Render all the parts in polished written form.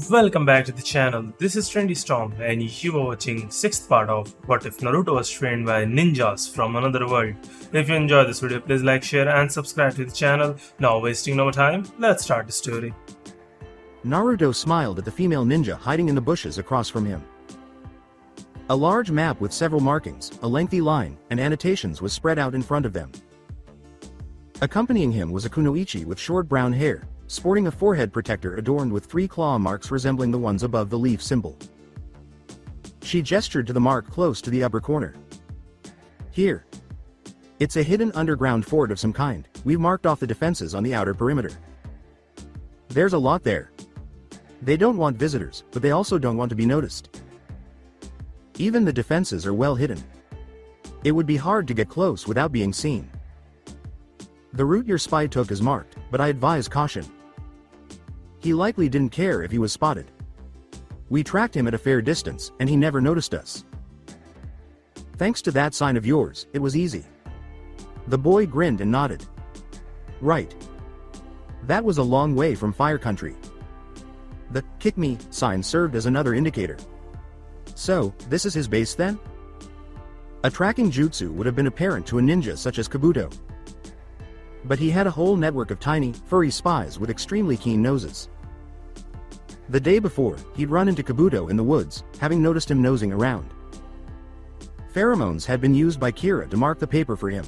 Welcome back to the channel. This is Trendy Storm and you are watching 6th part of What If Naruto Was Trained by Ninjas from Another World. If you enjoyed this video, please like, share and subscribe to the channel. Now wasting no more time, let's start the story. Naruto smiled at the female ninja hiding in the bushes across from him. A large map with several markings, a lengthy line, and annotations was spread out in front of them. Accompanying him was a kunoichi with short brown hair, sporting a forehead protector adorned with 3 claw marks resembling the ones above the leaf symbol. She gestured to the mark close to the upper corner. Here. It's a hidden underground fort of some kind. We've marked off the defenses on the outer perimeter. There's a lot there. They don't want visitors, but they also don't want to be noticed. Even the defenses are well hidden. It would be hard to get close without being seen. The route your spy took is marked, but I advise caution. He likely didn't care if he was spotted. We tracked him at a fair distance, and he never noticed us. Thanks to that sign of yours, it was easy. The boy grinned and nodded. Right. That was a long way from Fire Country. The "kick me" sign served as another indicator. So, this is his base then? A tracking jutsu would have been apparent to a ninja such as Kabuto. But he had a whole network of tiny, furry spies with extremely keen noses. The day before, he'd run into Kabuto in the woods, having noticed him nosing around. Pheromones had been used by Kira to mark the paper for him.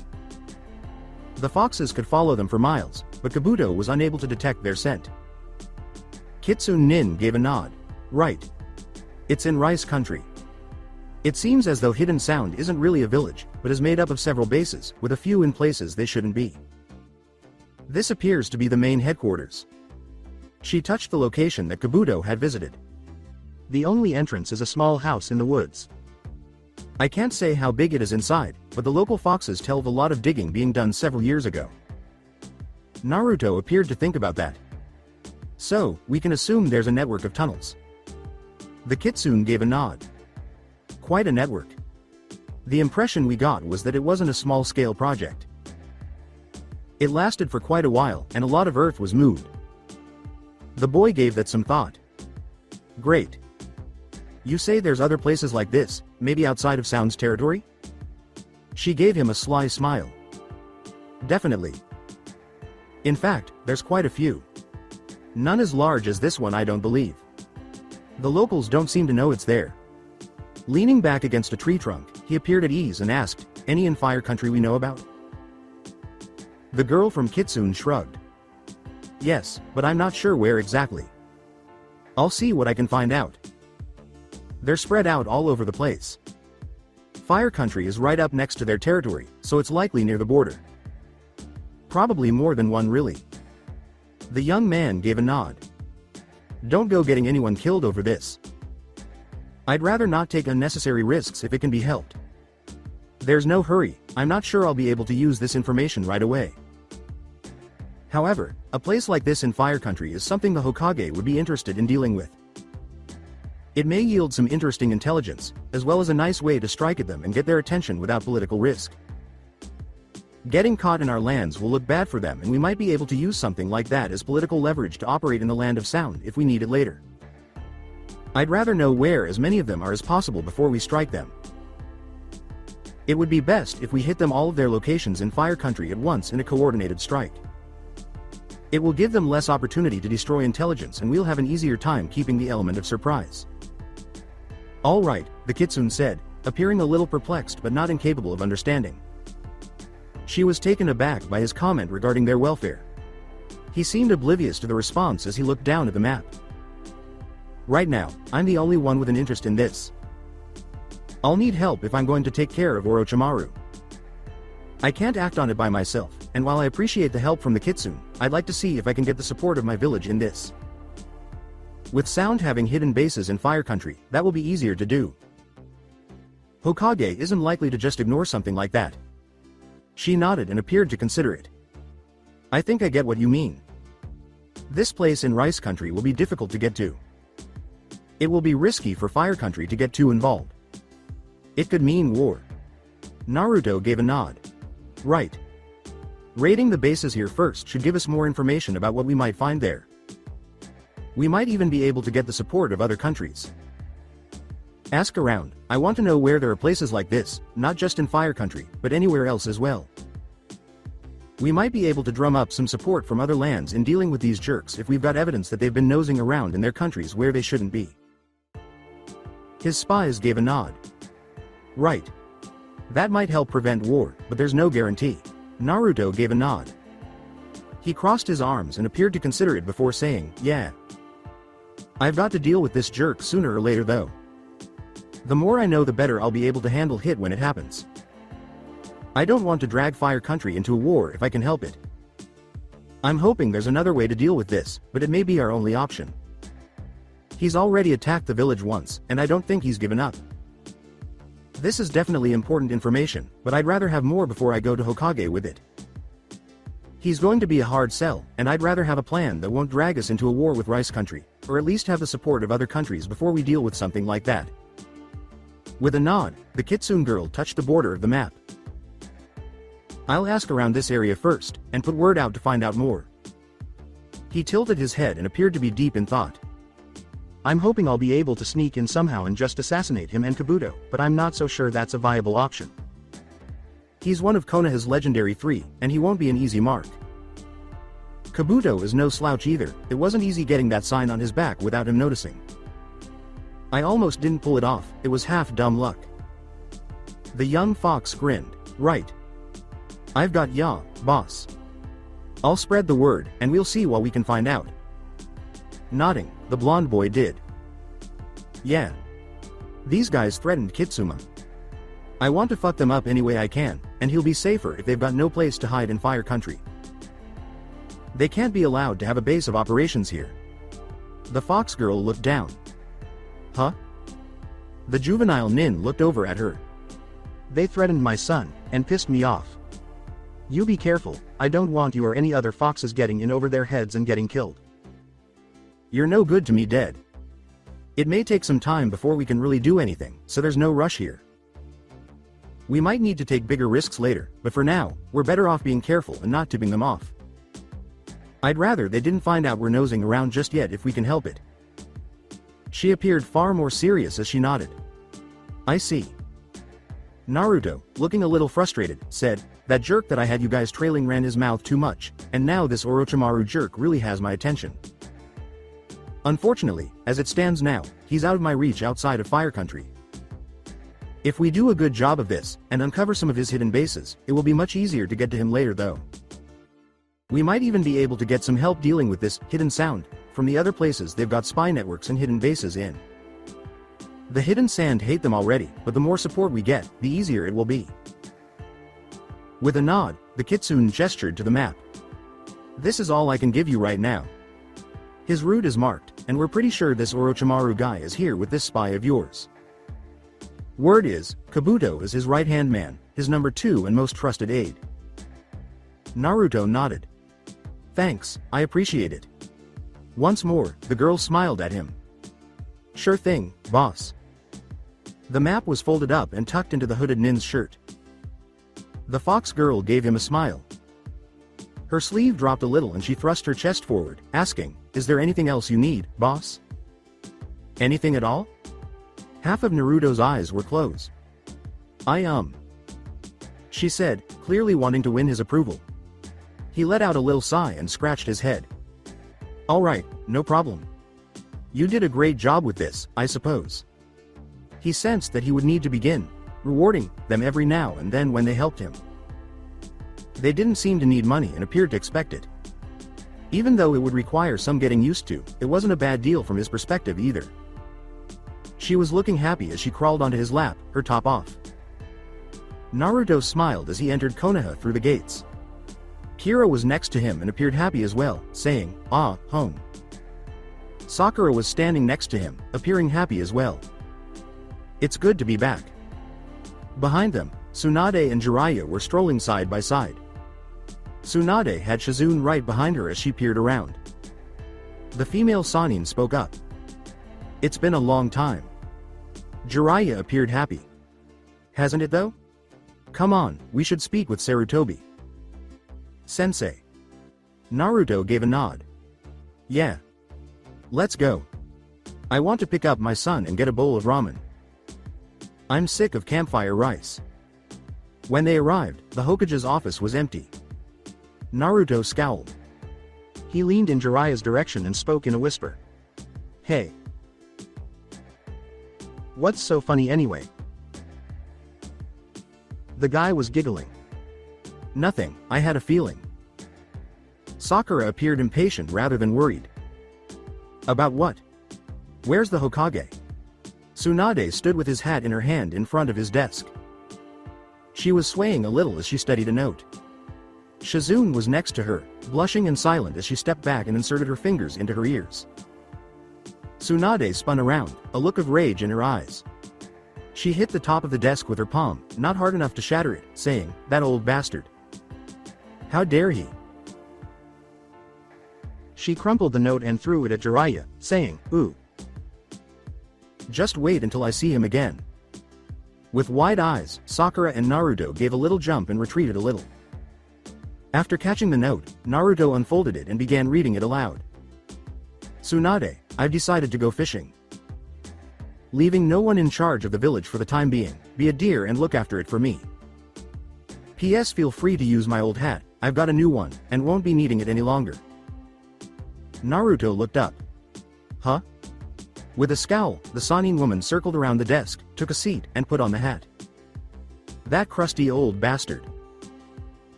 The foxes could follow them for miles, but Kabuto was unable to detect their scent. Kitsune Nin gave a nod. Right. It's in Rice Country. It seems as though Hidden Sound isn't really a village, but is made up of several bases, with a few in places they shouldn't be. This appears to be the main headquarters. She touched the location that Kabuto had visited. The only entrance is a small house in the woods. I can't say how big it is inside, but the local foxes tell of a lot of digging being done several years ago. Naruto appeared to think about that. So, we can assume there's a network of tunnels. The Kitsune gave a nod. Quite a network. The impression we got was that it wasn't a small-scale project. It lasted for quite a while, and a lot of earth was moved. The boy gave that some thought. Great. You say there's other places like this, maybe outside of Sound's territory? She gave him a sly smile. Definitely. In fact, there's quite a few. None as large as this one, I don't believe. The locals don't seem to know it's there. Leaning back against a tree trunk, he appeared at ease and asked, "Any in Fire Country we know about?" The girl from Kitsune shrugged. Yes, but I'm not sure where exactly. I'll see what I can find out. They're spread out all over the place. Fire Country is right up next to their territory, so it's likely near the border. Probably more than one really. The young man gave a nod. Don't go getting anyone killed over this. I'd rather not take unnecessary risks if it can be helped. There's no hurry, I'm not sure I'll be able to use this information right away. However, a place like this in Fire Country is something the Hokage would be interested in dealing with. It may yield some interesting intelligence, as well as a nice way to strike at them and get their attention without political risk. Getting caught in our lands will look bad for them, and we might be able to use something like that as political leverage to operate in the Land of Sound if we need it later. I'd rather know where as many of them are as possible before we strike them. It would be best if we hit them all of their locations in Fire Country at once in a coordinated strike. It will give them less opportunity to destroy intelligence, and we'll have an easier time keeping the element of surprise. All right, the Kitsune said, appearing a little perplexed but not incapable of understanding. She was taken aback by his comment regarding their welfare. He seemed oblivious to the response as he looked down at the map. Right now, I'm the only one with an interest in this. I'll need help if I'm going to take care of Orochimaru. I can't act on it by myself, and while I appreciate the help from the Kitsune, I'd like to see if I can get the support of my village in this. With Sound having hidden bases in Fire Country, that will be easier to do. Hokage isn't likely to just ignore something like that. She nodded and appeared to consider it. I think I get what you mean. This place in Rice Country will be difficult to get to. It will be risky for Fire Country to get too involved. It could mean war. Naruto gave a nod. Right. Raiding the bases here first should give us more information about what we might find there. We might even be able to get the support of other countries. Ask around, I want to know where there are places like this, not just in Fire Country, but anywhere else as well. We might be able to drum up some support from other lands in dealing with these jerks if we've got evidence that they've been nosing around in their countries where they shouldn't be. His spies gave a nod. Right. That might help prevent war, but there's no guarantee. Naruto gave a nod. He crossed his arms and appeared to consider it before saying, yeah. I've got to deal with this jerk sooner or later though. The more I know the better I'll be able to handle hit when it happens. I don't want to drag Fire Country into a war if I can help it. I'm hoping there's another way to deal with this, but it may be our only option. He's already attacked the village once, and I don't think he's given up. This is definitely important information, but I'd rather have more before I go to Hokage with it. He's going to be a hard sell, and I'd rather have a plan that won't drag us into a war with Rice Country, or at least have the support of other countries before we deal with something like that. With a nod, the Kitsune girl touched the border of the map. I'll ask around this area first, and put word out to find out more. He tilted his head and appeared to be deep in thought. I'm hoping I'll be able to sneak in somehow and just assassinate him and Kabuto, but I'm not so sure that's a viable option. He's one of Konoha's legendary 3, and he won't be an easy mark. Kabuto is no slouch either, it wasn't easy getting that sign on his back without him noticing. I almost didn't pull it off, it was half dumb luck. The young fox grinned. Right. I've got ya, boss. I'll spread the word, and we'll see what we can find out. Nodding, the blonde boy did. Yeah. These guys threatened Kitsuma. I want to fuck them up any way I can, and he'll be safer if they've got no place to hide in Fire Country. They can't be allowed to have a base of operations here. The fox girl looked down. Huh? The juvenile nin looked over at her. They threatened my son, and pissed me off. You be careful, I don't want you or any other foxes getting in over their heads and getting killed. You're no good to me dead. It may take some time before we can really do anything, so there's no rush here. We might need to take bigger risks later, but for now, we're better off being careful and not tipping them off. I'd rather they didn't find out we're nosing around just yet if we can help it. She appeared far more serious as she nodded. I see. Naruto, looking a little frustrated, said, that jerk that I had you guys trailing ran his mouth too much, and now this Orochimaru jerk really has my attention. Unfortunately, as it stands now, he's out of my reach outside of Fire Country. If we do a good job of this, and uncover some of his hidden bases, it will be much easier to get to him later though. We might even be able to get some help dealing with this hidden sound from the other places they've got spy networks and hidden bases in. The hidden sand hate them already, but the more support we get, the easier it will be. With a nod, the Kitsune gestured to the map. This is all I can give you right now. His route is marked, and we're pretty sure this Orochimaru guy is here with this spy of yours. Word is, Kabuto is his right-hand man, his number 2 and most trusted aide. Naruto nodded. Thanks, I appreciate it. Once more, the girl smiled at him. Sure thing, boss. The map was folded up and tucked into the hooded nin's shirt. The fox girl gave him a smile. Her sleeve dropped a little and she thrust her chest forward, asking, is there anything else you need, boss? Anything at all? Half of Naruto's eyes were closed. She said, clearly wanting to win his approval. He let out a little sigh and scratched his head. Alright, no problem. You did a great job with this, I suppose. He sensed that he would need to begin rewarding them every now and then when they helped him. They didn't seem to need money and appeared to expect it. Even though it would require some getting used to, it wasn't a bad deal from his perspective either. She was looking happy as she crawled onto his lap, her top off. Naruto smiled as he entered Konoha through the gates. Kira was next to him and appeared happy as well, saying, "Ah, home." Sakura was standing next to him, appearing happy as well. It's good to be back. Behind them, Tsunade and Jiraiya were strolling side by side. Tsunade had Shizune right behind her as she peered around. The female Sannin spoke up. It's been a long time. Jiraiya appeared happy. Hasn't it though? Come on, we should speak with Sarutobi. Sensei. Naruto gave a nod. Yeah. Let's go. I want to pick up my son and get a bowl of ramen. I'm sick of campfire rice. When they arrived, the Hokage's office was empty. Naruto scowled. He leaned in Jiraiya's direction and spoke in a whisper. Hey. What's so funny anyway? The guy was giggling. Nothing, I had a feeling. Sakura appeared impatient rather than worried. About what? Where's the Hokage? Tsunade stood with his hat in her hand in front of his desk. She was swaying a little as she studied a note. Shizune was next to her, blushing and silent as she stepped back and inserted her fingers into her ears. Tsunade spun around, a look of rage in her eyes. She hit the top of the desk with her palm, not hard enough to shatter it, saying, "That old bastard. How dare he?" She crumpled the note and threw it at Jiraiya, saying, "Ooh. Just wait until I see him again." With wide eyes, Sakura and Naruto gave a little jump and retreated a little. After catching the note, Naruto unfolded it and began reading it aloud. Tsunade, I've decided to go fishing. Leaving no one in charge of the village for the time being, be a dear and look after it for me. P.S. Feel free to use my old hat, I've got a new one, and won't be needing it any longer. Naruto looked up. Huh? With a scowl, the Sannin woman circled around the desk, took a seat, and put on the hat. That crusty old bastard.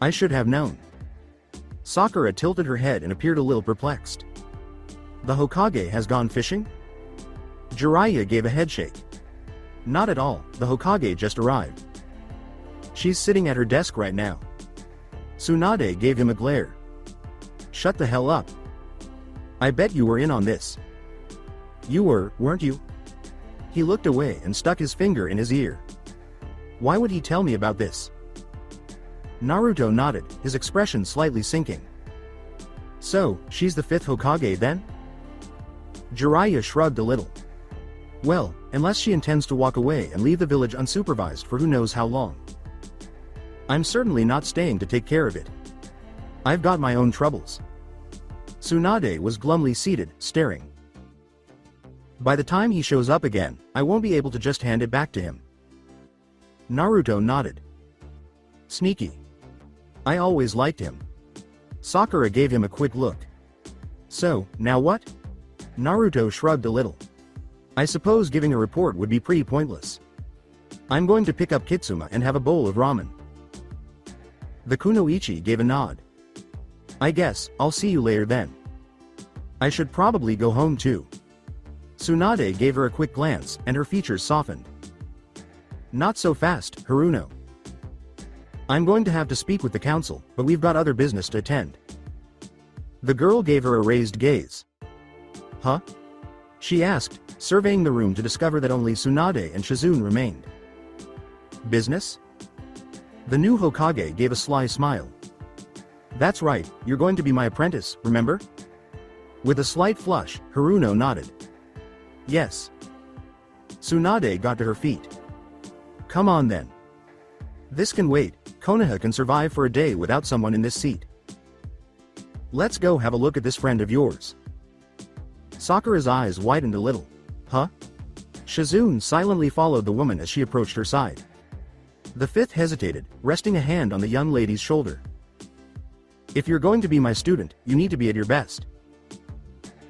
I should have known. Sakura tilted her head and appeared a little perplexed. The Hokage has gone fishing? Jiraiya gave a headshake. Not at all, the Hokage just arrived. She's sitting at her desk right now. Tsunade gave him a glare. Shut the hell up. I bet you were in on this. You were, weren't you? He looked away and stuck his finger in his ear. Why would he tell me about this? Naruto nodded, his expression slightly sinking. So, she's the 5th Hokage then? Jiraiya shrugged a little. Well, unless she intends to walk away and leave the village unsupervised for who knows how long. I'm certainly not staying to take care of it. I've got my own troubles. Tsunade was glumly seated, staring. By the time he shows up again, I won't be able to just hand it back to him. Naruto nodded. Sneaky. I always liked him. Sakura gave him a quick look. So, now what? Naruto shrugged a little. I suppose giving a report would be pretty pointless. I'm going to pick up Kitsuma and have a bowl of ramen. The Kunoichi gave a nod. I guess, I'll see you later then. I should probably go home too. Tsunade gave her a quick glance, and her features softened. Not so fast, Haruno. I'm going to have to speak with the council, but we've got other business to attend. The girl gave her a raised gaze. Huh? She asked, surveying the room to discover that only Tsunade and Shizune remained. Business? The new Hokage gave a sly smile. That's right, you're going to be my apprentice, remember? With a slight flush, Haruno nodded. Yes. Tsunade got to her feet. Come on then. This can wait, Konoha can survive for a day without someone in this seat. Let's go have a look at this friend of yours. Sakura's eyes widened a little. Huh? Shizune silently followed the woman as she approached her side. The 5th hesitated, resting a hand on the young lady's shoulder. If you're going to be my student, you need to be at your best.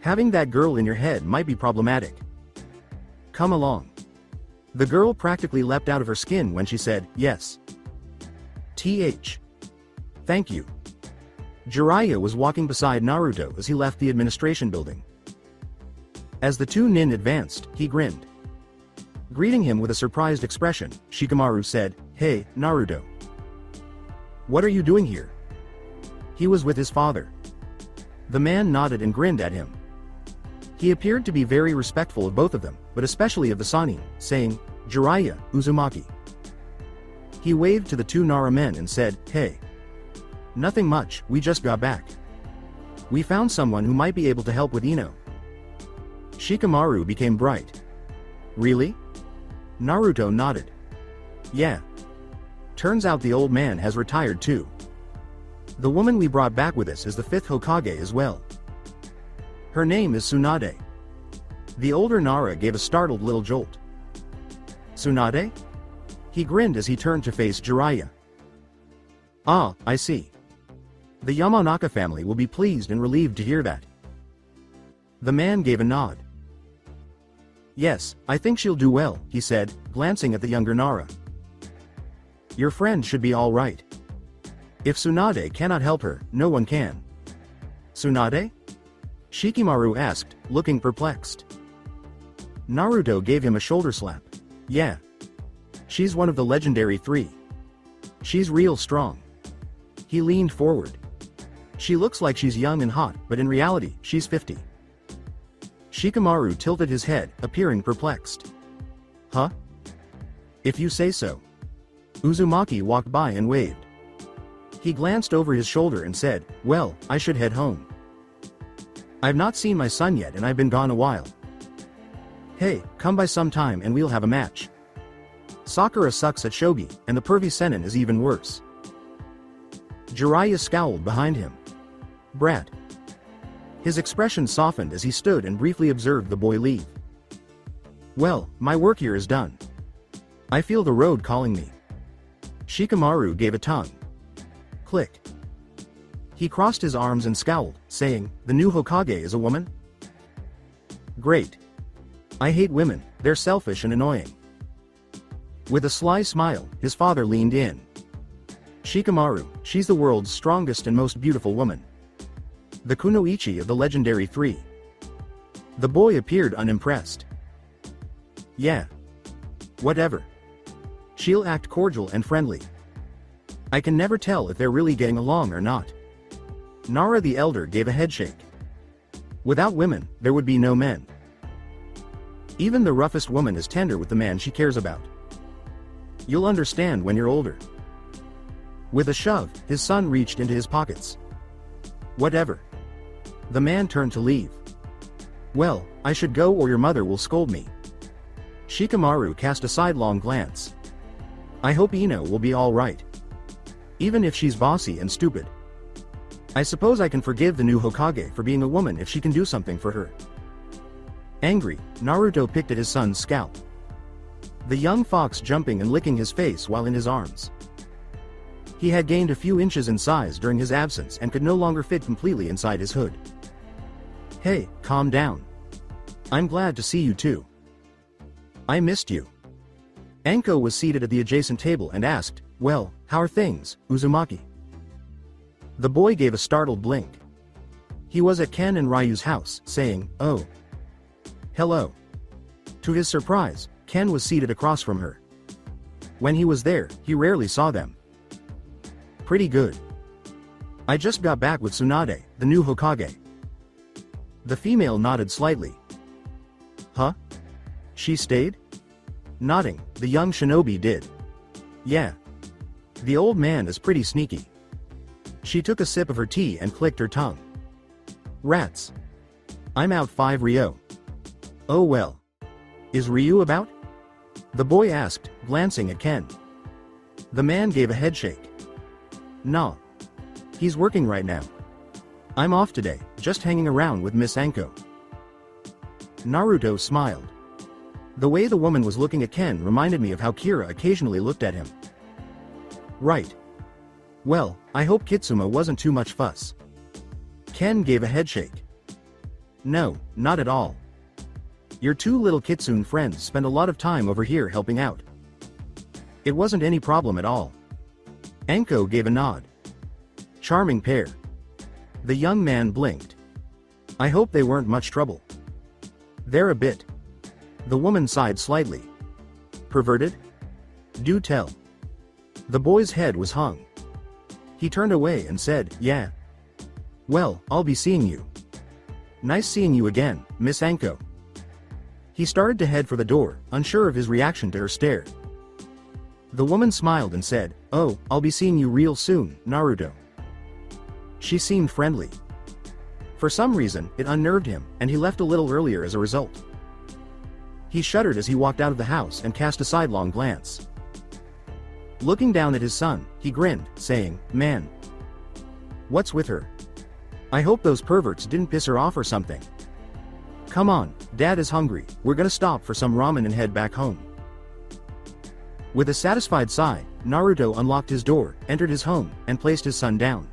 Having that girl in your head might be problematic. Come along. The girl practically leapt out of her skin when she said, yes. Thank you. Jiraiya was walking beside Naruto as he left the administration building. As the two nin advanced, he grinned. Greeting him with a surprised expression, Shikamaru said, Hey, Naruto. What are you doing here? He was with his father. The man nodded and grinned at him. He appeared to be very respectful of both of them, but especially of the Sannin, saying, Jiraiya, Uzumaki. He waved to the two Nara men and said, Hey. Nothing much, we just got back. We found someone who might be able to help with Ino. Shikamaru became bright. Really? Naruto nodded. Yeah. Turns out the old man has retired too. The woman we brought back with us is the 5th Hokage as well. Her name is Tsunade. The older Nara gave a startled little jolt. Tsunade? He grinned as he turned to face Jiraiya. Ah, I see. The Yamanaka family will be pleased and relieved to hear that. The man gave a nod. Yes, I think she'll do well, he said, glancing at the younger Nara. Your friend should be all right. If Tsunade cannot help her, no one can. Tsunade? Shikamaru asked, looking perplexed. Naruto gave him a shoulder slap. Yeah. She's one of the legendary three. She's real strong. He leaned forward. She looks like she's young and hot, but in reality, she's 50. Shikamaru tilted his head, appearing perplexed. Huh? If you say so. Uzumaki walked by and waved. He glanced over his shoulder and said, well, I should head home. I've not seen my son yet and I've been gone a while. Hey, come by sometime and we'll have a match. Sakura sucks at shogi, and the pervy Sennin is even worse. Jiraiya scowled behind him. Brat. His expression softened as he stood and briefly observed the boy leave. Well, my work here is done. I feel the road calling me. Shikamaru gave a tongue. Click. He crossed his arms and scowled, saying, the new Hokage is a woman? Great. I hate women, they're selfish and annoying. With a sly smile, his father leaned in. Shikamaru, she's the world's strongest and most beautiful woman. The Kunoichi of the legendary three. The boy appeared unimpressed. Yeah. Whatever. She'll act cordial and friendly. I can never tell if they're really getting along or not. Nara the elder gave a headshake. Without women, there would be no men. Even the roughest woman is tender with the man she cares about. You'll understand when you're older. With a shove, his son reached into his pockets. Whatever. The man turned to leave. Well, I should go or your mother will scold me. Shikamaru cast a sidelong glance. I hope Ino will be all right. Even if she's bossy and stupid. I suppose I can forgive the new Hokage for being a woman if she can do something for her. Angry, Naruto picked at his son's scalp. The young fox jumping and licking his face while in his arms. He had gained a few inches in size during his absence and could no longer fit completely inside his hood. Hey, calm down. I'm glad to see you too. I missed you. Anko was seated at the adjacent table and asked, well, how are things, Uzumaki? The boy gave a startled blink. He was at Ken and Ryu's house, saying, oh. Hello. To his surprise, Ken was seated across from her. When he was there, he rarely saw them. Pretty good. I just got back with Tsunade, the new Hokage. The female nodded slightly. Huh? She stayed? Nodding, the young shinobi did. Yeah. The old man is pretty sneaky. She took a sip of her tea and clicked her tongue. Rats. I'm out 5 Ryo. Oh well. Is Ryu about? The boy asked, glancing at Ken. The man gave a headshake. Nah. He's working right now. I'm off today, just hanging around with Miss Anko. Naruto smiled. The way the woman was looking at Ken reminded me of how Kira occasionally looked at him. Right. Well, I hope Kitsuma wasn't too much fuss. Ken gave a headshake. No, not at all. Your two little Kitsune friends spend a lot of time over here helping out. It wasn't any problem at all. Anko gave a nod. Charming pair. The young man blinked. I hope they weren't much trouble. They're a bit. The woman sighed slightly. Perverted? Do tell. The boy's head was hung. He turned away and said, yeah. Well, I'll be seeing you. Nice seeing you again, Miss Anko. He started to head for the door, unsure of his reaction to her stare. The woman smiled and said, oh, I'll be seeing you real soon, Naruto. She seemed friendly. For some reason, it unnerved him, and he left a little earlier as a result. He shuddered as he walked out of the house and cast a sidelong glance. Looking down at his son, he grinned, saying, man. What's with her? I hope those perverts didn't piss her off or something. Come on, Dad is hungry, we're gonna stop for some ramen and head back home. With a satisfied sigh, Naruto unlocked his door, entered his home, and placed his son down.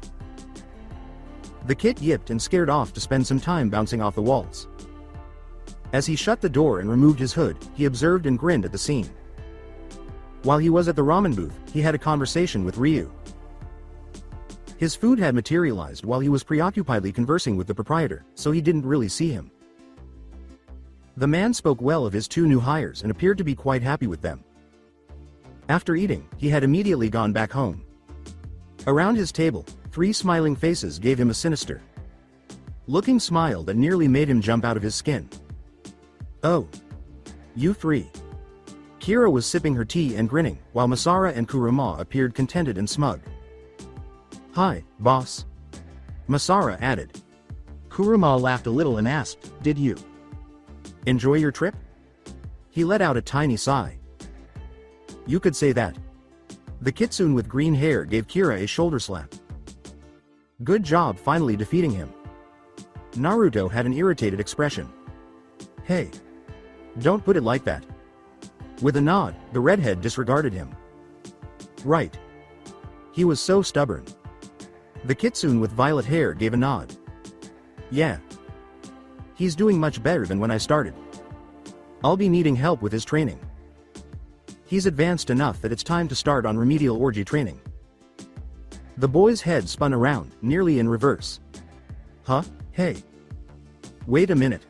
The kid yipped and scared off to spend some time bouncing off the walls. As he shut the door and removed his hood, he observed and grinned at the scene. While he was at the ramen booth, he had a conversation with Ryu. His food had materialized while he was preoccupiedly conversing with the proprietor, so he didn't really see him. The man spoke well of his two new hires and appeared to be quite happy with them. After eating, he had immediately gone back home. Around his table, 3 smiling faces gave him a sinister looking smile that nearly made him jump out of his skin. Oh. You 3. Kira was sipping her tea and grinning, while Masara and Kurama appeared contented and smug. Hi, boss. Masara added. Kurama laughed a little and asked, did you enjoy your trip? He let out a tiny sigh. You could say that. The kitsune with green hair gave Kira a shoulder slap. Good job finally defeating him. Naruto had an irritated expression. Hey. Don't put it like that. With a nod, the redhead disregarded him. Right. He was so stubborn. The kitsune with violet hair gave a nod. Yeah. He's doing much better than when I started. I'll be needing help with his training. He's advanced enough that it's time to start on remedial orgy training. The boy's head spun around, nearly in reverse. Huh? Hey. Wait a minute.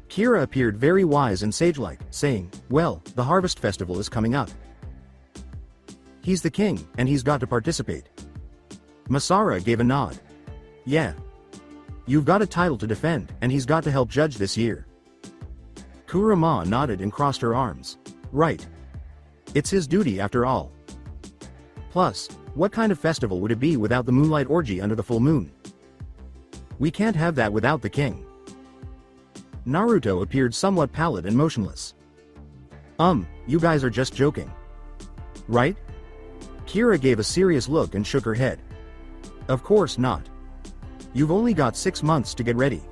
Kira appeared very wise and sage-like, saying, well, the harvest festival is coming up. He's the king, and he's got to participate. Masara gave a nod. Yeah. You've got a title to defend, and he's got to help judge this year. Kurama nodded and crossed her arms. Right. It's his duty after all. Plus, what kind of festival would it be without the moonlight orgy under the full moon? We can't have that without the king. Naruto appeared somewhat pallid and motionless. You guys are just joking. Right? Kira gave a serious look and shook her head. Of course not. You've only got 6 months to get ready.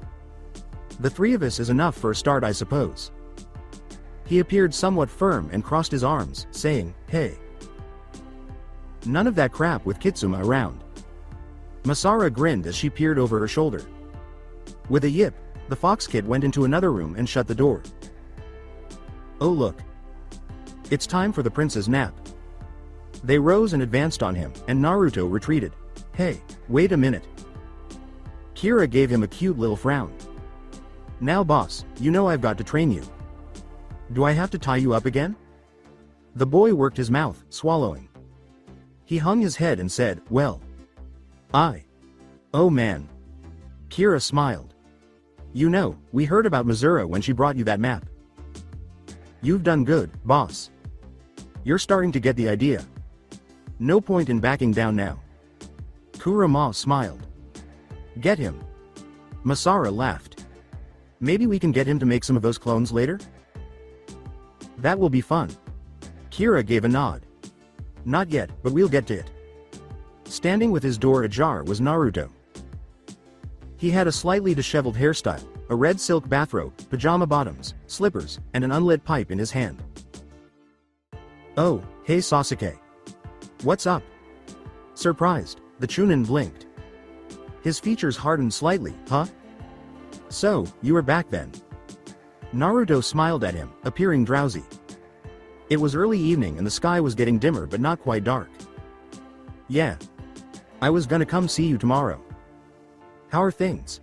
The 3 of us is enough for a start, I suppose. He appeared somewhat firm and crossed his arms, saying, hey. None of that crap with Kitsuma around. Masara grinned as she peered over her shoulder. With a yip, the fox kid went into another room and shut the door. Oh look. It's time for the prince's nap. They rose and advanced on him, and Naruto retreated. Hey, wait a minute. Kira gave him a cute little frown. Now boss, you know I've got to train you. Do I have to tie you up again? The boy worked his mouth, swallowing. He hung his head and said, well. Oh man. Kira smiled. You know, we heard about Mizura when she brought you that map. You've done good, boss. You're starting to get the idea. No point in backing down now. Kurama smiled. Get him. Masara laughed. Maybe we can get him to make some of those clones later? That will be fun. Kira gave a nod. Not yet, but we'll get to it. Standing with his door ajar was Naruto. He had a slightly disheveled hairstyle, a red silk bathrobe, pajama bottoms, slippers, and an unlit pipe in his hand. Oh, hey Sasuke. What's up? Surprised, the Chunin blinked. His features hardened slightly, huh? So, you were back then. Naruto smiled at him, appearing drowsy. It was early evening and the sky was getting dimmer but not quite dark. Yeah. I was gonna come see you tomorrow. How are things?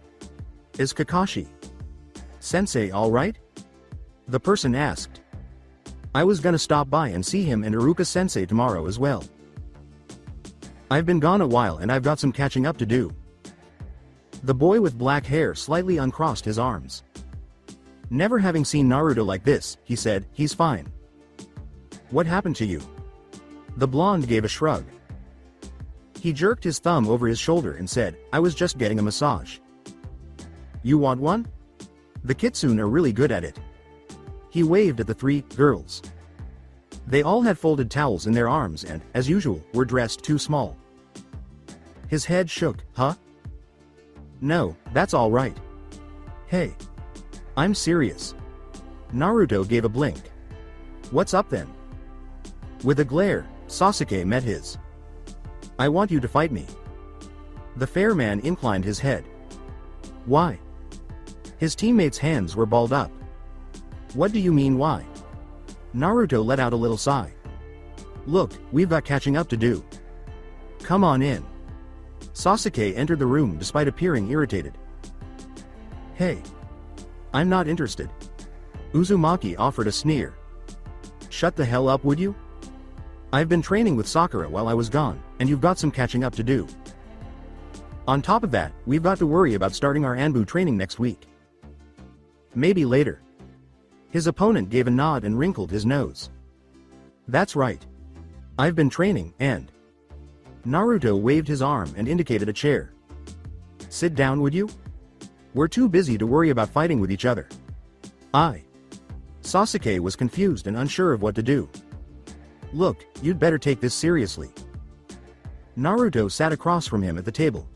Is Kakashi Sensei alright? The person asked. I was gonna stop by and see him and Iruka Sensei tomorrow as well. I've been gone a while and I've got some catching up to do. The boy with black hair slightly uncrossed his arms. Never having seen Naruto like this, he said, he's fine. What happened to you? The blonde gave a shrug. He jerked his thumb over his shoulder and said, I was just getting a massage. You want one? The kitsune are really good at it. He waved at the 3 girls. They all had folded towels in their arms and, as usual, were dressed too small. His head shook, huh? No, that's all right. Hey. I'm serious. Naruto gave a blink. What's up then? With a glare, Sasuke met his. I want you to fight me. The fair man inclined his head. Why? His teammates' hands were balled up. What do you mean why? Naruto let out a little sigh. Look, we've got catching up to do. Come on in. Sasuke entered the room despite appearing irritated. Hey. I'm not interested. Uzumaki offered a sneer. Shut the hell up, would you? I've been training with Sakura while I was gone, and you've got some catching up to do. On top of that, we've got to worry about starting our Anbu training next week. Maybe later. His opponent gave a nod and wrinkled his nose. That's right. I've been training, and... Naruto waved his arm and indicated a chair. Sit down, would you? We're too busy to worry about fighting with each other. Sasuke was confused and unsure of what to do. Look, you'd better take this seriously. Naruto sat across from him at the table.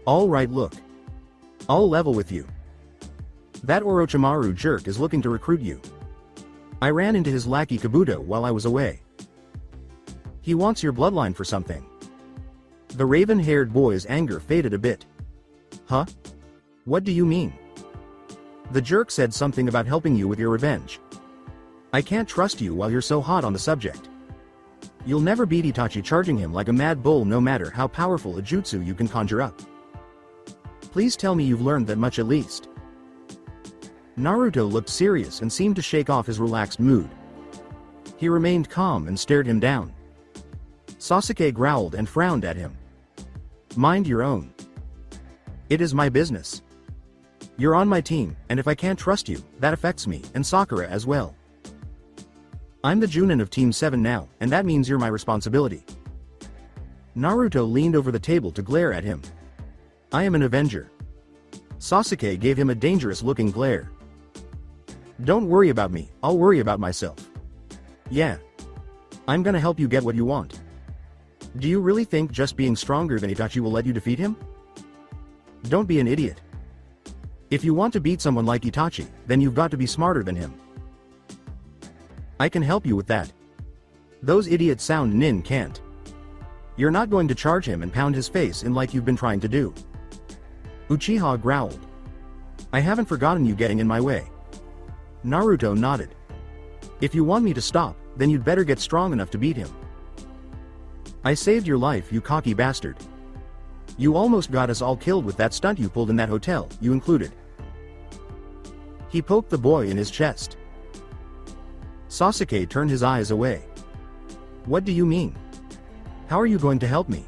All right, look. I'll level with you. That Orochimaru jerk is looking to recruit you. I ran into his lackey Kabuto while I was away. He wants your bloodline for something. The raven-haired boy's anger faded a bit. Huh? What do you mean? The jerk said something about helping you with your revenge. I can't trust you while you're so hot on the subject. You'll never beat Itachi charging him like a mad bull no matter how powerful a jutsu you can conjure up. Please tell me you've learned that much at least. Naruto looked serious and seemed to shake off his relaxed mood. He remained calm and stared him down. Sasuke growled and frowned at him. Mind your own. It is my business. You're on my team, and if I can't trust you, that affects me, and Sakura as well. I'm the Junin of Team 7 now, and that means you're my responsibility. Naruto leaned over the table to glare at him. I am an Avenger. Sasuke gave him a dangerous-looking glare. Don't worry about me, I'll worry about myself. Yeah. I'm gonna help you get what you want. Do you really think just being stronger than Itachi will let you defeat him? Don't be an idiot. If you want to beat someone like Itachi, then you've got to be smarter than him. I can help you with that. Those idiots sound nin can't. You're not going to charge him and pound his face in like you've been trying to do. Uchiha growled. I haven't forgotten you getting in my way. Naruto nodded. If you want me to stop, then you'd better get strong enough to beat him. I saved your life, you cocky bastard. You almost got us all killed with that stunt you pulled in that hotel, you included. He poked the boy in his chest. Sasuke turned his eyes away. What do you mean? How are you going to help me?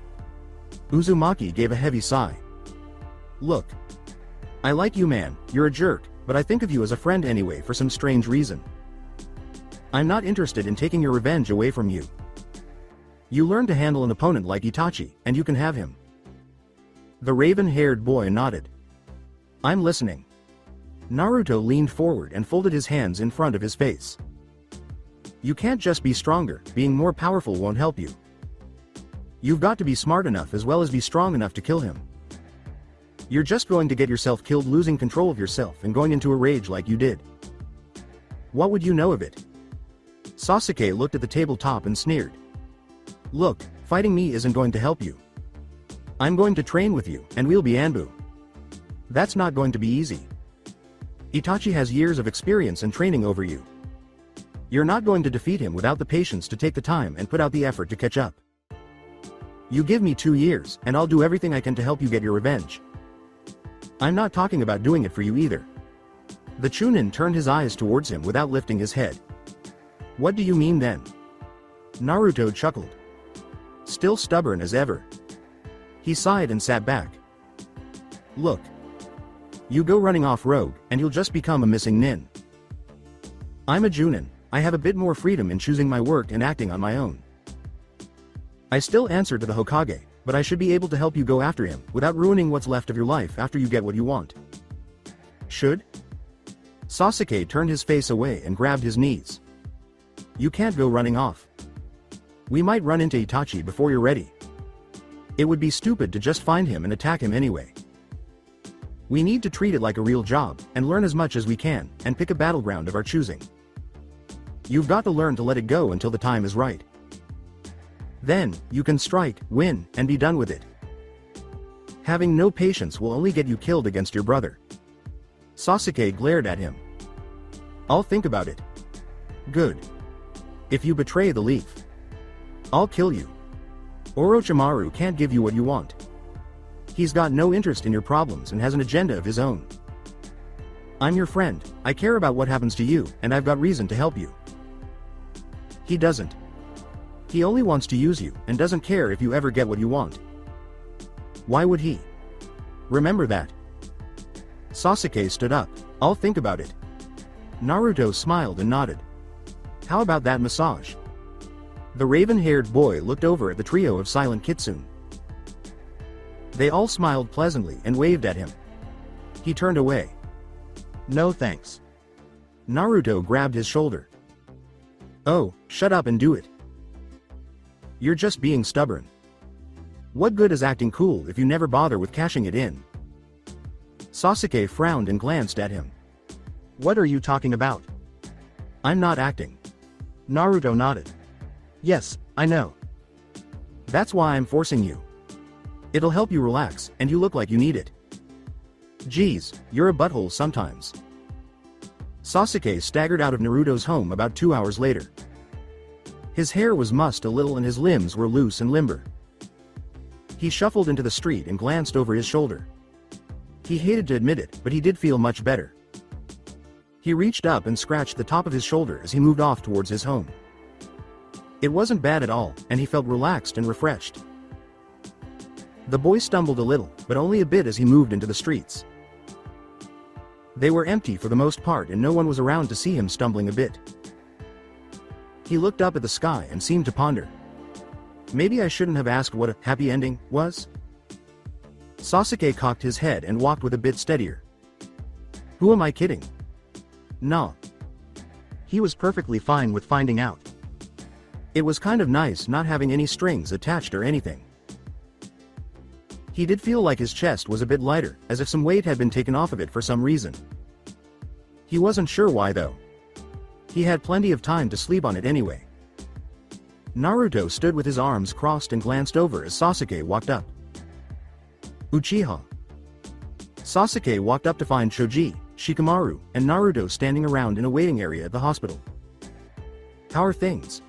Uzumaki gave a heavy sigh. Look. I like you, man, you're a jerk, but I think of you as a friend anyway for some strange reason. I'm not interested in taking your revenge away from you. You learn to handle an opponent like Itachi, and you can have him. The raven-haired boy nodded. I'm listening. Naruto leaned forward and folded his hands in front of his face. You can't just be stronger, being more powerful won't help you. You've got to be smart enough as well as be strong enough to kill him. You're just going to get yourself killed losing control of yourself and going into a rage like you did. What would you know of it? Sasuke looked at the tabletop and sneered. Look, fighting me isn't going to help you. I'm going to train with you, and we'll be Anbu. That's not going to be easy. Itachi has years of experience and training over you. You're not going to defeat him without the patience to take the time and put out the effort to catch up. You give me 2 years, and I'll do everything I can to help you get your revenge. I'm not talking about doing it for you either. The Chunin turned his eyes towards him without lifting his head. What do you mean then? Naruto chuckled. Still stubborn as ever. He sighed and sat back. Look. You go running off rogue, and you'll just become a missing nin. I'm a Junin, I have a bit more freedom in choosing my work and acting on my own. I still answer to the Hokage, but I should be able to help you go after him, without ruining what's left of your life after you get what you want. Should? Sasuke turned his face away and grabbed his knees. You can't go running off. We might run into Itachi before you're ready. It would be stupid to just find him and attack him anyway. We need to treat it like a real job, and learn as much as we can, and pick a battleground of our choosing. You've got to learn to let it go until the time is right. Then, you can strike, win, and be done with it. Having no patience will only get you killed against your brother. Sasuke glared at him. I'll think about it. Good. If you betray the leaf, I'll kill you. Orochimaru can't give you what you want. He's got no interest in your problems and has an agenda of his own. I'm your friend, I care about what happens to you, and I've got reason to help you. He doesn't. He only wants to use you, and doesn't care if you ever get what you want. Why would he? Remember that. Sasuke stood up. I'll think about it. Naruto smiled and nodded. How about that massage? The raven-haired boy looked over at the trio of silent kitsune. They all smiled pleasantly and waved at him. He turned away. No thanks. Naruto grabbed his shoulder. Oh, shut up and do it. You're just being stubborn. What good is acting cool if you never bother with cashing it in? Sasuke frowned and glanced at him. What are you talking about? I'm not acting. Naruto nodded. Yes, I know. That's why I'm forcing you. It'll help you relax, and you look like you need it. Geez, you're a butthole sometimes. Sasuke staggered out of Naruto's home about 2 hours later. His hair was mussed a little and his limbs were loose and limber. He shuffled into the street and glanced over his shoulder. He hated to admit it, but he did feel much better. He reached up and scratched the top of his shoulder as he moved off towards his home. It wasn't bad at all, and he felt relaxed and refreshed. The boy stumbled a little, but only a bit as he moved into the streets. They were empty for the most part and no one was around to see him stumbling a bit. He looked up at the sky and seemed to ponder. Maybe I shouldn't have asked what a happy ending was? Sasuke cocked his head and walked with a bit steadier. Who am I kidding? Nah. He was perfectly fine with finding out. It was kind of nice not having any strings attached or anything. He did feel like his chest was a bit lighter, as if some weight had been taken off of it for some reason. He wasn't sure why though. He had plenty of time to sleep on it anyway. Naruto stood with his arms crossed and glanced over as Sasuke walked up. Uchiha. Sasuke walked up to find Choji, Shikamaru, and Naruto standing around in a waiting area at the hospital. How are things?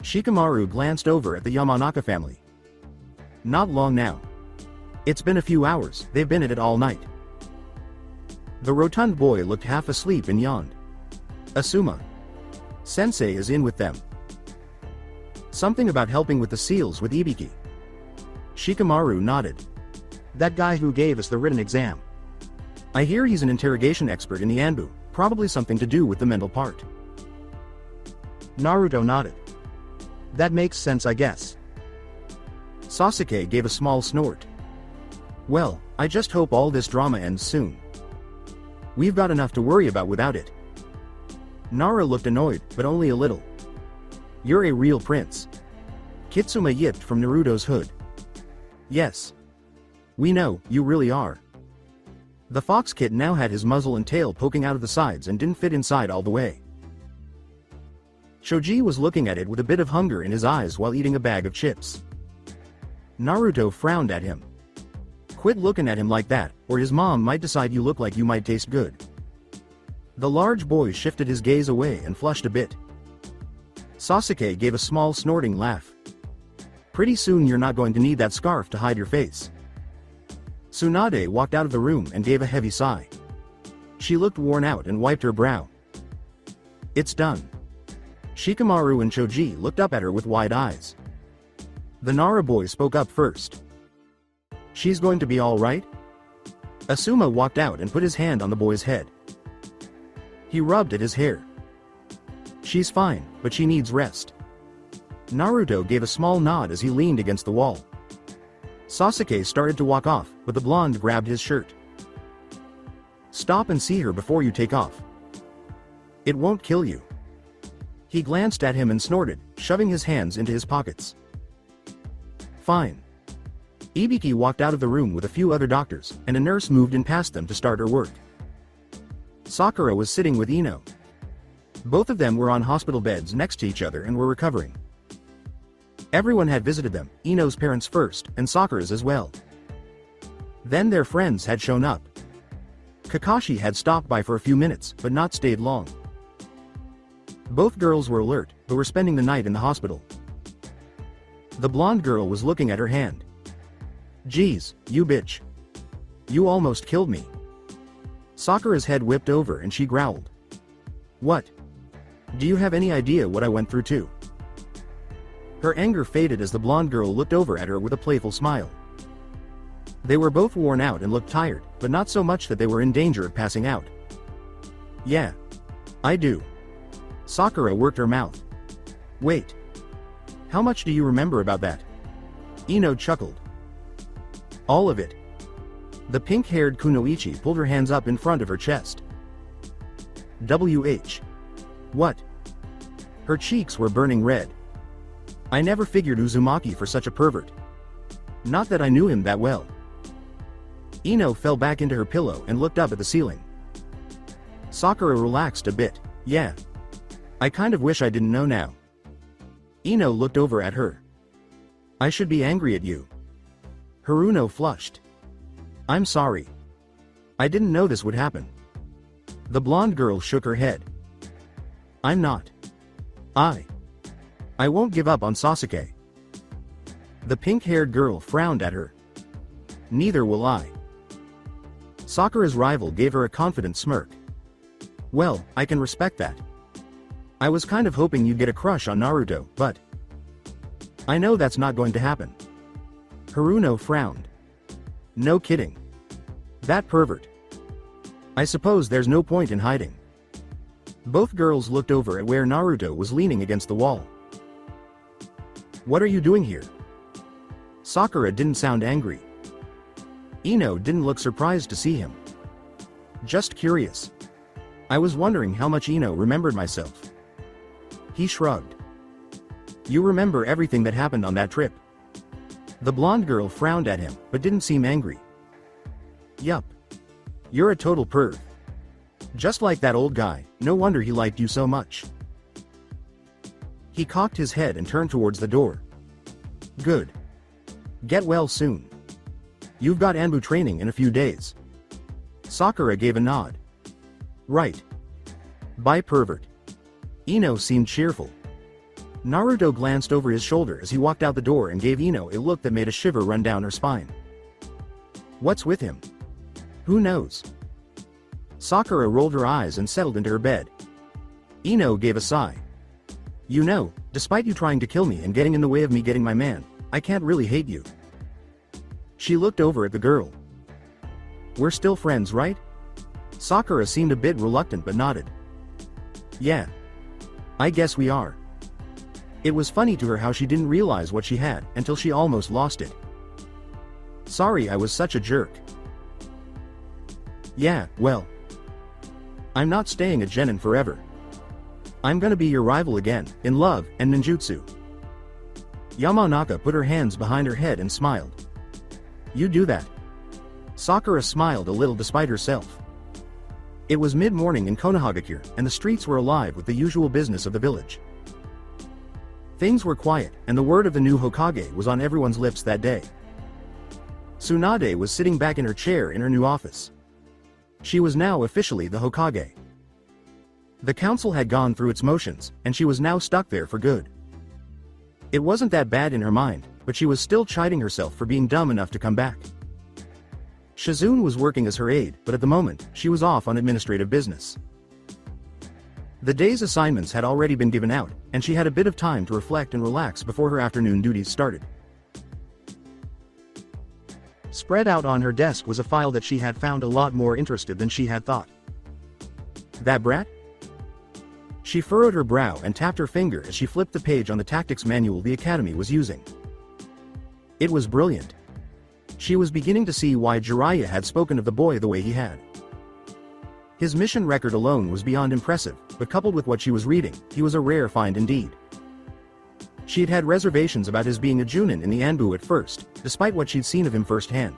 Shikamaru glanced over at the Yamanaka family. Not long now. It's been a few hours, they've been at it all night. The rotund boy looked half asleep and yawned. Asuma. Sensei is in with them. Something about helping with the seals with Ibiki. Shikamaru nodded. That guy who gave us the written exam. I hear he's an interrogation expert in the Anbu, probably something to do with the mental part. Naruto nodded. That makes sense, I guess. Sasuke gave a small snort. Well, I just hope all this drama ends soon. We've got enough to worry about without it. Nara looked annoyed, but only a little. You're a real prince. Kitsuma yipped from Naruto's hood. Yes. We know, you really are. The fox kit now had his muzzle and tail poking out of the sides and didn't fit inside all the way. Choji was looking at it with a bit of hunger in his eyes while eating a bag of chips. Naruto frowned at him. Quit looking at him like that, or his mom might decide you look like you might taste good. The large boy shifted his gaze away and flushed a bit. Sasuke gave a small snorting laugh. Pretty soon you're not going to need that scarf to hide your face. Tsunade walked out of the room and gave a heavy sigh. She looked worn out and wiped her brow. It's done. Shikamaru and Choji looked up at her with wide eyes. The Nara boy spoke up first. She's going to be all right? Asuma walked out and put his hand on the boy's head. He rubbed at his hair. She's fine, but she needs rest. Naruto gave a small nod as he leaned against the wall. Sasuke started to walk off, but the blonde grabbed his shirt. Stop and see her before you take off. It won't kill you. He glanced at him and snorted, shoving his hands into his pockets. Fine. Ibiki walked out of the room with a few other doctors, and a nurse moved in past them to start her work. Sakura was sitting with Ino. Both of them were on hospital beds next to each other and were recovering. Everyone had visited them, Ino's parents first, and Sakura's as well. Then their friends had shown up. Kakashi had stopped by for a few minutes, but not stayed long. Both girls were alert, but were spending the night in the hospital. The blonde girl was looking at her hand. "Geez, you bitch. You almost killed me." Sakura's head whipped over and she growled. "What? Do you have any idea what I went through too?" Her anger faded as the blonde girl looked over at her with a playful smile. They were both worn out and looked tired, but not so much that they were in danger of passing out. "Yeah. I do." Sakura worked her mouth. "Wait. How much do you remember about that?" Ino chuckled. "All of it." The pink-haired Kunoichi pulled her hands up in front of her chest. "WH. What?" Her cheeks were burning red. "I never figured Uzumaki for such a pervert. Not that I knew him that well." Ino fell back into her pillow and looked up at the ceiling. Sakura relaxed a bit. "Yeah. I kind of wish I didn't know now." Ino looked over at her. "I should be angry at you." Haruno flushed. "I'm sorry. I didn't know this would happen." The blonde girl shook her head. "I'm not. I won't give up on Sasuke." The pink-haired girl frowned at her. "Neither will I." Sakura's rival gave her a confident smirk. "Well, I can respect that. I was kind of hoping you'd get a crush on Naruto, but I know that's not going to happen." Haruno frowned. "No kidding. That pervert. I suppose there's no point in hiding." Both girls looked over at where Naruto was leaning against the wall. "What are you doing here?" Sakura didn't sound angry. Ino didn't look surprised to see him. "Just curious. I was wondering how much Ino remembered myself." He shrugged. "You remember everything that happened on that trip." The blonde girl frowned at him, but didn't seem angry. "Yup. You're a total perv. Just like that old guy, no wonder he liked you so much." He cocked his head and turned towards the door. "Good. Get well soon. You've got Anbu training in a few days." Sakura gave a nod. "Right. Bye, pervert." Ino seemed cheerful. Naruto glanced over his shoulder as he walked out the door and gave Ino a look that made a shiver run down her spine. What's with him? Who knows? Sakura rolled her eyes and settled into her bed. Ino gave a sigh. "You know, despite you trying to kill me and getting in the way of me getting my man, I can't really hate you." She looked over at the girl. "We're still friends, right?" Sakura seemed a bit reluctant but nodded. "Yeah. I guess we are." It was funny to her how she didn't realize what she had until she almost lost it. "Sorry I was such a jerk." "Yeah, well. I'm not staying at Genin forever. I'm gonna be your rival again, in love and ninjutsu." Yamanaka put her hands behind her head and smiled. "You do that." Sakura smiled a little despite herself. It was mid-morning in Konohagakure, and the streets were alive with the usual business of the village. Things were quiet, and the word of the new Hokage was on everyone's lips that day. Tsunade was sitting back in her chair in her new office. She was now officially the Hokage. The council had gone through its motions, and she was now stuck there for good. It wasn't that bad in her mind, but she was still chiding herself for being dumb enough to come back. Shizune was working as her aide, but at the moment, she was off on administrative business. The day's assignments had already been given out, and she had a bit of time to reflect and relax before her afternoon duties started. Spread out on her desk was a file that she had found a lot more interesting than she had thought. That brat? She furrowed her brow and tapped her finger as she flipped the page on the tactics manual the Academy was using. It was brilliant. She was beginning to see why Jiraiya had spoken of the boy the way he had. His mission record alone was beyond impressive, but coupled with what she was reading, he was a rare find indeed. She'd had reservations about his being a Junin in the Anbu at first, despite what she'd seen of him firsthand.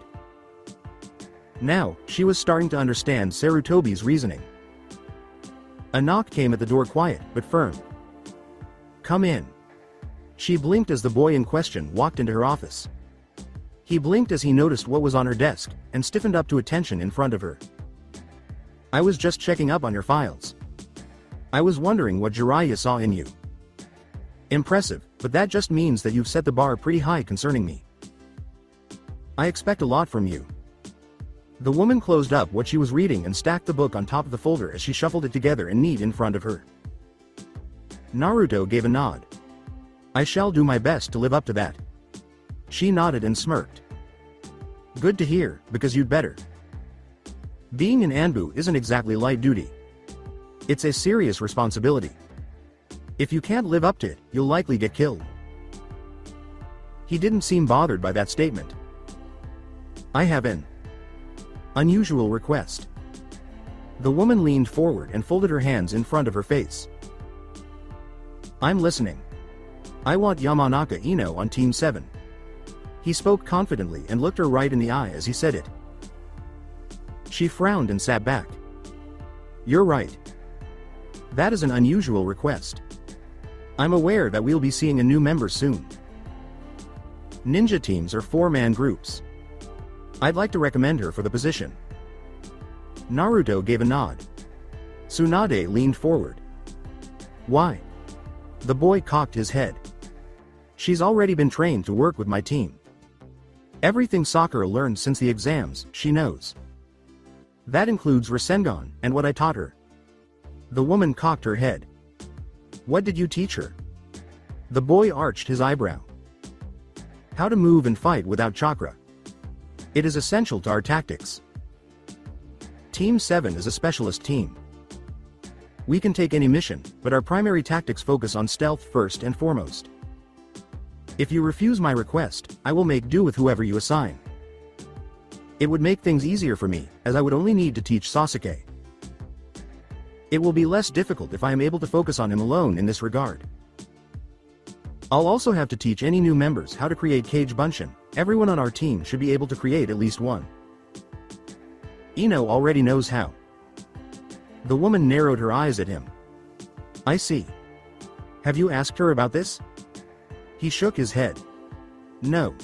Now, she was starting to understand Sarutobi's reasoning. A knock came at the door, quiet but firm. "Come in." She blinked as the boy in question walked into her office. He blinked as he noticed what was on her desk, and stiffened up to attention in front of her. "I was just checking up on your files. I was wondering what Jiraiya saw in you." "Impressive, but that just means that you've set the bar pretty high concerning me. I expect a lot from you." The woman closed up what she was reading and stacked the book on top of the folder as she shuffled it together in neat in front of her. Naruto gave a nod. "I shall do my best to live up to that." She nodded and smirked. "Good to hear, because you'd better. Being an Anbu isn't exactly light duty. It's a serious responsibility. If you can't live up to it, you'll likely get killed." He didn't seem bothered by that statement. "I have an unusual request." The woman leaned forward and folded her hands in front of her face. "I'm listening. I want Yamanaka Ino on Team 7. He spoke confidently and looked her right in the eye as he said it. She frowned and sat back. "You're right. That is an unusual request. I'm aware that we'll be seeing a new member soon. Ninja teams are 4-man groups. I'd like to recommend her for the position." Naruto gave a nod. Tsunade leaned forward. "Why?" The boy cocked his head. "She's already been trained to work with my team. Everything Sakura learned since the exams, she knows. That includes Rasengan, and what I taught her." The woman cocked her head. "What did you teach her?" The boy arched his eyebrow. "How to move and fight without chakra. It is essential to our tactics. Team 7 is a specialist team. We can take any mission, but our primary tactics focus on stealth first and foremost. If you refuse my request, I will make do with whoever you assign. It would make things easier for me, as I would only need to teach Sasuke. It will be less difficult if I am able to focus on him alone in this regard. I'll also have to teach any new members how to create Kage Bunshin. Everyone on our team should be able to create at least one. Ino already knows how." The woman narrowed her eyes at him. "I see. Have you asked her about this?" He shook his head. "No.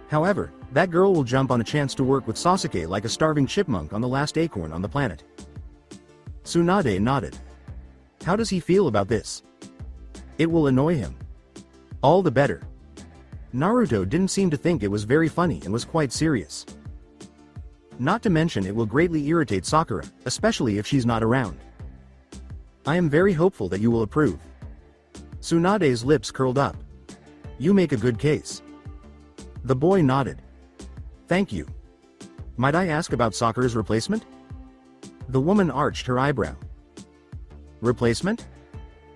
However, that girl will jump on a chance to work with Sasuke like a starving chipmunk on the last acorn on the planet." Tsunade nodded. "How does he feel about this?" "It will annoy him. All the better." Naruto didn't seem to think it was very funny and was quite serious. "Not to mention it will greatly irritate Sakura, especially if she's not around. I am very hopeful that you will approve." Tsunade's lips curled up. "You make a good case." The boy nodded. "Thank you. Might I ask about Sakura's replacement?" The woman arched her eyebrow. "Replacement?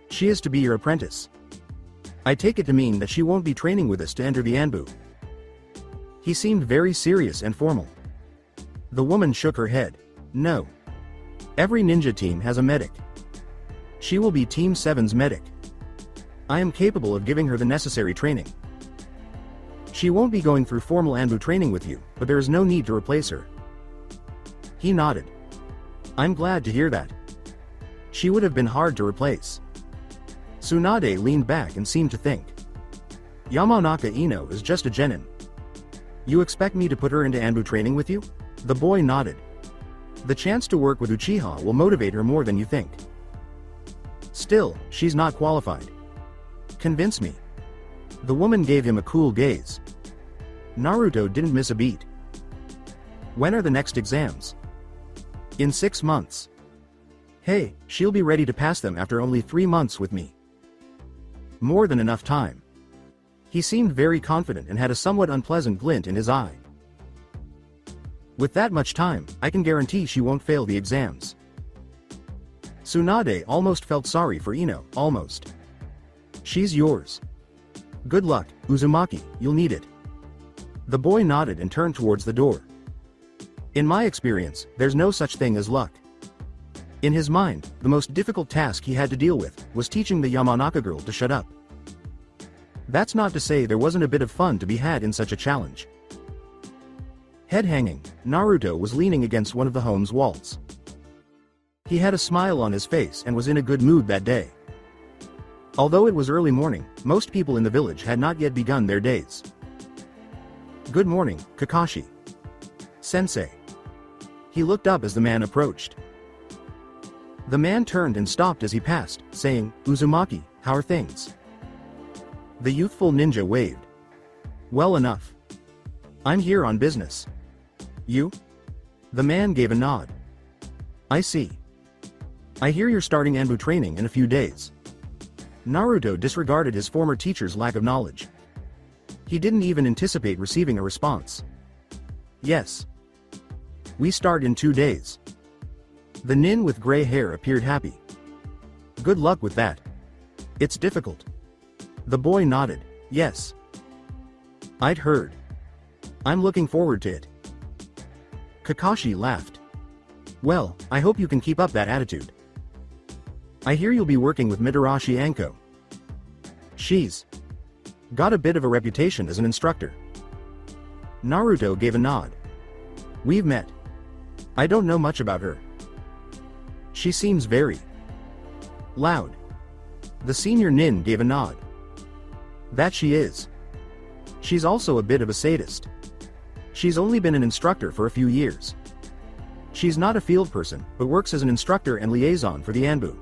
She is to be your apprentice. I take it to mean that she won't be training with us to enter the Anbu." He seemed very serious and formal. The woman shook her head. "No. Every ninja team has a medic. She will be Team 7's medic. I am capable of giving her the necessary training. She won't be going through formal Anbu training with you, but there is no need to replace her." He nodded. "I'm glad to hear that. She would have been hard to replace." Tsunade leaned back and seemed to think. "Yamanaka Ino is just a genin. You expect me to put her into Anbu training with you?" The boy nodded. "The chance to work with Uchiha will motivate her more than you think. Still, she's not qualified. Convince me." The woman gave him a cool gaze. Naruto didn't miss a beat. "When are the next exams?" "In 6 months. Hey, she'll be ready to pass them after only 3 months with me. More than enough time." He seemed very confident and had a somewhat unpleasant glint in his eye. "With that much time, I can guarantee she won't fail the exams." Tsunade almost felt sorry for Ino, almost. "She's yours. Good luck, Uzumaki, you'll need it." The boy nodded and turned towards the door. "In my experience, there's no such thing as luck." In his mind, the most difficult task he had to deal with was teaching the Yamanaka girl to shut up. That's not to say there wasn't a bit of fun to be had in such a challenge. Head hanging, Naruto was leaning against one of the home's walls. He had a smile on his face and was in a good mood that day. Although it was early morning, most people in the village had not yet begun their days. "Good morning, Kakashi. Sensei." He looked up as the man approached. The man turned and stopped as he passed, saying, "Uzumaki, how are things?" The youthful ninja waved. "Well enough. I'm here on business. You?" The man gave a nod. "I see. I hear you're starting Anbu training in a few days." Naruto disregarded his former teacher's lack of knowledge. He didn't even anticipate receiving a response. "Yes. We start in 2 days." The nin with gray hair appeared happy. "Good luck with that. It's difficult." The boy nodded. "Yes. I'd heard. I'm looking forward to it." Kakashi laughed. "Well, I hope you can keep up that attitude. I hear you'll be working with Mitarashi Anko. She's got a bit of a reputation as an instructor." Naruto gave a nod. "We've met. I don't know much about her. She seems very loud." The senior nin gave a nod. "That she is. She's also a bit of a sadist. She's only been an instructor for a few years. She's not a field person, but works as an instructor and liaison for the Anbu.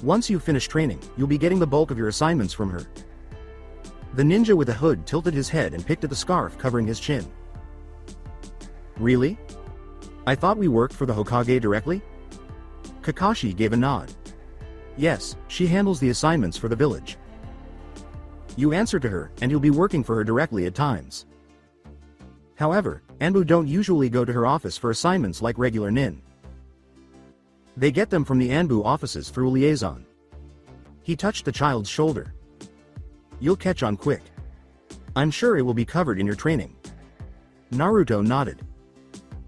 Once you finish training, you'll be getting the bulk of your assignments from her." The ninja with the hood tilted his head and picked at the scarf covering his chin. "Really? I thought we worked for the Hokage directly?" Kakashi gave a nod. "Yes, she handles the assignments for the village. You answer to her, and you'll be working for her directly at times. However, Anbu don't usually go to her office for assignments like regular nin. They get them from the Anbu offices through a liaison." He touched the child's shoulder. "You'll catch on quick. I'm sure it will be covered in your training." Naruto nodded.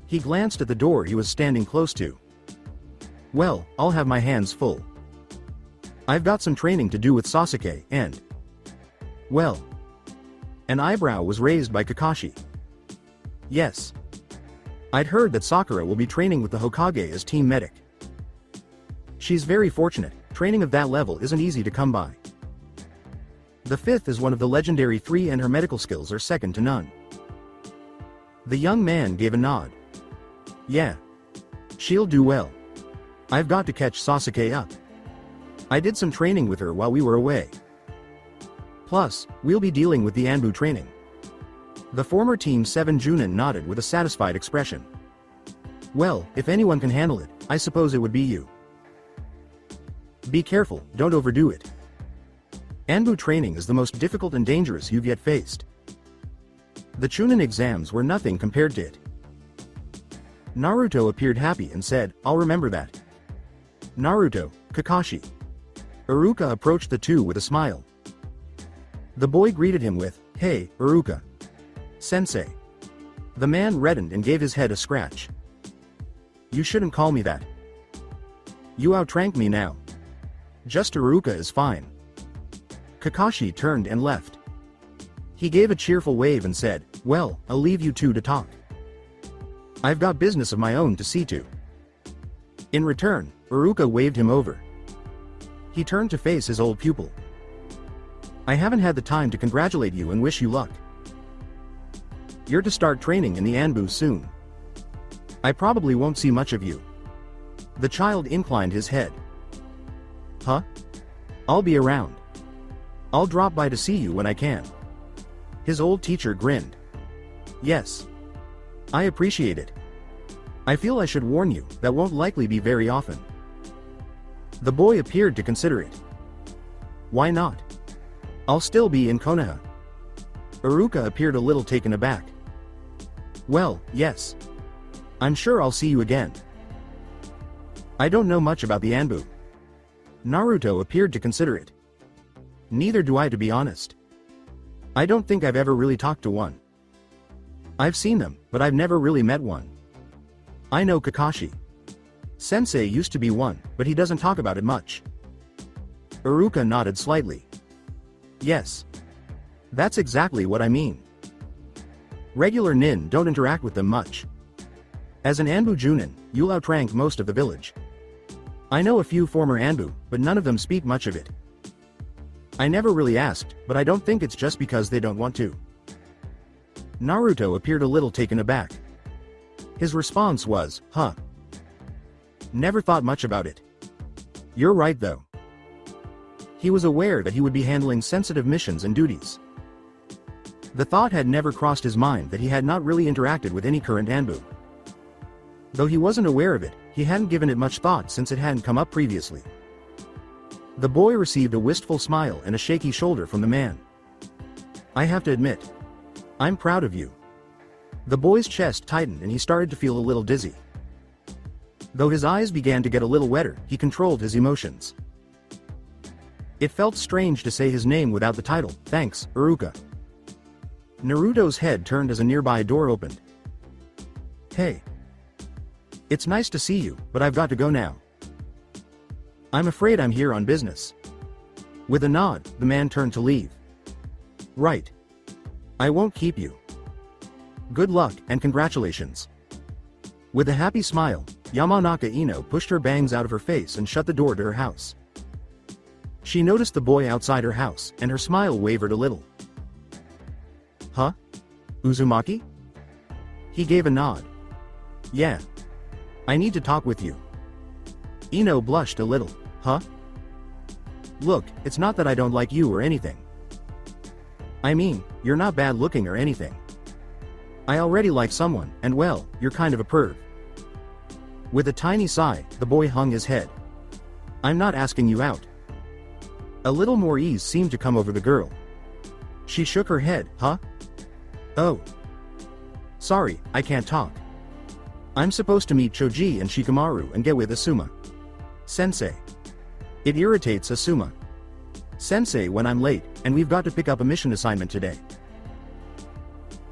He glanced at the door he was standing close to. "Well, I'll have my hands full. I've got some training to do with Sasuke and..." "Well..." An eyebrow was raised by Kakashi. "Yes. I'd heard that Sakura will be training with the Hokage as team medic. She's very fortunate. Training of that level isn't easy to come by. The 5th is one of the legendary 3 and her medical skills are second to none." The young man gave a nod. "Yeah. She'll do well. I've got to catch Sasuke up. I did some training with her while we were away. Plus, we'll be dealing with the Anbu training." The former Team 7 Junin nodded with a satisfied expression. "Well, if anyone can handle it, I suppose it would be you. Be careful, don't overdo it. Anbu training is the most difficult and dangerous you've yet faced. The Chunin exams were nothing compared to it." Naruto appeared happy and said, "I'll remember that." "Naruto, Kakashi." Iruka approached the two with a smile. The boy greeted him with, "Hey, Iruka. Sensei." The man reddened and gave his head a scratch. "You shouldn't call me that. You outranked me now. Just Iruka is fine." Kakashi turned and left. He gave a cheerful wave and said, "Well, I'll leave you two to talk. I've got business of my own to see to." In return, Iruka waved him over. He turned to face his old pupil. "I haven't had the time to congratulate you and wish you luck. You're to start training in the Anbu soon. I probably won't see much of you." The child inclined his head. "Huh? I'll be around. I'll drop by to see you when I can." His old teacher grinned. "Yes. I appreciate it. I feel I should warn you, that won't likely be very often." The boy appeared to consider it. "Why not? I'll still be in Konoha." Iruka appeared a little taken aback. "Well, yes. I'm sure I'll see you again." "I don't know much about the Anbu." Naruto appeared to consider it. "Neither do I, to be honest. I don't think I've ever really talked to one. I've seen them, but I've never really met one. I know Kakashi. Sensei used to be one, but he doesn't talk about it much." Iruka nodded slightly. Yes. That's exactly what I mean. Regular nin don't interact with them much. As an Anbu Junin, you'll outrank most of the village. I know a few former Anbu, but none of them speak much of it. I never really asked, but I don't think it's just because they don't want to. Naruto appeared a little taken aback. His response was, huh. Never thought much about it. You're right though. He was aware that he would be handling sensitive missions and duties. The thought had never crossed his mind that he had not really interacted with any current Anbu. Though he wasn't aware of it, he hadn't given it much thought since it hadn't come up previously. The boy received a wistful smile and a shaky shoulder from the man. I have to admit, I'm proud of you. The boy's chest tightened and he started to feel a little dizzy. Though his eyes began to get a little wetter, he controlled his emotions. It felt strange to say his name without the title, thanks, Iruka. Naruto's head turned as a nearby door opened. Hey. It's nice to see you, but I've got to go now. I'm afraid I'm here on business. With a nod, the man turned to leave. Right. I won't keep you. Good luck, and congratulations. With a happy smile, Yamanaka Ino pushed her bangs out of her face and shut the door to her house. She noticed the boy outside her house, and her smile wavered a little. Huh? Uzumaki? He gave a nod. Yeah. I need to talk with you. Ino blushed a little. Huh? Look, it's not that I don't like you or anything. I mean, you're not bad looking or anything. I already like someone, and well, you're kind of a perv. With a tiny sigh, the boy hung his head. I'm not asking you out. A little more ease seemed to come over the girl. She shook her head. Huh? Oh. Sorry, I can't talk. I'm supposed to meet Choji and Shikamaru and get with Asuma. Sensei. It irritates Asuma. Sensei when I'm late, and we've got to pick up a mission assignment today.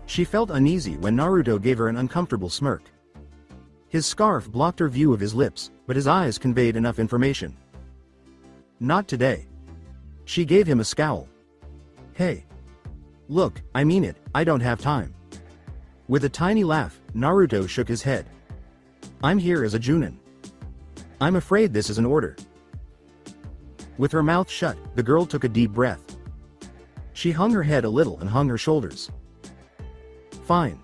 She felt uneasy when Naruto gave her an uncomfortable smirk. His scarf blocked her view of his lips, but his eyes conveyed enough information. Not today. She gave him a scowl. Hey. Look, I mean it, I don't have time. With a tiny laugh, Naruto shook his head. I'm here as a Junin. I'm afraid this is an order. With her mouth shut, the girl took a deep breath. She hung her head a little and hung her shoulders. Fine.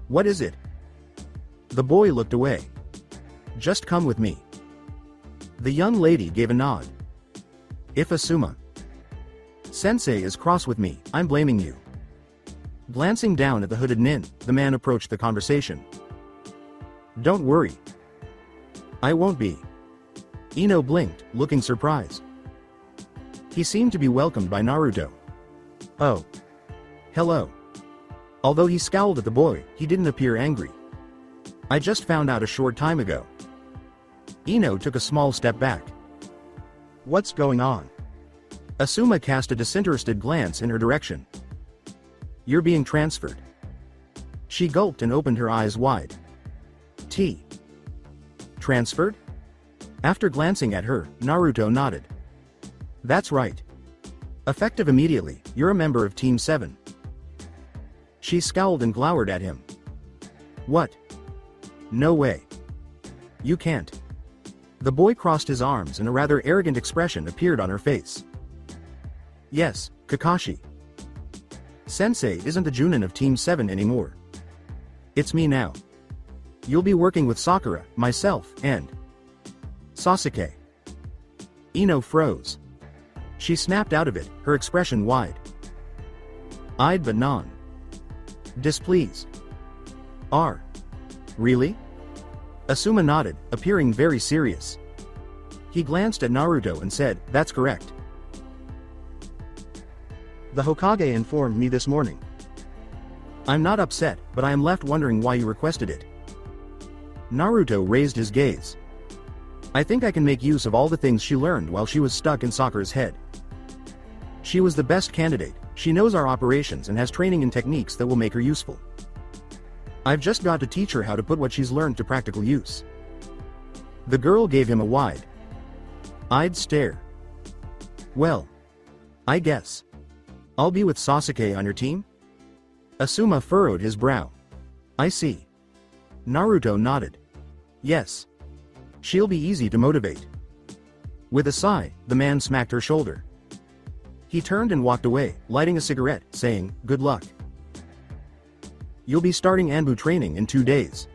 What is it? The boy looked away. Just come with me. The young lady gave a nod. If Asuma Sensei is cross with me, I'm blaming you. Glancing down at the hooded nin, the man approached the conversation. Don't worry. I won't be. Ino blinked, looking surprised. He seemed to be welcomed by Naruto. Oh. Hello. Although he scowled at the boy, he didn't appear angry. I just found out a short time ago. Ino took a small step back. What's going on? Asuma cast a disinterested glance in her direction. You're being transferred. She gulped and opened her eyes wide. Transferred? After glancing at her, Naruto nodded. That's right. Effective immediately, you're a member of Team 7. She scowled and glowered at him. What? No way. You can't. The boy crossed his arms and a rather arrogant expression appeared on her face. Yes, Kakashi. Sensei isn't the Junin of Team 7 anymore. It's me now. You'll be working with Sakura, myself, and Sasuke. Ino froze. She snapped out of it, her expression wide. Eyed but non. Displeased. Really? Asuma nodded, appearing very serious. He glanced at Naruto and said, that's correct. The Hokage informed me this morning. I'm not upset, but I am left wondering why you requested it. Naruto raised his gaze. I think I can make use of all the things she learned while she was stuck in Sakura's head. She was the best candidate, she knows our operations and has training and techniques that will make her useful. I've just got to teach her how to put what she's learned to practical use. The girl gave him a wide-eyed stare. Well, I guess. I'll be with Sasuke on your team? Asuma furrowed his brow. I see. Naruto nodded. Yes. She'll be easy to motivate. With a sigh, the man smacked her shoulder. He turned and walked away, lighting a cigarette, saying, "Good luck. You'll be starting Anbu training in 2 days.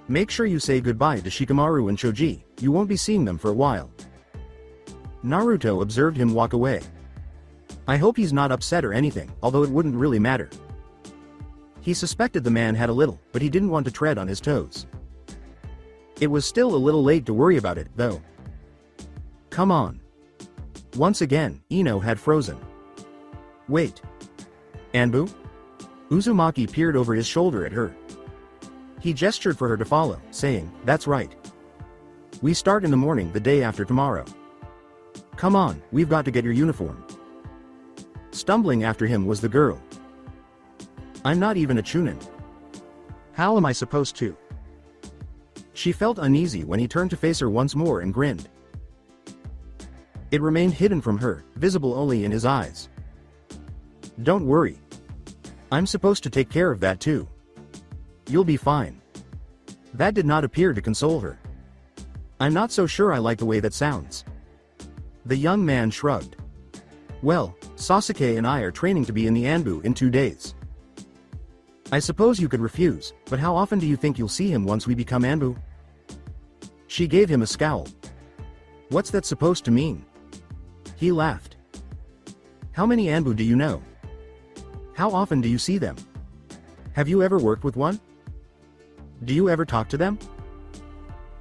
Make sure you say goodbye to Shikamaru and Shoji, you won't be seeing them for a while." Naruto observed him walk away. I hope he's not upset or anything, although it wouldn't really matter. He suspected the man had a little, but he didn't want to tread on his toes. It was still a little late to worry about it, though. Come on. Once again, Ino had frozen. Wait. Anbu? Uzumaki peered over his shoulder at her. He gestured for her to follow, saying, "That's right. We start in the morning the day after tomorrow. Come on, we've got to get your uniform." Stumbling after him was the girl. I'm not even a chunin. How am I supposed to? She felt uneasy when he turned to face her once more and grinned. It remained hidden from her, visible only in his eyes. Don't worry. I'm supposed to take care of that too. You'll be fine. That did not appear to console her. I'm not so sure I like the way that sounds. The young man shrugged. Well, Sasuke and I are training to be in the Anbu in 2 days. I suppose you could refuse, but how often do you think you'll see him once we become Anbu? She gave him a scowl. What's that supposed to mean? He laughed. How many Anbu do you know? How often do you see them? Have you ever worked with one? Do you ever talk to them?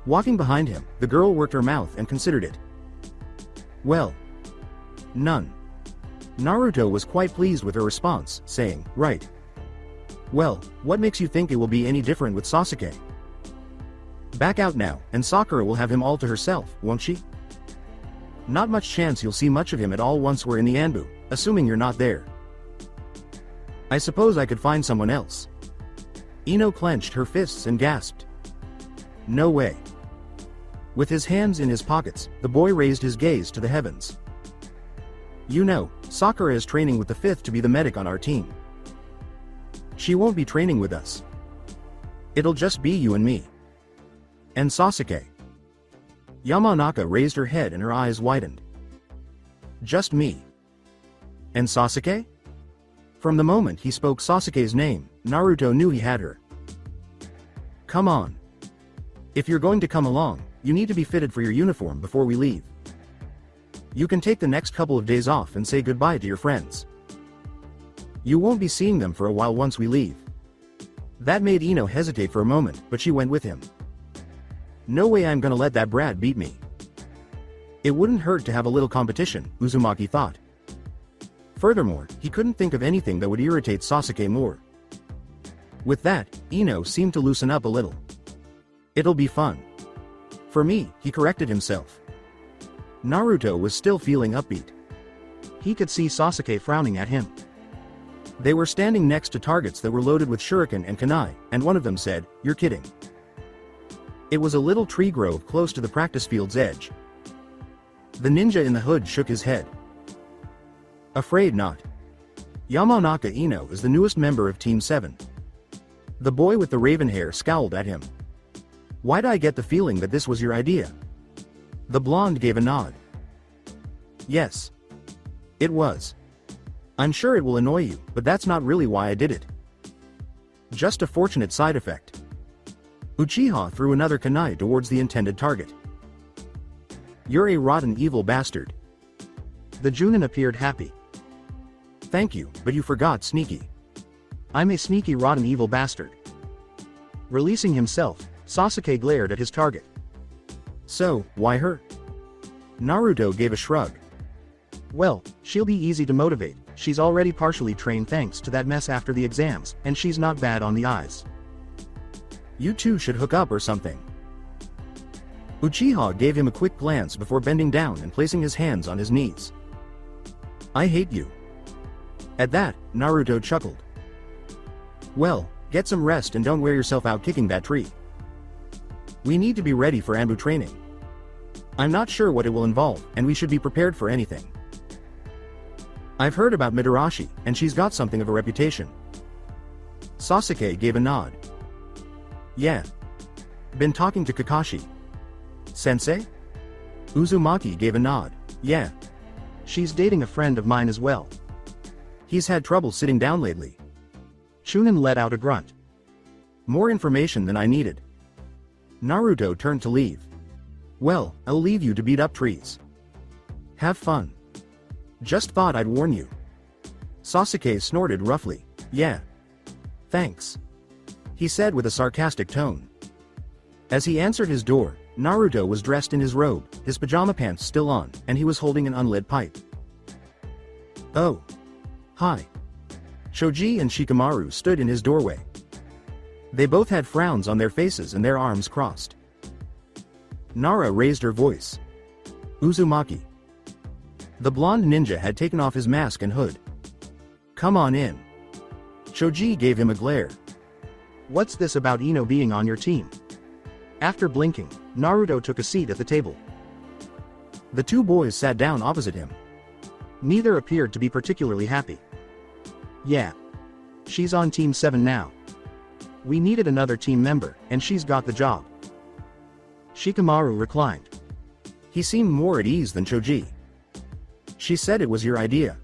Walking behind him, the girl worked her mouth and considered it. Well, none. Naruto was quite pleased with her response, saying, "Right. Well, what makes you think it will be any different with Sasuke? Back out now, and Sakura will have him all to herself, won't she? Not much chance you'll see much of him at all once we're in the Anbu, assuming you're not there. I suppose I could find someone else." Ino clenched her fists and gasped. No way. With his hands in his pockets, the boy raised his gaze to the heavens. You know, Sakura is training with the 5th to be the medic on our team. She won't be training with us. It'll just be you and me. And Sasuke. Yamanaka raised her head and her eyes widened. Just me. And Sasuke? From the moment he spoke Sasuke's name, Naruto knew he had her. Come on. If you're going to come along, you need to be fitted for your uniform before we leave. You can take the next couple of days off and say goodbye to your friends. You won't be seeing them for a while once we leave. That made Ino hesitate for a moment, but she went with him. No way I'm gonna let that brat beat me. It wouldn't hurt to have a little competition, Uzumaki thought. Furthermore, he couldn't think of anything that would irritate Sasuke more. With that, Ino seemed to loosen up a little. It'll be fun. For me, he corrected himself. Naruto was still feeling upbeat. He could see Sasuke frowning at him. They were standing next to targets that were loaded with shuriken and kunai, and one of them said, "You're kidding." It was a little tree grove close to the practice field's edge. The ninja in the hood shook his head. Afraid not. Yamanaka Ino is the newest member of Team 7. The boy with the raven hair scowled at him. Why'd I get the feeling that this was your idea? The blonde gave a nod. Yes. It was. I'm sure it will annoy you, but that's not really why I did it. Just a fortunate side effect. Uchiha threw another kunai towards the intended target. You're a rotten evil bastard. The Junin appeared happy. Thank you, but you forgot sneaky. I'm a sneaky rotten evil bastard. Releasing himself, Sasuke glared at his target. So, why her? Naruto gave a shrug. Well, she'll be easy to motivate, she's already partially trained thanks to that mess after the exams, and she's not bad on the eyes. You two should hook up or something. Uchiha gave him a quick glance before bending down and placing his hands on his knees. I hate you. At that, Naruto chuckled. Well, get some rest and don't wear yourself out kicking that tree. We need to be ready for Anbu training. I'm not sure what it will involve, and we should be prepared for anything. I've heard about Mitarashi, and she's got something of a reputation. Sasuke gave a nod. Yeah. Been talking to Kakashi. Sensei? Uzumaki gave a nod. Yeah. She's dating a friend of mine as well. He's had trouble sitting down lately. Chunin let out a grunt. More information than I needed. Naruto turned to leave. Well, I'll leave you to beat up trees. Have fun. Just thought I'd warn you. Sasuke snorted roughly. Yeah. Thanks. He said with a sarcastic tone. As he answered his door, Naruto was dressed in his robe, his pajama pants still on, and he was holding an unlit pipe. Oh. Hi. Choji and Shikamaru stood in his doorway. They both had frowns on their faces and their arms crossed. Nara raised her voice. Uzumaki. The blonde ninja had taken off his mask and hood. Come on in. Choji gave him a glare. What's this about Ino being on your team? After blinking, Naruto took a seat at the table. The two boys sat down opposite him. Neither appeared to be particularly happy. Yeah. She's on Team 7 now. We needed another team member, and she's got the job. Shikamaru reclined. He seemed more at ease than Choji. She said it was your idea.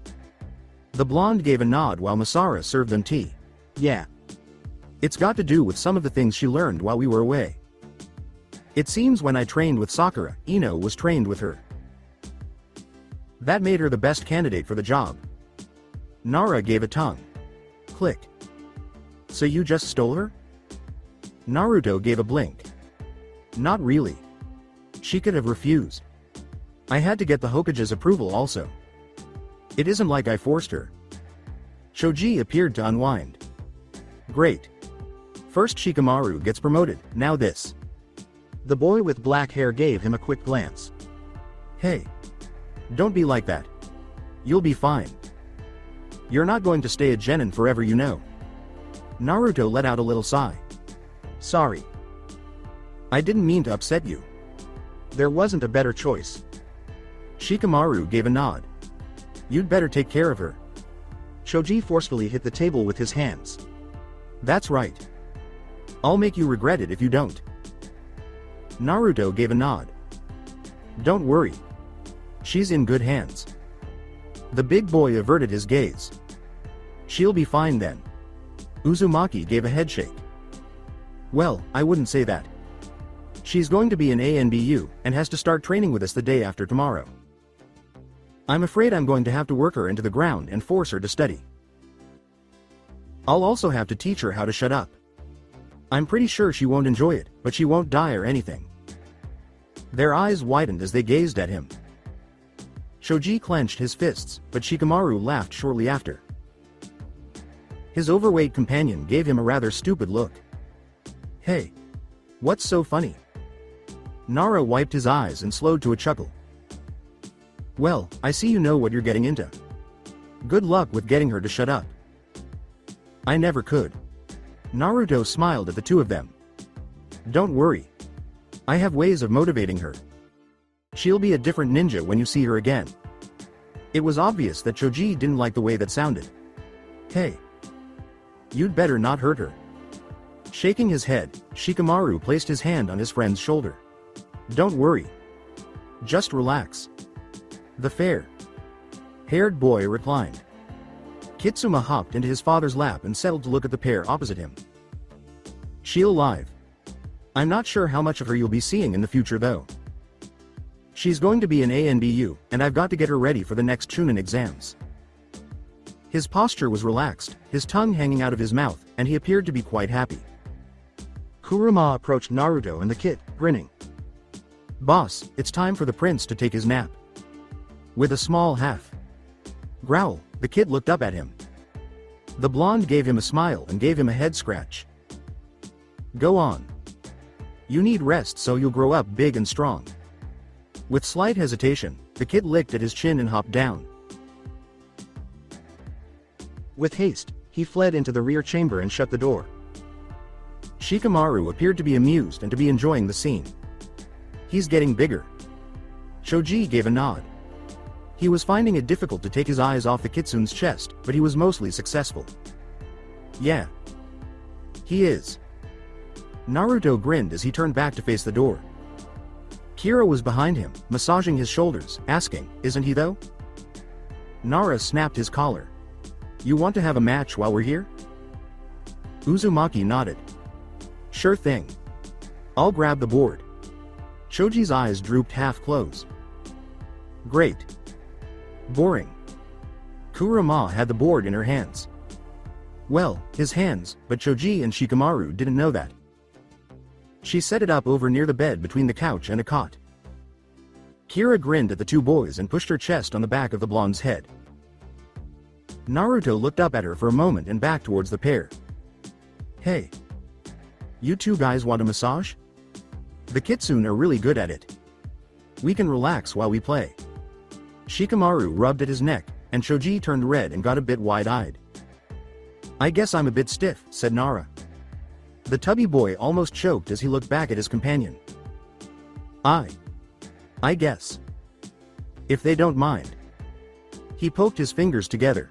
The blonde gave a nod while Masara served them tea. Yeah. It's got to do with some of the things she learned while we were away. It seems when I trained with Sakura, Ino was trained with her. That made her the best candidate for the job. Nara gave a tongue. Click. So you just stole her? Naruto gave a blink. Not really. She could have refused. I had to get the Hokage's approval also. It isn't like I forced her. Choji appeared to unwind. Great. First Shikamaru gets promoted, now this. The boy with black hair gave him a quick glance. Hey. Don't be like that. You'll be fine. You're not going to stay a genin forever, you know. Naruto let out a little sigh. Sorry. I didn't mean to upset you. There wasn't a better choice. Shikamaru gave a nod. You'd better take care of her. Choji forcefully hit the table with his hands. That's right. I'll make you regret it if you don't. Naruto gave a nod. Don't worry. She's in good hands. The big boy averted his gaze. She'll be fine then. Uzumaki gave a headshake. Well, I wouldn't say that. She's going to be an ANBU, and has to start training with us the day after tomorrow. I'm afraid I'm going to have to work her into the ground and force her to study. I'll also have to teach her how to shut up. I'm pretty sure she won't enjoy it, but she won't die or anything. Their eyes widened as they gazed at him. Choji clenched his fists, but Shikamaru laughed shortly after. His overweight companion gave him a rather stupid look. Hey. What's so funny? Nara wiped his eyes and slowed to a chuckle. Well, I see you know what you're getting into. Good luck with getting her to shut up. I never could. Naruto smiled at the two of them. Don't worry. I have ways of motivating her. She'll be a different ninja when you see her again. It was obvious that Choji didn't like the way that sounded. Hey. You'd better not hurt her. Shaking his head, Shikamaru placed his hand on his friend's shoulder. Don't worry. Just relax. The fair-haired boy reclined. Kitsuma hopped into his father's lap and settled to look at the pair opposite him. She'll alive. I'm not sure how much of her you'll be seeing in the future though. She's going to be an ANBU, and I've got to get her ready for the next Chunin exams. His posture was relaxed, his tongue hanging out of his mouth, and he appeared to be quite happy. Kurama approached Naruto and the kid, grinning. Boss, it's time for the prince to take his nap. With a small growl, the kid looked up at him. The blonde gave him a smile and gave him a head scratch. Go on. You need rest so you'll grow up big and strong. With slight hesitation, the kid licked at his chin and hopped down. With haste, he fled into the rear chamber and shut the door. Shikamaru appeared to be amused and to be enjoying the scene. He's getting bigger. Choji gave a nod. He was finding it difficult to take his eyes off the kitsune's chest, but he was mostly successful. Yeah. He is. Naruto grinned as he turned back to face the door. Kira was behind him, massaging his shoulders, asking, "Isn't he though?" Nara snapped his collar. "You want to have a match while we're here?" Uzumaki nodded. "Sure thing. I'll grab the board." Choji's eyes drooped half closed. "Great. Boring." Kurama had the board in her hands. Well, his hands, but Choji and Shikamaru didn't know that. She set it up over near the bed between the couch and a cot. Kira grinned at the two boys and pushed her chest on the back of the blonde's head. Naruto looked up at her for a moment and back towards the pair. "Hey. You two guys want a massage? The kitsune are really good at it. We can relax while we play." Shikamaru rubbed at his neck, and Choji turned red and got a bit wide-eyed. "I guess I'm a bit stiff," said Nara. The tubby boy almost choked as he looked back at his companion. I guess. If they don't mind." He poked his fingers together.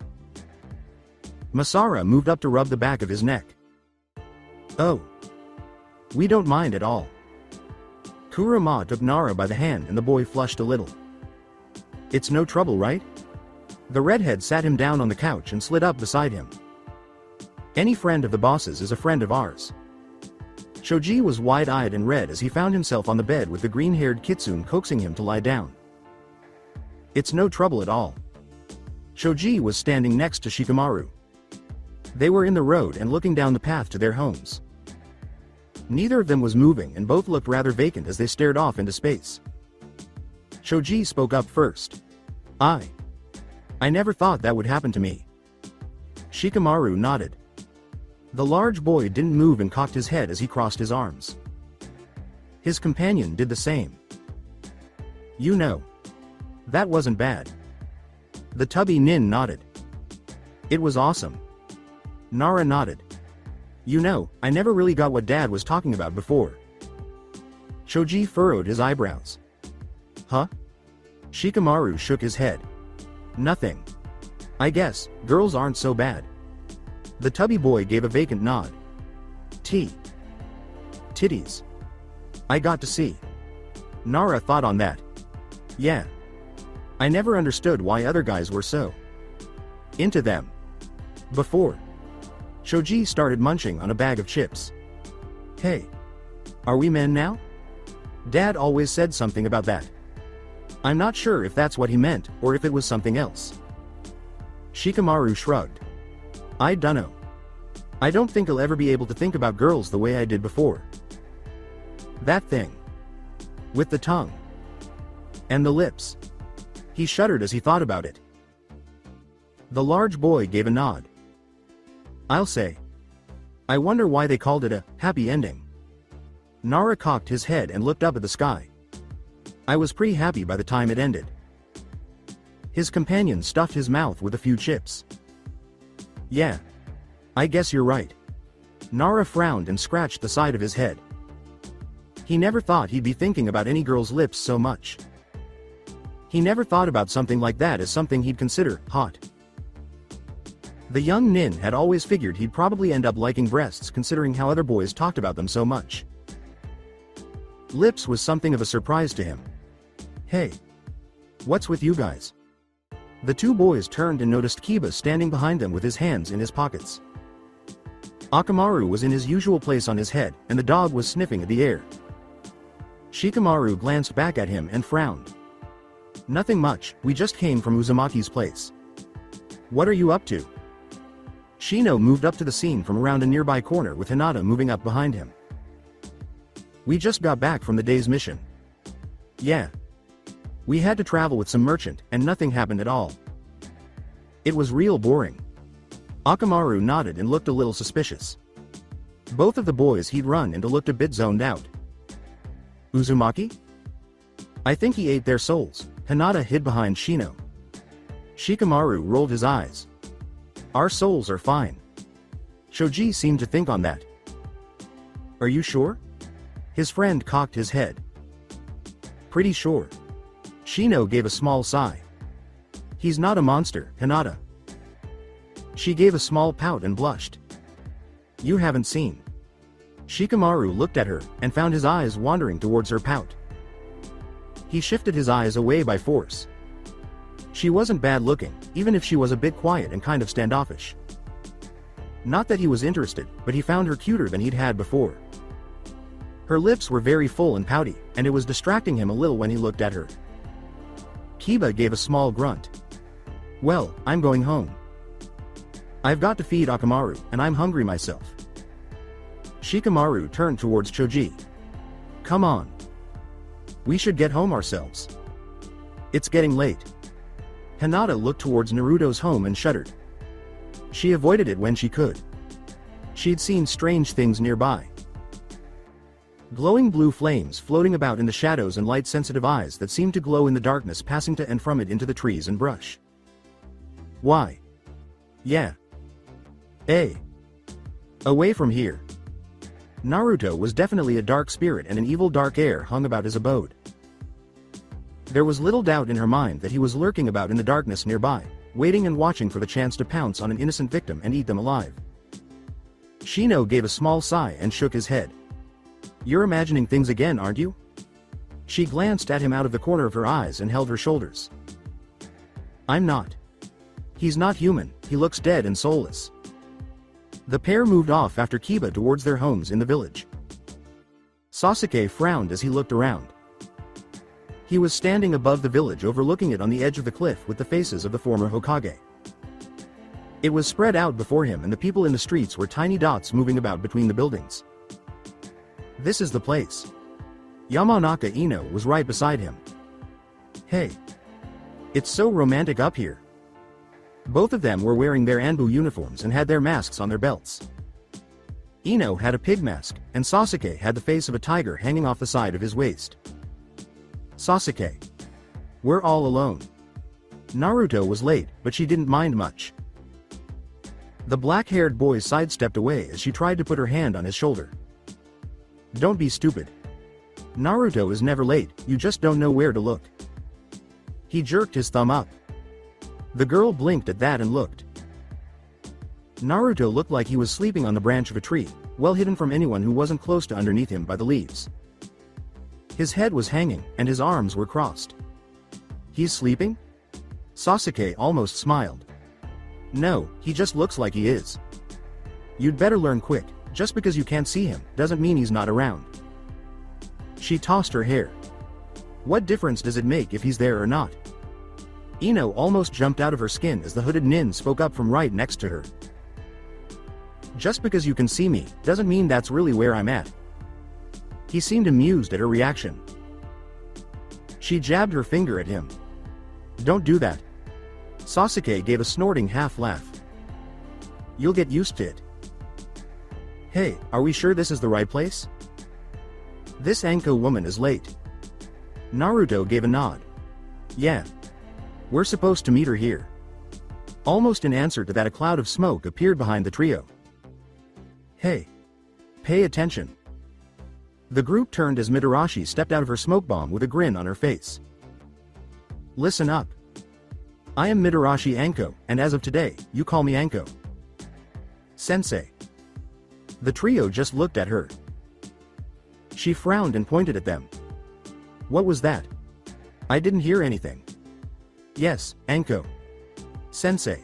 Masara moved up to rub the back of his neck. "Oh. We don't mind at all." Kurama took Nara by the hand and the boy flushed a little. "It's no trouble, right?" The redhead sat him down on the couch and slid up beside him. "Any friend of the boss's is a friend of ours." Choji was wide-eyed and red as he found himself on the bed with the green-haired kitsune coaxing him to lie down. "It's no trouble at all." Choji was standing next to Shikamaru. They were in the road and looking down the path to their homes. Neither of them was moving and both looked rather vacant as they stared off into space. Choji spoke up first. I never thought that would happen to me." Shikamaru nodded. The large boy didn't move and cocked his head as he crossed his arms. His companion did the same. "You know. That wasn't bad." The tubby nin nodded. "It was awesome." Nara nodded. "You know, I never really got what Dad was talking about before." Choji furrowed his eyebrows. "Huh?" Shikamaru shook his head. "Nothing. I guess, girls aren't so bad." The tubby boy gave a vacant nod. Titties. I got to see." Nara thought on that. "Yeah. I never understood why other guys were so into them before." Choji started munching on a bag of chips. "Hey. Are we men now? Dad always said something about that. I'm not sure if that's what he meant, or if it was something else." Shikamaru shrugged. "I dunno. I don't think I'll ever be able to think about girls the way I did before. That thing. With the tongue. And the lips." He shuddered as he thought about it. The large boy gave a nod. "I'll say. I wonder why they called it a happy ending." Nara cocked his head and looked up at the sky. "I was pretty happy by the time it ended." His companion stuffed his mouth with a few chips. "Yeah. I guess you're right." Nara frowned and scratched the side of his head. He never thought he'd be thinking about any girl's lips so much. He never thought about something like that as something he'd consider hot. The young nin had always figured he'd probably end up liking breasts considering how other boys talked about them so much. Lips was something of a surprise to him. "Hey. What's with you guys?" The two boys turned and noticed Kiba standing behind them with his hands in his pockets. Akamaru was in his usual place on his head, and the dog was sniffing at the air. Shikamaru glanced back at him and frowned. "Nothing much, we just came from Uzumaki's place." "What are you up to?" Shino moved up to the scene from around a nearby corner with Hinata moving up behind him. "We just got back from the day's mission." "Yeah. We had to travel with some merchant, and nothing happened at all. It was real boring." Akamaru nodded and looked a little suspicious. Both of the boys he'd run into looked a bit zoned out. "Uzumaki? I think he ate their souls." Hinata hid behind Shino. Shikamaru rolled his eyes. "Our souls are fine." Choji seemed to think on that. "Are you sure?" His friend cocked his head. "Pretty sure." Shino gave a small sigh. He's not a monster, Hinata. She gave a small pout and blushed. You haven't seen. Shikamaru looked at her, and found his eyes wandering towards her pout. He shifted his eyes away by force. She wasn't bad looking, even if she was a bit quiet and kind of standoffish. Not that he was interested, but he found her cuter than he'd had before. Her lips were very full and pouty, and it was distracting him a little when he looked at her. Kiba gave a small grunt. Well, I'm going home. I've got to feed Akamaru, and I'm hungry myself. Shikamaru turned towards Choji. Come on. We should get home ourselves. It's getting late. Hinata looked towards Naruto's home and shuddered. She avoided it when she could. She'd seen strange things nearby. Glowing blue flames floating about in the shadows and light-sensitive eyes that seemed to glow in the darkness passing to and from it into the trees and brush. Why? Yeah. Hey. Away from here. Naruto was definitely a dark spirit, and an evil dark air hung about his abode. There was little doubt in her mind that he was lurking about in the darkness nearby, waiting and watching for the chance to pounce on an innocent victim and eat them alive. Shino gave a small sigh and shook his head. You're imagining things again, aren't you? She glanced at him out of the corner of her eyes and held her shoulders. I'm not. He's not human, he looks dead and soulless. The pair moved off after Kiba towards their homes in the village. Sasuke frowned as he looked around. He was standing above the village overlooking it on the edge of the cliff with the faces of the former Hokage. It was spread out before him, and the people in the streets were tiny dots moving about between the buildings. This is the place. Yamanaka Ino was right beside him. Hey. It's so romantic up here. Both of them were wearing their Anbu uniforms and had their masks on their belts. Ino had a pig mask, and Sasuke had the face of a tiger hanging off the side of his waist. Sasuke. We're all alone. Naruto was late, but she didn't mind much. The black-haired boy sidestepped away as she tried to put her hand on his shoulder. Don't be stupid. Naruto is never late, you just don't know where to look. He jerked his thumb up. The girl blinked at that and looked. Naruto looked like he was sleeping on the branch of a tree, well hidden from anyone who wasn't close to underneath him by the leaves. His head was hanging, and his arms were crossed. He's sleeping? Sasuke almost smiled. No, he just looks like he is. You'd better learn quick. Just because you can't see him, doesn't mean he's not around. She tossed her hair. What difference does it make if he's there or not? Ino almost jumped out of her skin as the hooded nin spoke up from right next to her. Just because you can see me, doesn't mean that's really where I'm at. He seemed amused at her reaction. She jabbed her finger at him. Don't do that. Sasuke gave a snorting half-laugh. You'll get used to it. Hey, are we sure this is the right place? This Anko woman is late. Naruto gave a nod. Yeah. We're supposed to meet her here. Almost in answer to that, a cloud of smoke appeared behind the trio. Hey. Pay attention. The group turned as Mitarashi stepped out of her smoke bomb with a grin on her face. Listen up. I am Mitarashi Anko, and as of today, you call me Anko. Sensei. The trio just looked at her. She frowned and pointed at them. What was that? I didn't hear anything. Yes, Anko. Sensei.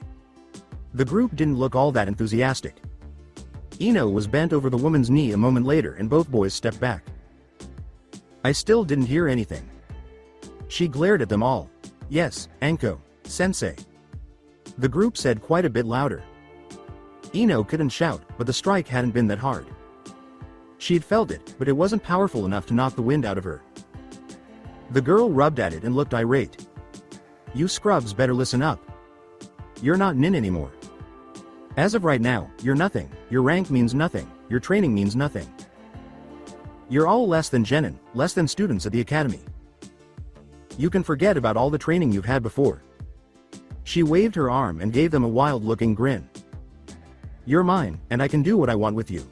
The group didn't look all that enthusiastic. Ino was bent over the woman's knee a moment later, and both boys stepped back. I still didn't hear anything. She glared at them all. Yes, Anko. Sensei. The group said quite a bit louder. Ino couldn't shout, but the strike hadn't been that hard. She'd felt it, but it wasn't powerful enough to knock the wind out of her. The girl rubbed at it and looked irate. You scrubs better listen up. You're not nin anymore. As of right now, you're nothing, your rank means nothing, your training means nothing. You're all less than genin, less than students at the academy. You can forget about all the training you've had before. She waved her arm and gave them a wild-looking grin. You're mine, and I can do what I want with you.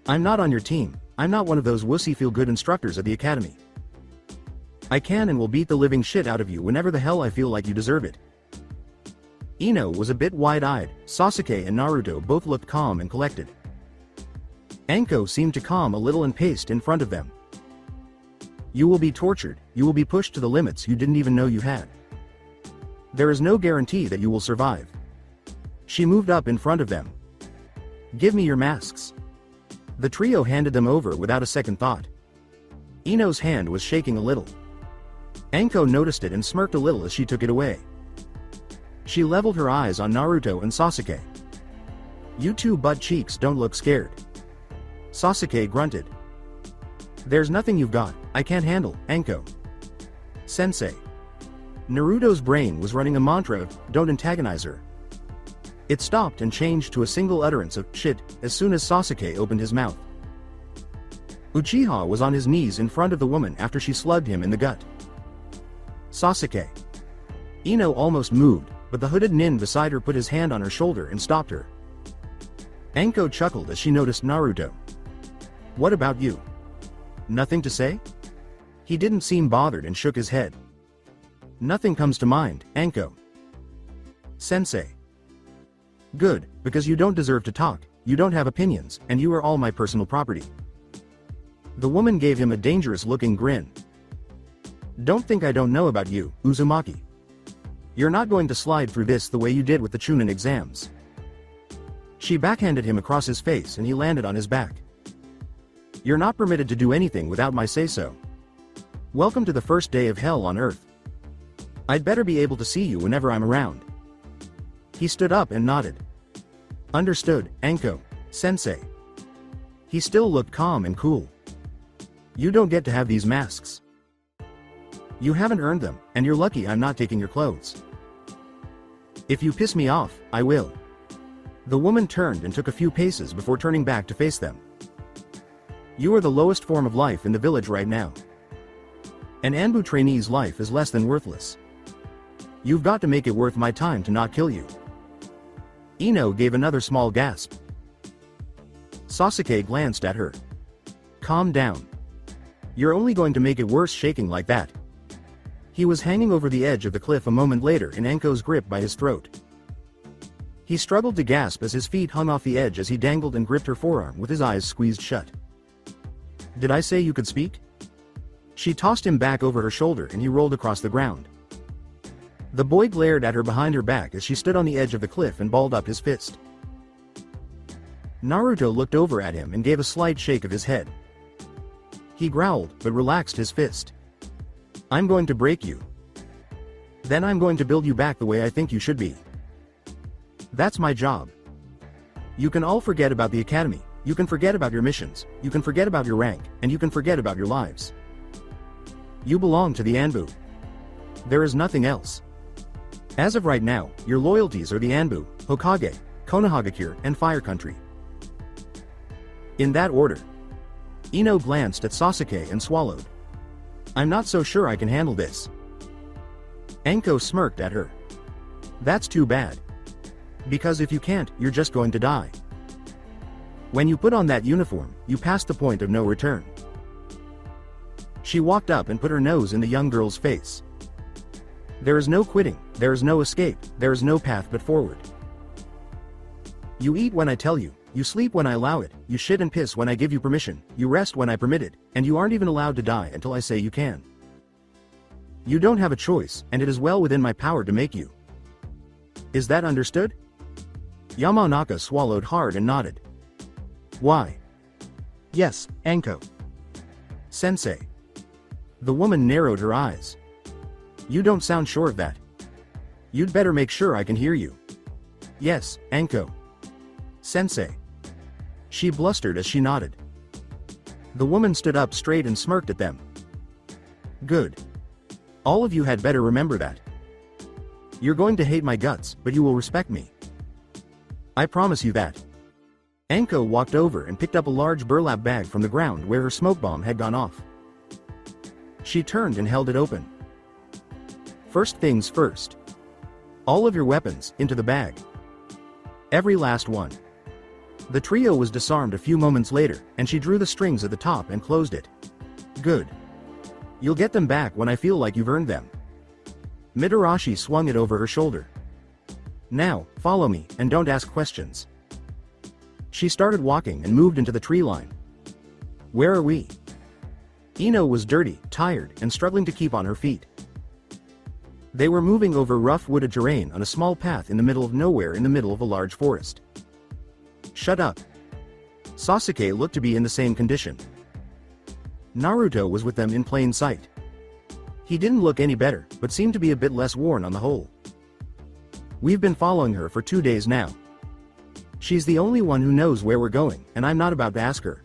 I'm not on your team, I'm not one of those wussy feel-good instructors at the academy. I can and will beat the living shit out of you whenever the hell I feel like you deserve it. Ino was a bit wide-eyed. Sasuke and Naruto both looked calm and collected. Anko seemed to calm a little and paced in front of them. You will be tortured, you will be pushed to the limits you didn't even know you had. There is no guarantee that you will survive. She moved up in front of them. Give me your masks. The trio handed them over without a second thought. Ino's hand was shaking a little. Anko noticed it and smirked a little as she took it away. She leveled her eyes on Naruto and Sasuke. You two butt cheeks don't look scared. Sasuke grunted. There's nothing you've got, I can't handle, Anko. Sensei. Naruto's brain was running a mantra of, don't antagonize her. It stopped and changed to a single utterance of, shit, as soon as Sasuke opened his mouth. Uchiha was on his knees in front of the woman after she slugged him in the gut. Sasuke. Ino almost moved, but the hooded nin beside her put his hand on her shoulder and stopped her. Anko chuckled as she noticed Naruto. What about you? Nothing to say? He didn't seem bothered and shook his head. Nothing comes to mind, Anko. Sensei. Good, because you don't deserve to talk, you don't have opinions, and you are all my personal property. The woman gave him a dangerous-looking grin. Don't think I don't know about you, Uzumaki. You're not going to slide through this the way you did with the Chunin exams. She backhanded him across his face and he landed on his back. You're not permitted to do anything without my say-so. Welcome to the first day of hell on Earth. I'd better be able to see you whenever I'm around. He stood up and nodded. Understood, Anko, Sensei. He still looked calm and cool. You don't get to have these masks. You haven't earned them, and you're lucky I'm not taking your clothes. If you piss me off, I will. The woman turned and took a few paces before turning back to face them. You are the lowest form of life in the village right now. An Anbu trainee's life is less than worthless. You've got to make it worth my time to not kill you. Ino gave another small gasp. Sasuke glanced at her. Calm down. You're only going to make it worse shaking like that. He was hanging over the edge of the cliff a moment later in Anko's grip by his throat. He struggled to gasp as his feet hung off the edge as he dangled and gripped her forearm with his eyes squeezed shut. Did I say you could speak? She tossed him back over her shoulder and he rolled across the ground. The boy glared at her behind her back as she stood on the edge of the cliff and balled up his fist. Naruto looked over at him and gave a slight shake of his head. He growled, but relaxed his fist. I'm going to break you. Then I'm going to build you back the way I think you should be. That's my job. You can all forget about the academy, you can forget about your missions, you can forget about your rank, and you can forget about your lives. You belong to the Anbu. There is nothing else. As of right now, your loyalties are the Anbu, Hokage, Konohagakure, and Fire Country. In that order. Ino glanced at Sasuke and swallowed. I'm not so sure I can handle this. Anko smirked at her. That's too bad. Because if you can't, you're just going to die. When you put on that uniform, you pass the point of no return. She walked up and put her nose in the young girl's face. There is no quitting, there is no escape, there is no path but forward. You eat when I tell you, you sleep when I allow it, you shit and piss when I give you permission, you rest when I permit it, and you aren't even allowed to die until I say you can. You don't have a choice, and it is well within my power to make you. Is that understood? Yamanaka swallowed hard and nodded. Why? Yes, Anko. Sensei. The woman narrowed her eyes. You don't sound sure of that. You'd better make sure I can hear you. Yes, Anko. Sensei. She blustered as she nodded. The woman stood up straight and smirked at them. Good. All of you had better remember that. You're going to hate my guts, but you will respect me. I promise you that. Anko walked over and picked up a large burlap bag from the ground where her smoke bomb had gone off. She turned and held it open. First things first. All of your weapons, into the bag. Every last one. The trio was disarmed a few moments later, and she drew the strings at the top and closed it. Good. You'll get them back when I feel like you've earned them. Mitarashi swung it over her shoulder. Now, follow me, and don't ask questions. She started walking and moved into the tree line. Where are we? Ino was dirty, tired, and struggling to keep on her feet. They were moving over rough wooded terrain on a small path in the middle of nowhere in the middle of a large forest. Shut up. Sasuke looked to be in the same condition. Naruto was with them in plain sight. He didn't look any better, but seemed to be a bit less worn on the whole. We've been following her for 2 days now. She's the only one who knows where we're going, and I'm not about to ask her.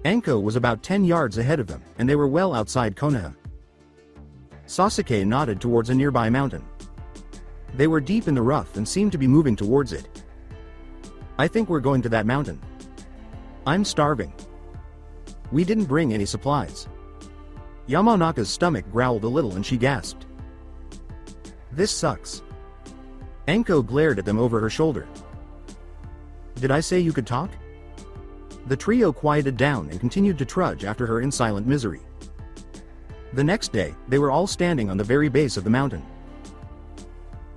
Anko was about 10 yards ahead of them, and they were well outside Konoha. Sasuke nodded towards a nearby mountain. They were deep in the rough and seemed to be moving towards it. I think we're going to that mountain. I'm starving. We didn't bring any supplies. Yamanaka's stomach growled a little and she gasped. This sucks. Anko glared at them over her shoulder. Did I say you could talk? The trio quieted down and continued to trudge after her in silent misery. The next day, they were all standing on the very base of the mountain.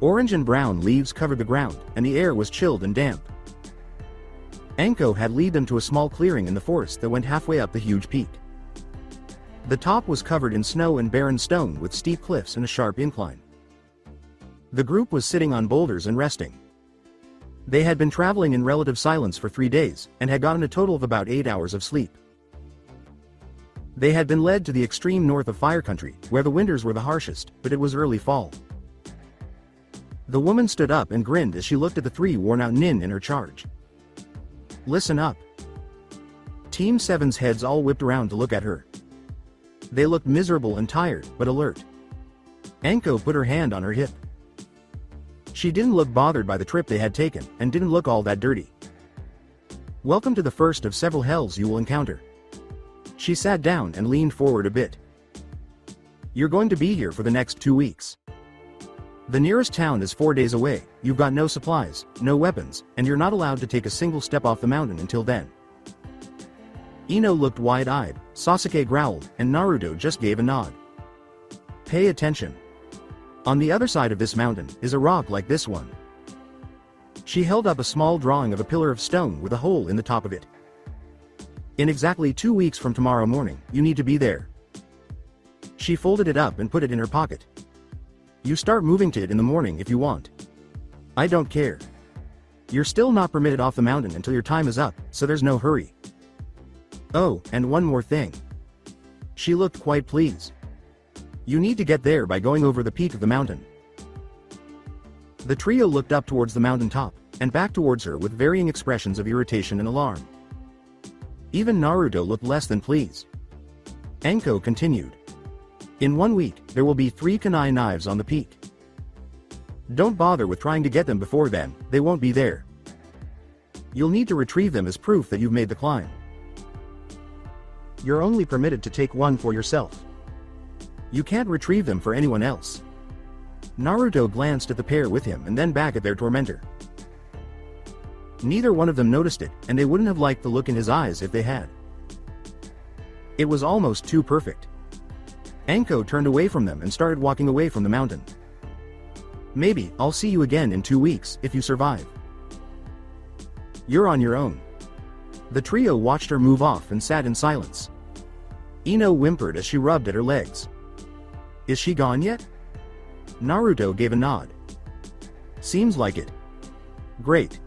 Orange and brown leaves covered the ground, and the air was chilled and damp. Anko had led them to a small clearing in the forest that went halfway up the huge peak. The top was covered in snow and barren stone with steep cliffs and a sharp incline. The group was sitting on boulders and resting. They had been traveling in relative silence for 3 days, and had gotten a total of about 8 hours of sleep. They had been led to the extreme north of Fire Country, where the winters were the harshest, but it was early fall. The woman stood up and grinned as she looked at the 3 worn-out nin in her charge. Listen up. Team 7's heads all whipped around to look at her. They looked miserable and tired, but alert. Anko put her hand on her hip. She didn't look bothered by the trip they had taken, and didn't look all that dirty. Welcome to the first of several hells you will encounter. She sat down and leaned forward a bit. You're going to be here for the next 2 weeks. The nearest town is 4 days away, you've got no supplies, no weapons, and you're not allowed to take a single step off the mountain until then. Ino looked wide-eyed, Sasuke growled, and Naruto just gave a nod. Pay attention. On the other side of this mountain is a rock like this one. She held up a small drawing of a pillar of stone with a hole in the top of it. In exactly 2 weeks from tomorrow morning, you need to be there. She folded it up and put it in her pocket. You start moving to it in the morning if you want. I don't care. You're still not permitted off the mountain until your time is up, so there's no hurry. Oh, and one more thing. She looked quite pleased. You need to get there by going over the peak of the mountain. The trio looked up towards the mountain top, and back towards her with varying expressions of irritation and alarm. Even Naruto looked less than pleased. Anko continued. In 1 week, there will be 3 kunai knives on the peak. Don't bother with trying to get them before then, they won't be there. You'll need to retrieve them as proof that you've made the climb. You're only permitted to take one for yourself. You can't retrieve them for anyone else. Naruto glanced at the pair with him and then back at their tormentor. Neither one of them noticed it, and they wouldn't have liked the look in his eyes if they had. It was almost too perfect. Anko turned away from them and started walking away from the mountain. Maybe I'll see you again in 2 weeks, if you survive. You're on your own. The trio watched her move off and sat in silence. Ino whimpered as she rubbed at her legs. Is she gone yet? Naruto gave a nod. Seems like it. Great.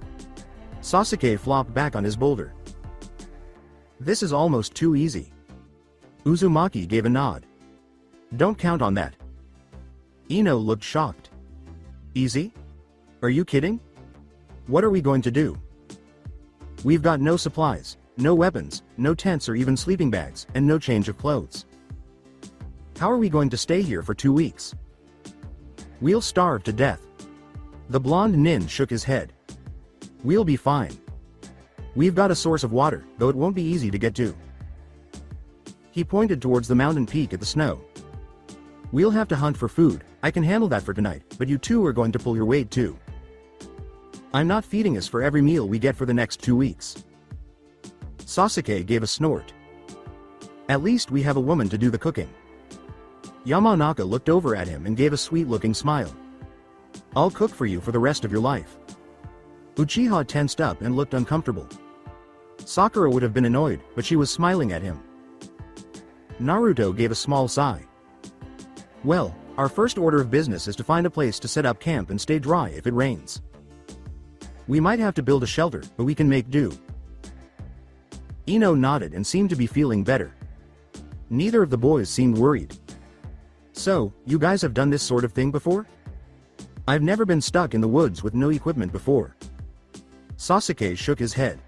Sasuke flopped back on his boulder. This is almost too easy. Uzumaki gave a nod. Don't count on that. Ino looked shocked. Easy? Are you kidding? What are we going to do? We've got no supplies, no weapons, no tents or even sleeping bags, and no change of clothes. How are we going to stay here for 2 weeks? We'll starve to death. The blonde nin shook his head. We'll be fine. We've got a source of water, though it won't be easy to get to. He pointed towards the mountain peak at the snow. We'll have to hunt for food, I can handle that for tonight, but you two are going to pull your weight too. I'm not feeding us for every meal we get for the next 2 weeks. Sasuke gave a snort. At least we have a woman to do the cooking. Yamanaka looked over at him and gave a sweet-looking smile. I'll cook for you for the rest of your life. Uchiha tensed up and looked uncomfortable. Sakura would have been annoyed, but she was smiling at him. Naruto gave a small sigh. Well, our first order of business is to find a place to set up camp and stay dry if it rains. We might have to build a shelter, but we can make do. Ino nodded and seemed to be feeling better. Neither of the boys seemed worried. So, you guys have done this sort of thing before? I've never been stuck in the woods with no equipment before. Sasuke shook his head.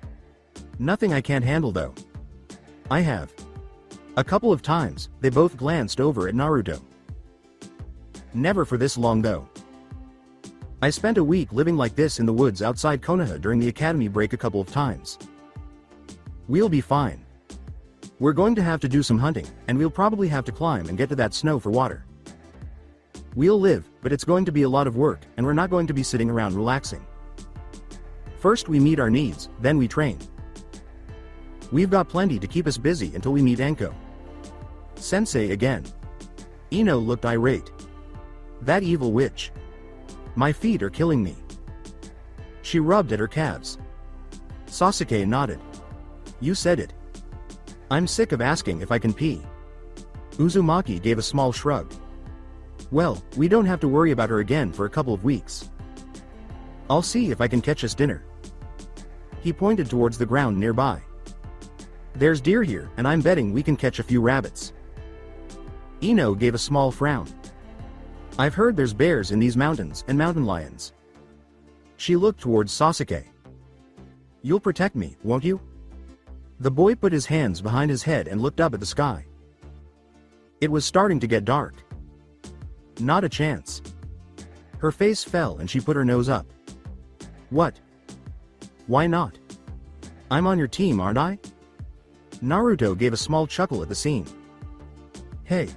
Nothing I can't handle though. I have. A couple of times, they both glanced over at Naruto. Never for this long though. I spent a week living like this in the woods outside Konoha during the academy break a couple of times. We'll be fine. We're going to have to do some hunting, and we'll probably have to climb and get to that snow for water. We'll live, but it's going to be a lot of work, and we're not going to be sitting around relaxing. First we meet our needs, then we train. We've got plenty to keep us busy until we meet Enko. Sensei again. Ino looked irate. That evil witch. My feet are killing me. She rubbed at her calves. Sasuke nodded. You said it. I'm sick of asking if I can pee. Uzumaki gave a small shrug. Well, we don't have to worry about her again for a couple of weeks. I'll see if I can catch us dinner. He pointed towards the ground nearby. There's deer here, and I'm betting we can catch a few rabbits. Ino gave a small frown. I've heard there's bears in these mountains and mountain lions. She looked towards Sasuke. You'll protect me, won't you? The boy put his hands behind his head and looked up at the sky. It was starting to get dark. Not a chance. Her face fell and she put her nose up. What? Why not? I'm on your team, aren't I? Naruto gave a small chuckle at the scene. Hey.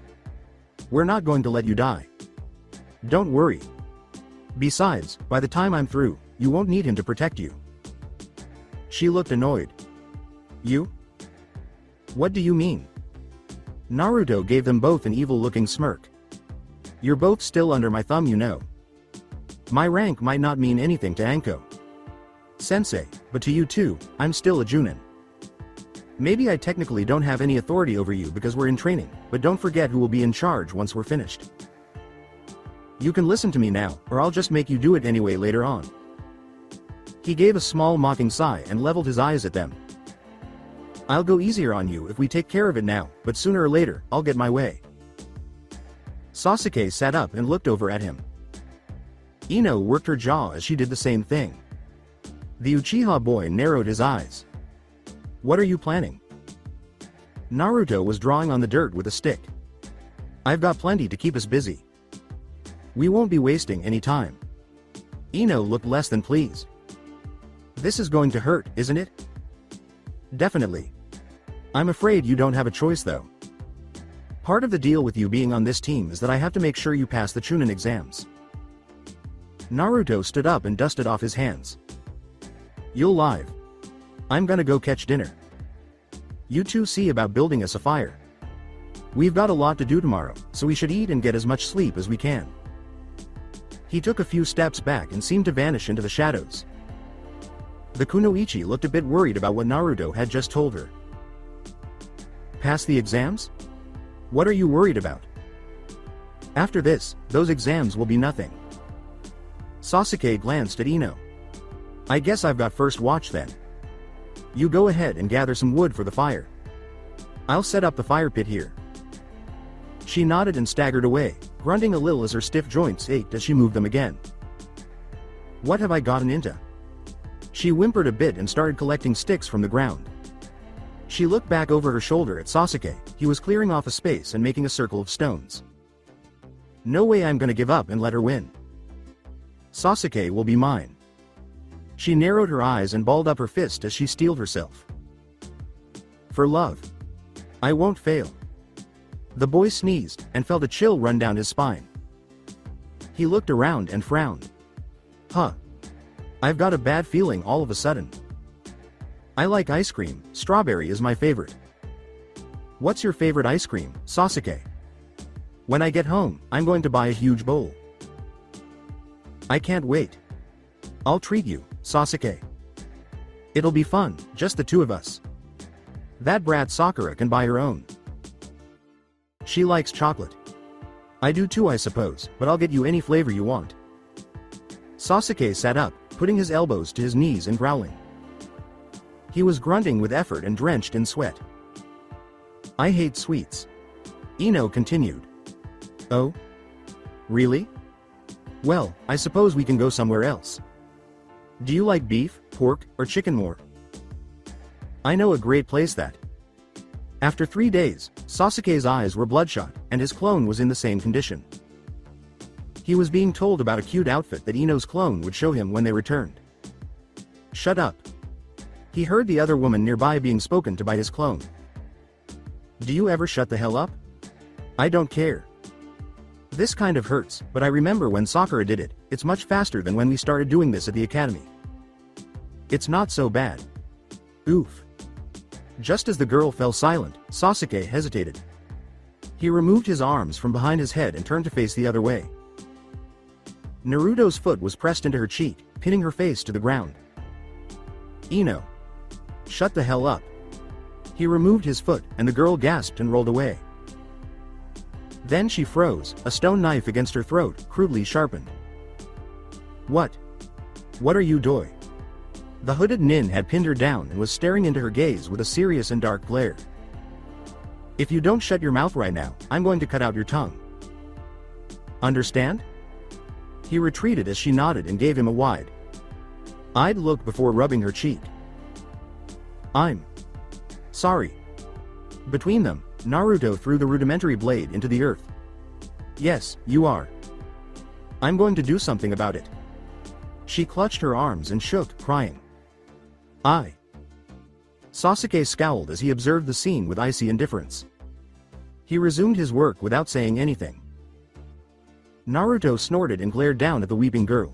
We're not going to let you die. Don't worry. Besides, by the time I'm through, you won't need him to protect you. She looked annoyed. You? What do you mean? Naruto gave them both an evil-looking smirk. You're both still under my thumb, you know. My rank might not mean anything to Anko Sensei, but to you too, I'm still a Junin. Maybe I technically don't have any authority over you because we're in training, but don't forget who will be in charge once we're finished. You can listen to me now, or I'll just make you do it anyway later on. He gave a small mocking sigh and leveled his eyes at them. I'll go easier on you if we take care of it now, but sooner or later, I'll get my way. Sasuke sat up and looked over at him. Ino worked her jaw as she did the same thing. The Uchiha boy narrowed his eyes. What are you planning? Naruto was drawing on the dirt with a stick. I've got plenty to keep us busy. We won't be wasting any time. Ino looked less than pleased. This is going to hurt, isn't it? Definitely. I'm afraid you don't have a choice though. Part of the deal with you being on this team is that I have to make sure you pass the Chunin exams. Naruto stood up and dusted off his hands. You'll live. I'm gonna go catch dinner. You two see about building us a fire. We've got a lot to do tomorrow, so we should eat and get as much sleep as we can. He took a few steps back and seemed to vanish into the shadows. The Kunoichi looked a bit worried about what Naruto had just told her. Pass the exams? What are you worried about? After this, those exams will be nothing. Sasuke glanced at Ino. I guess I've got first watch then. You go ahead and gather some wood for the fire. I'll set up the fire pit here. She nodded and staggered away, grunting a little as her stiff joints ached as she moved them again. What have I gotten into? She whimpered a bit and started collecting sticks from the ground. She looked back over her shoulder at Sasuke. He was clearing off a space and making a circle of stones. No way I'm gonna give up and let her win. Sasuke will be mine. She narrowed her eyes and balled up her fist as she steeled herself. For love. I won't fail. The boy sneezed and felt a chill run down his spine. He looked around and frowned. Huh. I've got a bad feeling all of a sudden. I like ice cream, strawberry is my favorite. What's your favorite ice cream, Sasuke? When I get home, I'm going to buy a huge bowl. I can't wait. I'll treat you, Sasuke. It'll be fun, just the two of us. That brat Sakura can buy her own. She likes chocolate. I do too, I suppose, but I'll get you any flavor you want. Sasuke sat up, putting his elbows to his knees and growling. He was grunting with effort and drenched in sweat. I hate sweets. Ino continued. Oh? Really? Well, I suppose we can go somewhere else. Do you like beef, pork, or chicken more? I know a great place that. After 3 days, Sasuke's eyes were bloodshot, and his clone was in the same condition. He was being told about a cute outfit that Ino's clone would show him when they returned. Shut up. He heard the other woman nearby being spoken to by his clone. Do you ever shut the hell up? I don't care. This kind of hurts, but I remember when Sakura did it, it's much faster than when we started doing this at the academy. It's not so bad. Oof. Just as the girl fell silent, Sasuke hesitated. He removed his arms from behind his head and turned to face the other way. Naruto's foot was pressed into her cheek, pinning her face to the ground. Ino. Shut the hell up. He removed his foot, and the girl gasped and rolled away. Then she froze, a stone knife against her throat, crudely sharpened. What? What are you doing? The hooded nin had pinned her down and was staring into her gaze with a serious and dark glare. If you don't shut your mouth right now, I'm going to cut out your tongue. Understand? He retreated as she nodded and gave him a wide-eyed look before rubbing her cheek. I'm sorry. Between them, Naruto threw the rudimentary blade into the earth. Yes, you are. I'm going to do something about it. She clutched her arms and shook, crying. Sasuke scowled as he observed the scene with icy indifference. He resumed his work without saying anything. Naruto snorted and glared down at the weeping girl.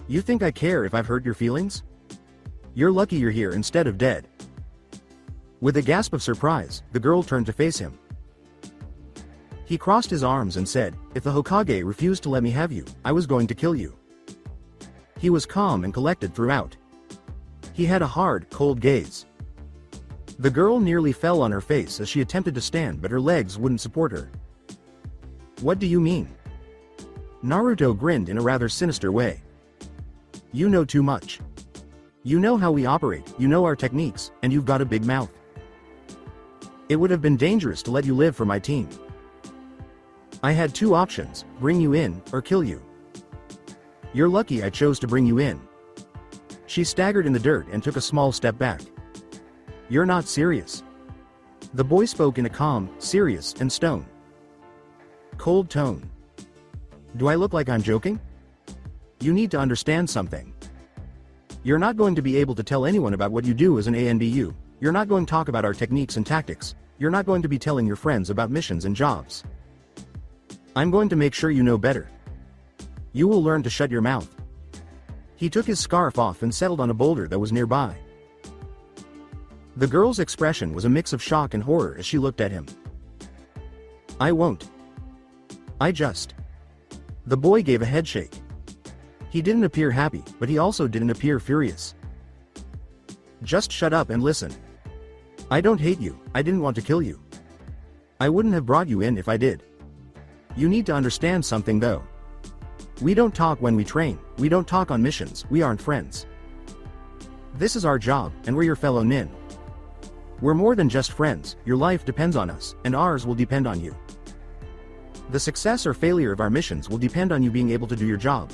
You think I care if I've hurt your feelings? You're lucky you're here instead of dead. With a gasp of surprise, the girl turned to face him. He crossed his arms and said, if the Hokage refused to let me have you, I was going to kill you. He was calm and collected throughout. He had a hard, cold gaze. The girl nearly fell on her face as she attempted to stand, but her legs wouldn't support her. What do you mean? Naruto grinned in a rather sinister way. You know too much. You know how we operate, you know our techniques, and you've got a big mouth. It would have been dangerous to let you live for my team. I had two options, bring you in, or kill you. You're lucky I chose to bring you in. She staggered in the dirt and took a small step back. You're not serious. The boy spoke in a calm, serious, and cold tone. Do I look like I'm joking? You need to understand something. You're not going to be able to tell anyone about what you do as an ANDU. You're not going to talk about our techniques and tactics. You're not going to be telling your friends about missions and jobs. I'm going to make sure you know better. You will learn to shut your mouth. He took his scarf off and settled on a boulder that was nearby. The girl's expression was a mix of shock and horror as she looked at him. I won't. I just. The boy gave a headshake. He didn't appear happy, but he also didn't appear furious. Just shut up and listen. I don't hate you, I didn't want to kill you. I wouldn't have brought you in if I did. You need to understand something though. We don't talk when we train, we don't talk on missions, we aren't friends. This is our job, and we're your fellow nin. We're more than just friends, your life depends on us, and ours will depend on you. The success or failure of our missions will depend on you being able to do your job.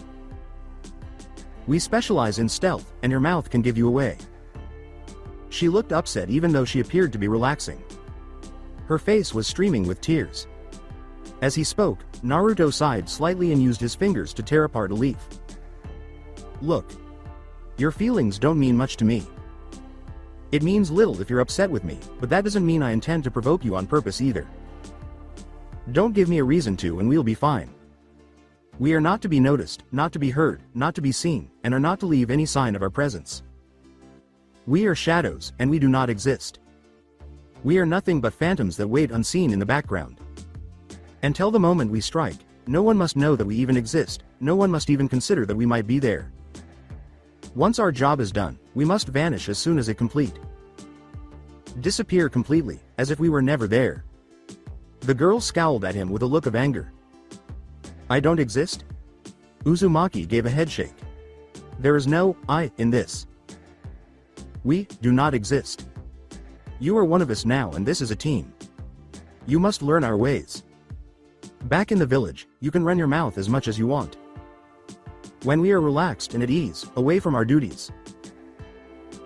We specialize in stealth, and your mouth can give you away. She looked upset even though she appeared to be relaxing. Her face was streaming with tears. As he spoke, Naruto sighed slightly and used his fingers to tear apart a leaf. Look. Your feelings don't mean much to me. It means little if you're upset with me, but that doesn't mean I intend to provoke you on purpose either. Don't give me a reason to and we'll be fine. We are not to be noticed, not to be heard, not to be seen, and are not to leave any sign of our presence. We are shadows, and we do not exist. We are nothing but phantoms that wait unseen in the background. Until the moment we strike, no one must know that we even exist, no one must even consider that we might be there. Once our job is done, we must vanish as soon as it complete. Disappear completely, as if we were never there. The girl scowled at him with a look of anger. I don't exist? Uzumaki gave a headshake. There is no I in this. We do not exist. You are one of us now and this is a team. You must learn our ways. Back in the village, you can run your mouth as much as you want. When we are relaxed and at ease, away from our duties.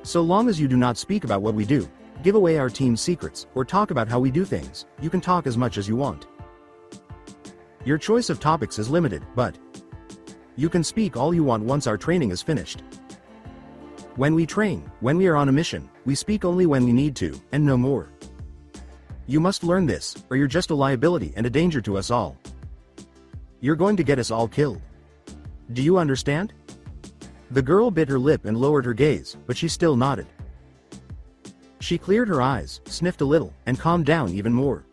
So long as you do not speak about what we do, give away our team's secrets, or talk about how we do things, you can talk as much as you want. Your choice of topics is limited, but you can speak all you want once our training is finished. When we train, when we are on a mission, we speak only when we need to, and no more. You must learn this, or you're just a liability and a danger to us all. You're going to get us all killed. Do you understand? The girl bit her lip and lowered her gaze, but she still nodded. She cleared her eyes, sniffed a little, and calmed down even more.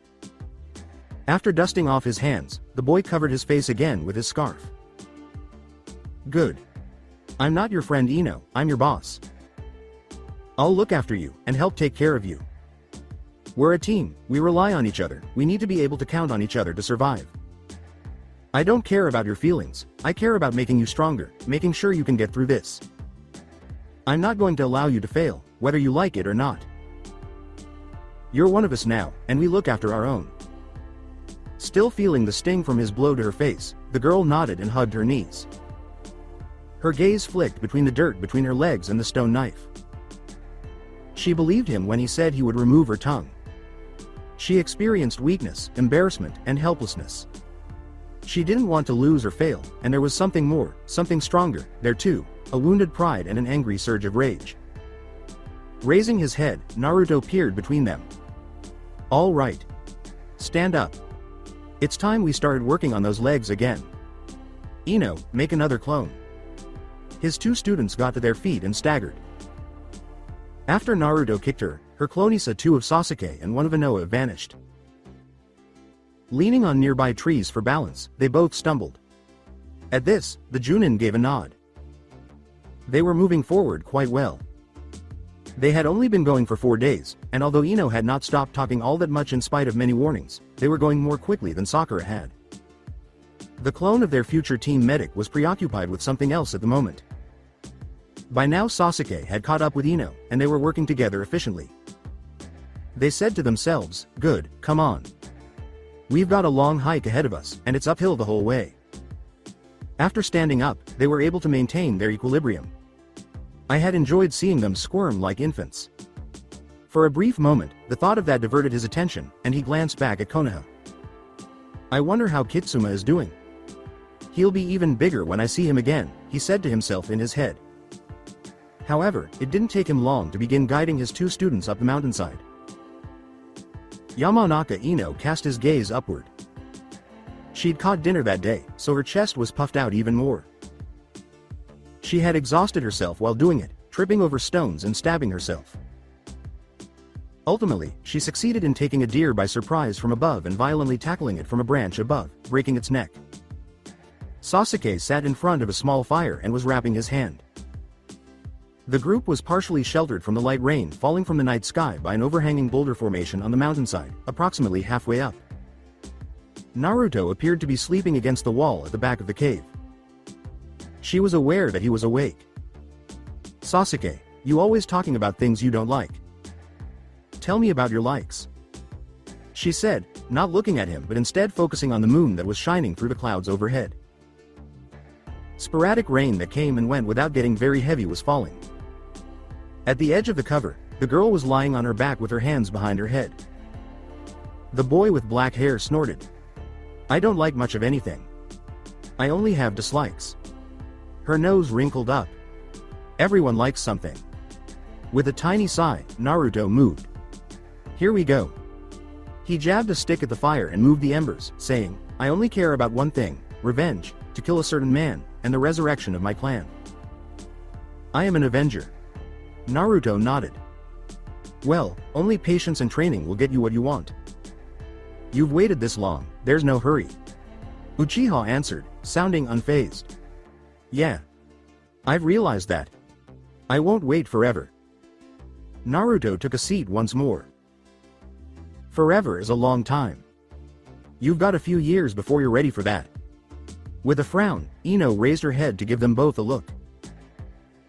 After dusting off his hands, the boy covered his face again with his scarf. Good. I'm not your friend Ino, I'm your boss. I'll look after you, and help take care of you. We're a team, we rely on each other, we need to be able to count on each other to survive. I don't care about your feelings, I care about making you stronger, making sure you can get through this. I'm not going to allow you to fail, whether you like it or not. You're one of us now, and we look after our own. Still feeling the sting from his blow to her face, the girl nodded and hugged her knees. Her gaze flicked between the dirt between her legs and the stone knife. She believed him when he said he would remove her tongue. She experienced weakness, embarrassment, and helplessness. She didn't want to lose or fail, and there was something more, something stronger, there too, a wounded pride and an angry surge of rage. Raising his head, Naruto peered between them. All right. Stand up. It's time we started working on those legs again. Ino, make another clone. His two students got to their feet and staggered. After Naruto kicked her, her clonisa two of Sasuke and one of Inoue vanished. Leaning on nearby trees for balance, they both stumbled. At this, the Junin gave a nod. They were moving forward quite well. They had only been going for 4 days, and although Ino had not stopped talking all that much in spite of many warnings, they were going more quickly than Sakura had. The clone of their future team medic was preoccupied with something else at the moment. By now Sasuke had caught up with Ino, and they were working together efficiently. They said to themselves, good, come on. We've got a long hike ahead of us, and it's uphill the whole way. After standing up, they were able to maintain their equilibrium. I had enjoyed seeing them squirm like infants. For a brief moment, the thought of that diverted his attention, and he glanced back at Konoha. I wonder how Kitsuma is doing. He'll be even bigger when I see him again, he said to himself in his head. However, it didn't take him long to begin guiding his two students up the mountainside. Yamanaka Ino cast his gaze upward. She'd caught dinner that day, so her chest was puffed out even more. She had exhausted herself while doing it, tripping over stones and stabbing herself. Ultimately, she succeeded in taking a deer by surprise from above and violently tackling it from a branch above, breaking its neck. Sasuke sat in front of a small fire and was wrapping his hand. The group was partially sheltered from the light rain falling from the night sky by an overhanging boulder formation on the mountainside, approximately halfway up. Naruto appeared to be sleeping against the wall at the back of the cave. She was aware that he was awake. Sasuke, you always talking about things you don't like. Tell me about your likes. She said, not looking at him but instead focusing on the moon that was shining through the clouds overhead. Sporadic rain that came and went without getting very heavy was falling. At the edge of the cover, the girl was lying on her back with her hands behind her head. The boy with black hair snorted. I don't like much of anything. I only have dislikes. Her nose wrinkled up. Everyone likes something. With a tiny sigh, Naruto moved. Here we go. He jabbed a stick at the fire and moved the embers, saying, I only care about one thing, revenge, to kill a certain man, and the resurrection of my clan. I am an avenger. Naruto nodded. Well, only patience and training will get you what you want. You've waited this long, There's no hurry. Uchiha answered, sounding unfazed. Yeah. I've realized that. I won't wait forever. Naruto took a seat once more. Forever is a long time. You've got a few years before you're ready for that. With a frown, Ino raised her head to give them both a look.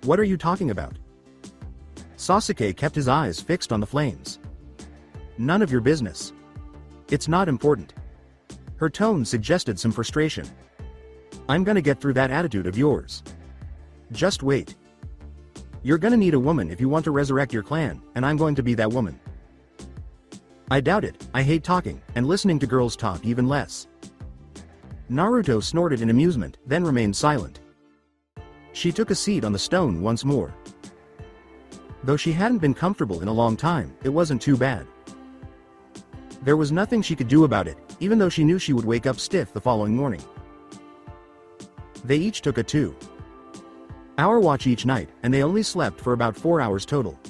What are you talking about? Sasuke kept his eyes fixed on the flames. None of your business. It's not important. Her tone suggested some frustration. I'm gonna get through that attitude of yours. Just wait. You're gonna need a woman if you want to resurrect your clan, and I'm going to be that woman. I doubt it. I hate talking, and listening to girls talk even less. Naruto snorted in amusement, then remained silent. She took a seat on the stone once more. Though she hadn't been comfortable in a long time, it wasn't too bad. There was nothing she could do about it, even though she knew she would wake up stiff the following morning. They each took a 2-hour watch each night, and they only slept for about 4 hours total.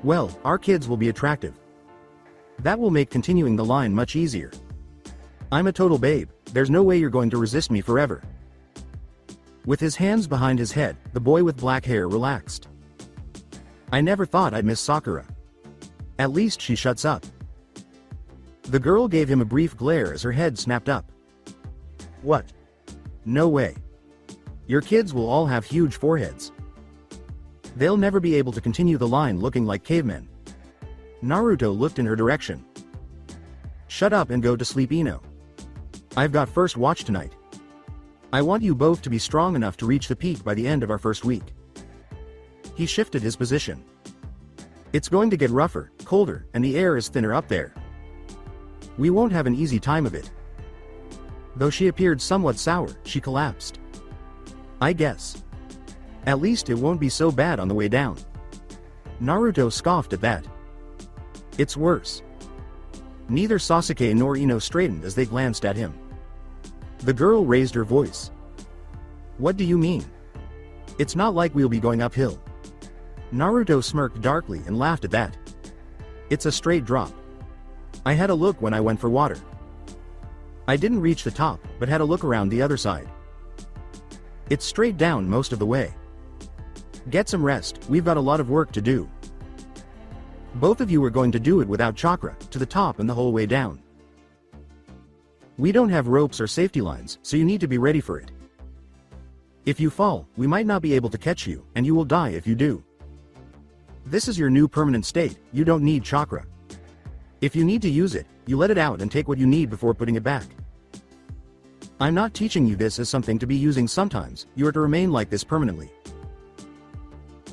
Well, our kids will be attractive. That will make continuing the line much easier. I'm a total babe, there's no way you're going to resist me forever. With his hands behind his head, the boy with black hair relaxed. I never thought I'd miss Sakura. At least she shuts up. The girl gave him a brief glare as her head snapped up. What? No way. Your kids will all have huge foreheads. They'll never be able to continue the line looking like cavemen. Naruto looked in her direction. Shut up and go to sleep, Ino. I've got first watch tonight. I want you both to be strong enough to reach the peak by the end of our first week. He shifted his position. It's going to get rougher, colder, and the air is thinner up there. We won't have an easy time of it. Though she appeared somewhat sour, she collapsed. I guess. At least it won't be so bad on the way down. Naruto scoffed at that. It's worse. Neither Sasuke nor Ino straightened as they glanced at him. The girl raised her voice. What do you mean? It's not like we'll be going uphill. Naruto smirked darkly and laughed at that. It's a straight drop. I had a look when I went for water. I didn't reach the top, but had a look around the other side. It's straight down most of the way. Get some rest, we've got a lot of work to do. Both of you are going to do it without chakra, to the top and the whole way down. We don't have ropes or safety lines, so you need to be ready for it. If you fall, we might not be able to catch you, and you will die if you do. This is your new permanent state, you don't need chakra. If you need to use it, you let it out and take what you need before putting it back. I'm not teaching you this as something to be using sometimes, you are to remain like this permanently.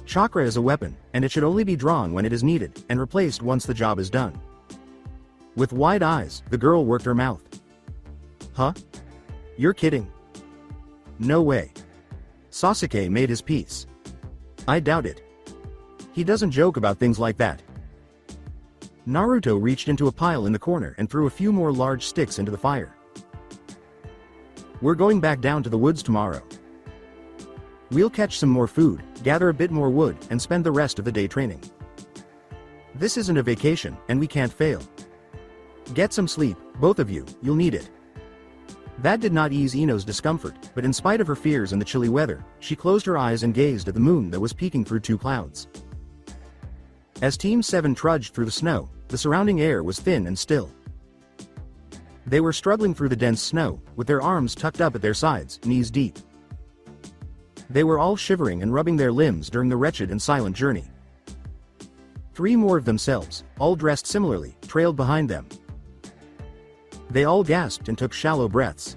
Chakra is a weapon, and it should only be drawn when it is needed, and replaced once the job is done. With wide eyes, the girl worked her mouth. Huh? You're kidding. No way. Sasuke made his peace. I doubt it. He doesn't joke about things like that. Naruto reached into a pile in the corner and threw a few more large sticks into the fire. We're going back down to the woods tomorrow. We'll catch some more food, gather a bit more wood, and spend the rest of the day training. This isn't a vacation, and we can't fail. Get some sleep, both of you, you'll need it. That did not ease Ino's discomfort, but in spite of her fears and the chilly weather, she closed her eyes and gazed at the moon that was peeking through 2 clouds. As Team 7 trudged through the snow, the surrounding air was thin and still. They were struggling through the dense snow, with their arms tucked up at their sides, knees deep. They were all shivering and rubbing their limbs during the wretched and silent journey. 3 more of themselves, all dressed similarly, trailed behind them. They all gasped and took shallow breaths.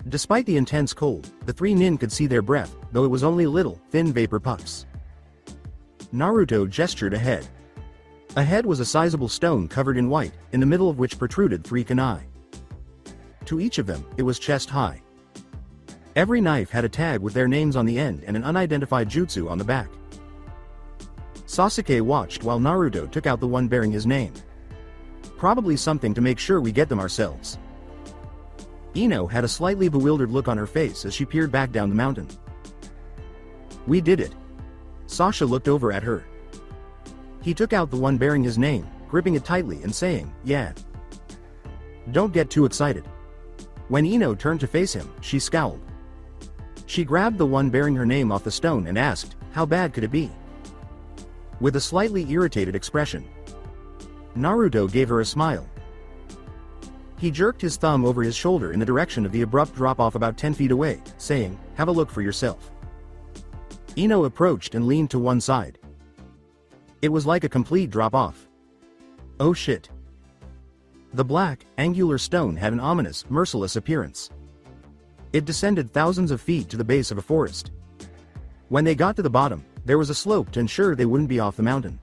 Despite the intense cold, the 3 nin could see their breath, though it was only little, thin vapor puffs. Naruto gestured ahead. Ahead was a sizable stone covered in white, in the middle of which protruded 3 kunai. To each of them, it was chest high. Every knife had a tag with their names on the end and an unidentified jutsu on the back. Sasuke watched while Naruto took out the one bearing his name. Probably something to make sure we get them ourselves. Ino had a slightly bewildered look on her face as she peered back down the mountain. We did it. Sasha looked over at her. He took out the one bearing his name, gripping it tightly and saying, yeah. Don't get too excited. When Ino turned to face him, she scowled. She grabbed the one bearing her name off the stone and asked, "How bad could it be?" With a slightly irritated expression, Naruto gave her a smile. He jerked his thumb over his shoulder in the direction of the abrupt drop-off about 10 feet away, saying, "Have a look for yourself." Ino approached and leaned to one side. It was like a complete drop-off. Oh shit. The black, angular stone had an ominous, merciless appearance. It descended thousands of feet to the base of a forest. When they got to the bottom, there was a slope to ensure they wouldn't be off the mountain.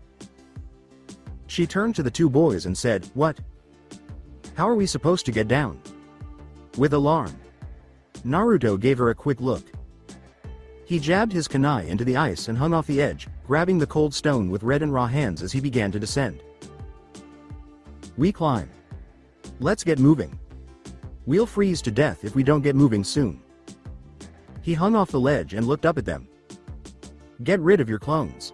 She turned to the two boys and said, "What? How are we supposed to get down?" With alarm, Naruto gave her a quick look. He jabbed his kunai into the ice and hung off the edge, grabbing the cold stone with red and raw hands as he began to descend. "We climb. Let's get moving. We'll freeze to death if we don't get moving soon." He hung off the ledge and looked up at them. "Get rid of your clones.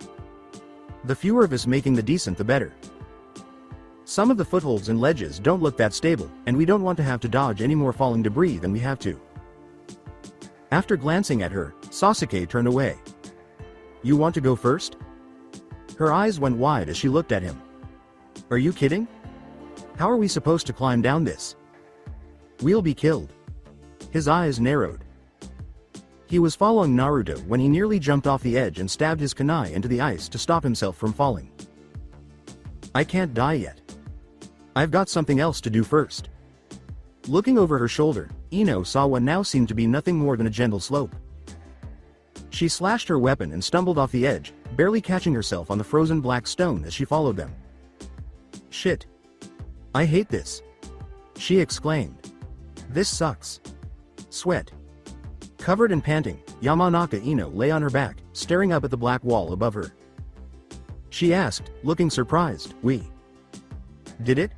The fewer of us making the descent the better. Some of the footholds and ledges don't look that stable, and we don't want to have to dodge any more falling debris than we have to." After glancing at her, Sasuke turned away. "You want to go first?" Her eyes went wide as she looked at him. "Are you kidding? How are we supposed to climb down this? We'll be killed." His eyes narrowed. He was following Naruto when he nearly jumped off the edge and stabbed his kunai into the ice to stop himself from falling. "I can't die yet. I've got something else to do first." Looking over her shoulder, Ino saw what now seemed to be nothing more than a gentle slope. She slashed her weapon and stumbled off the edge, barely catching herself on the frozen black stone as she followed them. "Shit. I hate this," she exclaimed. "This sucks." Sweat. Covered and panting, Yamanaka Ino lay on her back, staring up at the black wall above her. She asked, looking surprised, "We did it?"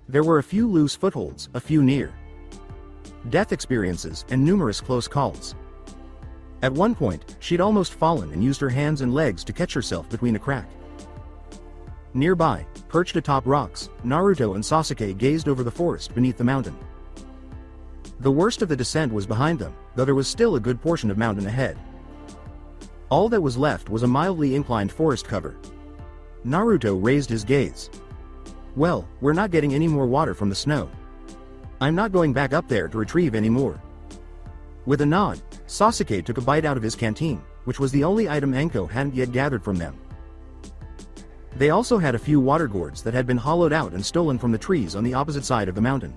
There were a few loose footholds, a few near death experiences, and numerous close calls. At one point, she'd almost fallen and used her hands and legs to catch herself between a crack. Nearby, perched atop rocks, Naruto and Sasuke gazed over the forest beneath the mountain. The worst of the descent was behind them, though there was still a good portion of mountain ahead. All that was left was a mildly inclined forest cover. Naruto raised his gaze. "Well, we're not getting any more water from the snow. I'm not going back up there to retrieve any more." With a nod, Sasuke took a bite out of his canteen, which was the only item Anko hadn't yet gathered from them. They also had a few water gourds that had been hollowed out and stolen from the trees on the opposite side of the mountain.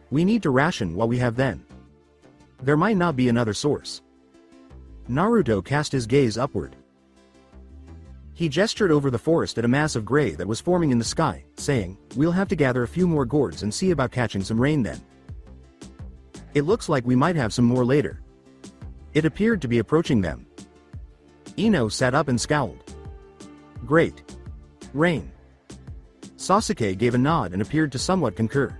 "We need to ration while we have then. There might not be another source." Naruto cast his gaze upward. He gestured over the forest at a mass of gray that was forming in the sky, saying, "We'll have to gather a few more gourds and see about catching some rain then. It looks like we might have some more later." It appeared to be approaching them. Ino sat up and scowled. "Great. Rain." Sasuke gave a nod and appeared to somewhat concur.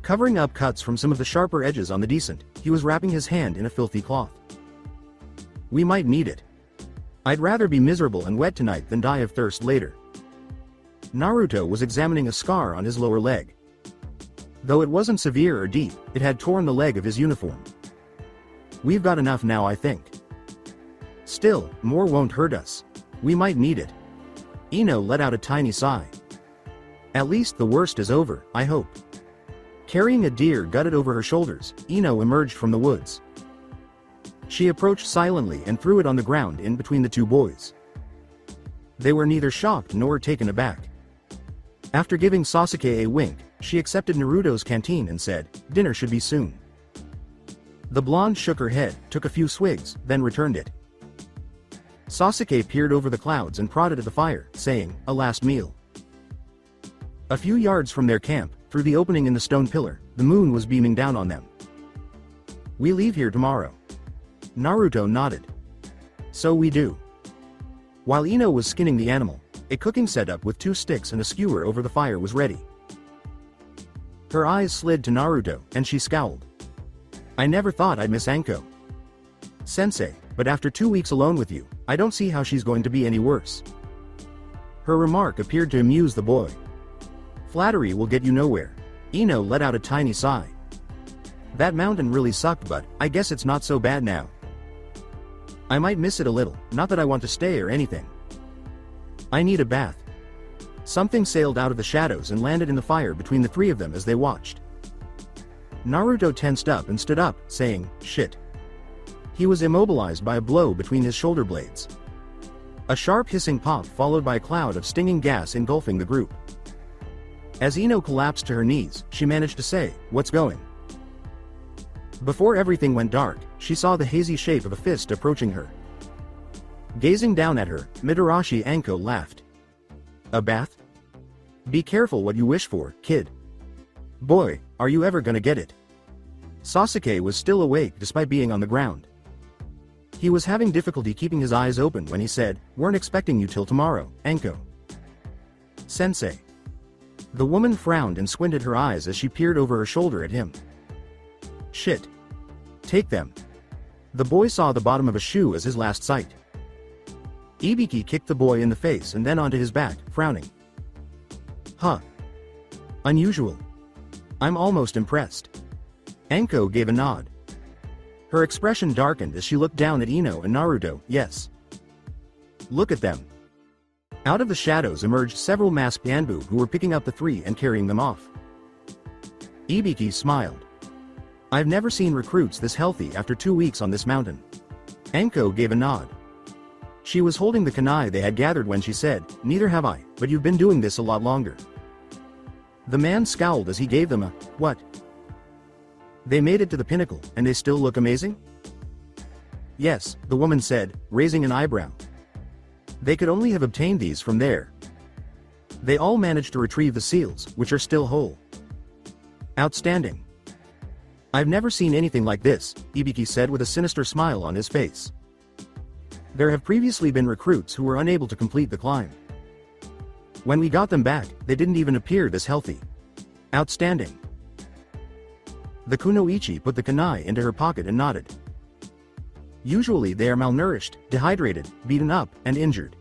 Covering up cuts from some of the sharper edges on the descent, he was wrapping his hand in a filthy cloth. "We might need it. I'd rather be miserable and wet tonight than die of thirst later." Naruto was examining a scar on his lower leg. Though it wasn't severe or deep, it had torn the leg of his uniform. "We've got enough now, I think. Still, more won't hurt us. We might need it." Ino let out a tiny sigh. "At least the worst is over, I hope." Carrying a deer gutted over her shoulders, Ino emerged from the woods. She approached silently and threw it on the ground in between the two boys. They were neither shocked nor taken aback. After giving Sasuke a wink, she accepted Naruto's canteen and said, "Dinner should be soon." The blonde shook her head, took a few swigs, then returned it. Sasuke peered over the clouds and prodded at the fire, saying, "A last meal." A few yards from their camp, through the opening in the stone pillar, the moon was beaming down on them. "We leave here tomorrow." Naruto nodded. "So we do." While Ino was skinning the animal, a cooking setup with 2 sticks and a skewer over the fire was ready. Her eyes slid to Naruto, and she scowled. "I never thought I'd miss Anko Sensei, but after 2 weeks alone with you, I don't see how she's going to be any worse." Her remark appeared to amuse the boy. Flattery will get you nowhere. Ino let out a tiny sigh. That mountain really sucked, but I guess it's not so bad now. I might miss it a little, not that I want to stay or anything. I need a bath. Something sailed out of the shadows and landed in the fire between the three of them as they watched. Naruto tensed up and stood up, saying, "Shit." He was immobilized by a blow between his shoulder blades. A sharp hissing pop followed by a cloud of stinging gas engulfing the group. As Ino collapsed to her knees, she managed to say, "What's going?" Before everything went dark, she saw the hazy shape of a fist approaching her. Gazing down at her, Mitarashi Anko laughed. "A bath? Be careful what you wish for, kid. Boy, are you ever gonna get it?" Sasuke was still awake despite being on the ground. He was having difficulty keeping his eyes open when he said, "Weren't expecting you till tomorrow, Anko." "Sensei." The woman frowned and squinted her eyes as she peered over her shoulder at him. "Shit. Take them." The boy saw the bottom of a shoe as his last sight. Ibiki kicked the boy in the face and then onto his back, frowning. "Huh. Unusual. I'm almost impressed." Anko gave a nod. Her expression darkened as she looked down at Ino and Naruto. "Yes. Look at them." Out of the shadows emerged several masked Anbu who were picking up the three and carrying them off. Ibiki smiled. "I've never seen recruits this healthy after 2 weeks on this mountain." Anko gave a nod. She was holding the kunai they had gathered when she said, "Neither have I, but you've been doing this a lot longer." The man scowled as he gave them a, "What? They made it to the pinnacle, and they still look amazing?" "Yes," the woman said, raising an eyebrow. "They could only have obtained these from there. They all managed to retrieve the seals, which are still whole." "Outstanding. I've never seen anything like this," Ibiki said with a sinister smile on his face. "There have previously been recruits who were unable to complete the climb. When we got them back, they didn't even appear this healthy. Outstanding." The kunoichi put the kunai into her pocket and nodded. "Usually they are malnourished, dehydrated, beaten up, and injured.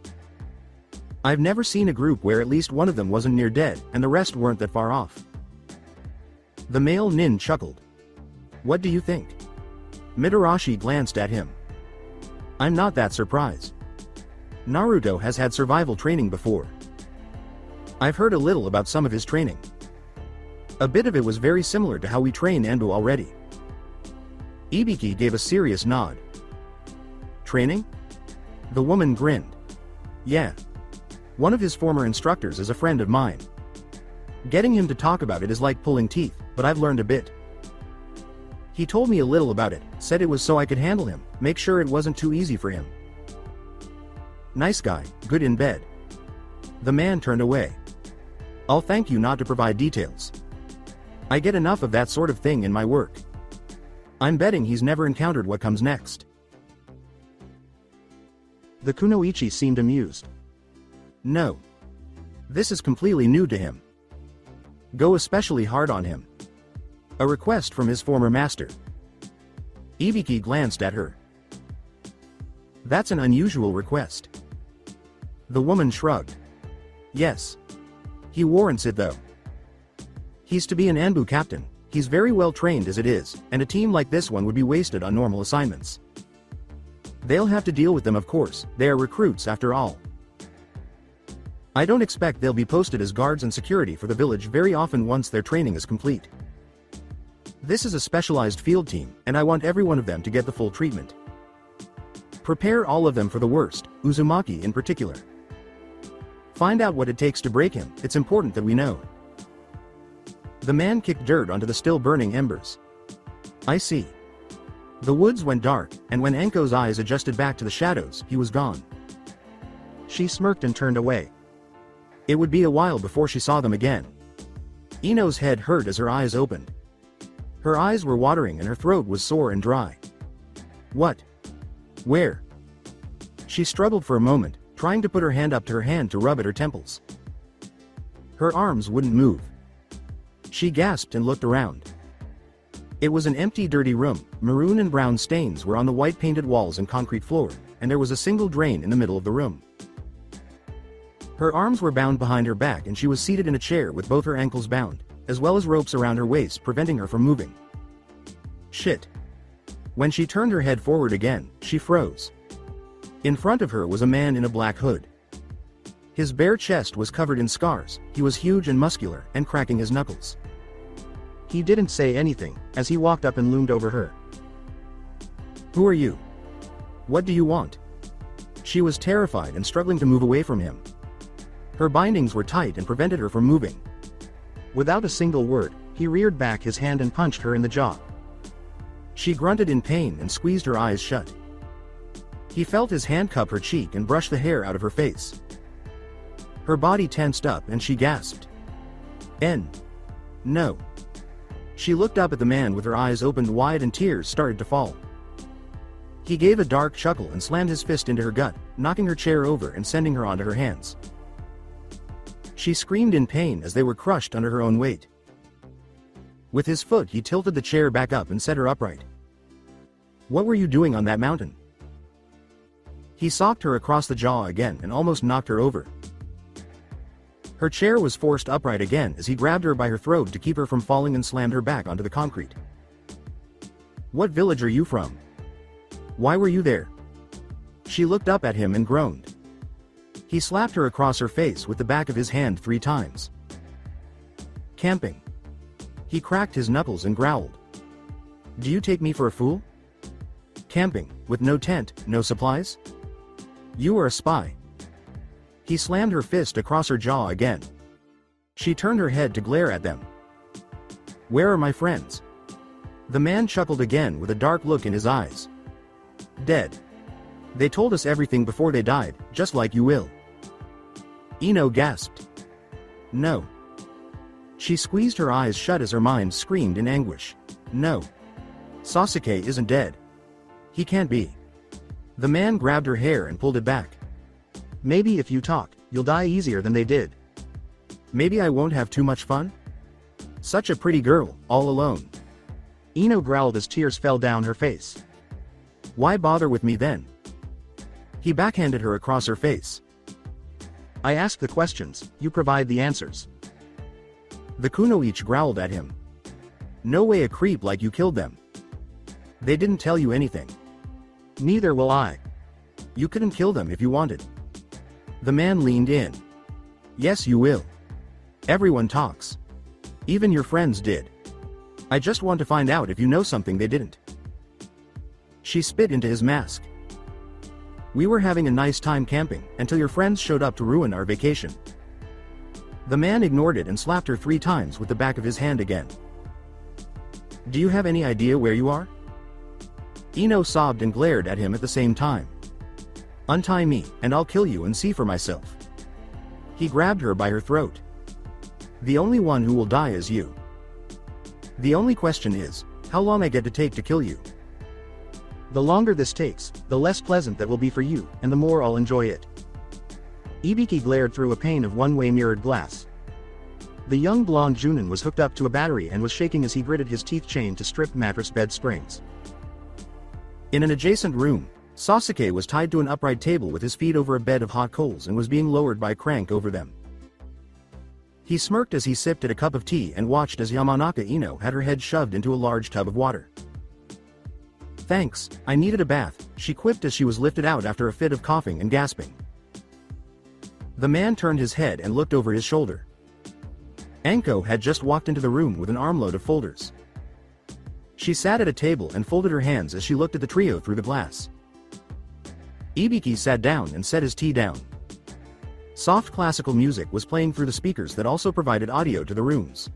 I've never seen a group where at least one of them wasn't near dead, and the rest weren't that far off." The male nin chuckled. "What do you think?" Mitarashi glanced at him. "I'm not that surprised. Naruto has had survival training before. I've heard a little about some of his training. A bit of it was very similar to how we train Anbu already." Ibiki gave a serious nod. "Training?" The woman grinned. "Yeah. One of his former instructors is a friend of mine. Getting him to talk about it is like pulling teeth, but I've learned a bit. He told me a little about it, said it was so I could handle him, make sure it wasn't too easy for him. Nice guy, good in bed." The man turned away. "I'll thank you not to provide details. I get enough of that sort of thing in my work. I'm betting he's never encountered what comes next." The kunoichi seemed amused. "No. This is completely new to him. Go especially hard on him." A request from his former master. Ibiki glanced at her. "That's an unusual request." The woman shrugged. "Yes. He warrants it though. He's to be an Anbu captain, he's very well trained as it is, and a team like this one would be wasted on normal assignments. They'll have to deal with them, of course, they are recruits after all. I don't expect they'll be posted as guards and security for the village very often once their training is complete. This is a specialized field team, and I want every one of them to get the full treatment. Prepare all of them for the worst, Uzumaki in particular. Find out what it takes to break him, it's important that we know." The man kicked dirt onto the still burning embers. "I see." The woods went dark, and when Anko's eyes adjusted back to the shadows, he was gone. She smirked and turned away. It would be a while before she saw them again. Ino's head hurt as her eyes opened. Her eyes were watering and her throat was sore and dry. "What? Where?" She struggled for a moment, trying to put her hand up to her hand to rub at her temples. Her arms wouldn't move. She gasped and looked around. It was an empty, dirty room. Maroon and brown stains were on the white painted walls and concrete floor, and there was a single drain in the middle of the room. Her arms were bound behind her back and she was seated in a chair with both her ankles bound, as well as ropes around her waist preventing her from moving. Shit. When she turned her head forward again, she froze. In front of her was a man in a black hood. His bare chest was covered in scars, he was huge and muscular, and cracking his knuckles. He didn't say anything, as he walked up and loomed over her. "Who are you? What do you want?" She was terrified and struggling to move away from him. Her bindings were tight and prevented her from moving. Without a single word, he reared back his hand and punched her in the jaw. She grunted in pain and squeezed her eyes shut. He felt his hand cup her cheek and brush the hair out of her face. Her body tensed up and she gasped. No. She looked up at the man with her eyes opened wide and tears started to fall. He gave a dark chuckle and slammed his fist into her gut, knocking her chair over and sending her onto her hands. She screamed in pain as they were crushed under her own weight. With his foot he tilted the chair back up and set her upright. "What were you doing on that mountain?" He socked her across the jaw again and almost knocked her over. Her chair was forced upright again as he grabbed her by her throat to keep her from falling and slammed her back onto the concrete. "What village are you from? Why were you there?" She looked up at him and groaned. He slapped her across her face with the back of his hand 3 times. "Camping." He cracked his knuckles and growled. "Do you take me for a fool? Camping, with no tent, no supplies? You are a spy." He slammed her fist across her jaw again. She turned her head to glare at them. "Where are my friends?" The man chuckled again with a dark look in his eyes. "Dead. They told us everything before they died, just like you will." Ino gasped. "No." She squeezed her eyes shut as her mind screamed in anguish. "No. Sasuke isn't dead. He can't be." The man grabbed her hair and pulled it back. "Maybe if you talk, you'll die easier than they did. Maybe I won't have too much fun? Such a pretty girl, all alone." Ino growled as tears fell down her face. "Why bother with me then?" He backhanded her across her face. "I ask the questions, you provide the answers." The kunoichi growled at him. "No way a creep like you killed them. They didn't tell you anything." "Neither will I." "You couldn't kill them if you wanted." The man leaned in. "Yes you will. Everyone talks. Even your friends did. I just want to find out if you know something they didn't." She spit into his mask. "We were having a nice time camping, until your friends showed up to ruin our vacation." The man ignored it and slapped her 3 times with the back of his hand again. "Do you have any idea where you are?" Ino sobbed and glared at him at the same time. "Untie me, and I'll kill you and see for myself." He grabbed her by her throat. "The only one who will die is you. The only question is, how long I get to take to kill you. The longer this takes, the less pleasant that will be for you, and the more I'll enjoy it." Ibiki glared through a pane of one-way mirrored glass. The young blonde Junin was hooked up to a battery and was shaking as he gritted his teeth chain to strip mattress bed springs. In an adjacent room, Sasuke was tied to an upright table with his feet over a bed of hot coals and was being lowered by a crank over them. He smirked as he sipped at a cup of tea and watched as Yamanaka Ino had her head shoved into a large tub of water. "Thanks, I needed a bath," she quipped as she was lifted out after a fit of coughing and gasping. The man turned his head and looked over his shoulder. Anko had just walked into the room with an armload of folders. She sat at a table and folded her hands as she looked at the trio through the glass. Ibiki sat down and set his tea down. Soft classical music was playing through the speakers that also provided audio to the rooms.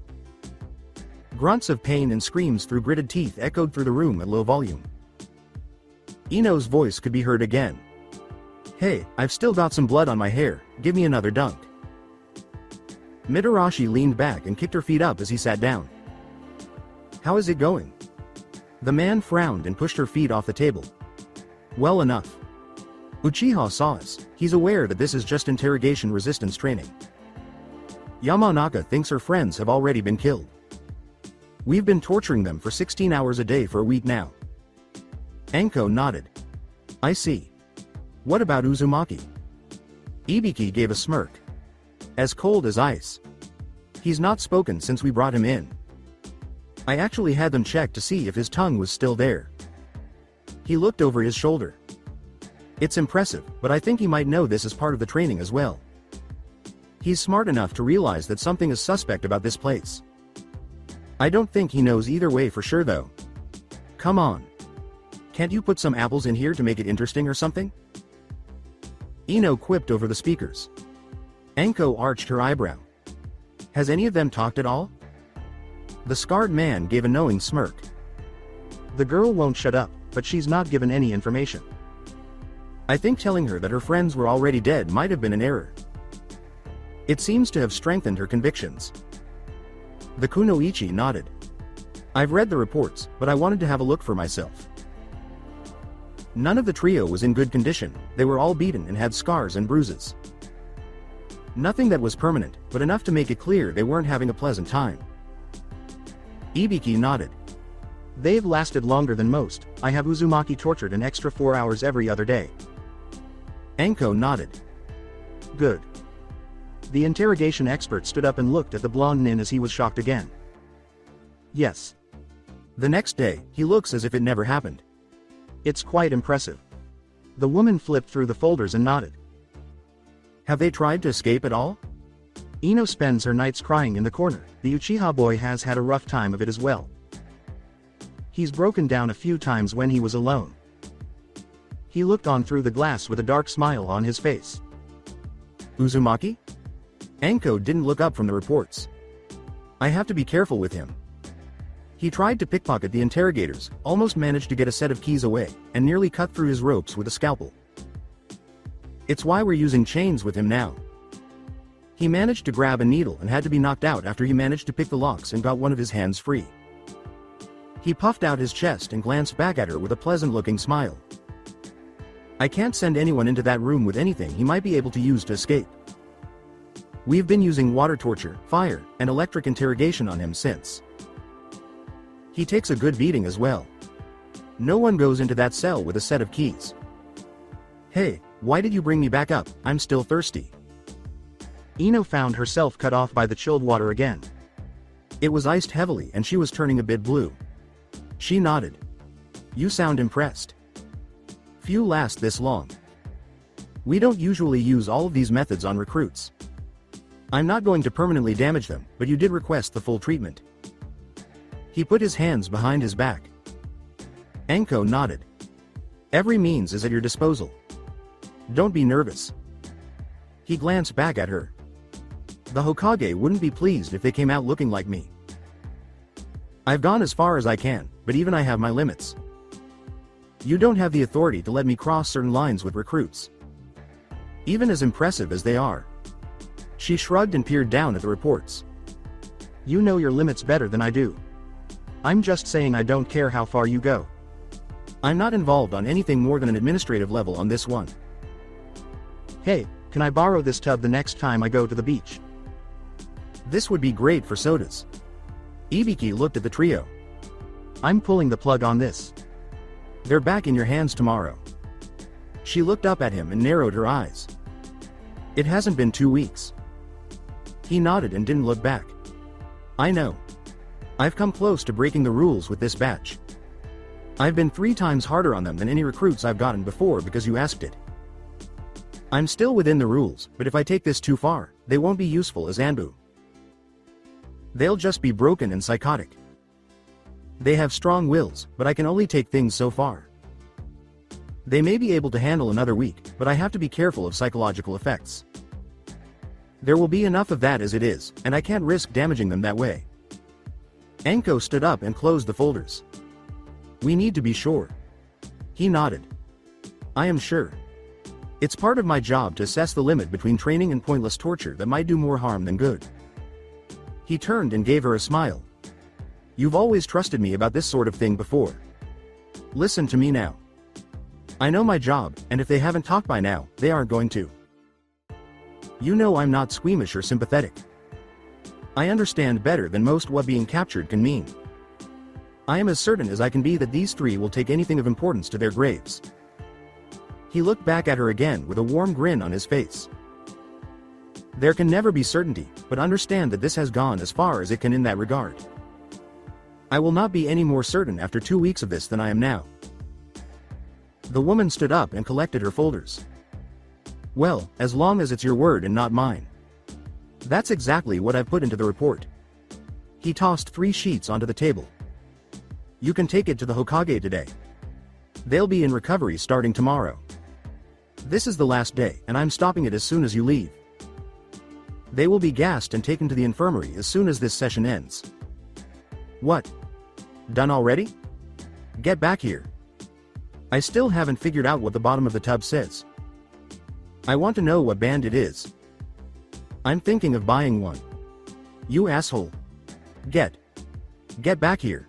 Grunts of pain and screams through gritted teeth echoed through the room at low volume. Ino's voice could be heard again. "Hey, I've still got some blood on my hair, give me another dunk." Mitarashi leaned back and kicked her feet up as he sat down. "How is it going?" The man frowned and pushed her feet off the table. "Well enough. Uchiha saw us, he's aware that this is just interrogation resistance training. Yamanaka thinks her friends have already been killed. We've been torturing them for 16 hours a day for a week now." Anko nodded. "I see. What about Uzumaki?" Ibiki gave a smirk. As cold as ice. He's not spoken since we brought him in. I actually had them check to see if his tongue was still there. He looked over his shoulder. It's impressive, but I think he might know this is part of the training as well. He's smart enough to realize that something is suspect about this place. I don't think he knows either way for sure though. Come on. Can't you put some apples in here to make it interesting or something? Ino quipped over the speakers. Anko arched her eyebrow. Has any of them talked at all? The scarred man gave a knowing smirk. The girl won't shut up, but she's not given any information. I think telling her that her friends were already dead might have been an error. It seems to have strengthened her convictions. The kunoichi nodded. I've read the reports, but I wanted to have a look for myself. None of the trio was in good condition, they were all beaten and had scars and bruises. Nothing that was permanent, but enough to make it clear they weren't having a pleasant time. Ibiki nodded. They've lasted longer than most. I have Uzumaki tortured an extra 4 hours every other day. Anko nodded. Good. The interrogation expert stood up and looked at the blonde nin as he was shocked again. Yes. The next day, he looks as if it never happened. It's quite impressive. The woman flipped through the folders and nodded. Have they tried to escape at all? Ino spends her nights crying in the corner. The Uchiha boy has had a rough time of it as well. He's broken down a few times when he was alone. He looked on through the glass with a dark smile on his face. Uzumaki? Anko didn't look up from the reports. I have to be careful with him. He tried to pickpocket the interrogators, almost managed to get a set of keys away, and nearly cut through his ropes with a scalpel. It's why we're using chains with him now. He managed to grab a needle and had to be knocked out after he managed to pick the locks and got one of his hands free. He puffed out his chest and glanced back at her with a pleasant-looking smile. I can't send anyone into that room with anything he might be able to use to escape. We've been using water torture, fire, and electric interrogation on him since. He takes a good beating as well. No one goes into that cell with a set of keys. Hey, why did you bring me back up? I'm still thirsty. Ino found herself cut off by the chilled water again. It was iced heavily and she was turning a bit blue. She nodded. You sound impressed. Few last this long. We don't usually use all of these methods on recruits. I'm not going to permanently damage them, but you did request the full treatment. He put his hands behind his back. Anko nodded. Every means is at your disposal. Don't be nervous. He glanced back at her. The Hokage wouldn't be pleased if they came out looking like me. I've gone as far as I can, but even I have my limits. You don't have the authority to let me cross certain lines with recruits. Even as impressive as they are. She shrugged and peered down at the reports. You know your limits better than I do. I'm just saying I don't care how far you go. I'm not involved on anything more than an administrative level on this one. Hey, can I borrow this tub the next time I go to the beach? This would be great for sodas. Ibiki looked at the trio. I'm pulling the plug on this. They're back in your hands tomorrow. She looked up at him and narrowed her eyes. It hasn't been 2 weeks. He nodded and didn't look back. I know. I've come close to breaking the rules with this batch. I've been 3 times harder on them than any recruits I've gotten before because you asked it. I'm still within the rules, but if I take this too far, they won't be useful as Anbu. They'll just be broken and psychotic. They have strong wills, but I can only take things so far. They may be able to handle another week, but I have to be careful of psychological effects. There will be enough of that as it is, and I can't risk damaging them that way. Anko stood up and closed the folders. We need to be sure. He nodded. I am sure. It's part of my job to assess the limit between training and pointless torture that might do more harm than good. He turned and gave her a smile. You've always trusted me about this sort of thing before. Listen to me now. I know my job, and if they haven't talked by now, they aren't going to. You know I'm not squeamish or sympathetic. I understand better than most what being captured can mean. I am as certain as I can be that these 3 will take anything of importance to their graves. He looked back at her again with a warm grin on his face. There can never be certainty, but understand that this has gone as far as it can in that regard. I will not be any more certain after 2 weeks of this than I am now. The woman stood up and collected her folders. Well, as long as it's your word and not mine. That's exactly what I've put into the report. He tossed 3 sheets onto the table. You can take it to the Hokage today. They'll be in recovery starting tomorrow. This is the last day, and I'm stopping it as soon as you leave. They will be gassed and taken to the infirmary as soon as this session ends. What? Done already? Get back here. I still haven't figured out what the bottom of the tub says. I want to know what band it is. I'm thinking of buying one. You asshole. Get back here.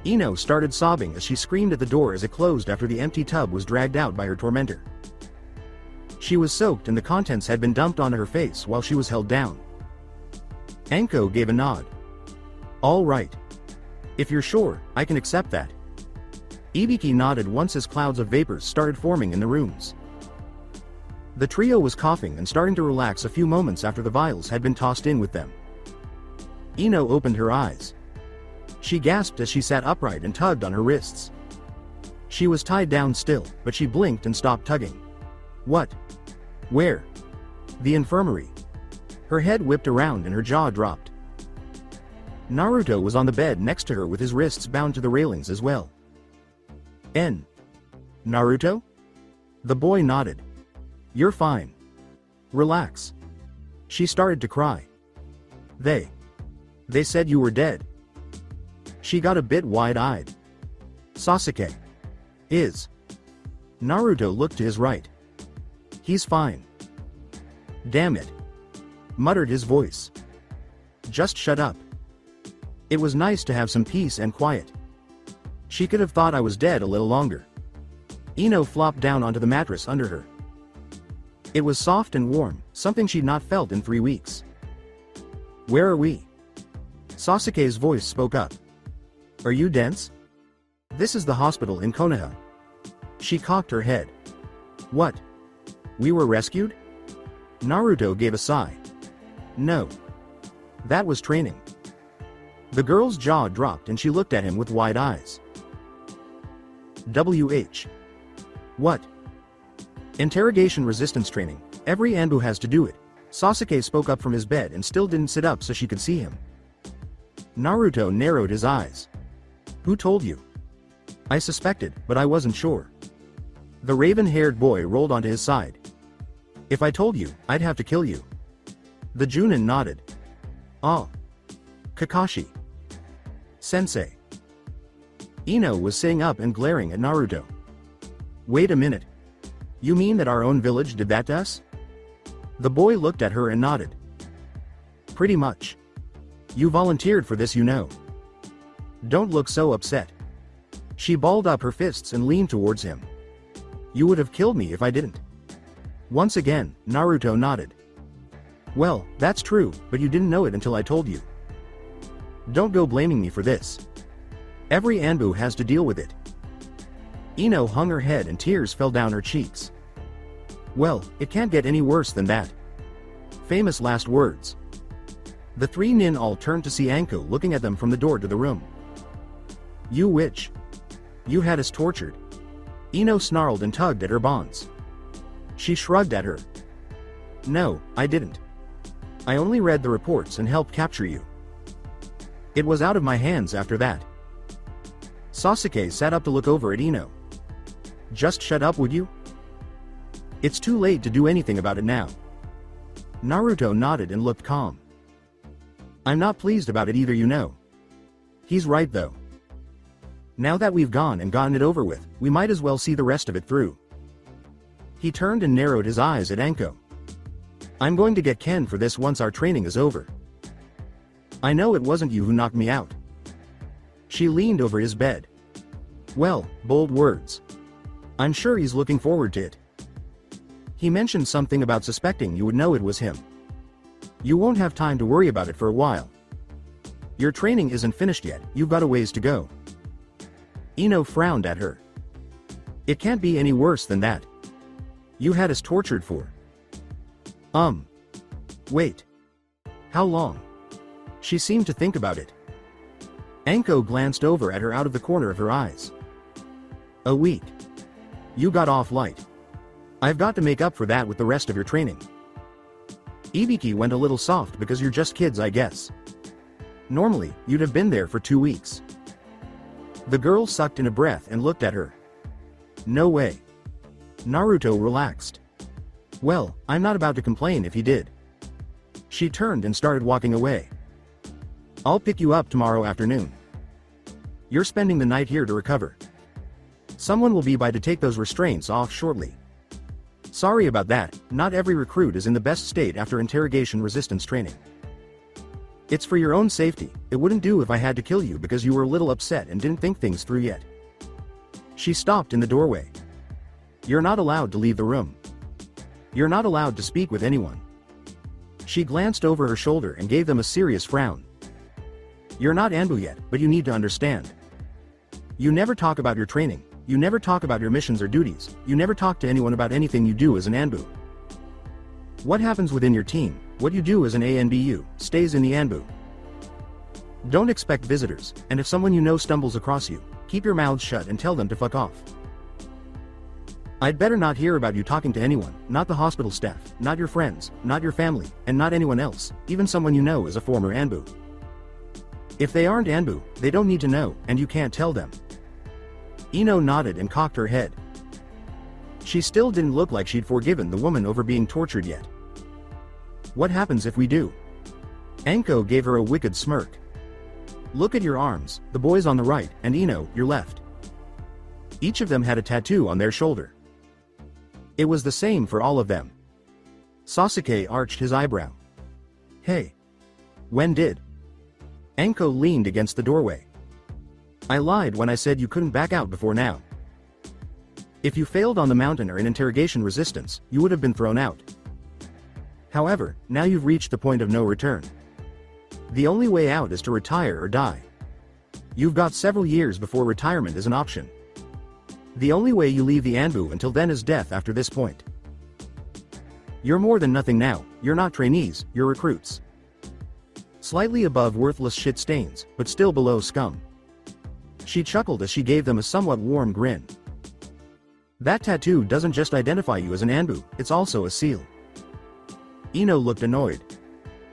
Ino started sobbing as she screamed at the door as it closed after the empty tub was dragged out by her tormentor. She was soaked and the contents had been dumped onto her face while she was held down. Anko gave a nod. All right. If you're sure, I can accept that. Ibiki nodded once as clouds of vapors started forming in the rooms. The trio was coughing and starting to relax a few moments after the vials had been tossed in with them. Ino opened her eyes. She gasped as she sat upright and tugged on her wrists. She was tied down still, but she blinked and stopped tugging. What? Where? The infirmary. Her head whipped around and her jaw dropped. Naruto was on the bed next to her with his wrists bound to the railings as well. Naruto? The boy nodded. You're fine. Relax. She started to cry. They said you were dead. She got a bit wide-eyed. Sasuke. Is. Naruto looked to his right. He's fine. Damn it. Muttered his voice. Just shut up. It was nice to have some peace and quiet. She could have thought I was dead a little longer. Ino flopped down onto the mattress under her. It was soft and warm, something she'd not felt in 3 weeks. Where are we? Sasuke's voice spoke up. Are you dense? This is the hospital in Konoha. She cocked her head. What? We were rescued? Naruto gave a sigh. No. That was training. The girl's jaw dropped and she looked at him with wide eyes. WH. What? Interrogation resistance training. Every Anbu has to do it. Sasuke spoke up from his bed and still didn't sit up so she could see him. Naruto narrowed his eyes. Who told you? I suspected, but I wasn't sure. The raven-haired boy rolled onto his side. If I told you, I'd have to kill you. The Junin nodded. Oh. Kakashi. Sensei. Ino was sitting up and glaring at Naruto. Wait a minute. You mean that our own village did that to us? The boy looked at her and nodded. Pretty much. You volunteered for this, you know. Don't look so upset. She balled up her fists and leaned towards him. You would have killed me if I didn't. Once again, Naruto nodded. Well, that's true, but you didn't know it until I told you. Don't go blaming me for this. Every Anbu has to deal with it. Ino hung her head and tears fell down her cheeks. Well, it can't get any worse than that. Famous last words. The 3 nin all turned to see Anko looking at them from the door to the room. You witch. You had us tortured. Ino snarled and tugged at her bonds. She shrugged at her. No, I didn't. I only read the reports and helped capture you. It was out of my hands after that. Sasuke sat up to look over at Ino. Just shut up, would you? It's too late to do anything about it now. Naruto nodded and looked calm. I'm not pleased about it either, you know. He's right though. Now that we've gone and gotten it over with, we might as well see the rest of it through. He turned and narrowed his eyes at Anko. I'm going to get Ken for this once our training is over. I know it wasn't you who knocked me out. She leaned over his bed. Well, bold words. I'm sure he's looking forward to it. He mentioned something about suspecting you would know it was him. You won't have time to worry about it for a while. Your training isn't finished yet, you've got a ways to go. Ino frowned at her. It can't be any worse than that. You had us tortured for. Wait. How long? She seemed to think about it. Anko glanced over at her out of the corner of her eyes. A week. You got off light. I've got to make up for that with the rest of your training. Ibiki went a little soft because you're just kids, I guess. Normally, you'd have been there for 2 weeks. The girl sucked in a breath and looked at her. No way. Naruto relaxed. Well, I'm not about to complain if he did. She turned and started walking away. I'll pick you up tomorrow afternoon. You're spending the night here to recover. Someone will be by to take those restraints off shortly. Sorry about that, not every recruit is in the best state after interrogation resistance training. It's for your own safety. It wouldn't do if I had to kill you because you were a little upset and didn't think things through yet. She stopped in the doorway. You're not allowed to leave the room. You're not allowed to speak with anyone. She glanced over her shoulder and gave them a serious frown. You're not Anbu yet, but you need to understand. You never talk about your training, you never talk about your missions or duties, you never talk to anyone about anything you do as an Anbu. What happens within your team, what you do as an ANBU, stays in the Anbu. Don't expect visitors, and if someone you know stumbles across you, keep your mouths shut and tell them to fuck off. I'd better not hear about you talking to anyone, not the hospital staff, not your friends, not your family, and not anyone else, even someone you know as a former Anbu. If they aren't Anbu, they don't need to know, and you can't tell them. Ino nodded and cocked her head. She still didn't look like she'd forgiven the woman over being tortured yet. What happens if we do? Anko gave her a wicked smirk. Look at your arms, the boys on the right, and Ino, your left. Each of them had a tattoo on their shoulder. It was the same for all of them. Sasuke arched his eyebrow. Hey. When did? Anko leaned against the doorway. I lied when I said you couldn't back out before now. If you failed on the mountain or in interrogation resistance, you would have been thrown out. However, now you've reached the point of no return. The only way out is to retire or die. You've got several years before retirement is an option. The only way you leave the Anbu until then is death after this point. You're more than nothing now, you're not trainees, you're recruits. Slightly above worthless shit stains, but still below scum. She chuckled as she gave them a somewhat warm grin. That tattoo doesn't just identify you as an Anbu, it's also a seal. Ino looked annoyed.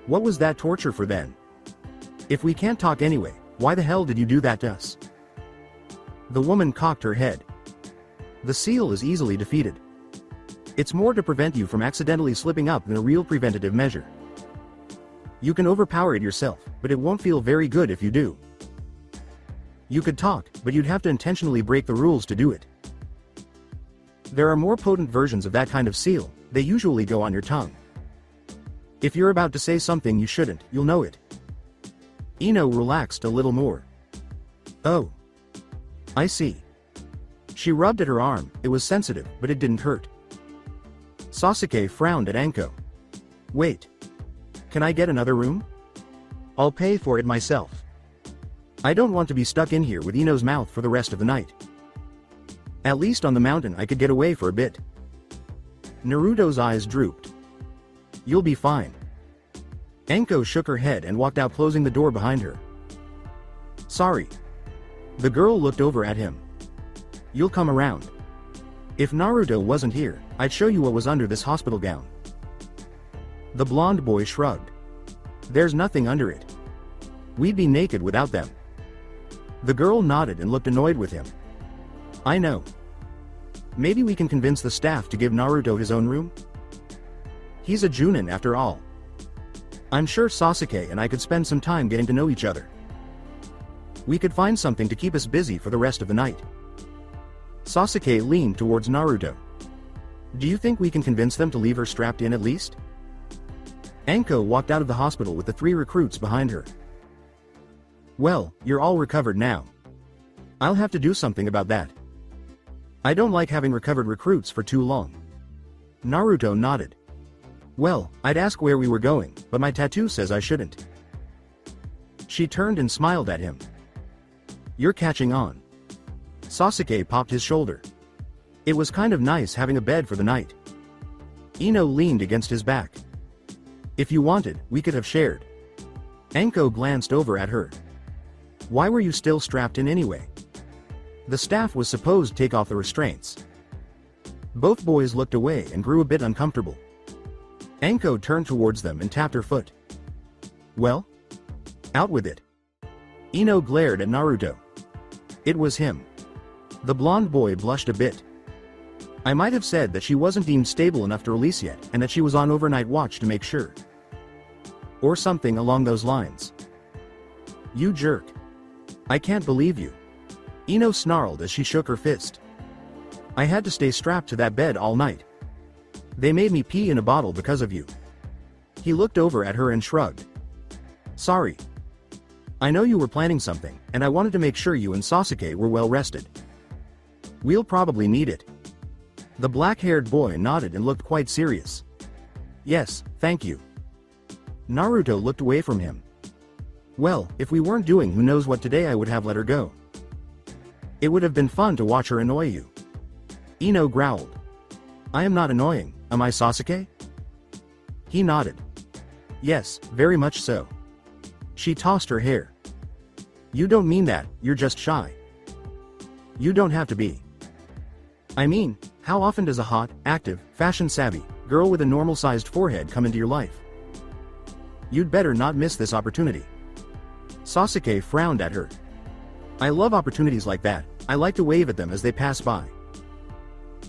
What was that torture for then? If we can't talk anyway, why the hell did you do that to us? The woman cocked her head. The seal is easily defeated. It's more to prevent you from accidentally slipping up than a real preventative measure. You can overpower it yourself, but it won't feel very good if you do. You could talk, but you'd have to intentionally break the rules to do it. There are more potent versions of that kind of seal, they usually go on your tongue. If you're about to say something you shouldn't, you'll know it. Ino relaxed a little more. Oh. I see. She rubbed at her arm, it was sensitive, but it didn't hurt. Sasuke frowned at Anko. Wait. Can I get another room? I'll pay for it myself. I don't want to be stuck in here with Ino's mouth for the rest of the night. At least on the mountain I could get away for a bit. Naruto's eyes drooped. You'll be fine. Anko shook her head and walked out, closing the door behind her. Sorry. The girl looked over at him. You'll come around. If Naruto wasn't here, I'd show you what was under this hospital gown. The blonde boy shrugged. There's nothing under it. We'd be naked without them. The girl nodded and looked annoyed with him. I know. Maybe we can convince the staff to give Naruto his own room? He's a Junin after all. I'm sure Sasuke and I could spend some time getting to know each other. We could find something to keep us busy for the rest of the night. Sasuke leaned towards Naruto. Do you think we can convince them to leave her strapped in at least? Anko walked out of the hospital with the 3 recruits behind her. Well, you're all recovered now. I'll have to do something about that. I don't like having recovered recruits for too long. Naruto nodded. Well, I'd ask where we were going, but my tattoo says I shouldn't. She turned and smiled at him. You're catching on. Sasuke popped his shoulder. It was kind of nice having a bed for the night. Ino leaned against his back. If you wanted, we could have shared. Anko glanced over at her. Why were you still strapped in anyway? The staff was supposed to take off the restraints. Both boys looked away and grew a bit uncomfortable. Anko turned towards them and tapped her foot. Well? Out with it. Ino glared at Naruto. It was him. The blonde boy blushed a bit. I might have said that she wasn't deemed stable enough to release yet, and that she was on overnight watch to make sure. Or something along those lines. You jerk. I can't believe you. Ino snarled as she shook her fist. I had to stay strapped to that bed all night. They made me pee in a bottle because of you. He looked over at her and shrugged. Sorry. I know you were planning something, and I wanted to make sure you and Sasuke were well rested. We'll probably need it. The black-haired boy nodded and looked quite serious. Yes, thank you. Naruto looked away from him. Well, if we weren't doing who knows what today, I would have let her go. It would have been fun to watch her annoy you. Ino growled. I am not annoying, am I, Sasuke? He nodded. Yes, very much so. She tossed her hair. You don't mean that, you're just shy. You don't have to be. I mean, how often does a hot, active, fashion-savvy girl with a normal-sized forehead come into your life? You'd better not miss this opportunity. Sasuke frowned at her. I love opportunities like that, I like to wave at them as they pass by.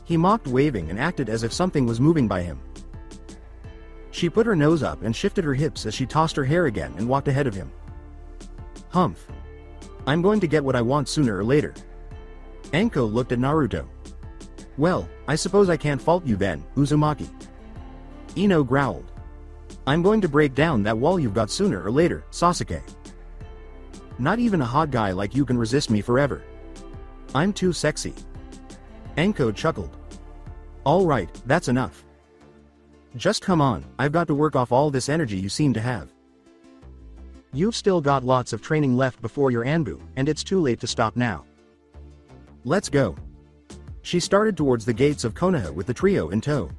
He mocked waving and acted as if something was moving by him. She put her nose up and shifted her hips as she tossed her hair again and walked ahead of him. Humph. I'm going to get what I want sooner or later. Anko looked at Naruto. Well, I suppose I can't fault you then, Uzumaki. Ino growled. I'm going to break down that wall you've got sooner or later, Sasuke. Not even a hot guy like you can resist me forever. I'm too sexy. Anko chuckled. All right, that's enough. Just come on, I've got to work off all this energy you seem to have. You've still got lots of training left before your Anbu, and it's too late to stop now. Let's go. She started towards the gates of Konoha with the trio in tow.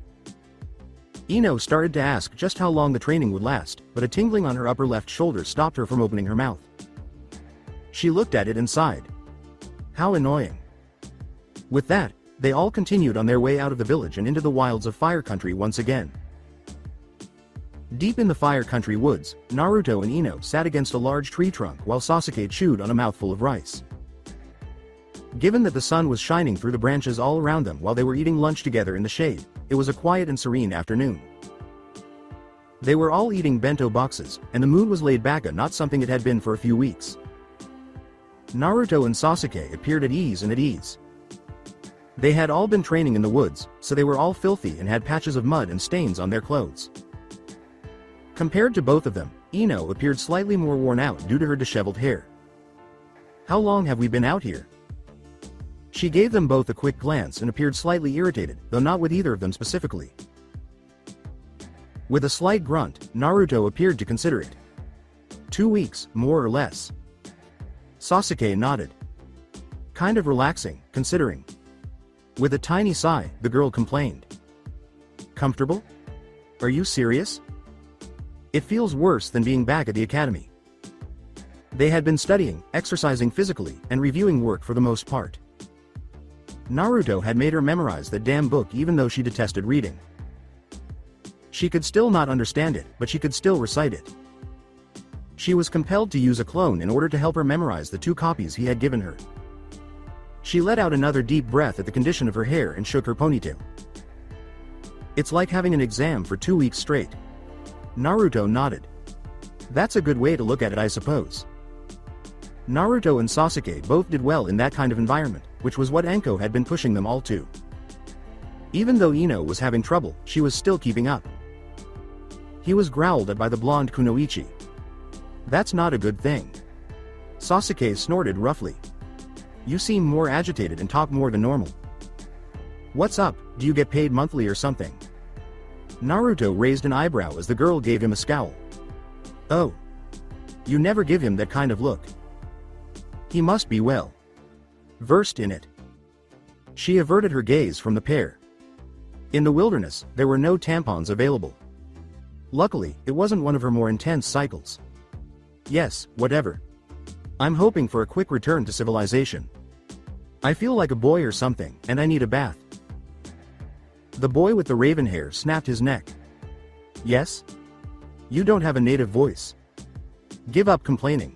Ino started to ask just how long the training would last, but a tingling on her upper left shoulder stopped her from opening her mouth. She looked at it and sighed. How annoying. With that, they all continued on their way out of the village and into the wilds of Fire Country once again. Deep in the Fire Country woods, Naruto and Ino sat against a large tree trunk while Sasuke chewed on a mouthful of rice. Given that the sun was shining through the branches all around them while they were eating lunch together in the shade, it was a quiet and serene afternoon. They were all eating bento boxes, and the mood was laid back, not something it had been for a few weeks. Naruto and Sasuke appeared at ease and at ease. They had all been training in the woods, so they were all filthy and had patches of mud and stains on their clothes. Compared to both of them, Ino appeared slightly more worn out due to her disheveled hair. How long have we been out here? She gave them both a quick glance and appeared slightly irritated, though not with either of them specifically. With a slight grunt, Naruto appeared to consider it. 2 weeks, more or less. Sasuke nodded. Kind of relaxing, considering. With a tiny sigh, the girl complained. Comfortable? Are you serious? It feels worse than being back at the academy. They had been studying, exercising physically, and reviewing work for the most part. Naruto had made her memorize that damn book even though she detested reading. She could still not understand it, but she could still recite it. She was compelled to use a clone in order to help her memorize the 2 copies he had given her. She let out another deep breath at the condition of her hair and shook her ponytail. It's like having an exam for 2 weeks straight. Naruto nodded. That's a good way to look at it, I suppose. Naruto and Sasuke both did well in that kind of environment, which was what Anko had been pushing them all to. Even though Ino was having trouble, she was still keeping up. He was growled at by the blonde Kunoichi. That's not a good thing. Sasuke snorted roughly. You seem more agitated and talk more than normal. What's up, do you get paid monthly or something? Naruto raised an eyebrow as the girl gave him a scowl. Oh. You never give him that kind of look. He must be well versed in it. She averted her gaze from the pair. In the wilderness, there were no tampons available. Luckily, it wasn't one of her more intense cycles. Yes, whatever. I'm hoping for a quick return to civilization. I feel like a boy or something, and I need a bath. The boy with the raven hair snapped his neck. Yes? You don't have a native voice. Give up complaining.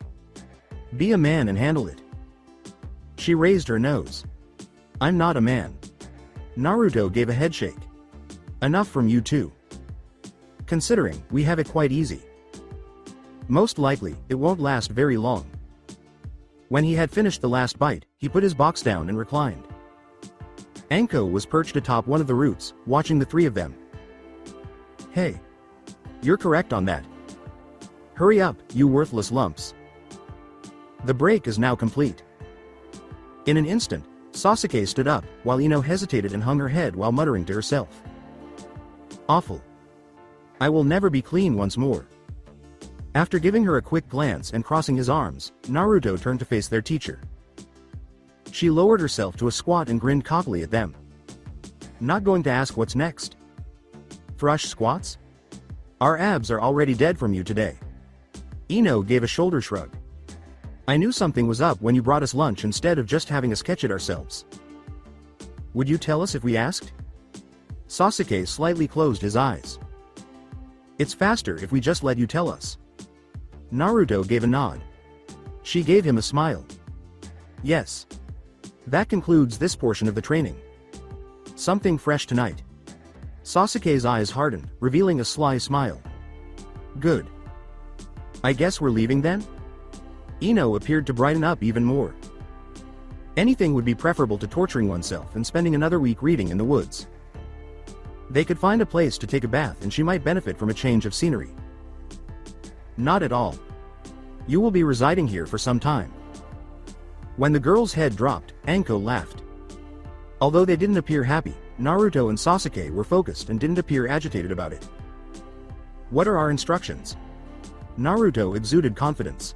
Be a man and handle it. She raised her nose. I'm not a man. Naruto gave a headshake. Enough from you too. Considering, we have it quite easy. Most likely, it won't last very long. When he had finished the last bite, he put his box down and reclined. Anko was perched atop one of the roots, watching the three of them. Hey. You're correct on that. Hurry up, you worthless lumps. The break is now complete. In an instant, Sasuke stood up, while Ino hesitated and hung her head while muttering to herself. Awful. I will never be clean once more. After giving her a quick glance and crossing his arms, Naruto turned to face their teacher. She lowered herself to a squat and grinned cockily at them. Not going to ask what's next? Thrush squats? Our abs are already dead from you today. Ino gave a shoulder shrug. I knew something was up when you brought us lunch instead of just having us catch it ourselves. Would you tell us if we asked? Sasuke slightly closed his eyes. It's faster if we just let you tell us. Naruto gave a nod. She gave him a smile. Yes. That concludes this portion of the training. Something fresh tonight. Sasuke's eyes hardened, revealing a sly smile. Good. I guess we're leaving then? Ino appeared to brighten up even more. Anything would be preferable to torturing oneself and spending another week reading in the woods. They could find a place to take a bath and she might benefit from a change of scenery. Not at all. You will be residing here for some time. When the girl's head dropped, Anko laughed. Although they didn't appear happy, Naruto and Sasuke were focused and didn't appear agitated about it. What are our instructions? Naruto exuded confidence.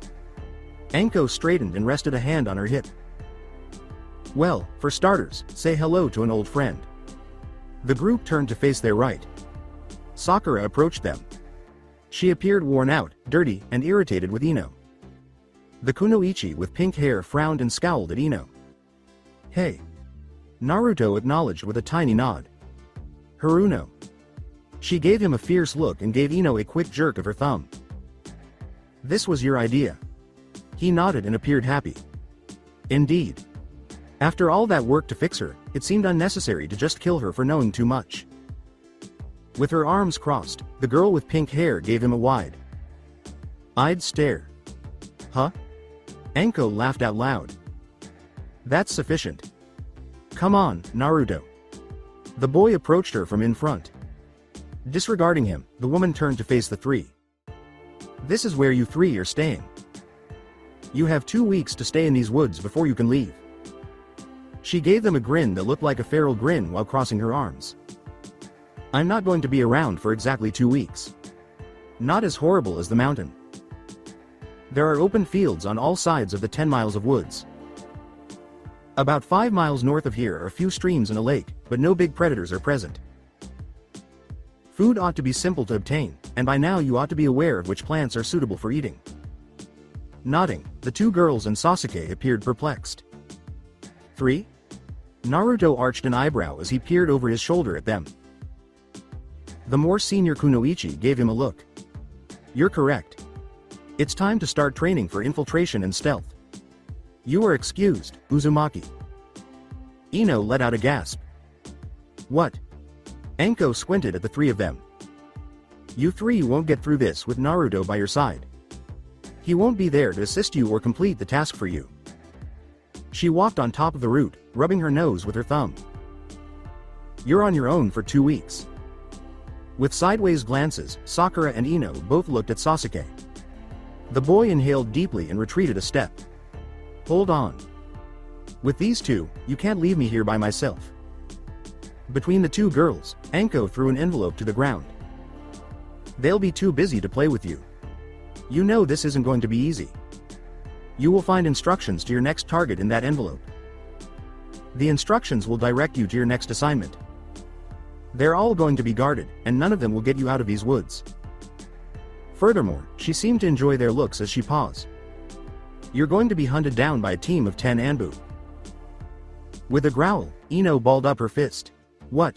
Anko straightened and rested a hand on her hip. Well, for starters, say hello to an old friend. The group turned to face their right. Sakura approached them. She appeared worn out, dirty, and irritated with Ino. The kunoichi with pink hair frowned and scowled at Ino. Hey. Naruto acknowledged with a tiny nod. Haruno. She gave him a fierce look and gave Ino a quick jerk of her thumb. This was your idea. He nodded and appeared happy. Indeed. After all that work to fix her, it seemed unnecessary to just kill her for knowing too much. With her arms crossed, the girl with pink hair gave him a wide-eyed stare. Huh? Anko laughed out loud. That's sufficient. Come on, Naruto. The boy approached her from in front. Disregarding him, the woman turned to face the three. This is where you three are staying. You have 2 weeks to stay in these woods before you can leave. She gave them a grin that looked like a feral grin while crossing her arms. I'm not going to be around for exactly 2 weeks. Not as horrible as the mountain. There are open fields on all sides of the 10 miles of woods. About 5 miles north of here are a few streams and a lake, but no big predators are present. Food ought to be simple to obtain, and by now you ought to be aware of which plants are suitable for eating. Nodding, the two girls and Sasuke appeared perplexed. 3? Naruto arched an eyebrow as he peered over his shoulder at them. The more senior kunoichi gave him a look. You're correct. It's time to start training for infiltration and stealth. You are excused, Uzumaki. Ino let out a gasp. What? Anko squinted at the three of them. You three won't get through this with Naruto by your side. He won't be there to assist you or complete the task for you. She walked on top of the root, rubbing her nose with her thumb. You're on your own for 2 weeks. With sideways glances, Sakura and Ino both looked at Sasuke. The boy inhaled deeply and retreated a step. Hold on. With these two, you can't leave me here by myself. Between the two girls, Anko threw an envelope to the ground. They'll be too busy to play with you. You know this isn't going to be easy. You will find instructions to your next target in that envelope. The instructions will direct you to your next assignment. They're all going to be guarded, and none of them will get you out of these woods. Furthermore, she seemed to enjoy their looks as she paused. You're going to be hunted down by a team of 10 Anbu. With a growl, Ino balled up her fist. What?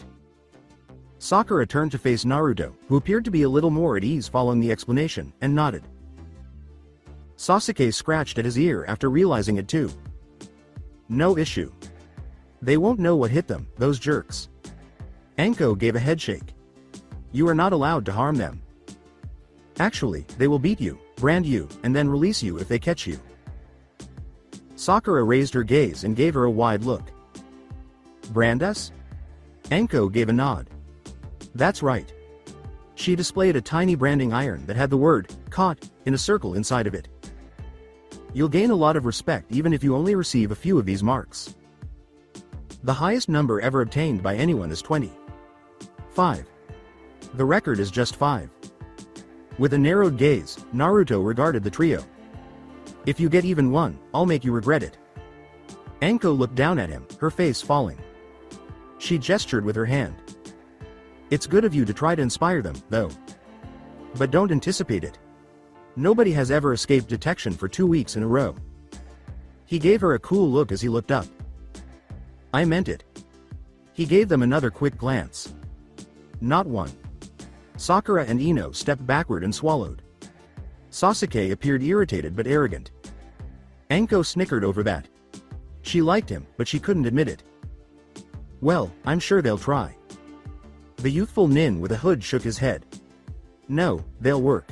Sakura turned to face Naruto, who appeared to be a little more at ease following the explanation, and nodded. Sasuke scratched at his ear after realizing it too. No issue. They won't know what hit them, those jerks. Anko gave a headshake. You are not allowed to harm them. Actually, they will beat you, brand you, and then release you if they catch you. Sakura raised her gaze and gave her a wide look. Brand us? Anko gave a nod. That's right. She displayed a tiny branding iron that had the word, caught, in a circle inside of it. You'll gain a lot of respect even if you only receive a few of these marks. The highest number ever obtained by anyone is 20. 5. The record is just 5. With a narrowed gaze, Naruto regarded the trio. If you get even 1, I'll make you regret it. Anko looked down at him, her face falling. She gestured with her hand. It's good of you to try to inspire them, though. But don't anticipate it. Nobody has ever escaped detection for 2 weeks in a row. He gave her a cool look as he looked up. I meant it. He gave them another quick glance. Not one. Sakura and Ino stepped backward and swallowed. Sasuke appeared irritated but arrogant. Anko snickered over that. She liked him, but she couldn't admit it. Well, I'm sure they'll try. The youthful nin with a hood shook his head. No, they'll work.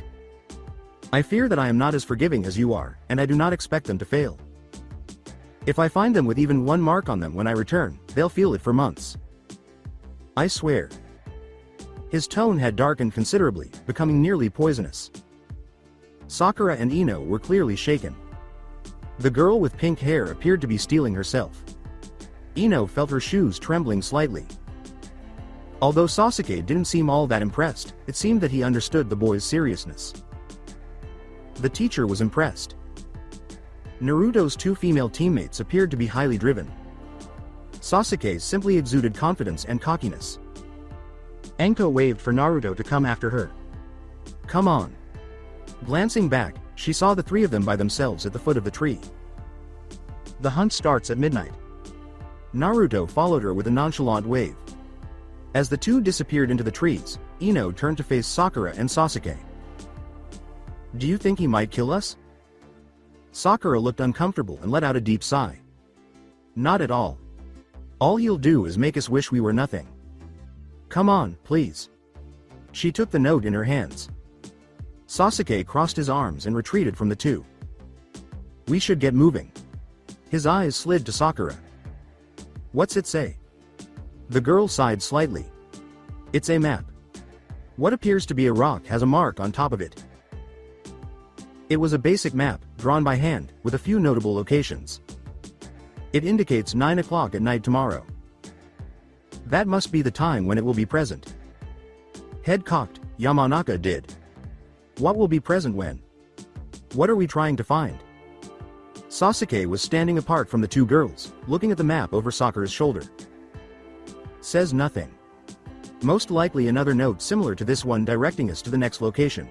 I fear that I am not as forgiving as you are, and I do not expect them to fail. If I find them with even 1 mark on them when I return, they'll feel it for months. I swear. His tone had darkened considerably, becoming nearly poisonous. Sakura and Ino were clearly shaken. The girl with pink hair appeared to be steeling herself. Ino felt her shoes trembling slightly. Although Sasuke didn't seem all that impressed, it seemed that he understood the boy's seriousness. The teacher was impressed. Naruto's 2 female teammates appeared to be highly driven. Sasuke simply exuded confidence and cockiness. Anko waved for Naruto to come after her. Come on. Glancing back, she saw the 3 of them by themselves at the foot of the tree. The hunt starts at midnight. Naruto followed her with a nonchalant wave. As the 2 disappeared into the trees, Ino turned to face Sakura and Sasuke. Do you think he might kill us? Sakura looked uncomfortable and let out a deep sigh. Not at all. All he'll do is make us wish we were nothing. Come on, please. She took the note in her hands. Sasuke crossed his arms and retreated from the 2. We should get moving. His eyes slid to Sakura. What's it say? The girl sighed slightly. It's a map. What appears to be a rock has a mark on top of it. It was a basic map, drawn by hand, with a few notable locations. It indicates 9 o'clock at night tomorrow. That must be the time when it will be present. Head cocked, Yamanaka did. What will be present when? What are we trying to find? Sasuke was standing apart from the 2 girls, looking at the map over Sakura's shoulder. Says nothing. Most likely another note similar to this one directing us to the next location.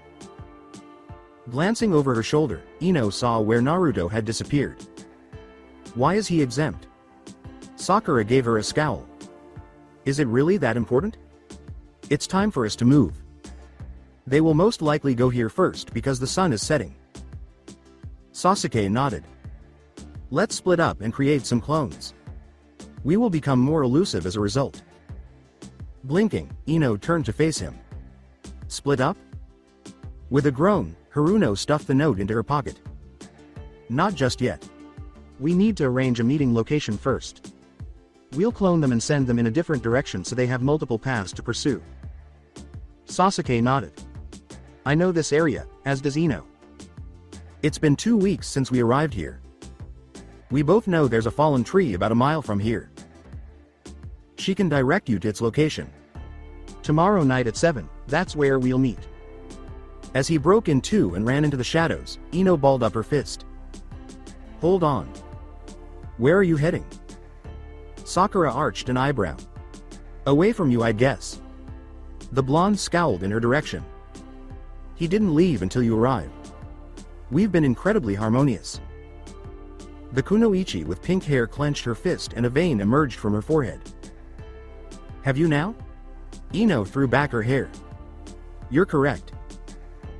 Glancing over her shoulder, Ino saw where Naruto had disappeared. Why is he exempt? Sakura gave her a scowl. Is it really that important? It's time for us to move. They will most likely go here first because the sun is setting. Sasuke nodded. Let's split up and create some clones. We will become more elusive as a result. Blinking, Ino turned to face him. Split up? With a groan, Haruno stuffed the note into her pocket. Not just yet. We need to arrange a meeting location first. We'll clone them and send them in a different direction so they have multiple paths to pursue. Sasuke nodded. I know this area, as does Ino. It's been 2 weeks since we arrived here. We both know there's a fallen tree about a mile from here. She can direct you to its location. Tomorrow night at 7, that's where we'll meet. As he broke in 2 and ran into the shadows, Ino balled up her fist. Hold on. Where are you heading? Sakura arched an eyebrow. Away from you, I guess. The blonde scowled in her direction. He didn't leave until you arrived. We've been incredibly harmonious. The kunoichi with pink hair clenched her fist and a vein emerged from her forehead. Have you now? Ino threw back her hair. You're correct.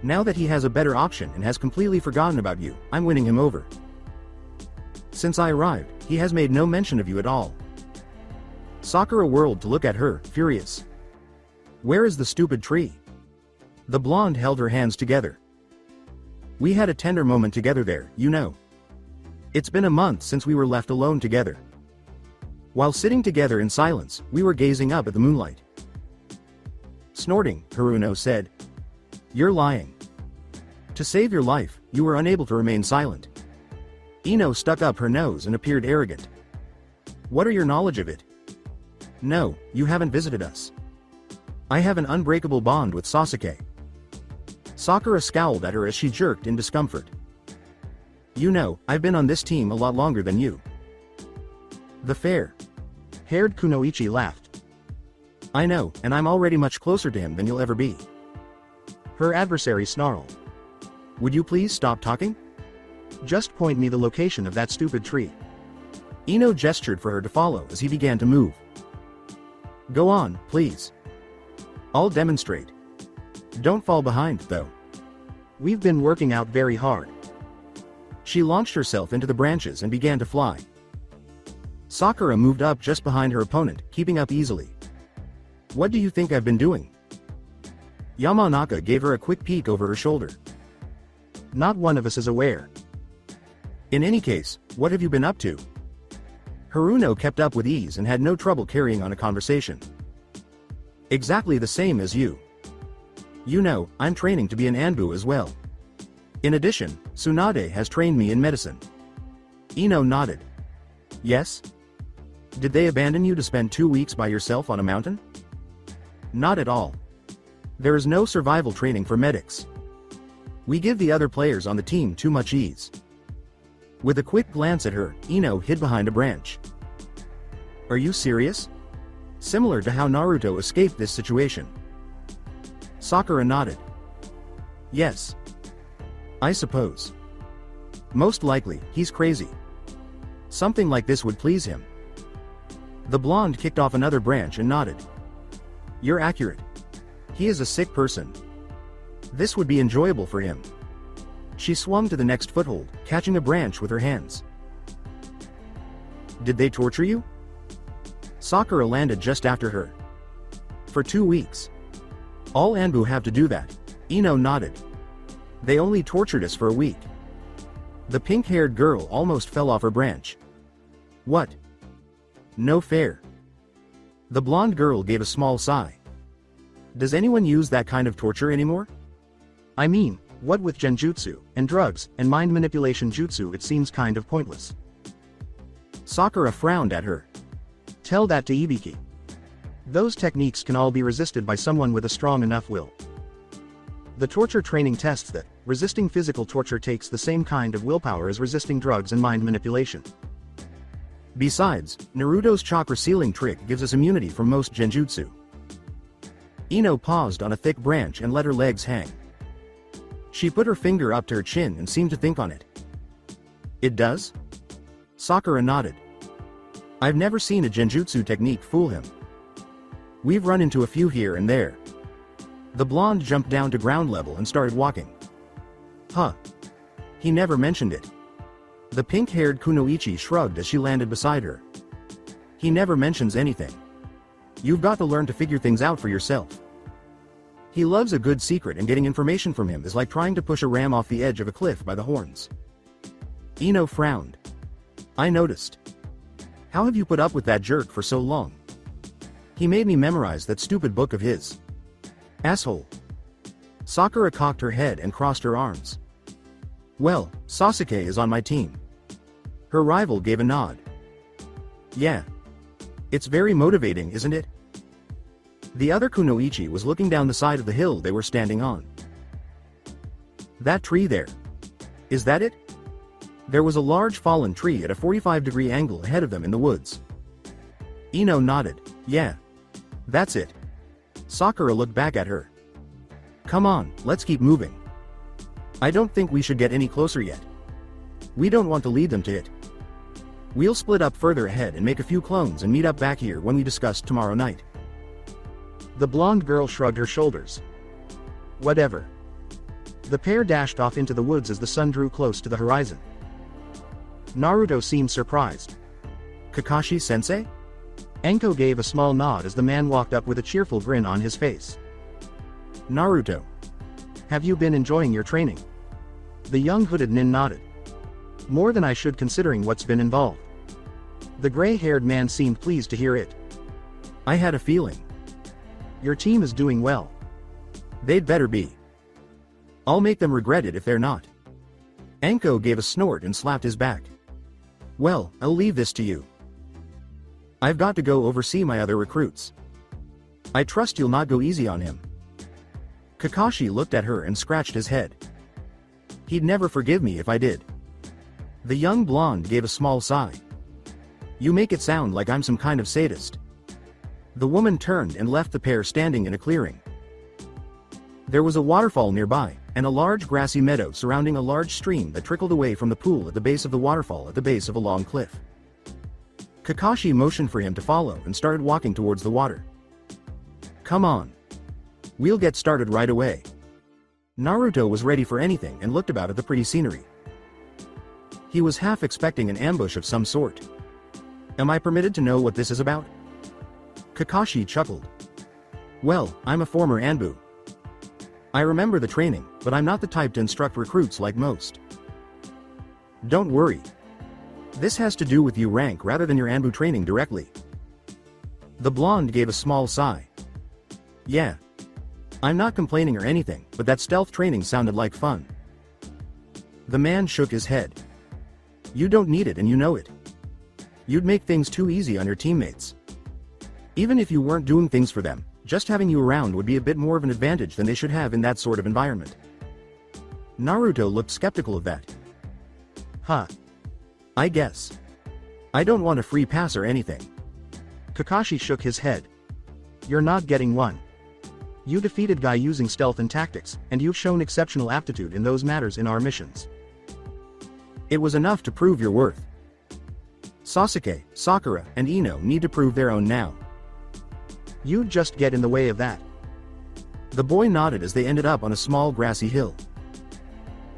Now that he has a better option and has completely forgotten about you, I'm winning him over. Since I arrived, he has made no mention of you at all. Sakura whirled to look at her, furious. Where is the stupid tree? The blonde held her hands together. We had a tender moment together there, you know. It's been a month since we were left alone together. While sitting together in silence, we were gazing up at the moonlight. Snorting, Haruno said. You're lying. To save your life, you were unable to remain silent. Ino stuck up her nose and appeared arrogant. What are your knowledge of it? No, you haven't visited us. I have an unbreakable bond with Sasuke. Sakura scowled at her as she jerked in discomfort. You know, I've been on this team a lot longer than you. The fair-haired kunoichi laughed. I know, and I'm already much closer to him than you'll ever be. Her adversary snarled. Would you please stop talking? Just point me the location of that stupid tree. Ino gestured for her to follow as he began to move. Go on, please. I'll demonstrate. Don't fall behind, though. We've been working out very hard. She launched herself into the branches and began to fly. Sakura moved up just behind her opponent, keeping up easily. What do you think I've been doing? Yamanaka gave her a quick peek over her shoulder. Not one of us is aware. In any case, what have you been up to? Haruno kept up with ease and had no trouble carrying on a conversation. Exactly the same as you. You know, I'm training to be an Anbu as well. In addition, Tsunade has trained me in medicine. Ino nodded. Yes? Did they abandon you to spend 2 weeks by yourself on a mountain? Not at all. There is no survival training for medics. We give the other players on the team too much ease. With a quick glance at her, Ino hid behind a branch. Are you serious? Similar to how Naruto escaped this situation. Sakura nodded. Yes. I suppose. Most likely, he's crazy. Something like this would please him. The blonde kicked off another branch and nodded. You're accurate. He is a sick person. This would be enjoyable for him. She swung to the next foothold, catching a branch with her hands. Did they torture you? Sakura landed just after her. For 2 weeks. All Anbu have to do that. Ino nodded. They only tortured us for a week. The pink-haired girl almost fell off her branch. What? No fair. The blonde girl gave a small sigh. Does anyone use that kind of torture anymore? I mean, what with genjutsu, and drugs, and mind manipulation jutsu, it seems kind of pointless. Sakura frowned at her. Tell that to Ibiki. Those techniques can all be resisted by someone with a strong enough will. The torture training tests that resisting physical torture takes the same kind of willpower as resisting drugs and mind manipulation. Besides, Naruto's chakra sealing trick gives us immunity from most genjutsu. Ino paused on a thick branch and let her legs hang. She put her finger up to her chin and seemed to think on it. It does? Sakura nodded. I've never seen a genjutsu technique fool him. We've run into a few here and there. The blonde jumped down to ground level and started walking. Huh. He never mentioned it. The pink-haired kunoichi shrugged as she landed beside her. He never mentions anything. You've got to learn to figure things out for yourself. He loves a good secret, and getting information from him is like trying to push a ram off the edge of a cliff by the horns. Ino frowned. I noticed. How have you put up with that jerk for so long? He made me memorize that stupid book of his. Asshole. Sakura cocked her head and crossed her arms. Well, Sasuke is on my team. Her rival gave a nod. Yeah. It's very motivating, isn't it? The other kunoichi was looking down the side of the hill they were standing on. That tree there. Is that it? There was a large fallen tree at a 45-degree angle ahead of them in the woods. Ino nodded. Yeah. That's it. Sakura looked back at her. Come on, let's keep moving. I don't think we should get any closer yet. We don't want to lead them to it. We'll split up further ahead and make a few clones and meet up back here when we discuss tomorrow night. The blonde girl shrugged her shoulders. Whatever. The pair dashed off into the woods as the sun drew close to the horizon. Naruto seemed surprised. Kakashi-sensei? Enko gave a small nod as the man walked up with a cheerful grin on his face. Naruto. Have you been enjoying your training? The young hooded nin nodded. More than I should considering what's been involved. The gray-haired man seemed pleased to hear it. I had a feeling. Your team is doing well. They'd better be. I'll make them regret it if they're not. Enko gave a snort and slapped his back. Well, I'll leave this to you. I've got to go oversee my other recruits. I trust you'll not go easy on him. Kakashi looked at her and scratched his head. He'd never forgive me if I did. The young blonde gave a small sigh. You make it sound like I'm some kind of sadist. The woman turned and left the pair standing in a clearing. There was a waterfall nearby, and a large grassy meadow surrounding a large stream that trickled away from the pool at the base of the waterfall at the base of a long cliff. Kakashi motioned for him to follow and started walking towards the water. Come on. We'll get started right away. Naruto was ready for anything and looked about at the pretty scenery. He was half expecting an ambush of some sort. Am I permitted to know what this is about? Kakashi chuckled. Well, I'm a former Anbu. I remember the training, but I'm not the type to instruct recruits like most. Don't worry. This has to do with your rank rather than your Anbu training directly. The blonde gave a small sigh. Yeah. I'm not complaining or anything, but that stealth training sounded like fun. The man shook his head. You don't need it and you know it. You'd make things too easy on your teammates. Even if you weren't doing things for them, just having you around would be a bit more of an advantage than they should have in that sort of environment. Naruto looked skeptical of that. Huh. I guess. I don't want a free pass or anything. Kakashi shook his head. You're not getting one. You defeated Guy using stealth and tactics, and you've shown exceptional aptitude in those matters in our missions. It was enough to prove your worth. Sasuke, Sakura, and Ino need to prove their own now. You'd just get in the way of that. The boy nodded as they ended up on a small grassy hill.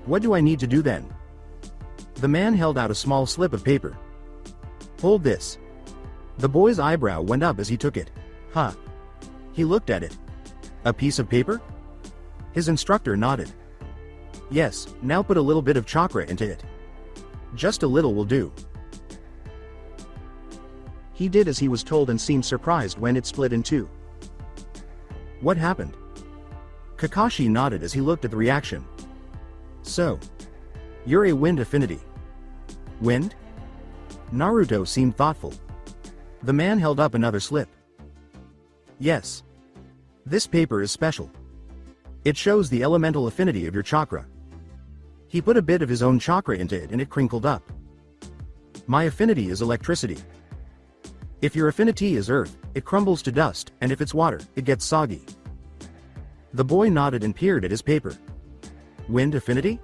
What do I need to do then? The man held out a small slip of paper. Hold this. The boy's eyebrow went up as he took it. Huh. He looked at it. A piece of paper? His instructor nodded. Yes, now put a little bit of chakra into it. Just a little will do. He did as he was told and seemed surprised when it split in two. What happened? Kakashi nodded as he looked at the reaction. So. You're a wind affinity. Wind? Naruto seemed thoughtful. The man held up another slip. Yes. This paper is special. It shows the elemental affinity of your chakra. He put a bit of his own chakra into it and it crinkled up. My affinity is electricity. If your affinity is earth, it crumbles to dust, and if it's water, it gets soggy. The boy nodded and peered at his paper. Wind affinity?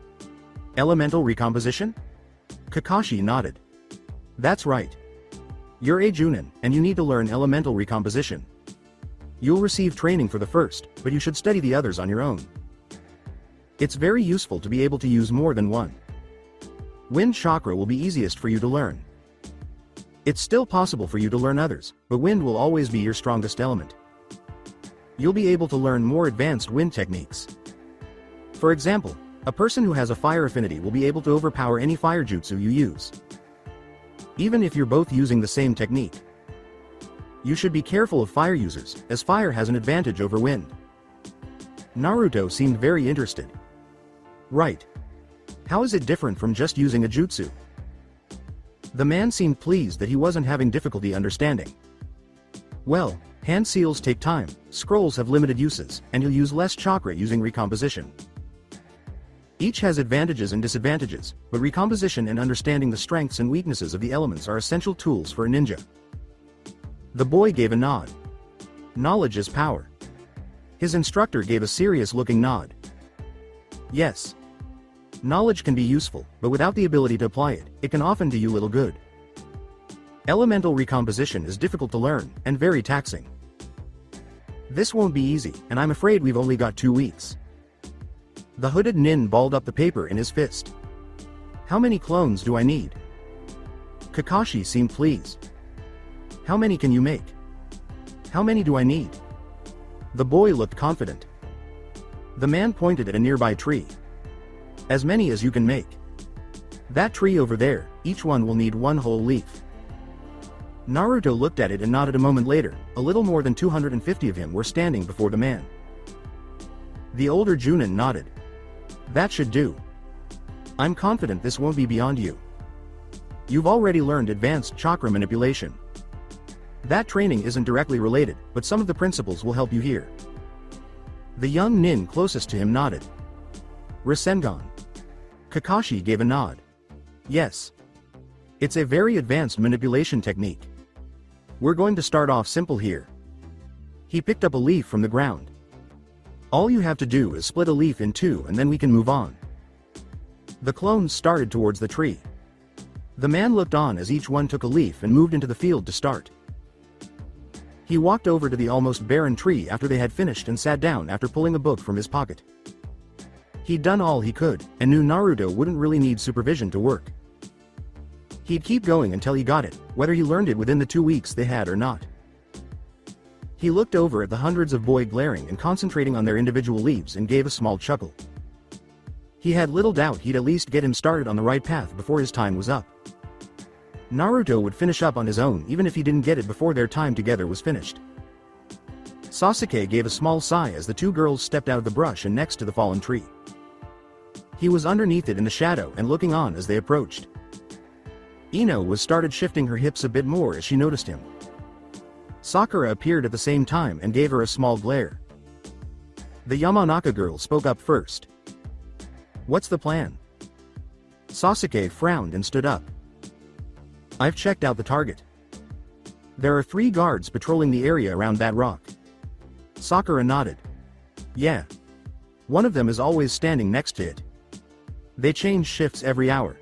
Elemental recomposition? Kakashi nodded. That's right. You're a Junin, and you need to learn elemental recomposition. You'll receive training for the first, but you should study the others on your own. It's very useful to be able to use more than one. Wind chakra will be easiest for you to learn. It's still possible for you to learn others, but wind will always be your strongest element. You'll be able to learn more advanced wind techniques. For example, a person who has a fire affinity will be able to overpower any fire jutsu you use. Even if you're both using the same technique. You should be careful of fire users, as fire has an advantage over wind. Naruto seemed very interested. Right. How is it different from just using a jutsu? The man seemed pleased that he wasn't having difficulty understanding. Well, hand seals take time, scrolls have limited uses, and you'll use less chakra using recomposition. Each has advantages and disadvantages, but recomposition and understanding the strengths and weaknesses of the elements are essential tools for a ninja. The boy gave a nod. Knowledge is power. His instructor gave a serious-looking nod. Yes. Knowledge can be useful, but without the ability to apply it, it can often do you little good. Elemental recomposition is difficult to learn, and very taxing. This won't be easy, and I'm afraid we've only got 2 weeks. The hooded nin balled up the paper in his fist. How many clones do I need? Kakashi seemed pleased. How many can you make? How many do I need? The boy looked confident. The man pointed at a nearby tree. As many as you can make. That tree over there, each one will need 1 whole leaf. Naruto looked at it and nodded a moment later. A little more than 250 of him were standing before the man. The older Junin nodded. That should do. I'm confident this won't be beyond you. You've already learned advanced chakra manipulation. That training isn't directly related, but some of the principles will help you here. The young nin closest to him nodded. Rasengan. Kakashi gave a nod. Yes. It's a very advanced manipulation technique. We're going to start off simple here. He picked up a leaf from the ground. All you have to do is split a leaf in 2 and then we can move on. The clones started towards the tree. The man looked on as each one took a leaf and moved into the field to start. He walked over to the almost barren tree after they had finished and sat down after pulling a book from his pocket. He'd done all he could, and knew Naruto wouldn't really need supervision to work. He'd keep going until he got it, whether he learned it within the 2 weeks they had or not. He looked over at the hundreds of boys glaring and concentrating on their individual leaves and gave a small chuckle. He had little doubt he'd at least get him started on the right path before his time was up. Naruto would finish up on his own even if he didn't get it before their time together was finished. Sasuke gave a small sigh as the 2 girls stepped out of the brush and next to the fallen tree. He was underneath it in the shadow and looking on as they approached. Ino was started shifting her hips a bit more as she noticed him. Sakura appeared at the same time and gave her a small glare. The Yamanaka girl spoke up first. What's the plan? Sasuke frowned and stood up. I've checked out the target. There are 3 guards patrolling the area around that rock. Sakura nodded. Yeah. One of them is always standing next to it. They change shifts every hour.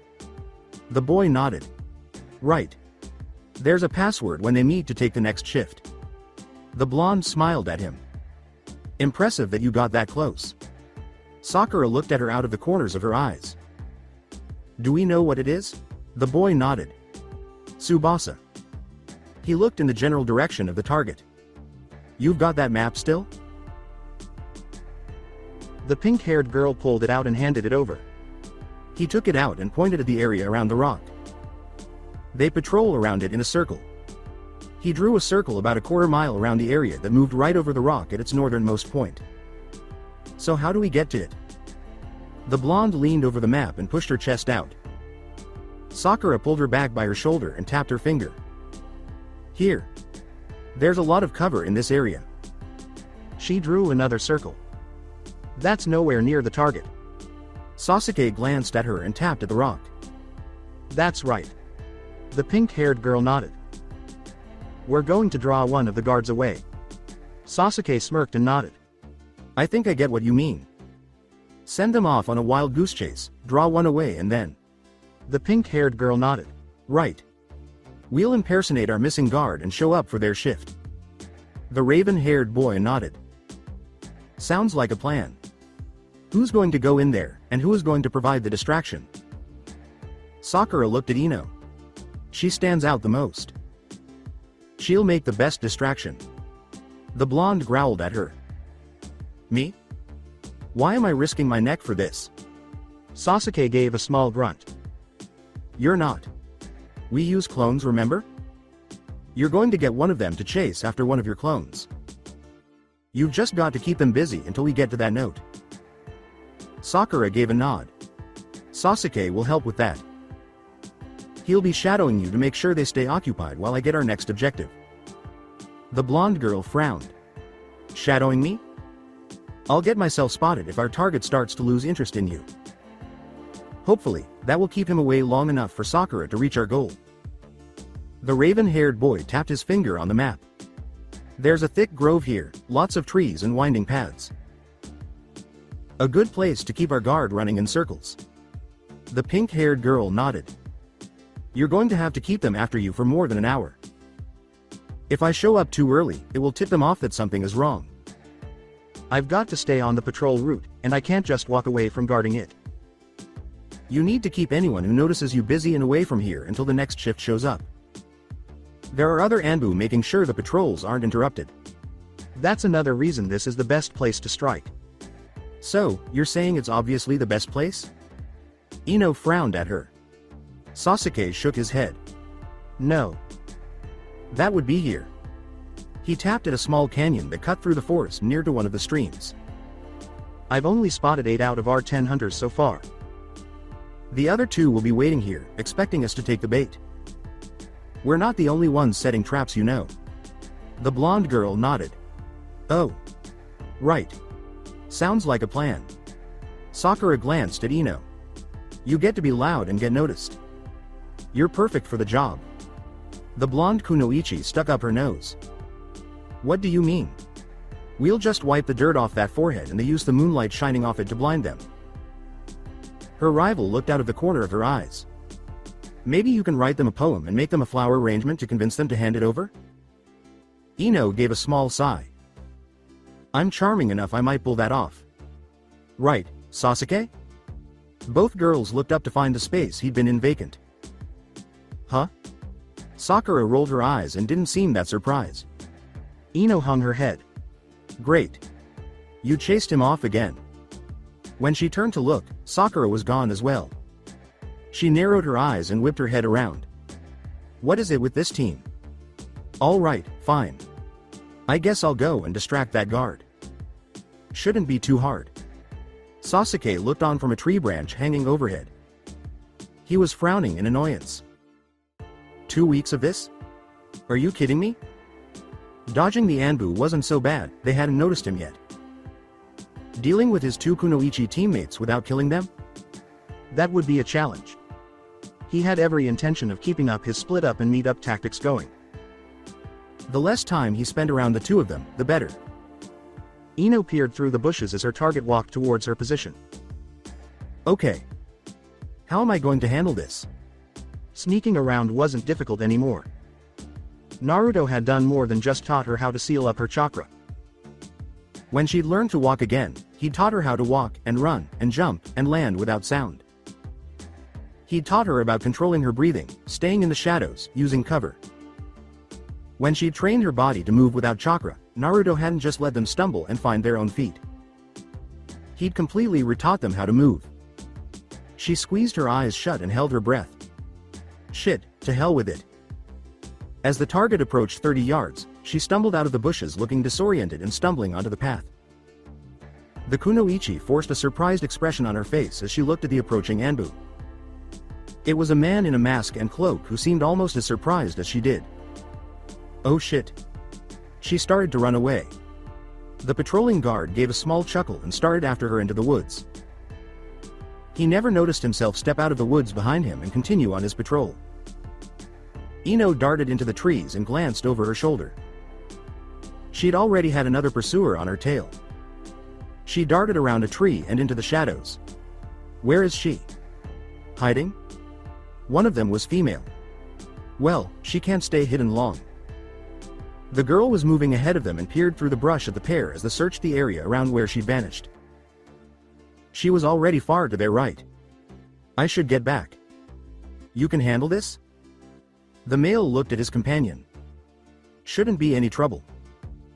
The boy nodded. Right. There's a password when they meet to take the next shift. The blonde smiled at him. Impressive that you got that close. Sakura looked at her out of the corners of her eyes. Do we know what it is? The boy nodded. Tsubasa. He looked in the general direction of the target. You've got that map still? The pink-haired girl pulled it out and handed it over. He took it out and pointed at the area around the rock. They patrol around it in a circle. He drew a circle about a quarter mile around the area that moved right over the rock at its northernmost point. So how do we get to it? The blonde leaned over the map and pushed her chest out. Sakura pulled her back by her shoulder and tapped her finger. Here. There's a lot of cover in this area. She drew another circle. That's nowhere near the target. Sasuke glanced at her and tapped at the rock. That's right. The pink-haired girl nodded. We're going to draw one of the guards away. Sasuke smirked and nodded. I think I get what you mean. Send them off on a wild goose chase, draw one away and then. The pink-haired girl nodded. Right. We'll impersonate our missing guard and show up for their shift. The raven-haired boy nodded. Sounds like a plan. Who's going to go in there, and who is going to provide the distraction? Sakura looked at Ino. She stands out the most. She'll make the best distraction. The blonde growled at her. Me? Why am I risking my neck for this? Sasuke gave a small grunt. You're not. We use clones, remember? You're going to get one of them to chase after one of your clones. You've just got to keep them busy until we get to that note. Sakura gave a nod. Sasuke will help with that. He'll be shadowing you to make sure they stay occupied while I get our next objective. The blonde girl frowned. Shadowing me? I'll get myself spotted if our target starts to lose interest in you. Hopefully, that will keep him away long enough for Sakura to reach our goal. The raven-haired boy tapped his finger on the map. There's a thick grove here, lots of trees and winding paths. A good place to keep our guard running in circles. The pink-haired girl nodded. You're going to have to keep them after you for more than an hour. If I show up too early, it will tip them off that something is wrong. I've got to stay on the patrol route, and I can't just walk away from guarding it. You need to keep anyone who notices you busy and away from here until the next shift shows up. There are other Anbu making sure the patrols aren't interrupted. That's another reason this is the best place to strike. So, you're saying it's obviously the best place? Ino frowned at her. Sasuke shook his head. No. That would be here. He tapped at a small canyon that cut through the forest near to one of the streams. I've only spotted 8 out of our 10 hunters so far. The other 2 will be waiting here, expecting us to take the bait. We're not the only ones setting traps, you know. The blonde girl nodded. Oh. Right. Sounds like a plan. Sakura glanced at Ino. You get to be loud and get noticed. You're perfect for the job. The blonde kunoichi stuck up her nose. What do you mean? We'll just wipe the dirt off that forehead and they use the moonlight shining off it to blind them. Her rival looked out of the corner of her eyes. Maybe you can write them a poem and make them a flower arrangement to convince them to hand it over? Ino gave a small sigh. I'm charming enough I might pull that off. Right, Sasuke? Both girls looked up to find the space he'd been in vacant. Huh? Sakura rolled her eyes and didn't seem that surprised. Ino hung her head. Great. You chased him off again. When she turned to look, Sakura was gone as well. She narrowed her eyes and whipped her head around. What is it with this team? All right, fine. I guess I'll go and distract that guard. Shouldn't be too hard. Sasuke looked on from a tree branch hanging overhead. He was frowning in annoyance. 2 weeks of this? Are you kidding me? Dodging the Anbu wasn't so bad, they hadn't noticed him yet. Dealing with his 2 kunoichi teammates without killing them? That would be a challenge. He had every intention of keeping up his split-up and meet-up tactics going. The less time he spent around the 2 of them, the better. Ino peered through the bushes as her target walked towards her position. Okay. How am I going to handle this? Sneaking around wasn't difficult anymore. Naruto had done more than just taught her how to seal up her chakra. When she'd learned to walk again, he'd taught her how to walk, and run, and jump, and land without sound. He'd taught her about controlling her breathing, staying in the shadows, using cover. When she'd trained her body to move without chakra, Naruto hadn't just let them stumble and find their own feet. He'd completely retaught them how to move. She squeezed her eyes shut and held her breath. Shit, to hell with it. As the target approached 30 yards, she stumbled out of the bushes looking disoriented and stumbling onto the path. The kunoichi forced a surprised expression on her face as she looked at the approaching Anbu. It was a man in a mask and cloak who seemed almost as surprised as she did. Oh shit. She started to run away. The patrolling guard gave a small chuckle and started after her into the woods. He never noticed himself step out of the woods behind him and continue on his patrol. Ino darted into the trees and glanced over her shoulder. She'd already had another pursuer on her tail. She darted around a tree and into the shadows. Where is she? Hiding? One of them was female. Well, she can't stay hidden long. The girl was moving ahead of them and peered through the brush at the pair as they searched the area around where she'd vanished. She was already far to their right. I should get back. You can handle this? The male looked at his companion. Shouldn't be any trouble.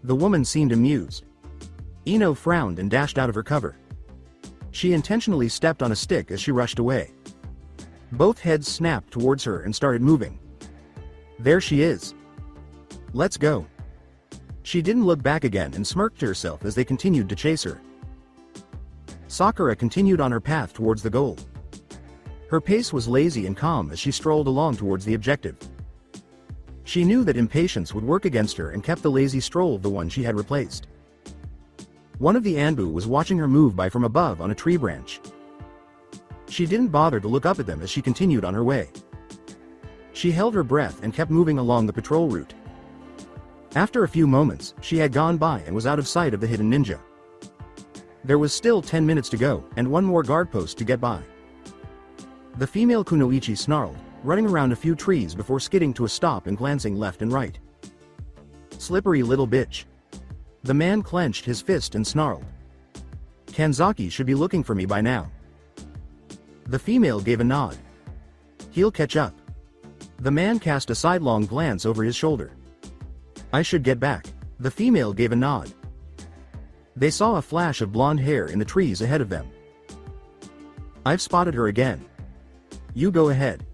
The woman seemed amused. Ino frowned and dashed out of her cover. She intentionally stepped on a stick as she rushed away. Both heads snapped towards her and started moving. There she is. Let's go. She didn't look back again and smirked to herself as they continued to chase her. Sakura continued on her path towards the goal. Her pace was lazy and calm as she strolled along towards the objective. She knew that impatience would work against her and kept the lazy stroll of the one she had replaced. One of the Anbu was watching her move by from above on a tree branch. She didn't bother to look up at them as she continued on her way. She held her breath and kept moving along the patrol route. After a few moments, she had gone by and was out of sight of the hidden ninja. There was still 10 minutes to go, and one more guard post to get by. The female kunoichi snarled, running around a few trees before skidding to a stop and glancing left and right. Slippery little bitch. The man clenched his fist and snarled. Kanzaki should be looking for me by now. The female gave a nod. He'll catch up. The man cast a sidelong glance over his shoulder. I should get back. The female gave a nod. They saw a flash of blonde hair in the trees ahead of them. I've spotted her again. You go ahead.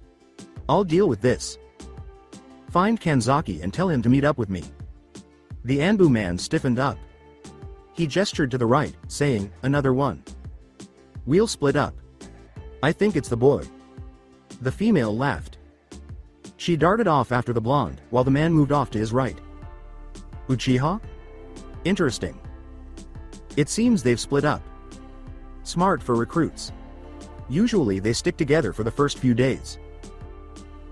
I'll deal with this. Find Kanzaki and tell him to meet up with me. The Anbu man stiffened up. He gestured to the right, saying, another one. We'll split up. I think it's the boy. The female laughed. She darted off after the blonde, while the man moved off to his right. Uchiha? Interesting. It seems they've split up. Smart for recruits. Usually they stick together for the first few days.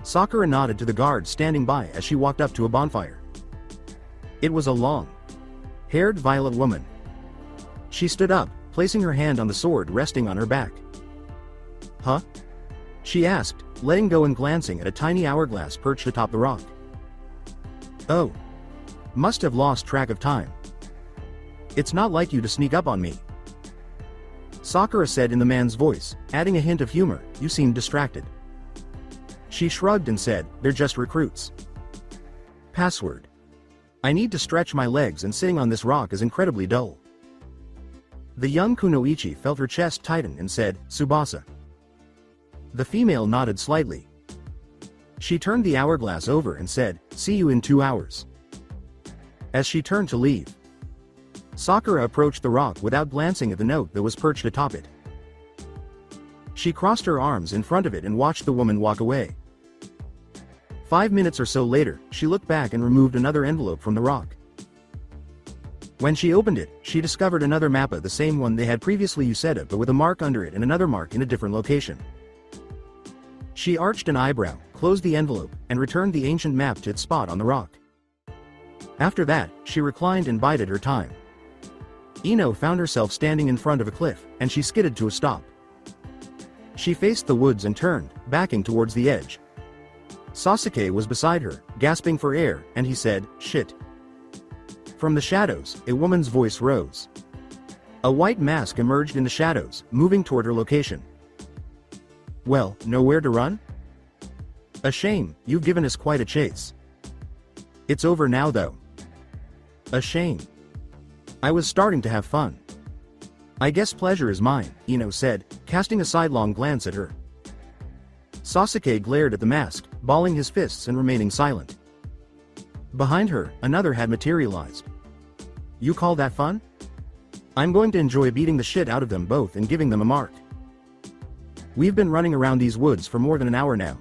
Sakura nodded to the guard standing by as she walked up to a bonfire. It was a long-haired violet woman. She stood up, placing her hand on the sword resting on her back. Huh? She asked, letting go and glancing at a tiny hourglass perched atop the rock. Oh. Must have lost track of time. It's not like you to sneak up on me. Sakura said in the man's voice, adding a hint of humor, you seem distracted. She shrugged and said, they're just recruits. Password. I need to stretch my legs and sitting on this rock is incredibly dull. The young kunoichi felt her chest tighten and said, Tsubasa. The female nodded slightly. She turned the hourglass over and said, see you in 2 hours. As she turned to leave, Sakura approached the rock without glancing at the note that was perched atop it. She crossed her arms in front of it and watched the woman walk away. 5 minutes or so later, she looked back and removed another envelope from the rock. When she opened it, she discovered another mappa, the same one they had previously used, but with a mark under it and another mark in a different location. She arched an eyebrow, closed the envelope, and returned the ancient map to its spot on the rock. After that, she reclined and bided her time. Ino found herself standing in front of a cliff, and she skidded to a stop. She faced the woods and turned, backing towards the edge. Sasuke was beside her, gasping for air, and he said, shit. From the shadows, a woman's voice rose. A white mask emerged in the shadows, moving toward her location. Well, nowhere to run? A shame, you've given us quite a chase. It's over now though. A shame. I was starting to have fun. I guess pleasure is mine, Ino said, casting a sidelong glance at her. Sasuke glared at the mask, balling his fists and remaining silent. Behind her, another had materialized. You call that fun? I'm going to enjoy beating the shit out of them both and giving them a mark. We've been running around these woods for more than an hour now.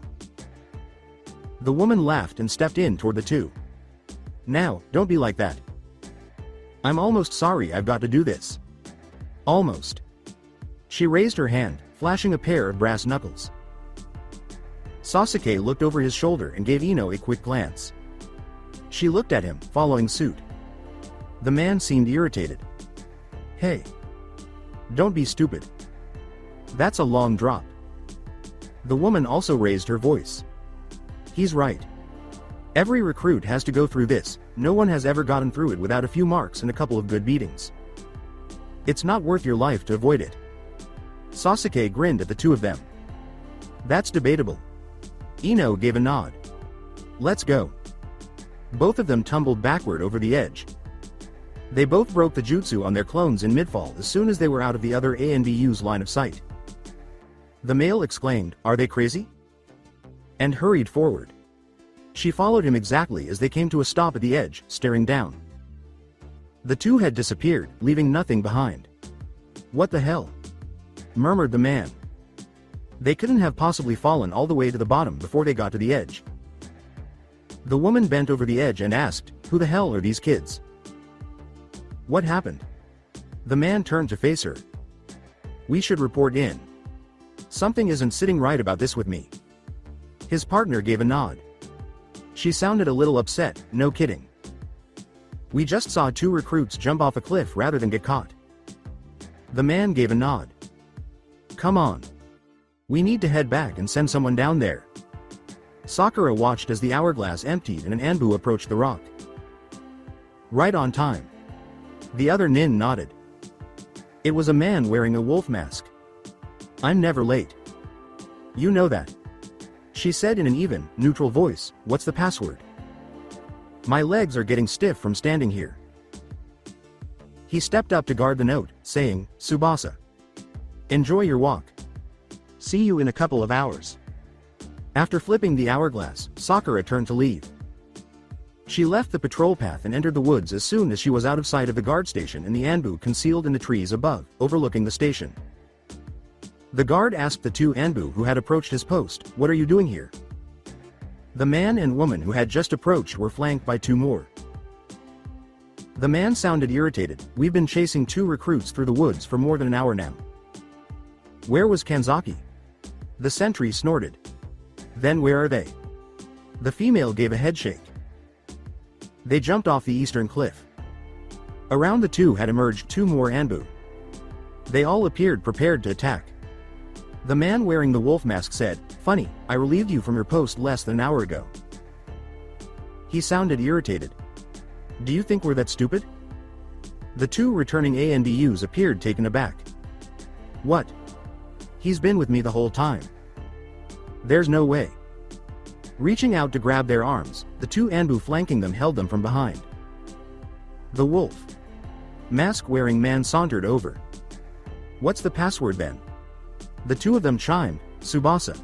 The woman laughed and stepped in toward the two. Now, don't be like that. I'm almost sorry I've got to do this. Almost. She raised her hand, flashing a pair of brass knuckles. Sasuke looked over his shoulder and gave Ino a quick glance. She looked at him, following suit. The man seemed irritated. Hey. Don't be stupid. That's a long drop. The woman also raised her voice. He's right. Every recruit has to go through this, no one has ever gotten through it without a few marks and a couple of good beatings. It's not worth your life to avoid it. Sasuke grinned at the two of them. That's debatable. Ino gave a nod. Let's go. Both of them tumbled backward over the edge. They both broke the jutsu on their clones in midfall as soon as they were out of the other ANBU's line of sight. The male exclaimed, "Are they crazy?" and hurried forward. She followed him exactly as they came to a stop at the edge, staring down. The two had disappeared, leaving nothing behind. What the hell? Murmured the man. They couldn't have possibly fallen all the way to the bottom before they got to the edge. The woman bent over the edge and asked, "Who the hell are these kids?" What happened? The man turned to face her. We should report in. Something isn't sitting right about this with me. His partner gave a nod. She sounded a little upset, no kidding. We just saw 2 recruits jump off a cliff rather than get caught. The man gave a nod. Come on. We need to head back and send someone down there. Sakura watched as the hourglass emptied and an Anbu approached the rock. Right on time. The other nin nodded. It was a man wearing a wolf mask. I'm never late. You know that. She said in an even, neutral voice, what's the password? My legs are getting stiff from standing here. He stepped up to guard the note, saying, Tsubasa. Enjoy your walk. See you in a couple of hours. After flipping the hourglass, Sakura turned to leave. She left the patrol path and entered the woods as soon as she was out of sight of the guard station and the Anbu concealed in the trees above, overlooking the station. The guard asked the 2 Anbu who had approached his post, what are you doing here? The man and woman who had just approached were flanked by 2 more. The man sounded irritated, we've been chasing 2 recruits through the woods for more than an hour now. Where was Kanzaki? The sentry snorted. Then where are they? The female gave a headshake. They jumped off the eastern cliff. Around the 2 had emerged 2 more Anbu. They all appeared prepared to attack. The man wearing the wolf mask said, funny, I relieved you from your post less than an hour ago. He sounded irritated. Do you think we're that stupid? The 2 returning ANDUs appeared taken aback. What? He's been with me the whole time. There's no way. Reaching out to grab their arms, the 2 Anbu flanking them held them from behind. The wolf mask-wearing man sauntered over. What's the password then? The 2 of them chimed, Tsubasa.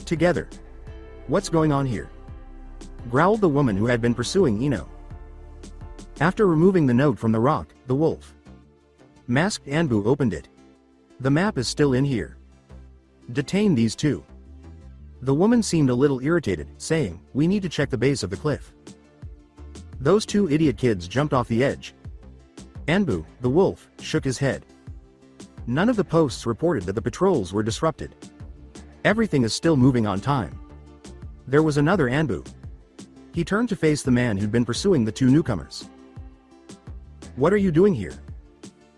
Together. What's going on here? Growled the woman who had been pursuing Ino. After removing the note from the rock, the wolf masked Anbu opened it. The map is still in here. Detain these 2. The woman seemed a little irritated, saying, we need to check the base of the cliff. Those 2 idiot kids jumped off the edge. Anbu, the wolf, shook his head. None of the posts reported that the patrols were disrupted. Everything is still moving on time. There was another Anbu. He turned to face the man who'd been pursuing the 2 newcomers. What are you doing here?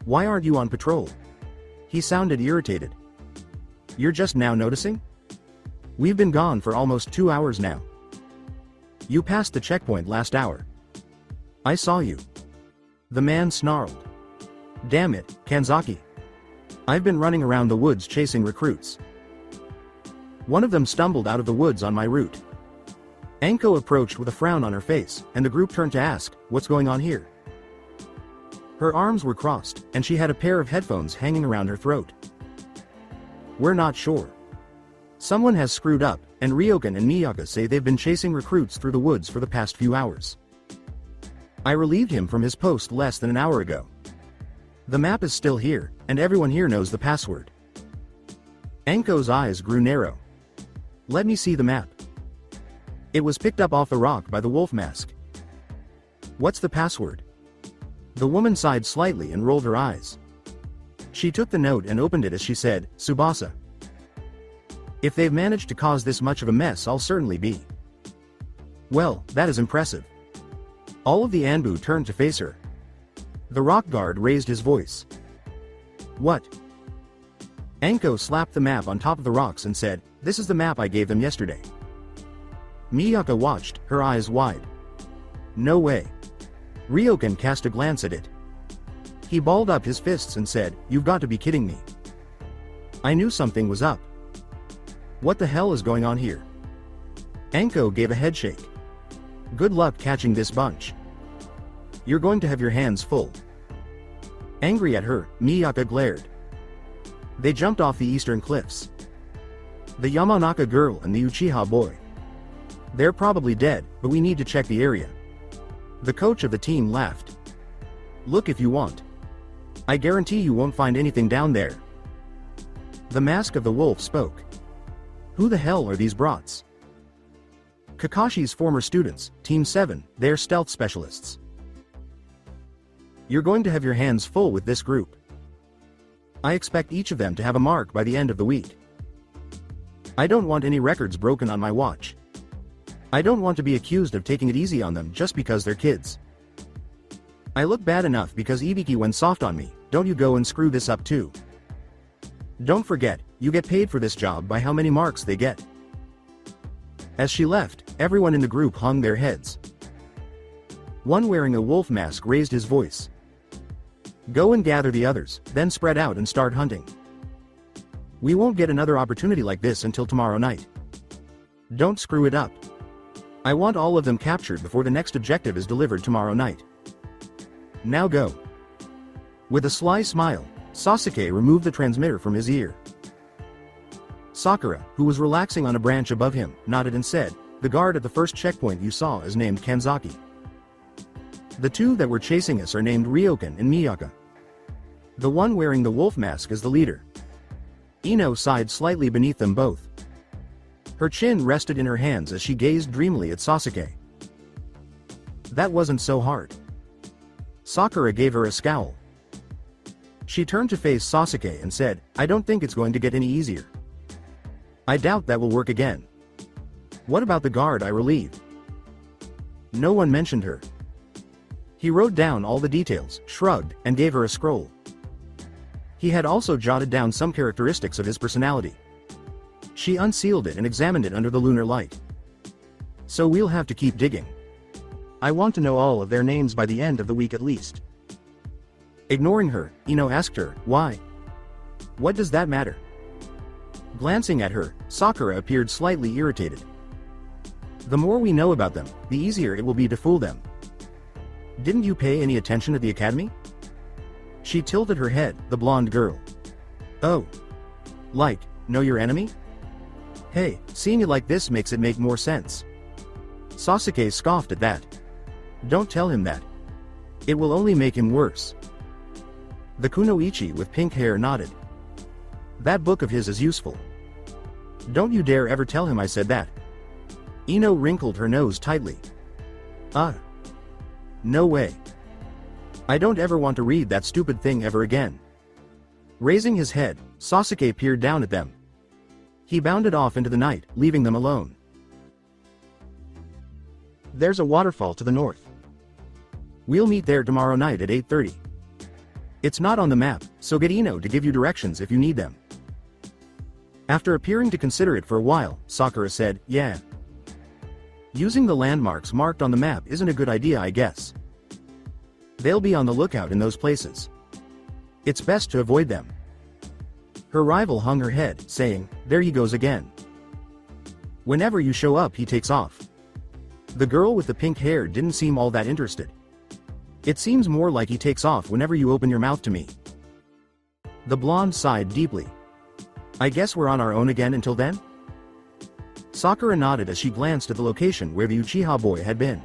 Why aren't you on patrol? He sounded irritated. You're just now noticing? We've been gone for almost 2 hours now. You passed the checkpoint last hour. I saw you. The man snarled. Damn it, Kanzaki. I've been running around the woods chasing recruits. One of them stumbled out of the woods on my route. Anko approached with a frown on her face, and the group turned to ask, what's going on here? Her arms were crossed, and she had a pair of headphones hanging around her throat. We're not sure. Someone has screwed up, and Ryokan and Miyaka say they've been chasing recruits through the woods for the past few hours. I relieved him from his post less than an hour ago. The map is still here, and everyone here knows the password. Anko's eyes grew narrow. Let me see the map. It was picked up off the rock by the wolf mask. What's the password? The woman sighed slightly and rolled her eyes. She took the note and opened it as she said, Tsubasa. If they've managed to cause this much of a mess, I'll certainly be. Well, that is impressive. All of the Anbu turned to face her. The rock guard raised his voice. What? Anko slapped the map on top of the rocks and said, this is the map I gave them yesterday. Miyaka watched, her eyes wide. No way. Ryokan cast a glance at it. He balled up his fists and said, you've got to be kidding me. I knew something was up. What the hell is going on here? Anko gave a headshake. Good luck catching this bunch. You're going to have your hands full. Angry at her, Miyaka glared. They jumped off the eastern cliffs. The Yamanaka girl and the Uchiha boy. They're probably dead, but we need to check the area. The coach of the team laughed. Look if you want. I guarantee you won't find anything down there. The mask of the wolf spoke. Who the hell are these brats? Kakashi's former students, Team 7, they're stealth specialists. You're going to have your hands full with this group. I expect each of them to have a mark by the end of the week. I don't want any records broken on my watch. I don't want to be accused of taking it easy on them just because they're kids. I look bad enough because Ibiki went soft on me, don't you go and screw this up too. Don't forget, you get paid for this job by how many marks they get. As she left, everyone in the group hung their heads. One wearing a wolf mask raised his voice. Go and gather the others, then spread out and start hunting. We won't get another opportunity like this until tomorrow night. Don't screw it up. I want all of them captured before the next objective is delivered tomorrow night. Now go. With a sly smile, Sasuke removed the transmitter from his ear. Sakura, who was relaxing on a branch above him, nodded and said, the guard at the first checkpoint you saw is named Kanzaki. The two that were chasing us are named Ryokan and Miyaka. The one wearing the wolf mask is the leader. Ino sighed slightly beneath them both. Her chin rested in her hands as she gazed dreamily at Sasuke. That wasn't so hard. Sakura gave her a scowl. She turned to face Sasuke and said, I don't think it's going to get any easier. I doubt that will work again. What about the guard I relieved? No one mentioned her. He wrote down all the details, shrugged, and gave her a scroll. He had also jotted down some characteristics of his personality. She unsealed it and examined it under the lunar light. So we'll have to keep digging. I want to know all of their names by the end of the week at least. Ignoring her, Ino asked her, why? What does that matter? Glancing at her, Sakura appeared slightly irritated. The more we know about them, the easier it will be to fool them. Didn't you pay any attention at the academy? She tilted her head, the blonde girl. Oh. Like, know your enemy? Hey, seeing it like this makes it make more sense. Sasuke scoffed at that. Don't tell him that. It will only make him worse. The kunoichi with pink hair nodded. That book of his is useful. Don't you dare ever tell him I said that. Ino wrinkled her nose tightly. No way. I don't ever want to read that stupid thing ever again. Raising his head, Sasuke peered down at them. He bounded off into the night, leaving them alone. There's a waterfall to the north. We'll meet there tomorrow night at 8:30. It's not on the map, so get Ino to give you directions if you need them. After appearing to consider it for a while, Sakura said, yeah. Using the landmarks marked on the map isn't a good idea, I guess. They'll be on the lookout in those places. It's best to avoid them. Her rival hung her head, saying, there he goes again. Whenever you show up he takes off. The girl with the pink hair didn't seem all that interested. It seems more like he takes off whenever you open your mouth to me. The blonde sighed deeply. I guess we're on our own again until then? Sakura nodded as she glanced at the location where the Uchiha boy had been.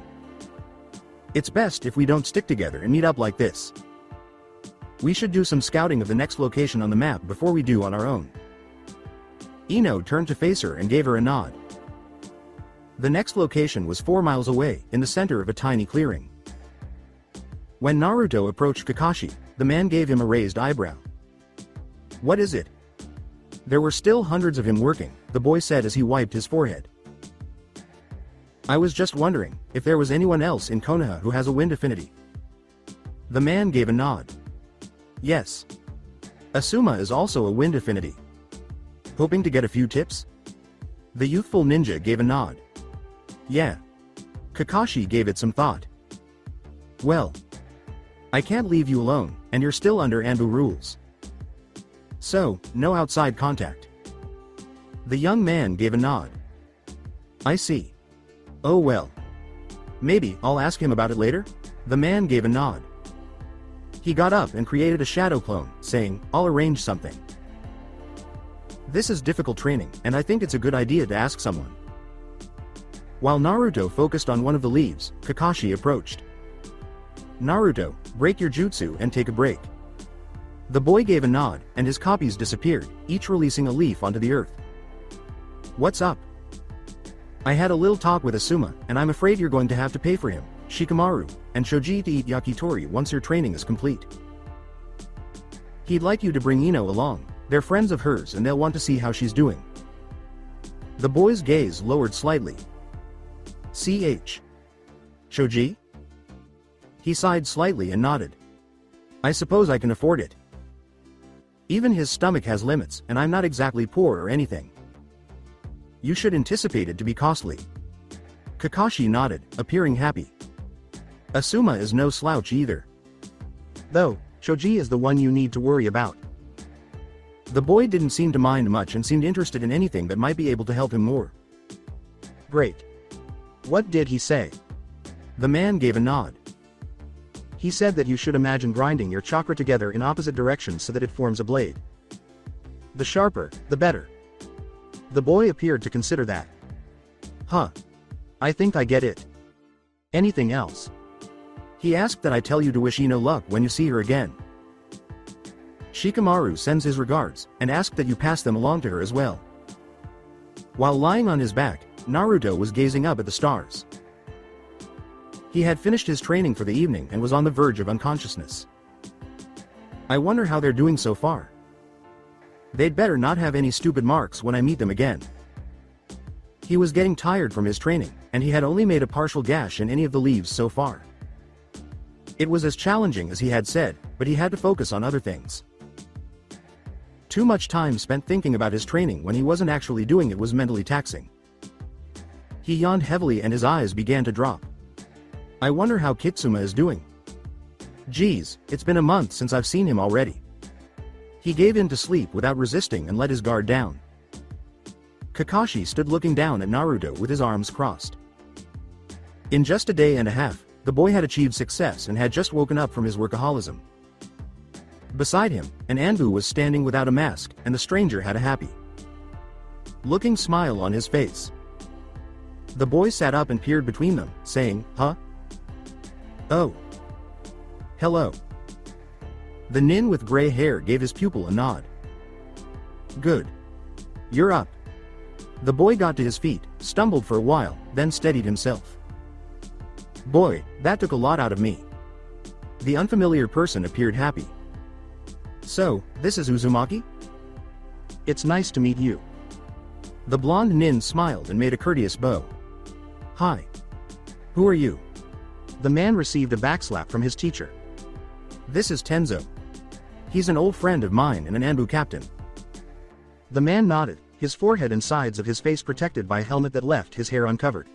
It's best if we don't stick together and meet up like this. We should do some scouting of the next location on the map before we do on our own. Ino turned to face her and gave her a nod. The next location was 4 miles away, in the center of a tiny clearing. When Naruto approached Kakashi, the man gave him a raised eyebrow. What is it? There were still hundreds of him working, the boy said as he wiped his forehead. I was just wondering if there was anyone else in Konoha who has a wind affinity. The man gave a nod. Yes. Asuma is also a wind affinity. Hoping to get a few tips? The youthful ninja gave a nod. Yeah. Kakashi gave it some thought. Well. I can't leave you alone, and you're still under Anbu rules. So, no outside contact. The young man gave a nod. I see. Oh well. Maybe I'll ask him about it later? The man gave a nod. He got up and created a shadow clone, saying, I'll arrange something. This is difficult training, and I think it's a good idea to ask someone. While Naruto focused on one of the leaves, Kakashi approached. Naruto, break your jutsu and take a break. The boy gave a nod, and his copies disappeared, each releasing a leaf onto the earth. What's up? I had a little talk with Asuma, and I'm afraid you're going to have to pay for him, Shikamaru, and Shoji to eat yakitori once your training is complete. He'd like you to bring Ino along, they're friends of hers and they'll want to see how she's doing. The boy's gaze lowered slightly. Shoji? He sighed slightly and nodded. I suppose I can afford it. Even his stomach has limits, and I'm not exactly poor or anything. You should anticipate it to be costly. Kakashi nodded, appearing happy. Asuma is no slouch either. Though, Choji is the one you need to worry about. The boy didn't seem to mind much and seemed interested in anything that might be able to help him more. Great. What did he say? The man gave a nod. He said that you should imagine grinding your chakra together in opposite directions so that it forms a blade. The sharper, the better. The boy appeared to consider that. Huh. I think I get it. Anything else? He asked that I tell you to wish Ino luck when you see her again. Shikamaru sends his regards, and asked that you pass them along to her as well. While lying on his back, Naruto was gazing up at the stars. He had finished his training for the evening and was on the verge of unconsciousness. I wonder how they're doing so far. They'd better not have any stupid marks when I meet them again. He was getting tired from his training, and he had only made a partial gash in any of the leaves so far. It was as challenging as he had said, but he had to focus on other things. Too much time spent thinking about his training when he wasn't actually doing it was mentally taxing. He yawned heavily and his eyes began to drop. I wonder how Kitsuma is doing. Geez, it's been a month since I've seen him already. He gave in to sleep without resisting and let his guard down. Kakashi stood looking down at Naruto with his arms crossed. In just a day and a half, the boy had achieved success and had just woken up from his workaholism. Beside him, an Anbu was standing without a mask, and the stranger had a happy looking smile on his face. The boy sat up and peered between them, saying, Huh? Oh. Hello. The nin with gray hair gave his pupil a nod. Good. You're up. The boy got to his feet, stumbled for a while, then steadied himself. Boy, that took a lot out of me. The unfamiliar person appeared happy. So, this is Uzumaki? It's nice to meet you. The blonde nin smiled and made a courteous bow. Hi. Who are you? The man received a backslap from his teacher. This is Tenzo. He's an old friend of mine and an Anbu captain. The man nodded, his forehead and sides of his face protected by a helmet that left his hair uncovered.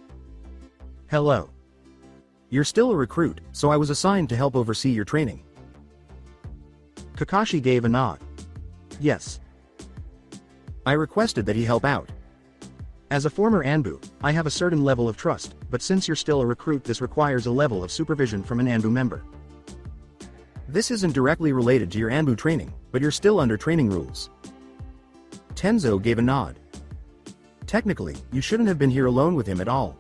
Hello. You're still a recruit, so I was assigned to help oversee your training. Kakashi gave a nod. Yes. I requested that he help out. As a former Anbu, I have a certain level of trust, but since you're still a recruit this requires a level of supervision from an Anbu member. This isn't directly related to your Anbu training, but you're still under training rules. Tenzo gave a nod. Technically, you shouldn't have been here alone with him at all.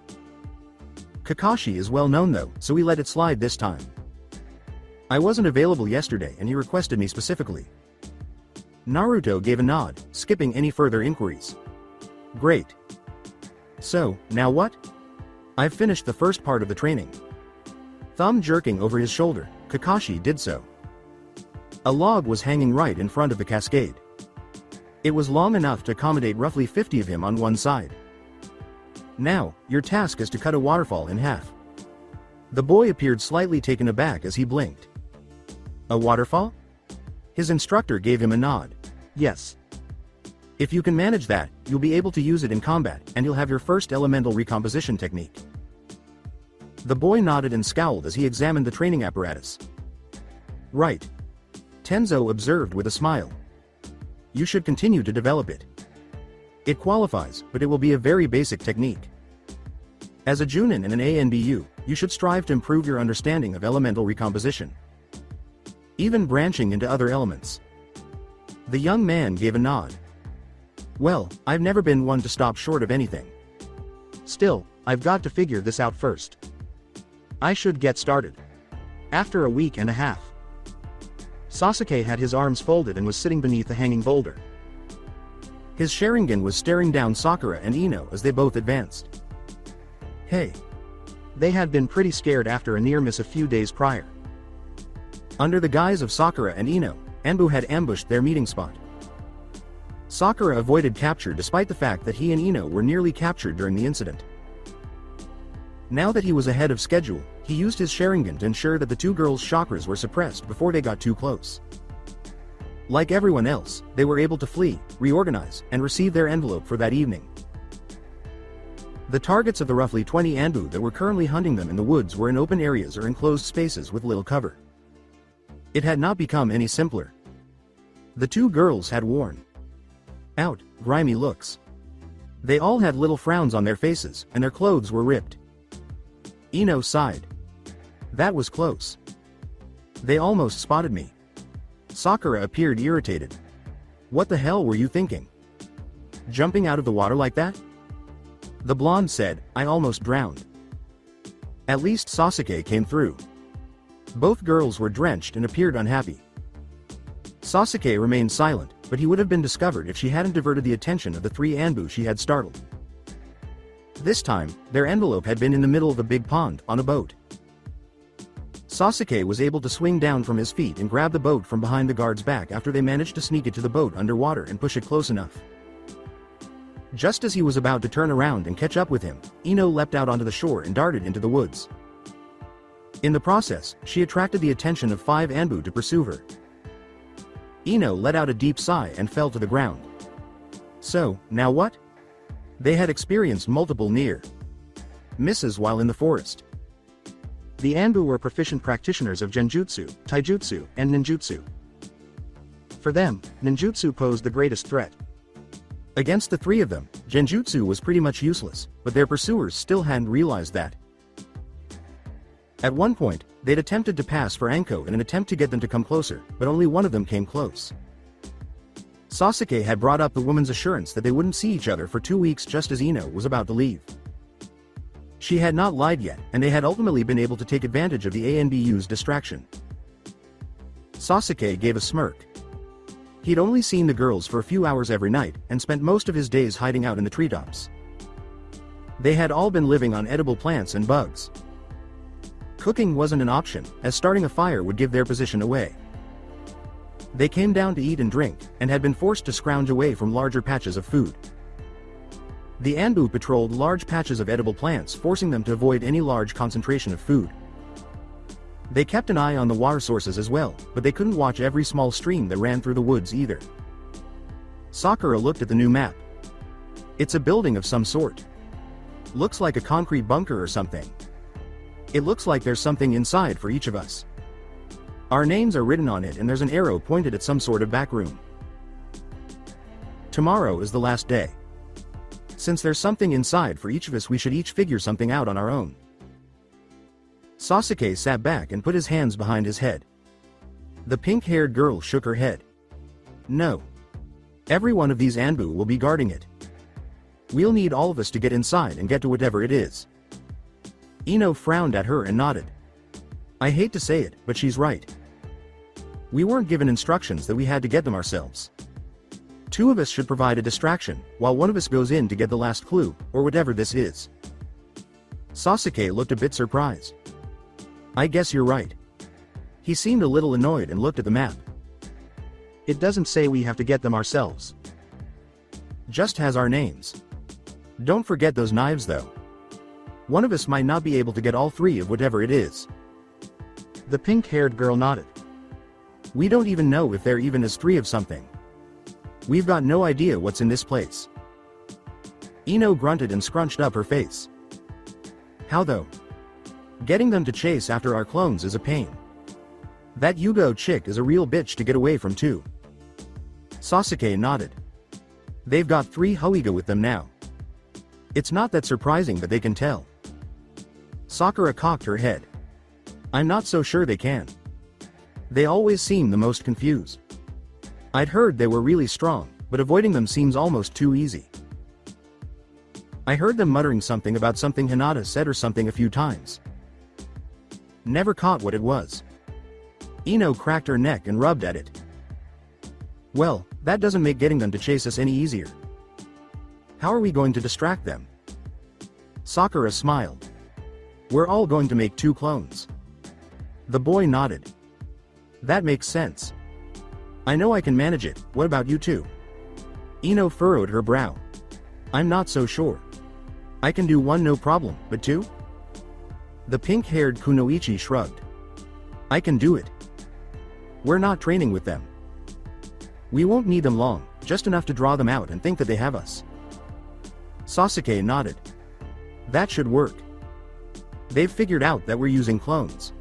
Kakashi is well known though, so we let it slide this time. I wasn't available yesterday and he requested me specifically. Naruto gave a nod, skipping any further inquiries. Great. So, now what? I've finished the first part of the training. Thumb jerking over his shoulder, Kakashi did so. A log was hanging right in front of the cascade. It was long enough to accommodate roughly 50 of him on one side. Now, your task is to cut a waterfall in half. The boy appeared slightly taken aback as he blinked. A waterfall? His instructor gave him a nod. Yes. If you can manage that, you'll be able to use it in combat, and you'll have your first elemental recomposition technique. The boy nodded and scowled as he examined the training apparatus. Right. Tenzo observed with a smile. You should continue to develop it. It qualifies, but it will be a very basic technique. As a Junin in an ANBU, you should strive to improve your understanding of elemental recomposition, even branching into other elements. The young man gave a nod. Well, I've never been one to stop short of anything. Still, I've got to figure this out first. I should get started. After a week and a half. Sasuke had his arms folded and was sitting beneath a hanging boulder. His Sharingan was staring down Sakura and Ino as they both advanced. Hey. They had been pretty scared after a near miss a few days prior. Under the guise of Sakura and Ino, Anbu had ambushed their meeting spot. Sakura avoided capture despite the fact that he and Ino were nearly captured during the incident. Now that he was ahead of schedule, he used his Sharingan to ensure that the two girls' chakras were suppressed before they got too close. Like everyone else, they were able to flee, reorganize, and receive their envelope for that evening. The targets of the roughly 20 Anbu that were currently hunting them in the woods were in open areas or enclosed spaces with little cover. It had not become any simpler. The two girls had worn out, grimy looks. They all had little frowns on their faces, and their clothes were ripped. Ino sighed. That was close. They almost spotted me. Sakura appeared irritated. What the hell were you thinking? Jumping out of the water like that? The blonde said, I almost drowned. At least Sasuke came through. Both girls were drenched and appeared unhappy. Sasuke remained silent, but he would have been discovered if she hadn't diverted the attention of the three Anbu she had startled. This time, their envelope had been in the middle of a big pond, on a boat. Sasuke was able to swing down from his feet and grab the boat from behind the guard's back after they managed to sneak it to the boat underwater and push it close enough. Just as he was about to turn around and catch up with him, Ino leapt out onto the shore and darted into the woods. In the process, she attracted the attention of 5 Anbu to pursue her. Ino let out a deep sigh and fell to the ground. So, now what? They had experienced multiple near misses while in the forest. The Anbu were proficient practitioners of genjutsu, taijutsu, and ninjutsu. For them, ninjutsu posed the greatest threat. Against the 3 of them, genjutsu was pretty much useless, but their pursuers still hadn't realized that. At one point, they'd attempted to pass for Anko in an attempt to get them to come closer, but only one of them came close. Sasuke had brought up the woman's assurance that they wouldn't see each other for 2 weeks just as Ino was about to leave. She had not lied yet, and they had ultimately been able to take advantage of the ANBU's distraction. Sasuke gave a smirk. He'd only seen the girls for a few hours every night, and spent most of his days hiding out in the treetops. They had all been living on edible plants and bugs. Cooking wasn't an option, as starting a fire would give their position away. They came down to eat and drink, and had been forced to scrounge away from larger patches of food. The Anbu patrolled large patches of edible plants, forcing them to avoid any large concentration of food. They kept an eye on the water sources as well, but they couldn't watch every small stream that ran through the woods either. Sakura looked at the new map. It's a building of some sort. Looks like a concrete bunker or something. It looks like there's something inside for each of us. Our names are written on it and there's an arrow pointed at some sort of back room. Tomorrow is the last day. Since there's something inside for each of us, we should each figure something out on our own. Sasuke sat back and put his hands behind his head. The pink-haired girl shook her head. No. Every one of these Anbu will be guarding it. We'll need all of us to get inside and get to whatever it is. Ino frowned at her and nodded. I hate to say it, but she's right. We weren't given instructions that we had to get them ourselves. 2 of us should provide a distraction, while one of us goes in to get the last clue, or whatever this is. Sasuke looked a bit surprised. I guess you're right. He seemed a little annoyed and looked at the map. It doesn't say we have to get them ourselves. Just has our names. Don't forget those knives though. One of us might not be able to get all 3 of whatever it is. The pink-haired girl nodded. We don't even know if there even is 3 of something. We've got no idea what's in this place. Ino grunted and scrunched up her face. How though? Getting them to chase after our clones is a pain. That Yugo chick is a real bitch to get away from too. Sasuke nodded. They've got 3 Hoiga with them now. It's not that surprising that they can tell. Sakura cocked her head. I'm not so sure they can. They always seem the most confused. I'd heard they were really strong, but avoiding them seems almost too easy. I heard them muttering something about something Hinata said or something a few times. Never caught what it was. Ino cracked her neck and rubbed at it. Well, that doesn't make getting them to chase us any easier. How are we going to distract them? Sakura smiled. We're all going to make 2 clones. The boy nodded. That makes sense. I know I can manage it, what about you two? Ino furrowed her brow. I'm not so sure. I can do 1 no problem, but 2? The pink-haired Kunoichi shrugged. I can do it. We're not training with them. We won't need them long, just enough to draw them out and think that they have us. Sasuke nodded. That should work. They've figured out that we're using clones.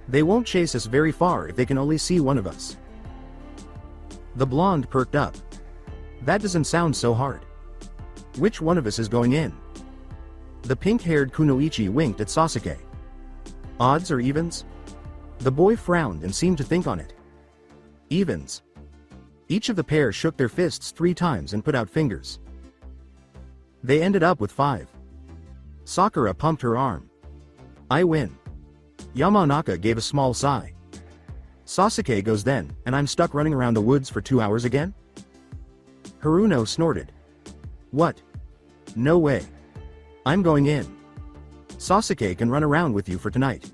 They won't chase us very far if they can only see one of us. The blonde perked up. That doesn't sound so hard. Which one of us is going in? The pink-haired Kunoichi winked at Sasuke. Odds or evens? The boy frowned and seemed to think on it. Evens. Each of the pair shook their fists 3 times and put out fingers. They ended up with 5. Sakura pumped her arm. I win. Yamanaka gave a small sigh. Sasuke goes then, and I'm stuck running around the woods for 2 hours again? Haruno snorted. What? No way. I'm going in. Sasuke can run around with you for tonight.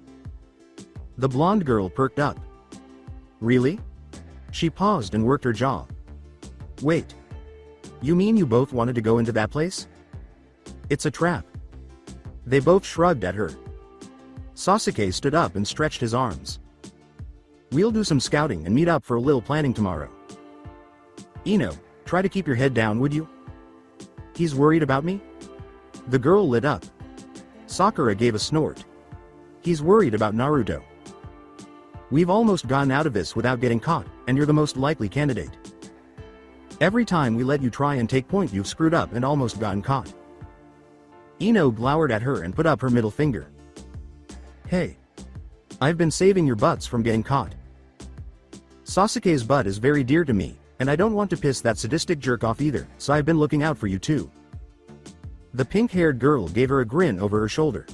The blonde girl perked up. Really? She paused and worked her jaw. Wait. You mean you both wanted to go into that place? It's a trap. They both shrugged at her. Sasuke stood up and stretched his arms. We'll do some scouting and meet up for a little planning tomorrow. Ino, try to keep your head down, would you? He's worried about me? The girl lit up. Sakura gave a snort. He's worried about Naruto. We've almost gotten out of this without getting caught, and you're the most likely candidate. Every time we let you try and take point, you've screwed up and almost gotten caught. Ino glowered at her and put up her middle finger. Hey. I've been saving your butts from getting caught. Sasuke's butt is very dear to me, and I don't want to piss that sadistic jerk off either, so I've been looking out for you too. The pink-haired girl gave her a grin over her shoulder.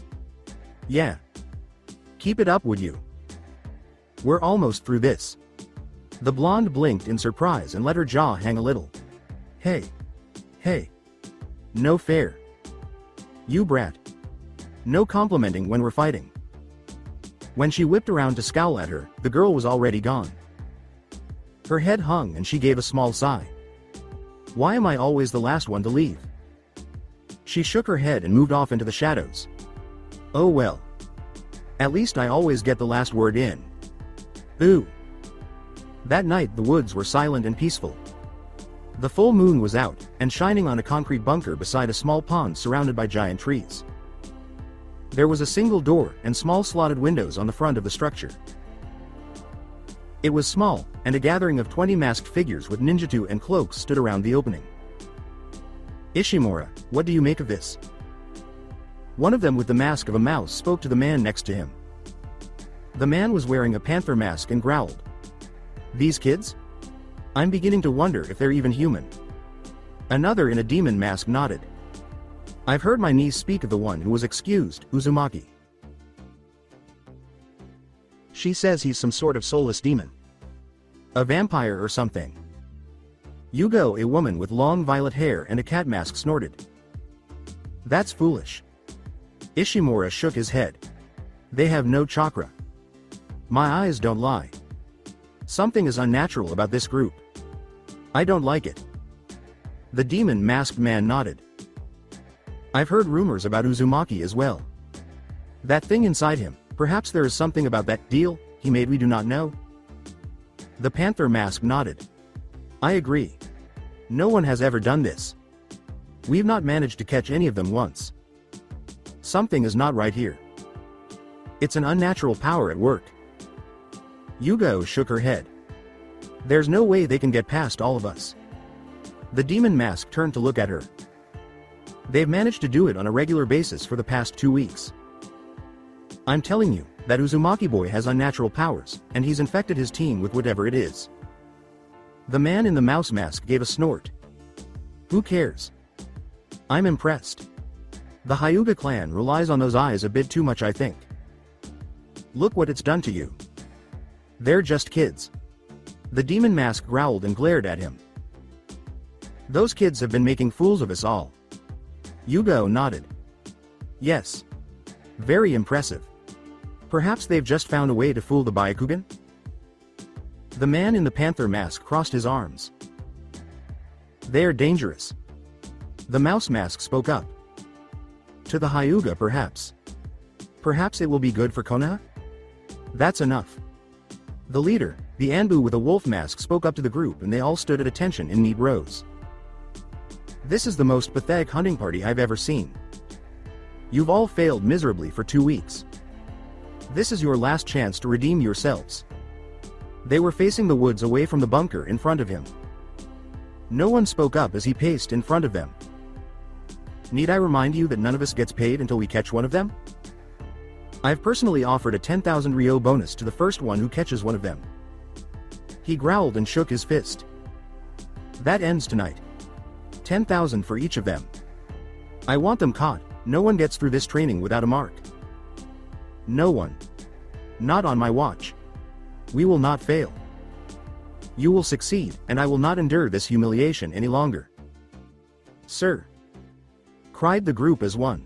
Yeah. Keep it up, would you? We're almost through this. The blonde blinked in surprise and let her jaw hang a little. Hey. Hey. No fair. You brat. No complimenting when we're fighting. When she whipped around to scowl at her, the girl was already gone. Her head hung and she gave a small sigh. Why am I always the last one to leave? She shook her head and moved off into the shadows. Oh well. At least I always get the last word in. Ooh. That night the woods were silent and peaceful. The full moon was out, and shining on a concrete bunker beside a small pond surrounded by giant trees. There was a single door and small slotted windows on the front of the structure. It was small, and a gathering of 20 masked figures with ninjutsu and cloaks stood around the opening. Ishimura, what do you make of this? One of them with the mask of a mouse spoke to the man next to him. The man was wearing a panther mask and growled. These kids? I'm beginning to wonder if they're even human. Another in a demon mask nodded. I've heard my niece speak of the one who was excused, Uzumaki. She says he's some sort of soulless demon. A vampire or something. Yugo, a woman with long violet hair and a cat mask, snorted. That's foolish. Ishimura shook his head. They have no chakra. My eyes don't lie. Something is unnatural about this group. I don't like it. The demon masked man nodded. I've heard rumors about Uzumaki as well. That thing inside him, perhaps there is something about that deal he made we do not know. The panther mask nodded. I agree. No one has ever done this. We've not managed to catch any of them once. Something is not right here. It's an unnatural power at work. Yugo shook her head. There's no way they can get past all of us. The demon mask turned to look at her. They've managed to do it on a regular basis for the past 2 weeks. I'm telling you, that Uzumaki boy has unnatural powers, and he's infected his team with whatever it is. The man in the mouse mask gave a snort. Who cares? I'm impressed. The Hyuga clan relies on those eyes a bit too much, I think. Look what it's done to you. They're just kids. The demon mask growled and glared at him. Those kids have been making fools of us all. Yugo nodded. Yes. Very impressive. Perhaps they've just found a way to fool the Byakugan? The man in the panther mask crossed his arms. They're dangerous. The mouse mask spoke up. To the Hyuga, perhaps. Perhaps it will be good for Konoha? That's enough. The leader, the Anbu with a wolf mask, spoke up to the group and they all stood at attention in neat rows. This is the most pathetic hunting party I've ever seen. You've all failed miserably for 2 weeks. This is your last chance to redeem yourselves. They were facing the woods away from the bunker in front of him. No one spoke up as he paced in front of them. Need I remind you that none of us gets paid until we catch one of them? I've personally offered a 10,000 Ryo bonus to the first one who catches one of them. He growled and shook his fist. That ends tonight. 10,000 for each of them. I want them caught. No one gets through this training without a mark. No one. Not on my watch. We will not fail. You will succeed, and I will not endure this humiliation any longer. Sir! Cried the group as one.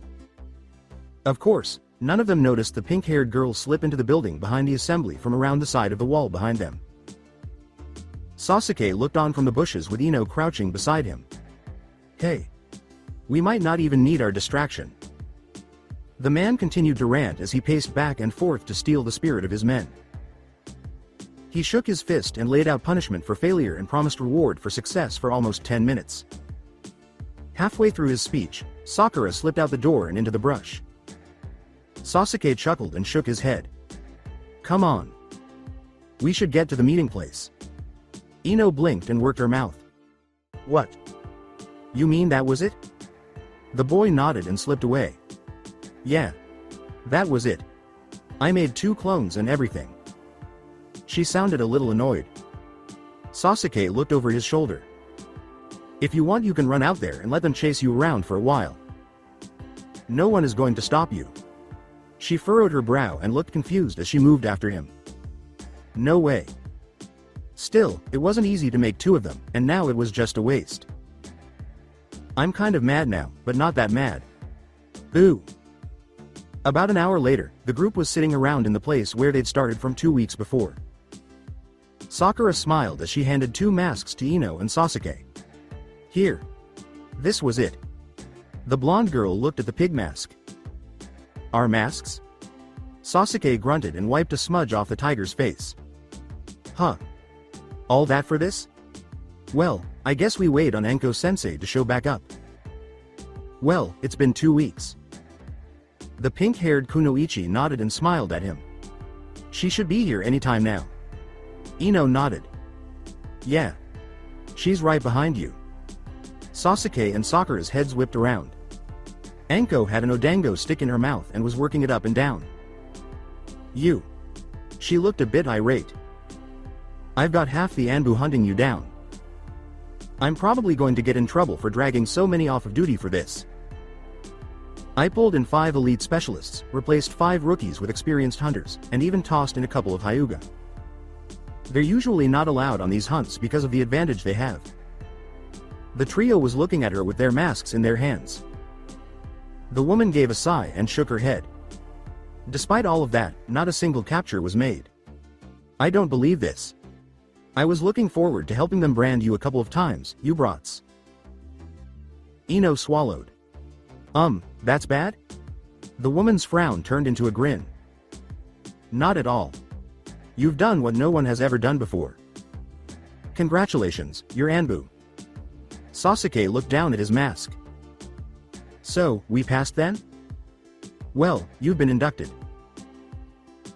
Of course, none of them noticed the pink-haired girl slip into the building behind the assembly from around the side of the wall behind them. Sasuke looked on from the bushes with Ino crouching beside him. Hey! We might not even need our distraction. The man continued to rant as he paced back and forth to steal the spirit of his men. He shook his fist and laid out punishment for failure and promised reward for success for almost 10 minutes. Halfway through his speech, Sakura slipped out the door and into the brush. Sasuke chuckled and shook his head. Come on. We should get to the meeting place. Ino blinked and worked her mouth. What? You mean that was it? The boy nodded and slipped away. Yeah. That was it. I made 2 clones and everything. She sounded a little annoyed. Sasuke looked over his shoulder. If you want, you can run out there and let them chase you around for a while. No one is going to stop you. She furrowed her brow and looked confused as she moved after him. No way. Still, it wasn't easy to make 2 of them, and now it was just a waste. I'm kind of mad now, but not that mad. Boo. About an hour later, the group was sitting around in the place where they'd started from 2 weeks before. Sakura smiled as she handed 2 masks to Ino and Sasuke. Here. This was it. The blonde girl looked at the pig mask. Our masks? Sasuke grunted and wiped a smudge off the tiger's face. Huh. All that for this? Well, I guess we wait on Enko-sensei to show back up. Well, it's been 2 weeks. The pink-haired Kunoichi nodded and smiled at him. She should be here any time now. Ino nodded. Yeah. She's right behind you. Sasuke and Sakura's heads whipped around. Enko had an odango stick in her mouth and was working it up and down. You. She looked a bit irate. I've got half the Anbu hunting you down. I'm probably going to get in trouble for dragging so many off of duty for this. I pulled in 5 elite specialists, replaced 5 rookies with experienced hunters, and even tossed in a couple of Hyuga. They're usually not allowed on these hunts because of the advantage they have. The trio was looking at her with their masks in their hands. The woman gave a sigh and shook her head. Despite all of that, not a single capture was made. I don't believe this. I was looking forward to helping them brand you a couple of times, you brats. Ino swallowed. That's bad? The woman's frown turned into a grin. Not at all. You've done what no one has ever done before. Congratulations, you're Anbu. Sasuke looked down at his mask. So, we passed then? Well, you've been inducted.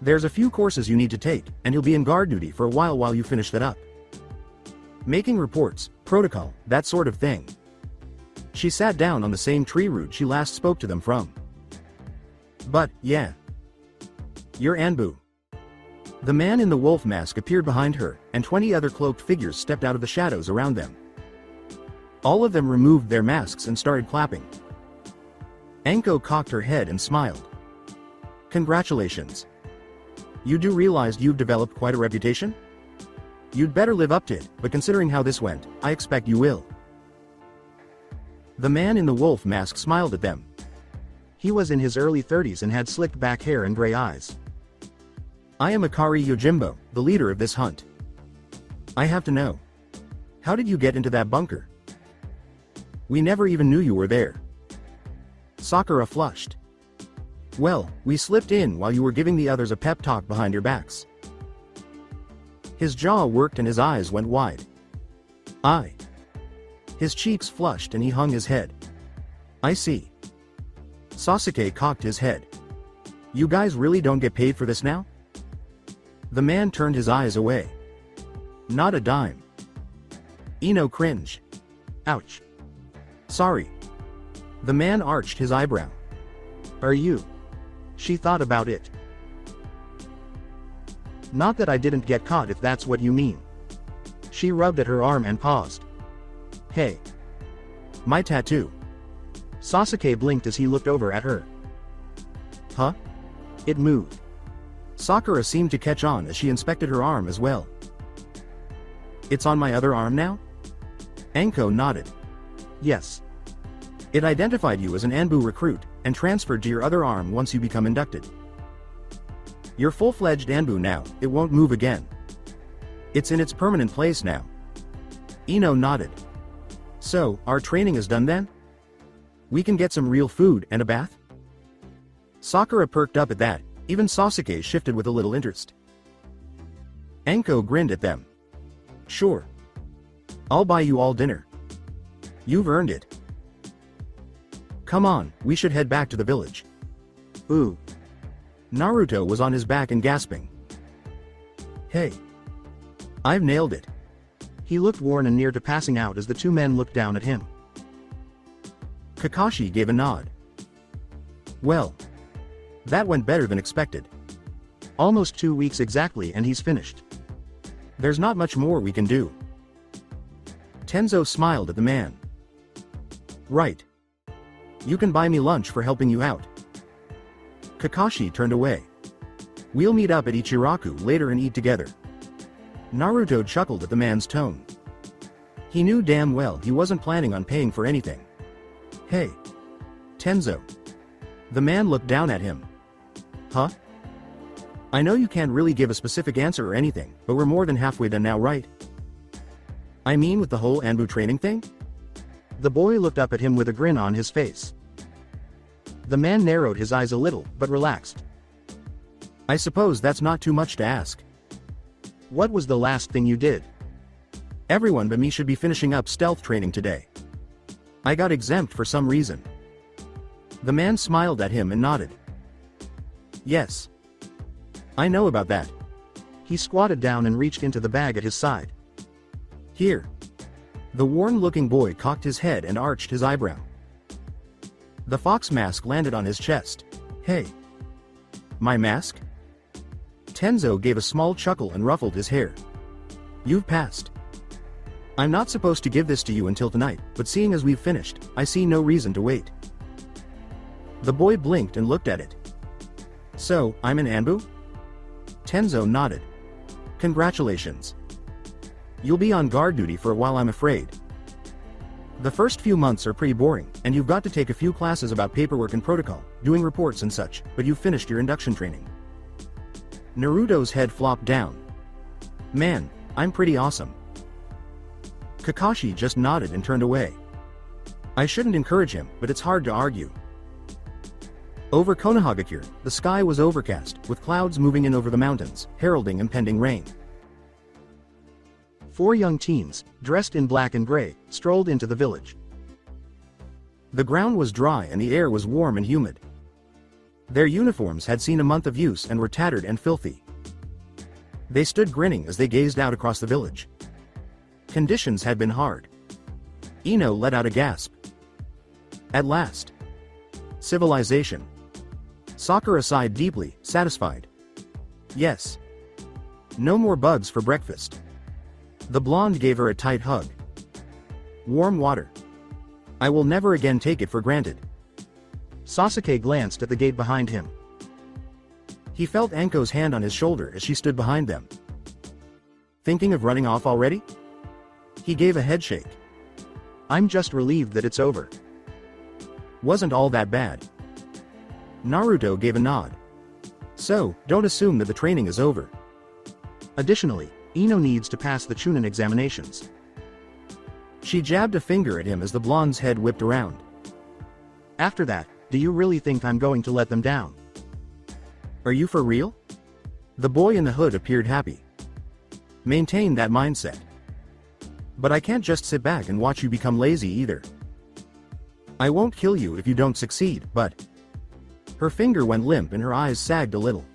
There's a few courses you need to take, and you'll be in guard duty for a while you finish that up. Making reports, protocol, that sort of thing. She sat down on the same tree root she last spoke to them from. But, yeah. You're Anbu. The man in the wolf mask appeared behind her, and 20 other cloaked figures stepped out of the shadows around them. All of them removed their masks and started clapping. Enko cocked her head and smiled. Congratulations. You do realize you've developed quite a reputation? You'd better live up to it, but considering how this went, I expect you will. The man in the wolf mask smiled at them. He was in his early 30s and had slicked back hair and gray eyes. I am Akari Yojimbo, the leader of this hunt. I have to know. How did you get into that bunker? We never even knew you were there. Sakura flushed. Well, we slipped in while you were giving the others a pep talk behind your backs. His jaw worked and his eyes went wide. I. His cheeks flushed and he hung his head. I see. Sasuke cocked his head. You guys really don't get paid for this now? The man turned his eyes away. Not a dime. Ino cringed. Ouch. Sorry. The man arched his eyebrow. Are you? She thought about it. Not that I didn't get caught if that's what you mean. She rubbed at her arm and paused. Hey. My tattoo. Sasuke blinked as he looked over at her. Huh? It moved. Sakura seemed to catch on as she inspected her arm as well. It's on my other arm now? Anko nodded. Yes. It identified you as an Anbu recruit, and transferred to your other arm once you become inducted. You're full-fledged Anbu now, it won't move again. It's in its permanent place now. Ino nodded. So, our training is done then? We can get some real food and a bath? Sakura perked up at that, even Sasuke shifted with a little interest. Anko grinned at them. Sure. I'll buy you all dinner. You've earned it. Come on, we should head back to the village. Ooh. Naruto was on his back and gasping. Hey. I've nailed it. He looked worn and near to passing out as the two men looked down at him. Kakashi gave a nod. Well. That went better than expected. Almost 2 weeks exactly and he's finished. There's not much more we can do. Tenzo smiled at the man. Right. You can buy me lunch for helping you out. Kakashi turned away. We'll meet up at Ichiraku later and eat together. Naruto chuckled at the man's tone. He knew damn well he wasn't planning on paying for anything. Hey. Tenzo. The man looked down at him. Huh? I know you can't really give a specific answer or anything, but we're more than halfway done now, right? I mean with the whole Anbu training thing? The boy looked up at him with a grin on his face. The man narrowed his eyes a little, but relaxed. I suppose that's not too much to ask. What was the last thing you did? Everyone but me should be finishing up stealth training today. I got exempt for some reason. The man smiled at him and nodded. Yes. I know about that. He squatted down and reached into the bag at his side. Here. The worn-looking boy cocked his head and arched his eyebrow. The fox mask landed on his chest. Hey. My mask? Tenzo gave a small chuckle and ruffled his hair. You've passed. I'm not supposed to give this to you until tonight, but seeing as we've finished, I see no reason to wait. The boy blinked and looked at it. So, I'm an Anbu? Tenzo nodded. Congratulations. You'll be on guard duty for a while, I'm afraid. The first few months are pretty boring, and you've got to take a few classes about paperwork and protocol, doing reports and such, but you've finished your induction training. Naruto's head flopped down. Man, I'm pretty awesome. Kakashi just nodded and turned away. I shouldn't encourage him, but it's hard to argue. Over Konohagakure, the sky was overcast, with clouds moving in over the mountains, heralding impending rain. 4 young teens, dressed in black and gray, strolled into the village. The ground was dry and the air was warm and humid. Their uniforms had seen a month of use and were tattered and filthy. They stood grinning as they gazed out across the village. Conditions had been hard. Ino let out a gasp. At last. Civilization. Sakura sighed deeply, satisfied. Yes. No more bugs for breakfast. The blonde gave her a tight hug. Warm water. I will never again take it for granted. Sasuke glanced at the gate behind him. He felt Anko's hand on his shoulder as she stood behind them. Thinking of running off already? He gave a headshake. I'm just relieved that it's over. Wasn't all that bad. Naruto gave a nod. So, don't assume that the training is over. Additionally, Ino needs to pass the Chunin examinations. She jabbed a finger at him as the blonde's head whipped around. After that, do you really think I'm going to let them down? Are you for real? The boy in the hood appeared happy. Maintain that mindset. But I can't just sit back and watch you become lazy either. I won't kill you if you don't succeed, but... Her finger went limp and her eyes sagged a little.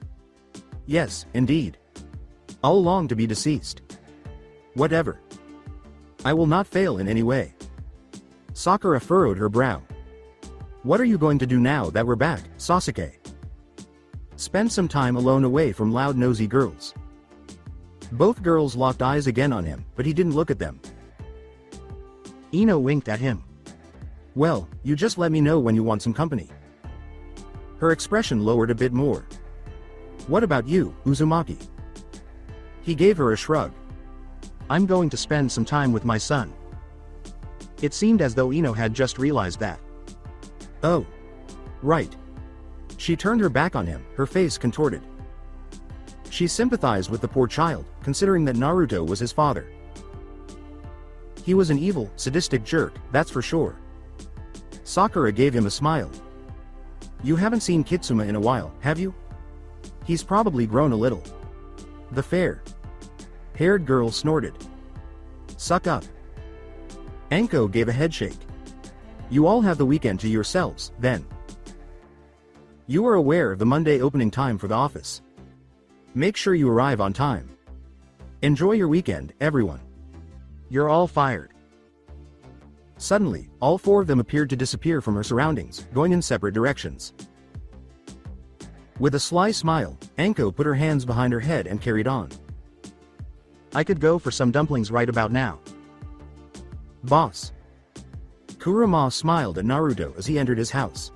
Yes, indeed. I'll long to be deceased. Whatever. I will not fail in any way. Sakura furrowed her brow. What are you going to do now that we're back, Sasuke? Spend some time alone away from loud nosy girls. Both girls locked eyes again on him, but he didn't look at them. Ino winked at him. Well, you just let me know when you want some company. Her expression lowered a bit more. What about you, Uzumaki? He gave her a shrug. I'm going to spend some time with my son. It seemed as though Ino had just realized that. Oh. Right. She turned her back on him, her face contorted. She sympathized with the poor child, considering that Naruto was his father. He was an evil, sadistic jerk, that's for sure. Sakura gave him a smile. You haven't seen Kitsuma in a while, have you? He's probably grown a little. The fair-haired girl snorted. Suck up. Anko gave a headshake. You all have the weekend to yourselves, then. You are aware of the Monday opening time for the office. Make sure you arrive on time. Enjoy your weekend, everyone. You're all fired. Suddenly, all four of them appeared to disappear from her surroundings, going in separate directions. With a sly smile, Anko put her hands behind her head and carried on. I could go for some dumplings right about now. Boss. Kurama smiled at Naruto as he entered his house.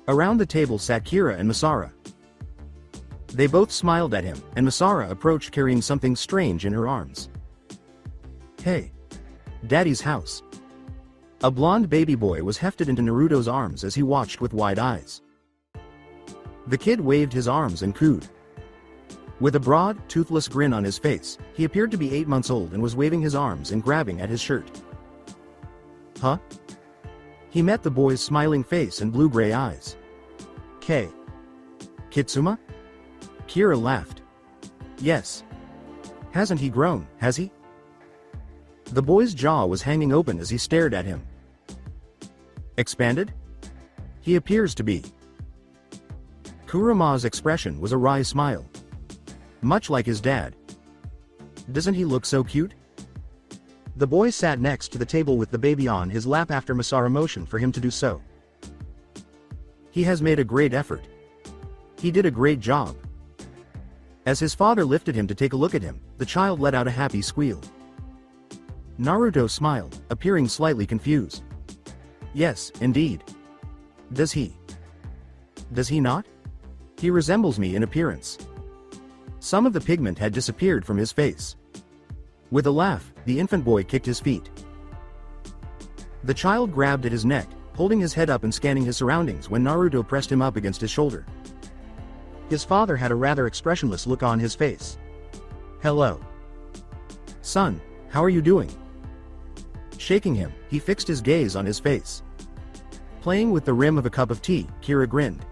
Around the table sat Kira and Masara. They both smiled at him, and Masara approached carrying something strange in her arms. Hey. Daddy's house. A blonde baby boy was hefted into Naruto's arms as he watched with wide eyes. The kid waved his arms and cooed. With a broad, toothless grin on his face, he appeared to be 8 months old and was waving his arms and grabbing at his shirt. Huh? He met the boy's smiling face and blue-gray eyes. K. Kitsuma? Kira laughed. Yes. Hasn't he grown, has he? The boy's jaw was hanging open as he stared at him. Expanded? He appears to be. Kurama's expression was a wry smile. Much like his dad. Doesn't he look so cute? The boy sat next to the table with the baby on his lap after Masara motioned for him to do so. He has made a great effort. He did a great job. As his father lifted him to take a look at him, the child let out a happy squeal. Naruto smiled, appearing slightly confused. Yes, indeed. Does he? Does he not? He resembles me in appearance. Some of the pigment had disappeared from his face. With a laugh, the infant boy kicked his feet. The child grabbed at his neck, holding his head up and scanning his surroundings when Naruto pressed him up against his shoulder. His father had a rather expressionless look on his face. Hello. Son, how are you doing? Shaking him, he fixed his gaze on his face. Playing with the rim of a cup of tea, Kira grinned.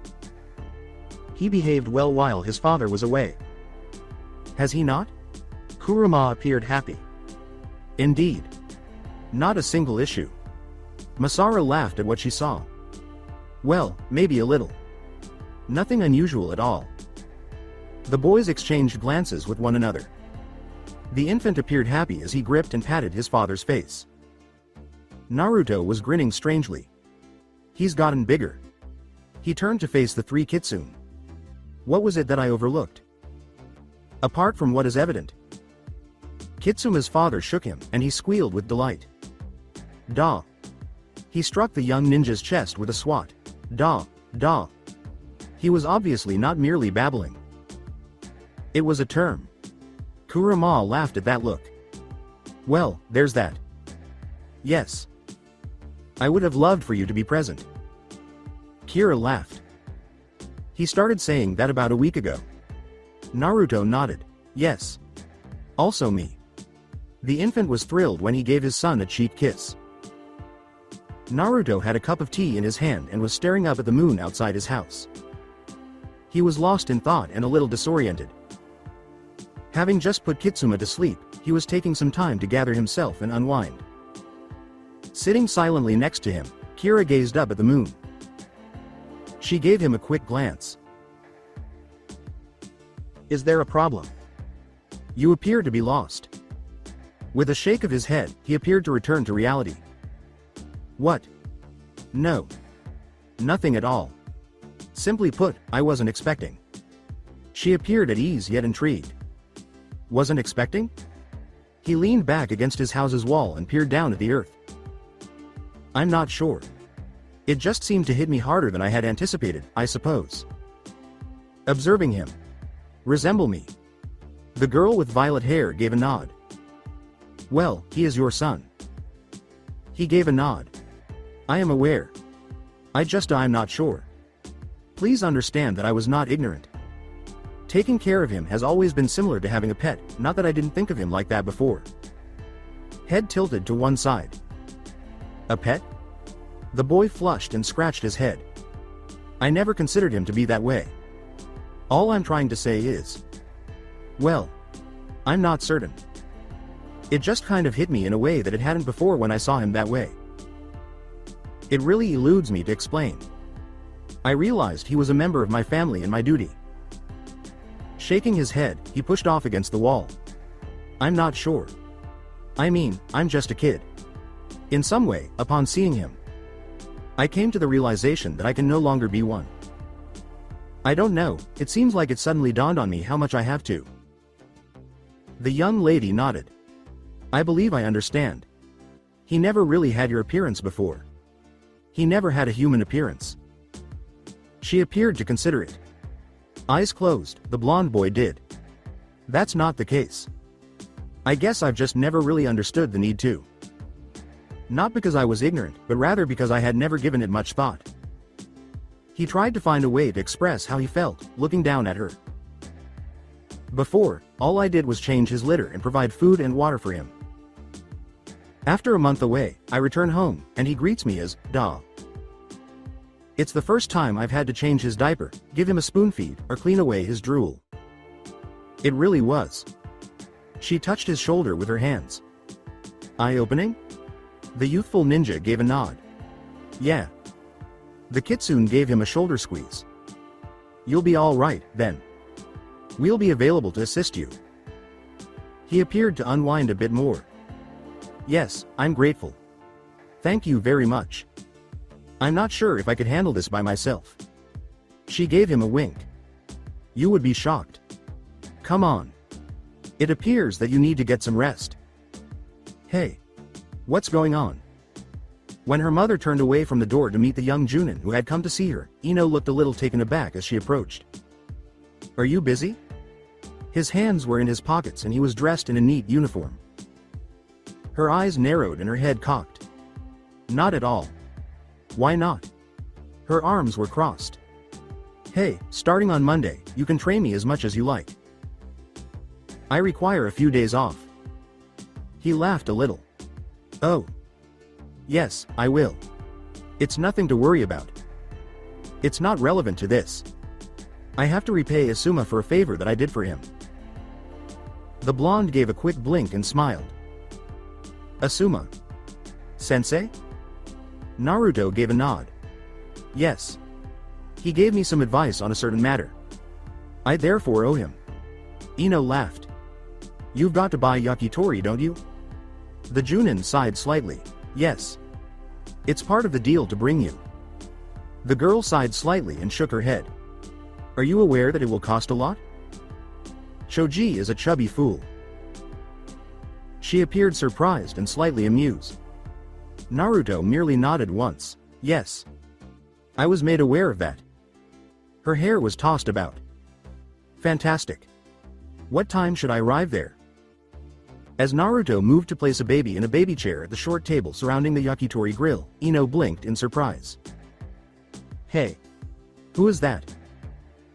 He behaved well while his father was away. Has he not? Kurama appeared happy. Indeed. Not a single issue. Masara laughed at what she saw. Well, maybe a little. Nothing unusual at all. The boys exchanged glances with one another. The infant appeared happy as he gripped and patted his father's face. Naruto was grinning strangely. He's gotten bigger. He turned to face the three kitsune. What was it that I overlooked? Apart from what is evident. Kitsuma's father shook him, and he squealed with delight. Da. He struck the young ninja's chest with a swat. Da, da. He was obviously not merely babbling. It was a term. Kurama laughed at that look. Well, there's that. Yes. I would have loved for you to be present. Kira laughed. He started saying that about a week ago. Naruto nodded. Yes. Also me. The infant was thrilled when he gave his son a cheek kiss. Naruto had a cup of tea in his hand and was staring up at the moon outside his house. He He was lost in thought and a little disoriented. Having just put Kitsuma to sleep, he was taking some time to gather himself and unwind. Sitting silently next to him, Kira gazed up at the moon. She gave him a quick glance. "Is there a problem? You appear to be lost." With a shake of his head, he appeared to return to reality. "What? No. Nothing at all. Simply put, I wasn't expecting." She appeared at ease yet intrigued. "Wasn't expecting?" He leaned back against his house's wall and peered down at the earth. "I'm not sure. It just seemed to hit me harder than I had anticipated, I suppose." Observing him. "Resemble me?" The girl with violet hair gave a nod. "Well, he is your son." He gave a nod. "I am aware. I'm not sure. Please understand that I was not ignorant. Taking care of him has always been similar to having a pet, not that I didn't think of him like that before." Head tilted to one side. "A pet?" The boy flushed and scratched his head. "I never considered him to be that way. All I'm trying to say is, well, I'm not certain. It just kind of hit me in a way that it hadn't before when I saw him that way. It really eludes me to explain. I realized he was a member of my family and my duty." Shaking his head, he pushed off against the wall. "I'm not sure. I mean, I'm just a kid. In some way, upon seeing him, I came to the realization that I can no longer be one. I don't know, it seems like it suddenly dawned on me how much I have to." The young lady nodded. "I believe I understand. He never really had your appearance before. He never had a human appearance." She appeared to consider it. Eyes closed, the blonde boy did. "That's not the case. I guess I've just never really understood the need to. Not because I was ignorant, but rather because I had never given it much thought." He tried to find a way to express how he felt, looking down at her. "Before, all I did was change his litter and provide food and water for him. After a month away, I return home, and he greets me as, Da. It's the first time I've had to change his diaper, give him a spoon feed, or clean away his drool. It really was." She touched his shoulder with her hands. "Eye-opening?" The youthful ninja gave a nod. "Yeah." The kitsune gave him a shoulder squeeze. "You'll be all right, then. We'll be available to assist you." He appeared to unwind a bit more. "Yes, I'm grateful. Thank you very much. I'm not sure if I could handle this by myself." She gave him a wink. "You would be shocked. Come on. It appears that you need to get some rest." "Hey. What's going on?" When her mother turned away from the door to meet the young Junin who had come to see her, Ino looked a little taken aback as she approached. "Are you busy?" His hands were in his pockets and he was dressed in a neat uniform. Her eyes narrowed and her head cocked. "Not at all." "Why not?" Her arms were crossed. "Hey, starting on Monday, you can train me as much as you like. I require a few days off." He laughed a little. "Oh. Yes, I will. It's nothing to worry about. It's not relevant to this. I have to repay Asuma for a favor that I did for him." The blonde gave a quick blink and smiled. "Asuma? Sensei?" Naruto gave a nod. "Yes. He gave me some advice on a certain matter. I therefore owe him." Ino laughed. "You've got to buy yakitori, don't you?" The Junin sighed slightly. "Yes. It's part of the deal to bring you." The girl sighed slightly and shook her head. "Are you aware that it will cost a lot?" Shoji is a chubby fool. She appeared surprised and slightly amused. Naruto merely nodded once. "Yes. I was made aware of that." Her hair was tossed about. "Fantastic. What time should I arrive there?" As Naruto moved to place a baby in a baby chair at the short table surrounding the yakitori grill, Ino blinked in surprise. "Hey. Who is that?"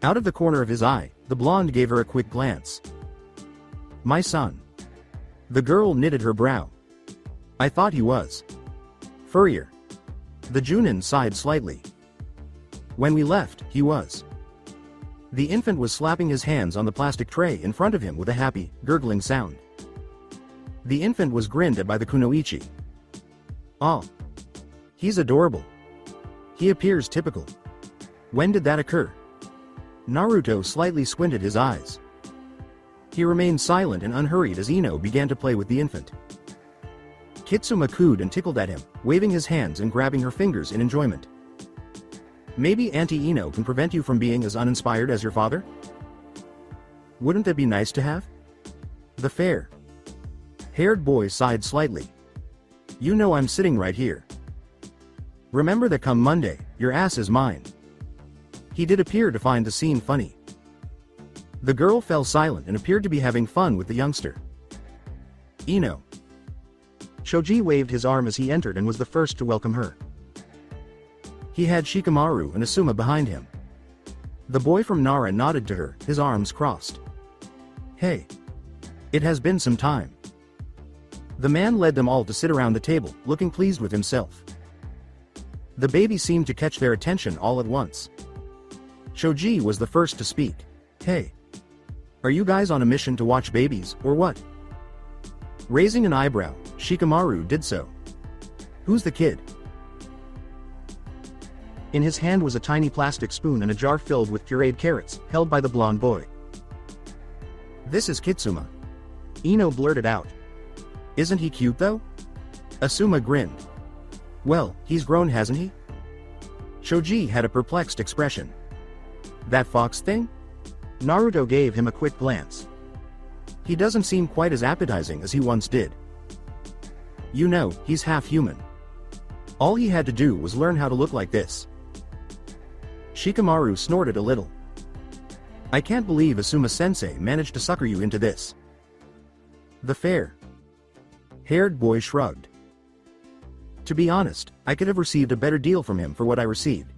Out of the corner of his eye, the blonde gave her a quick glance. "My son." The girl knitted her brow. "I thought he was. Furrier." The Junin sighed slightly. "When we left, he was." The infant was slapping his hands on the plastic tray in front of him with a happy, gurgling sound. The infant was grinned at by the kunoichi. "Ah. He's adorable. He appears typical. When did that occur?" Naruto slightly squinted his eyes. He remained silent and unhurried as Ino began to play with the infant. Kitsuma cooed and tickled at him, waving his hands and grabbing her fingers in enjoyment. "Maybe Auntie Ino can prevent you from being as uninspired as your father? Wouldn't that be nice to have?" The fair-haired boy sighed slightly. "You know I'm sitting right here. Remember that come Monday, your ass is mine." He did appear to find the scene funny. The girl fell silent and appeared to be having fun with the youngster. "Ino." Shoji waved his arm as he entered and was the first to welcome her. He had Shikamaru and Asuma behind him. The boy from Nara nodded to her, his arms crossed. "Hey. It has been some time." The man led them all to sit around the table, looking pleased with himself. The baby seemed to catch their attention all at once. Shoji was the first to speak. "Hey. Are you guys on a mission to watch babies, or what?" Raising an eyebrow, Shikamaru did so. "Who's the kid?" In his hand was a tiny plastic spoon and a jar filled with pureed carrots, held by the blonde boy. "This is Kitsuma." Ino blurted out. "Isn't he cute though?" Asuma grinned. "Well, he's grown, hasn't he?" Shoji had a perplexed expression. "That fox thing?" Naruto gave him a quick glance. "He doesn't seem quite as appetizing as he once did. You know, he's half human. All he had to do was learn how to look like this." Shikamaru snorted a little. "I can't believe Asuma-sensei managed to sucker you into this." The fair-haired boy shrugged. "To be honest, I could have received a better deal from him for what I received.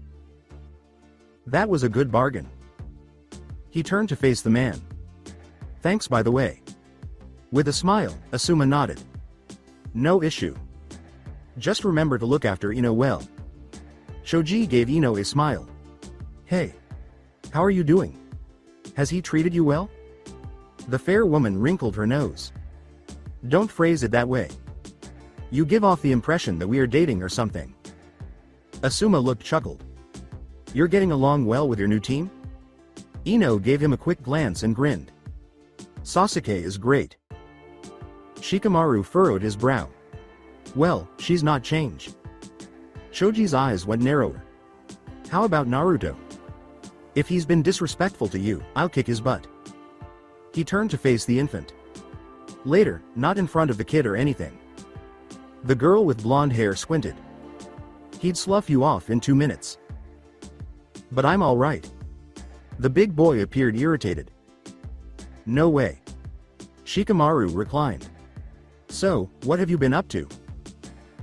That was a good bargain." He turned to face the man. "Thanks by the way." With a smile, Asuma nodded. "No issue. Just remember to look after Ino well." Shoji gave Ino a smile. "Hey. How are you doing? Has he treated you well?" The fair woman wrinkled her nose. "Don't phrase it that way. You give off the impression that we are dating or something." Asuma looked chuckled. "You're getting along well with your new team?" Ino gave him a quick glance and grinned. "Sasuke is great." Shikamaru furrowed his brow. "Well, she's not changed." Shoji's eyes went narrower. "How about Naruto? If he's been disrespectful to you, I'll kick his butt." He turned to face the infant. "Later, not in front of the kid or anything." The girl with blonde hair squinted. "He'd slough you off in 2 minutes." "But I'm all right." The big boy appeared irritated. "No way." Shikamaru reclined. "So, what have you been up to?"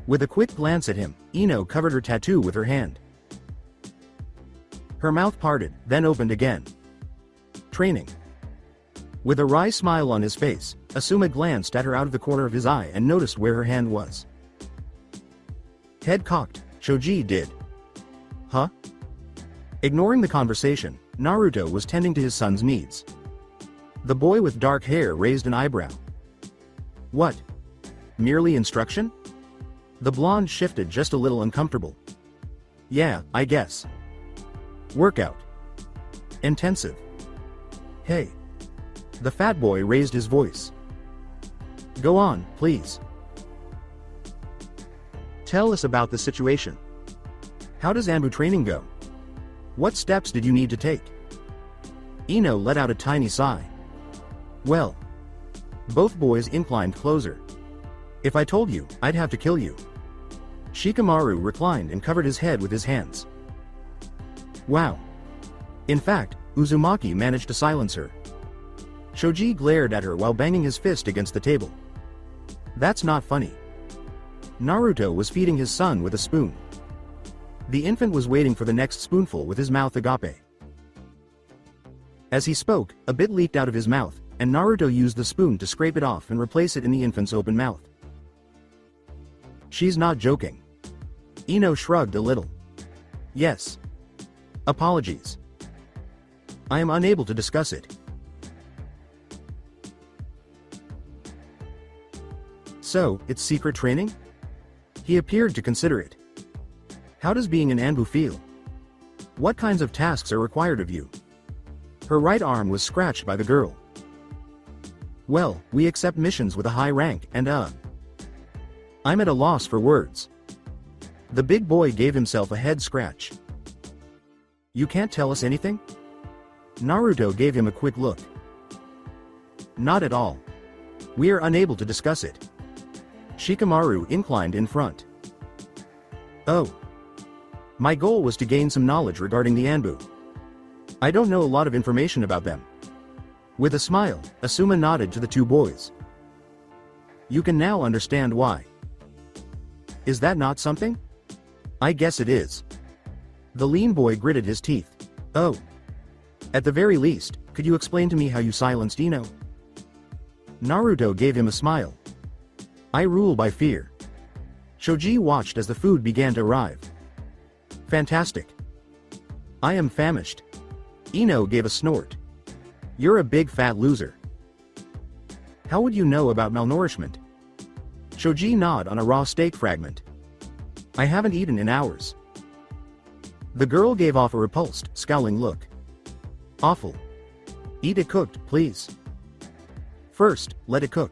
With a quick glance at him, Ino covered her tattoo with her hand. Her mouth parted, then opened again. "Training." With a wry smile on his face, Asuma glanced at her out of the corner of his eye and noticed where her hand was. Head cocked, Shoji did. "Huh?" Ignoring the conversation, Naruto was tending to his son's needs. The boy with dark hair raised an eyebrow. "What? Merely instruction?" The blonde shifted just a little uncomfortable. "Yeah, I guess. Workout. Intensive." "Hey." The fat boy raised his voice. "Go on, please. Tell us about the situation. How does Anbu training go? What steps did you need to take?" Ino let out a tiny sigh. "Well." Both boys inclined closer. "If I told you, I'd have to kill you." Shikamaru reclined and covered his head with his hands. "Wow. In fact, Uzumaki managed to silence her." Shoji glared at her while banging his fist against the table. "That's not funny." Naruto was feeding his son with a spoon. The infant was waiting for the next spoonful with his mouth agape. As he spoke, a bit leaked out of his mouth, and Naruto used the spoon to scrape it off and replace it in the infant's open mouth. "She's not joking." Ino shrugged a little. "Yes. Apologies." I am unable to discuss it. So, it's secret training? He appeared to consider it. How does being an Anbu feel? What kinds of tasks are required of you? Her right arm was scratched by the girl. Well, we accept missions with a high rank, and I'm at a loss for words. The big boy gave himself a head scratch. You can't tell us anything? Naruto gave him a quick look. Not at all. We are unable to discuss it. Shikamaru inclined in front. Oh. My goal was to gain some knowledge regarding the Anbu. I don't know a lot of information about them. With a smile, Asuma nodded to the two boys. You can now understand why. Is that not something? I guess it is. The lean boy gritted his teeth. Oh. At the very least, could you explain to me how you silenced Ino? Naruto gave him a smile. I rule by fear. Shoji watched as the food began to arrive. Fantastic. I am famished. Ino gave a snort. You're a big fat loser. How would you know about malnourishment? Shoji gnawed on a raw steak fragment. I haven't eaten in hours. The girl gave off a repulsed, scowling look. Awful. Eat it cooked, please. First, let it cook.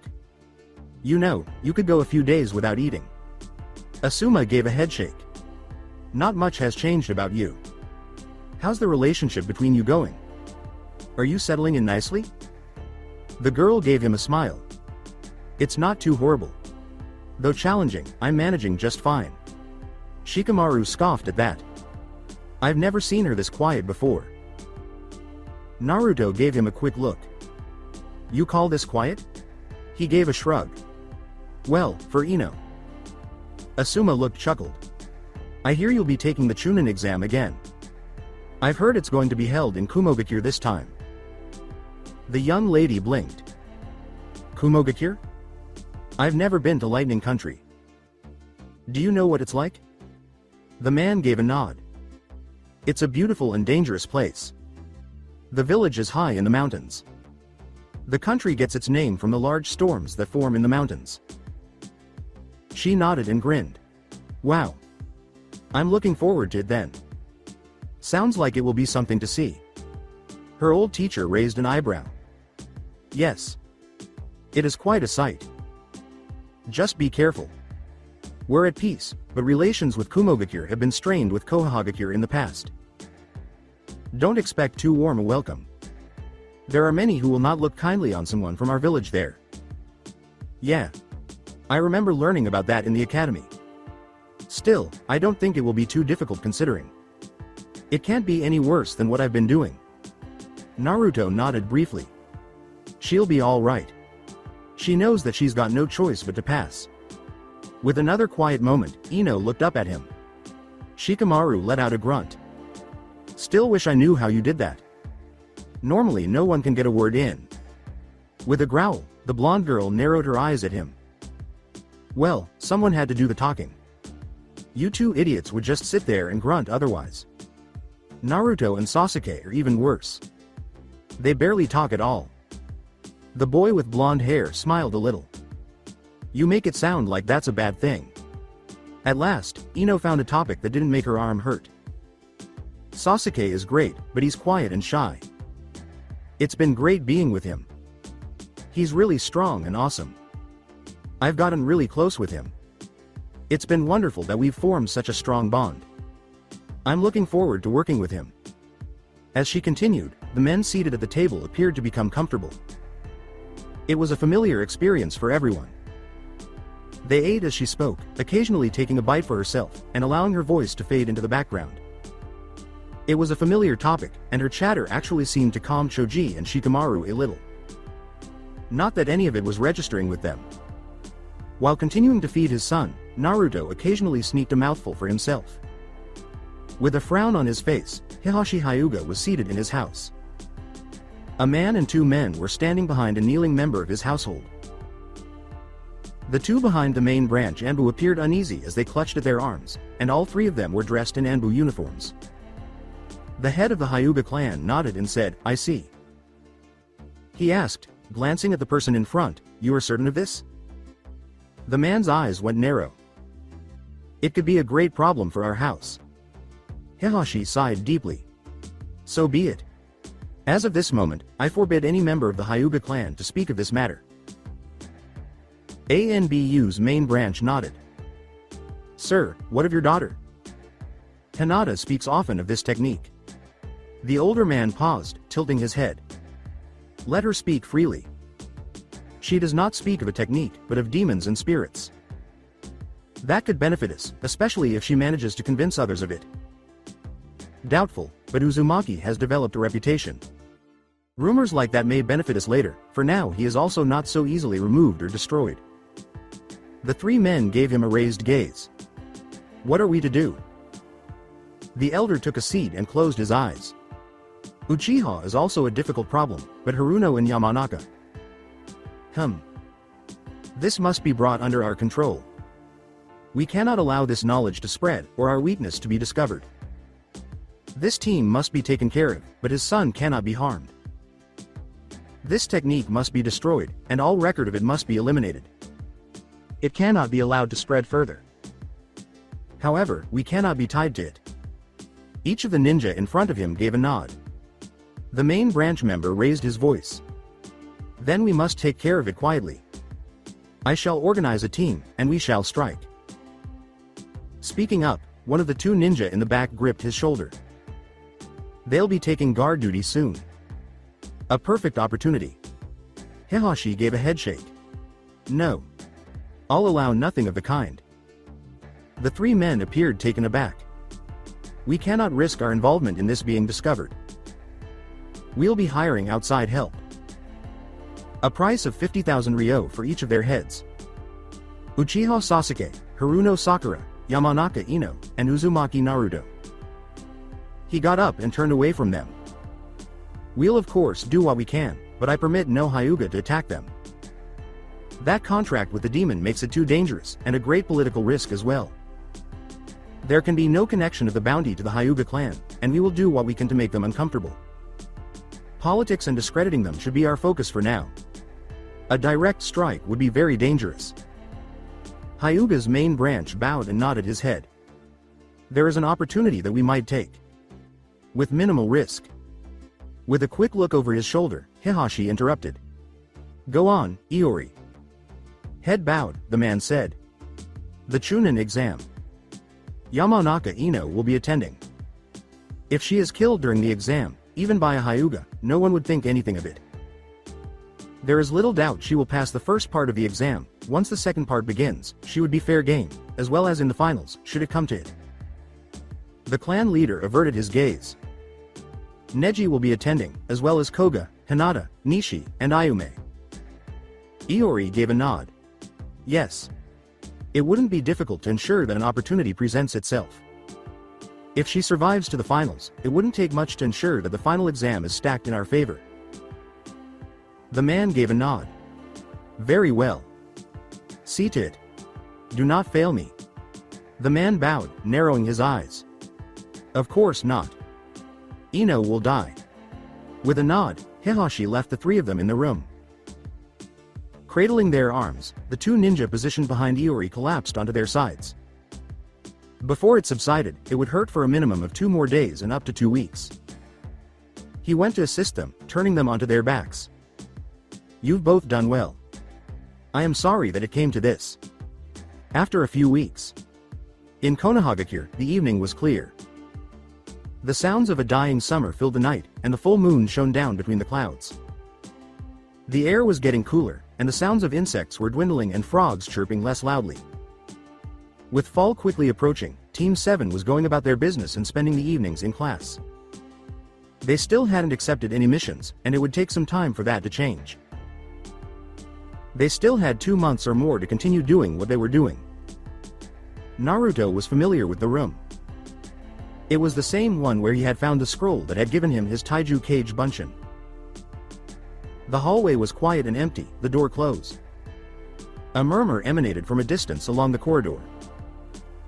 You know, you could go a few days without eating. Asuma gave a headshake. Not much has changed about you. How's the relationship between you going? Are you settling in nicely? The girl gave him a smile. It's not too horrible. Though challenging, I'm managing just fine. Shikamaru scoffed at that. I've never seen her this quiet before. Naruto gave him a quick look. You call this quiet? He gave a shrug. Well, for Ino. Asuma looked chuckled. I hear you'll be taking the Chunin exam again. I've heard it's going to be held in Kumogakure this time. The young lady blinked. Kumogakure? I've never been to Lightning Country. Do you know what it's like? The man gave a nod. It's a beautiful and dangerous place. The village is high in the mountains. The country gets its name from the large storms that form in the mountains. She nodded and grinned. Wow. I'm looking forward to it then. Sounds like it will be something to see. Her old teacher raised an eyebrow. Yes. It is quite a sight. Just be careful. We're at peace, but relations with Kumogakure have been strained with Kohagakure in the past. Don't expect too warm a welcome. There are many who will not look kindly on someone from our village there. Yeah. I remember learning about that in the academy. Still, I don't think it will be too difficult considering. It can't be any worse than what I've been doing. Naruto nodded briefly. She'll be all right. She knows that she's got no choice but to pass. With another quiet moment, Ino looked up at him. Shikamaru let out a grunt. Still wish I knew how you did that. Normally no one can get a word in. With a growl, the blonde girl narrowed her eyes at him. Well, someone had to do the talking. You two idiots would just sit there and grunt otherwise. Naruto and Sasuke are even worse. They barely talk at all. The boy with blonde hair smiled a little. You make it sound like that's a bad thing. At last, Ino found a topic that didn't make her arm hurt. Sasuke is great, but he's quiet and shy. It's been great being with him. He's really strong and awesome. I've gotten really close with him. It's been wonderful that we've formed such a strong bond. I'm looking forward to working with him. As she continued, the men seated at the table appeared to become comfortable. It was a familiar experience for everyone. They ate as she spoke, occasionally taking a bite for herself, and allowing her voice to fade into the background. It was a familiar topic, and her chatter actually seemed to calm Choji and Shikamaru a little. Not that any of it was registering with them. While continuing to feed his son, Naruto occasionally sneaked a mouthful for himself. With a frown on his face, Hihashi Hyuga was seated in his house. A man and two men were standing behind a kneeling member of his household. The two behind the main branch Anbu appeared uneasy as they clutched at their arms, and all three of them were dressed in Anbu uniforms. The head of the Hyuga clan nodded and said, "I see." He asked, glancing at the person in front, "You are certain of this?" The man's eyes went narrow. "It could be a great problem for our house." Heihachi sighed deeply. "So be it. As of this moment, I forbid any member of the Hyuga clan to speak of this matter." ANBU's main branch nodded. "Sir, what of your daughter?" Hinata speaks often of this technique. The older man paused, tilting his head. "Let her speak freely. She does not speak of a technique, but of demons and spirits. That could benefit us, especially if she manages to convince others of it." "Doubtful, but Uzumaki has developed a reputation. Rumors like that may benefit us later. For now he is also not so easily removed or destroyed." The three men gave him a raised gaze. "What are we to do?" The elder took a seat and closed his eyes. "Uchiha is also a difficult problem, but Haruno and Yamanaka. This must be brought under our control. We cannot allow this knowledge to spread, or our weakness to be discovered. This team must be taken care of, but his son cannot be harmed. This technique must be destroyed, and all record of it must be eliminated. It cannot be allowed to spread further. However, we cannot be tied to it." Each of the ninja in front of him gave a nod. The main branch member raised his voice. "Then we must take care of it quietly. I shall organize a team, and we shall strike." Speaking up, one of the two ninja in the back gripped his shoulder. "They'll be taking guard duty soon. A perfect opportunity." Heihachi gave a headshake. "No. I'll allow nothing of the kind." The three men appeared taken aback. "We cannot risk our involvement in this being discovered. We'll be hiring outside help. A price of 50,000 ryo for each of their heads. Uchiha Sasuke, Haruno Sakura, Yamanaka Ino, and Uzumaki Naruto." He got up and turned away from them. "We'll of course do what we can, but I permit no Hyuga to attack them. That contract with the demon makes it too dangerous, and a great political risk as well. There can be no connection of the bounty to the Hyuga clan, and we will do what we can to make them uncomfortable. Politics and discrediting them should be our focus for now. A direct strike would be very dangerous." Hyuga's main branch bowed and nodded his head. "There is an opportunity that we might take. With minimal risk." With a quick look over his shoulder, Heihachi interrupted. "Go on, Iori." Head bowed, the man said. "The Chunin exam. Yamanaka Ino will be attending. If she is killed during the exam, even by a Hyuga, no one would think anything of it. There is little doubt she will pass the first part of the exam. Once the second part begins, she would be fair game, as well as in the finals, should it come to it." The clan leader averted his gaze. "Neji will be attending, as well as Koga, Hinata, Nishi, and Ayume." Iori gave a nod. "Yes. It wouldn't be difficult to ensure that an opportunity presents itself. If she survives to the finals, it wouldn't take much to ensure that the final exam is stacked in our favor." The man gave a nod. "Very well. See to it. Do not fail me." The man bowed, narrowing his eyes. "Of course not. Ino will die." With a nod, Heihachi left the three of them in the room. Cradling their arms, the two ninja positioned behind Iori collapsed onto their sides. Before it subsided, it would hurt for a minimum of 2 more days and up to 2 weeks. He went to assist them, turning them onto their backs. "You've both done well. I am sorry that it came to this." After a few weeks. In Konohagakure, the evening was clear. The sounds of a dying summer filled the night, and the full moon shone down between the clouds. The air was getting cooler, and the sounds of insects were dwindling and frogs chirping less loudly. With fall quickly approaching, Team 7 was going about their business and spending the evenings in class. They still hadn't accepted any missions, and it would take some time for that to change. They still had 2 months or more to continue doing what they were doing. Naruto was familiar with the room. It was the same one where he had found the scroll that had given him his Taiju Kage Bunshin. The hallway was quiet and empty, the door closed. A murmur emanated from a distance along the corridor.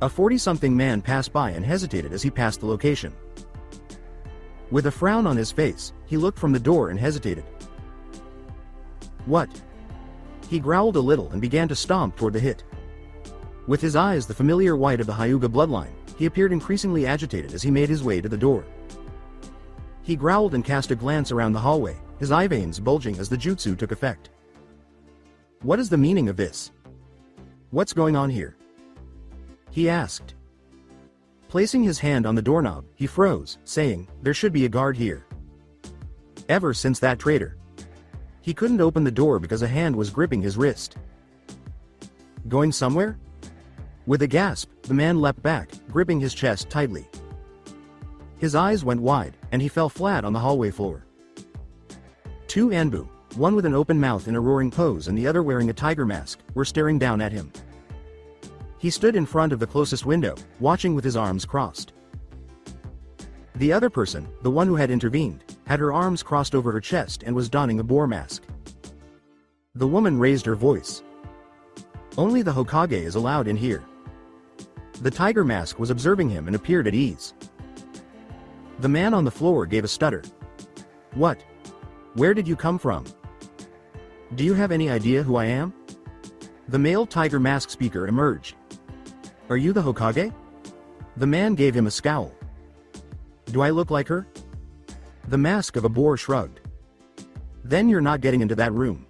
A 40-something man passed by and hesitated as he passed the location. With a frown on his face, he looked from the door and hesitated. What? He growled a little and began to stomp toward the hit. With his eyes the familiar white of the Hyuga bloodline, he appeared increasingly agitated as he made his way to the door. He growled and cast a glance around the hallway, his eye veins bulging as the jutsu took effect. What is the meaning of this? What's going on here? He asked. Placing his hand on the doorknob, he froze, saying, there should be a guard here. Ever since that traitor. He couldn't open the door because a hand was gripping his wrist. Going somewhere? With a gasp, the man leapt back, gripping his chest tightly. His eyes went wide, and he fell flat on the hallway floor. Two Anbu, one with an open mouth in a roaring pose and the other wearing a tiger mask, were staring down at him. He stood in front of the closest window, watching with his arms crossed. The other person, the one who had intervened, had her arms crossed over her chest and was donning a boar mask. The woman raised her voice. Only the Hokage is allowed in here. The tiger mask was observing him and appeared at ease. The man on the floor gave a stutter. What? Where did you come from? Do you have any idea who I am? The male tiger mask speaker emerged. Are you the Hokage? The man gave him a scowl. Do I look like her? The mask of a boar shrugged. Then you're not getting into that room.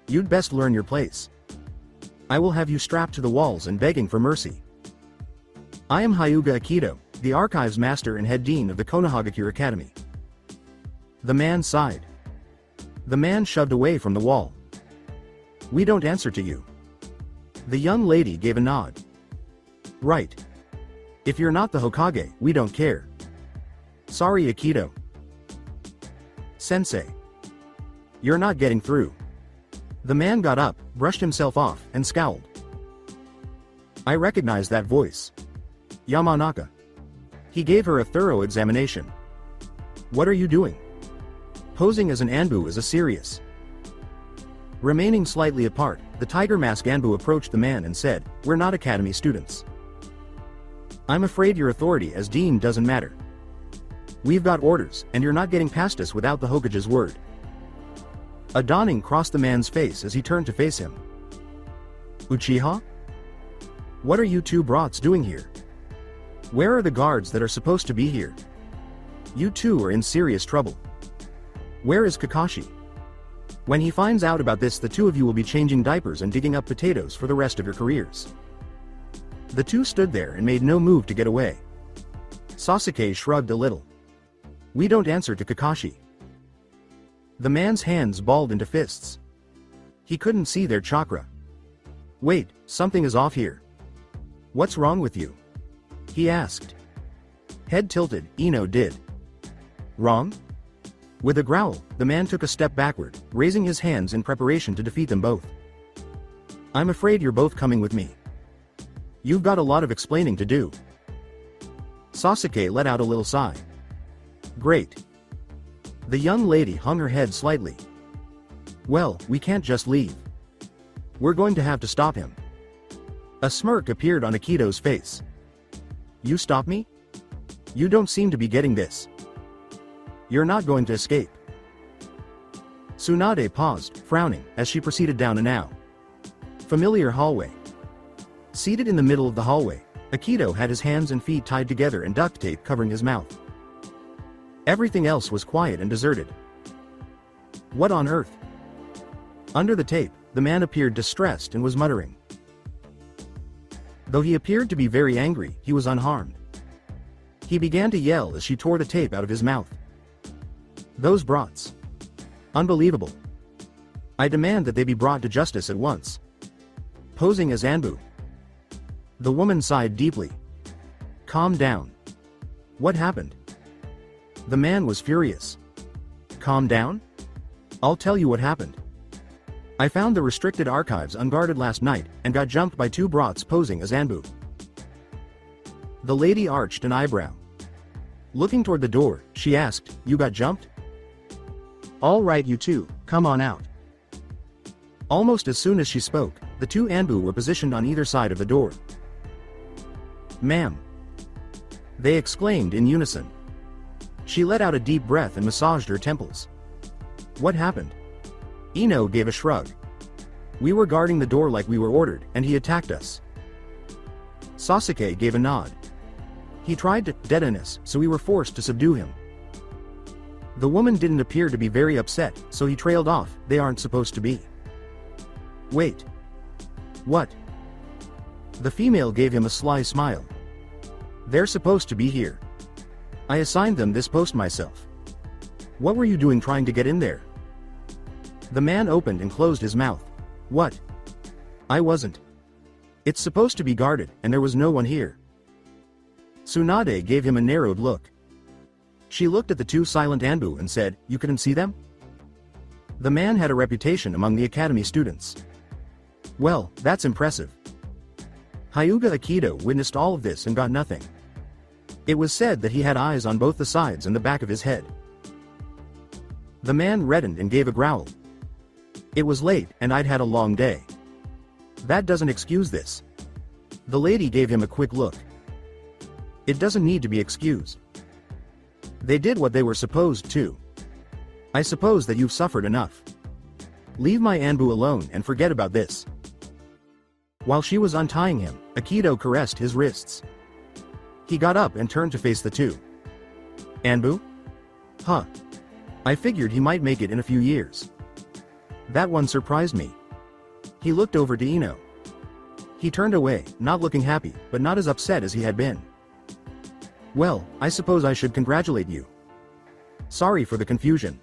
You'd best learn your place. I will have you strapped to the walls and begging for mercy. I am Hyuga Aikido, the archives master and head dean of the Konohagakure Academy. The man sighed. The man shoved away from the wall. We don't answer to you. The young lady gave a nod. Right. If you're not the Hokage, we don't care. Sorry, Aikido. Sensei. You're not getting through. The man got up, brushed himself off, and scowled. I recognize that voice. Yamanaka. He gave her a thorough examination. What are you doing? Posing as an Anbu is a serious. Remaining slightly apart, the tiger mask Anbu approached the man and said, we're not academy students. I'm afraid your authority as dean doesn't matter. We've got orders, and you're not getting past us without the Hokage's word. A dawning crossed the man's face as he turned to face him. Uchiha? What are you two brats doing here? Where are the guards that are supposed to be here? You two are in serious trouble. Where is Kakashi? When he finds out about this, the two of you will be changing diapers and digging up potatoes for the rest of your careers. The two stood there and made no move to get away. Sasuke shrugged a little. We don't answer to Kakashi. The man's hands balled into fists. He couldn't see their chakra. Wait, something is off here. What's wrong with you? He asked. Head tilted, Ino did. Wrong? With a growl, the man took a step backward, raising his hands in preparation to defeat them both. I'm afraid you're both coming with me. You've got a lot of explaining to do. Sasuke let out a little sigh. Great. The young lady hung her head slightly. Well, we can't just leave. We're going to have to stop him. A smirk appeared on Aikido's face. You stop me? You don't seem to be getting this. You're not going to escape. Tsunade paused, frowning, as she proceeded down a now familiar hallway. Seated in the middle of the hallway, Aikido had his hands and feet tied together and duct tape covering his mouth. Everything else was quiet and deserted. What on earth? Under the tape, the man appeared distressed and was muttering. Though he appeared to be very angry, he was unharmed. He began to yell as she tore the tape out of his mouth. Those brats. Unbelievable. I demand that they be brought to justice at once. Posing as Anbu. The woman sighed deeply. Calm down. What happened? The man was furious. Calm down? I'll tell you what happened. I found the restricted archives unguarded last night and got jumped by two brats posing as Anbu. The lady arched an eyebrow. Looking toward the door, she asked, You got jumped? All right, you two, come on out. Almost as soon as she spoke, the two Anbu were positioned on either side of the door. Ma'am. They exclaimed in unison. She let out a deep breath and massaged her temples. What happened? Ino gave a shrug. We were guarding the door like we were ordered, and he attacked us. Sasuke gave a nod. He tried to deaden us, so we were forced to subdue him. The woman didn't appear to be very upset, so he trailed off. They aren't supposed to be. Wait. What? The female gave him a sly smile. They're supposed to be here. I assigned them this post myself. What were you doing trying to get in there? The man opened and closed his mouth. What? I wasn't. It's supposed to be guarded, and there was no one here. Tsunade gave him a narrowed look. She looked at the two silent Anbu and said, You couldn't see them? The man had a reputation among the academy students. Well, that's impressive. Hyuga Aikido witnessed all of this and got nothing. It was said that he had eyes on both the sides and the back of his head. The man reddened and gave a growl. It was late, and I'd had a long day. That doesn't excuse this. The lady gave him a quick look. It doesn't need to be excused. They did what they were supposed to. I suppose that you've suffered enough. Leave my Anbu alone and forget about this. While she was untying him, Aikido caressed his wrists. He got up and turned to face the two. Anbu? Huh. I figured he might make it in a few years. That one surprised me. He looked over to Ino. He turned away, not looking happy, but not as upset as he had been. Well, I suppose I should congratulate you. Sorry for the confusion.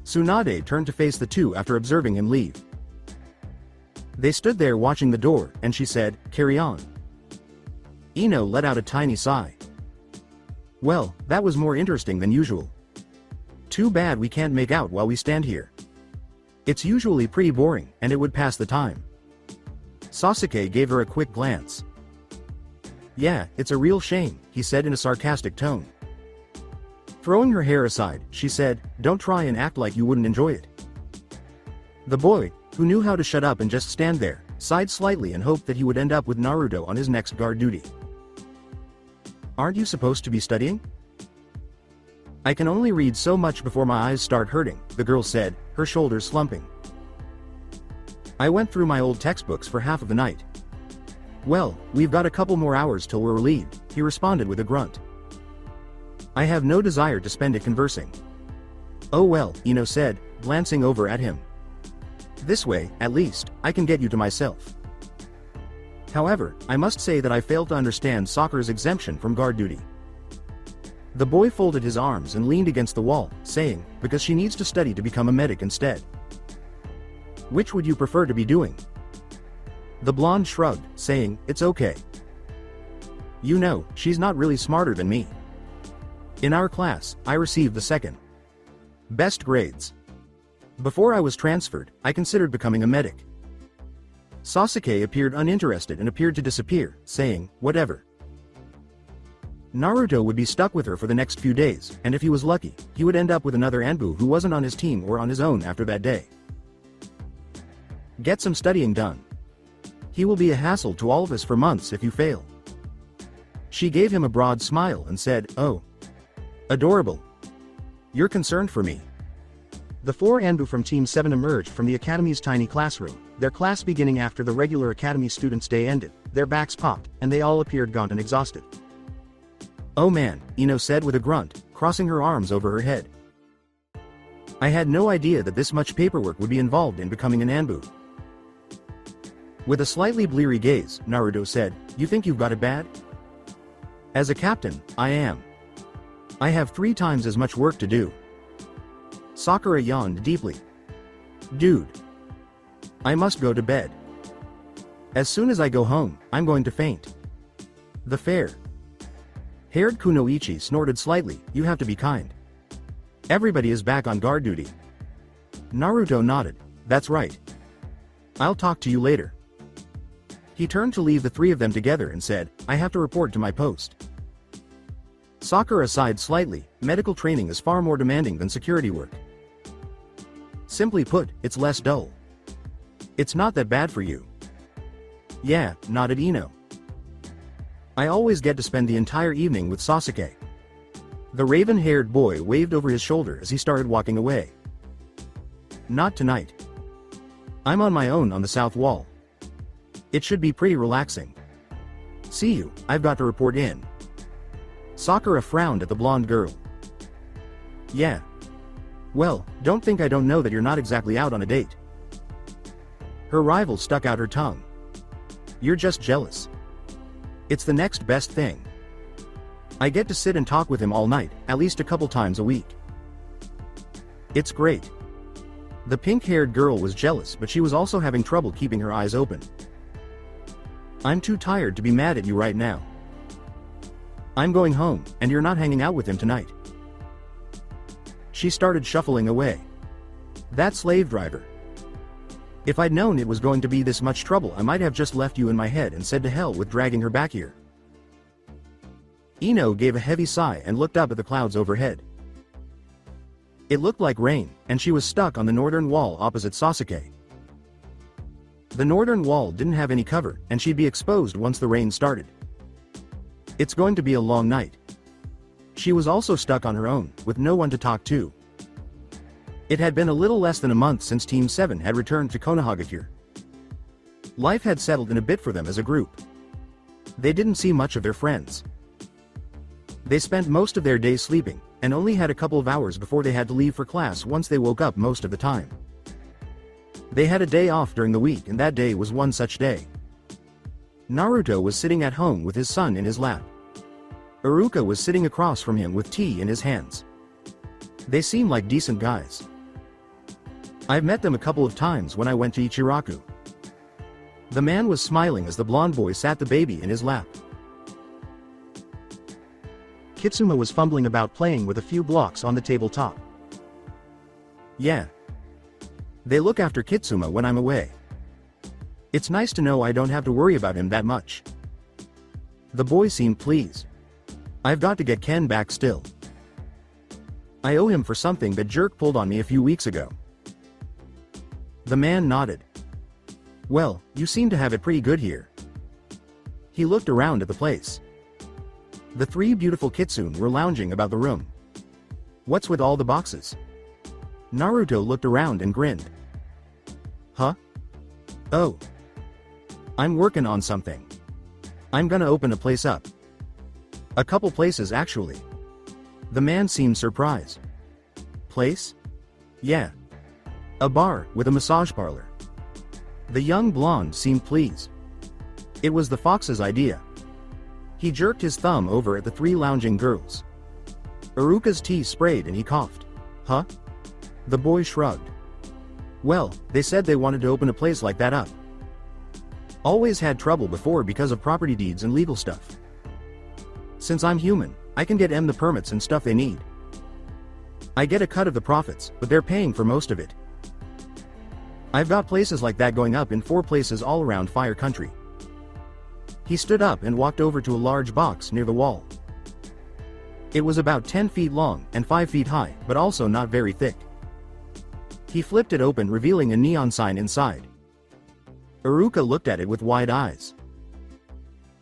Tsunade turned to face the two after observing him leave. They stood there watching the door, and she said, Carry on. Ino let out a tiny sigh. Well, that was more interesting than usual. Too bad we can't make out while we stand here. It's usually pretty boring, and it would pass the time. Sasuke gave her a quick glance. Yeah, it's a real shame, he said in a sarcastic tone. Throwing her hair aside, she said, Don't try and act like you wouldn't enjoy it. The boy, who knew how to shut up and just stand there, sighed slightly and hoped that he would end up with Naruto on his next guard duty. Aren't you supposed to be studying? I can only read so much before my eyes start hurting, the girl said, her shoulders slumping. I went through my old textbooks for half of the night. Well, we've got a couple more hours till we're relieved, he responded with a grunt. I have no desire to spend it conversing. Oh well, Ino said, glancing over at him. This way, at least, I can get you to myself. However, I must say that I failed to understand Sakura's exemption from guard duty. The boy folded his arms and leaned against the wall, saying, Because she needs to study to become a medic instead. Which would you prefer to be doing? The blonde shrugged, saying, It's okay. You know, she's not really smarter than me. In our class, I received the second best grades. Before I was transferred, I considered becoming a medic. Sasuke appeared uninterested and appeared to disappear, saying, Whatever. Naruto would be stuck with her for the next few days, and if he was lucky, he would end up with another Anbu who wasn't on his team or on his own after that day. Get some studying done. He will be a hassle to all of us for months if you fail. She gave him a broad smile and said, Oh. Adorable. You're concerned for me. The four Anbu from Team 7 emerged from the Academy's tiny classroom, their class beginning after the regular Academy Students' Day ended, their backs popped, and they all appeared gaunt and exhausted. Oh man, Ino said with a grunt, crossing her arms over her head. I had no idea that this much paperwork would be involved in becoming an Anbu. With a slightly bleary gaze, Naruto said, You think you've got it bad? As a captain, I am. I have 3 times as much work to do. Sakura yawned deeply. Dude. I must go to bed. As soon as I go home, I'm going to faint. The fair-haired Kunoichi snorted slightly, You have to be kind. Everybody is back on guard duty. Naruto nodded, That's right. I'll talk to you later. He turned to leave the 3 of them together and said, I have to report to my post. Sakura sighed slightly, medical training is far more demanding than security work. Simply put, it's less dull. It's not that bad for you. Yeah, nodded Ino. I always get to spend the entire evening with Sasuke. The raven-haired boy waved over his shoulder as he started walking away. Not tonight. I'm on my own on the south wall. It should be pretty relaxing. See you, I've got to report in. Sakura frowned at the blonde girl. Yeah. Well, don't think I don't know that you're not exactly out on a date. Her rival stuck out her tongue. You're just jealous. It's the next best thing. I get to sit and talk with him all night, at least a couple times a week. It's great. The pink-haired girl was jealous, but she was also having trouble keeping her eyes open. I'm too tired to be mad at you right now. I'm going home, and you're not hanging out with him tonight. She started shuffling away. That slave driver. If I'd known it was going to be this much trouble, I might have just left you in my head and said to hell with dragging her back here. Ino gave a heavy sigh and looked up at the clouds overhead. It looked like rain, and she was stuck on the northern wall opposite Sasuke. The northern wall didn't have any cover, and she'd be exposed once the rain started. It's going to be a long night. She was also stuck on her own, with no one to talk to. It had been a little less than a month since Team 7 had returned to Konohagakure. Life had settled in a bit for them as a group. They didn't see much of their friends. They spent most of their day sleeping, and only had a couple of hours before they had to leave for class once they woke up most of the time. They had a day off during the week, and that day was one such day. Naruto was sitting at home with his son in his lap. Iruka was sitting across from him with tea in his hands. They seemed like decent guys. I've met them a couple of times when I went to Ichiraku. The man was smiling as the blonde boy sat the baby in his lap. Kitsuma was fumbling about playing with a few blocks on the tabletop. Yeah. They look after Kitsuma when I'm away. It's nice to know I don't have to worry about him that much. The boy seemed pleased. I've got to get Ken back still. I owe him for something that jerk pulled on me a few weeks ago. The man nodded. Well, you seem to have it pretty good here. He looked around at the place. The three beautiful kitsune were lounging about the room. What's with all the boxes? Naruto looked around and grinned. Huh? Oh. I'm working on something. I'm gonna open a place up. A couple places actually. The man seemed surprised. Place? Yeah. A bar with a massage parlor. The young blonde seemed pleased. It was the fox's idea. He jerked his thumb over at the three lounging girls. Iruka's tea sprayed and he coughed. Huh? The boy shrugged. Well, they said they wanted to open a place like that up. Always had trouble before because of property deeds and legal stuff. Since I'm human, I can get them the permits and stuff they need. I get a cut of the profits, but they're paying for most of it. I've got places like that going up in 4 places all around Fire Country. He stood up and walked over to a large box near the wall. It was about 10 feet long and 5 feet high, but also not very thick. He flipped it open, revealing a neon sign inside. Iruka looked at it with wide eyes.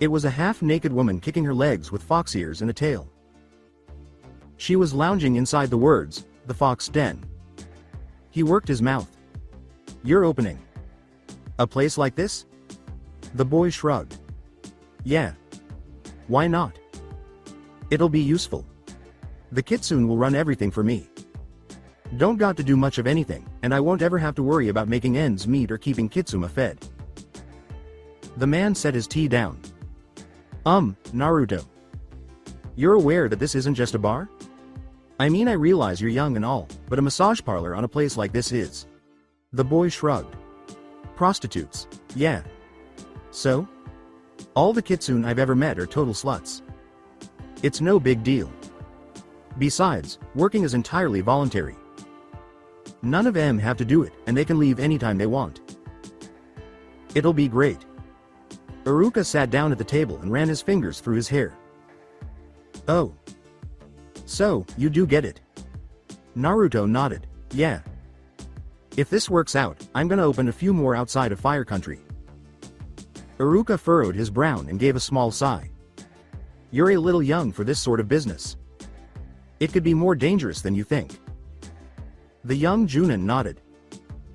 It was a half-naked woman kicking her legs with fox ears and a tail. She was lounging inside the words, "The Fox Den." He worked his mouth. You're opening a place like this? The boy shrugged. Yeah. Why not? It'll be useful. The kitsune will run everything for me. Don't got to do much of anything, and I won't ever have to worry about making ends meet or keeping Kitsuma fed. The man set his tea down. Naruto. You're aware that this isn't just a bar? I mean, I realize you're young and all, but a massage parlor on a place like this is. The boy shrugged. Prostitutes. Yeah. So? All the kitsune I've ever met are total sluts. It's no big deal. Besides, working is entirely voluntary. None of them have to do it, and they can leave anytime they want. It'll be great. Iruka sat down at the table and ran his fingers through his hair. Oh. So, you do get it. Naruto nodded. Yeah. If this works out, I'm gonna open a few more outside of Fire Country. Iruka furrowed his brow and gave a small sigh. You're a little young for this sort of business. It could be more dangerous than you think. The young Junin nodded.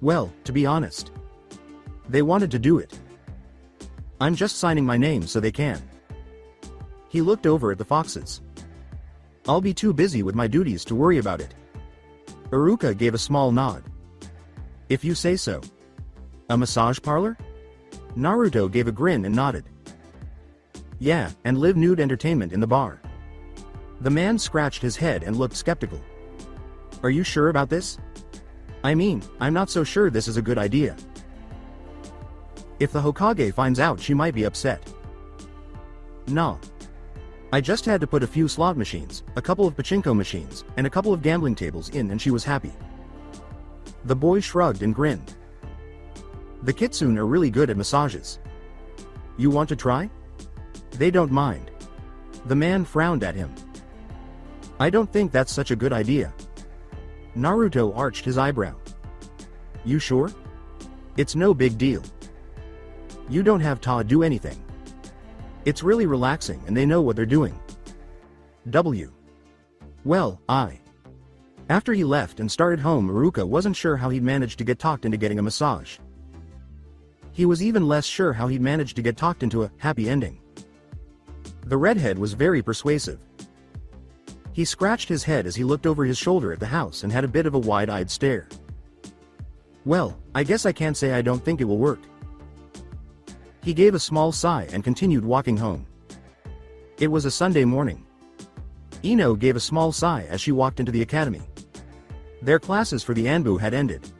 Well, to be honest, they wanted to do it. I'm just signing my name so they can. He looked over at the foxes. I'll be too busy with my duties to worry about it. Iruka gave a small nod. If you say so. A massage parlor? Naruto gave a grin and nodded. Yeah, and live nude entertainment in the bar. The man scratched his head and looked skeptical. Are you sure about this? I mean, I'm not so sure this is a good idea. If the Hokage finds out, she might be upset. Nah. I just had to put a few slot machines, a couple of pachinko machines, and a couple of gambling tables in and she was happy. The boy shrugged and grinned. The kitsune are really good at massages. You want to try? They don't mind. The man frowned at him. I don't think that's such a good idea. Naruto arched his eyebrow. You sure? It's no big deal. You don't have to do anything. It's really relaxing and they know what they're doing. Well, After he left and started home, Iruka wasn't sure how he'd managed to get talked into getting a massage. He was even less sure how he'd managed to get talked into a happy ending. The redhead was very persuasive. He scratched his head as he looked over his shoulder at the house and had a bit of a wide-eyed stare. Well, I guess I can't say I don't think it will work. He gave a small sigh and continued walking home. It was a Sunday morning. Ino gave a small sigh as she walked into the academy. Their classes for the Anbu had ended.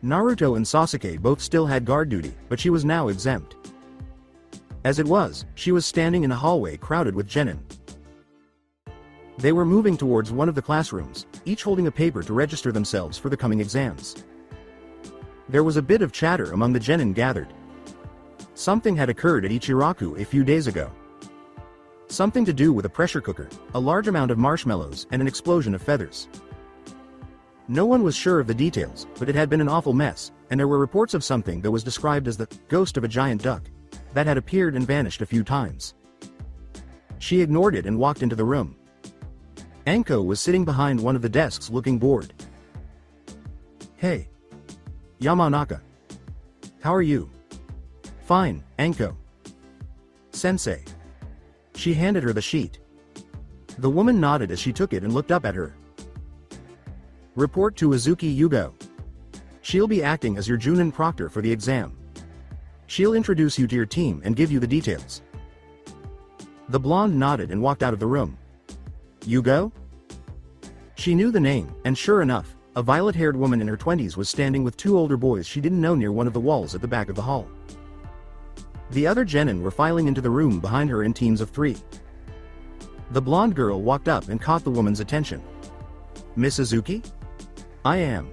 Naruto and Sasuke both still had guard duty, but she was now exempt. As it was, she was standing in a hallway crowded with genin. They were moving towards one of the classrooms, each holding a paper to register themselves for the coming exams. There was a bit of chatter among the genin gathered. Something had occurred at Ichiraku a few days ago. Something to do with a pressure cooker, a large amount of marshmallows, and an explosion of feathers. No one was sure of the details, but it had been an awful mess, and there were reports of something that was described as the ghost of a giant duck that had appeared and vanished a few times. She ignored it and walked into the room. Anko was sitting behind one of the desks looking bored. Hey. Yamanaka. How are you? Fine, Anko. Sensei. She handed her the sheet. The woman nodded as she took it and looked up at her. Report to Azuki Yugo. She'll be acting as your Junin proctor for the exam. She'll introduce you to your team and give you the details. The blonde nodded and walked out of the room. Yugo? She knew the name, and sure enough, a violet-haired woman in her 20s was standing with two older boys she didn't know near one of the walls at the back of the hall. The other genin were filing into the room behind her in teams of 3. The blonde girl walked up and caught the woman's attention. Miss Azuki? I am.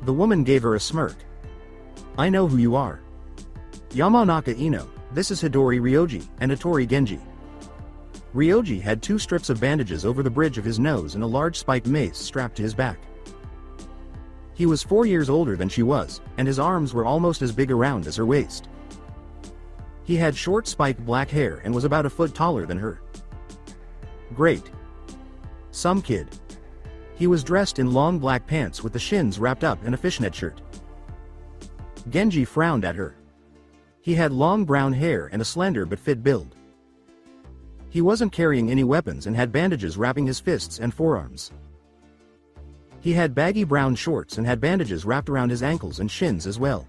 The woman gave her a smirk. I know who you are. Yamanaka Ino, this is Hidori Ryoji and Hattori Genji. Ryoji had 2 strips of bandages over the bridge of his nose and a large spiked mace strapped to his back. He was 4 years older than she was, and his arms were almost as big around as her waist. He had short spiked black hair and was about a foot taller than her. Great. Some kid. He was dressed in long black pants with the shins wrapped up in a fishnet shirt. Genji frowned at her. He had long brown hair and a slender but fit build. He wasn't carrying any weapons and had bandages wrapping his fists and forearms. He had baggy brown shorts and had bandages wrapped around his ankles and shins as well.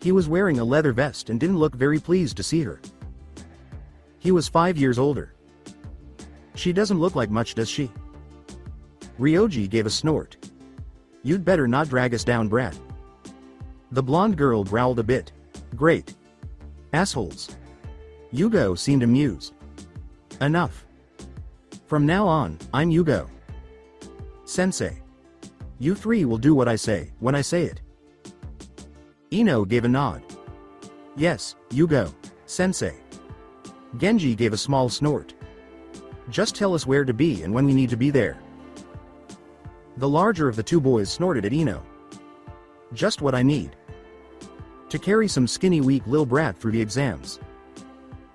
He was wearing a leather vest and didn't look very pleased to see her. He was 5 years older. She doesn't look like much, does she? Ryoji gave a snort. You'd better not drag us down, Brad. The blonde girl growled a bit. Great. Assholes. Yugo seemed amused. Enough. From now on, I'm Yugo. Sensei. You 3 will do what I say, when I say it. Ino gave a nod. Yes, Yugo, Sensei. Genji gave a small snort. Just tell us where to be and when we need to be there. The larger of the 2 boys snorted at Ino. Just what I need. To carry some skinny weak lil brat through the exams.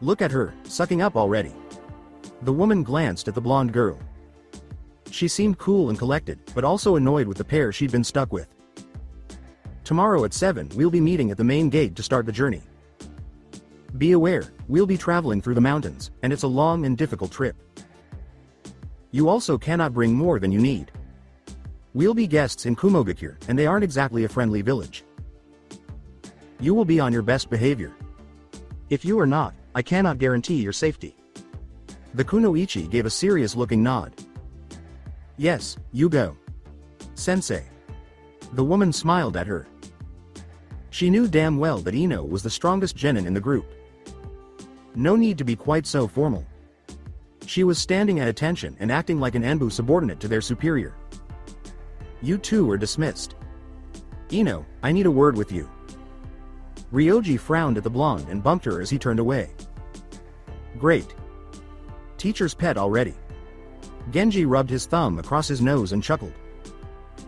Look at her, sucking up already. The woman glanced at the blonde girl. She seemed cool and collected, but also annoyed with the pair she'd been stuck with. Tomorrow at 7 we'll be meeting at the main gate to start the journey. Be aware, we'll be traveling through the mountains, and it's a long and difficult trip. You also cannot bring more than you need. We'll be guests in Kumogakure, and they aren't exactly a friendly village. You will be on your best behavior. If you are not, I cannot guarantee your safety. The kunoichi gave a serious-looking nod. Yes, you go. Sensei. The woman smiled at her. She knew damn well that Ino was the strongest genin in the group. No need to be quite so formal. She was standing at attention and acting like an Anbu subordinate to their superior. You two are dismissed. Ino, I need a word with you. Ryoji frowned at the blonde and bumped her as he turned away. Great. Teacher's pet already. Genji rubbed his thumb across his nose and chuckled.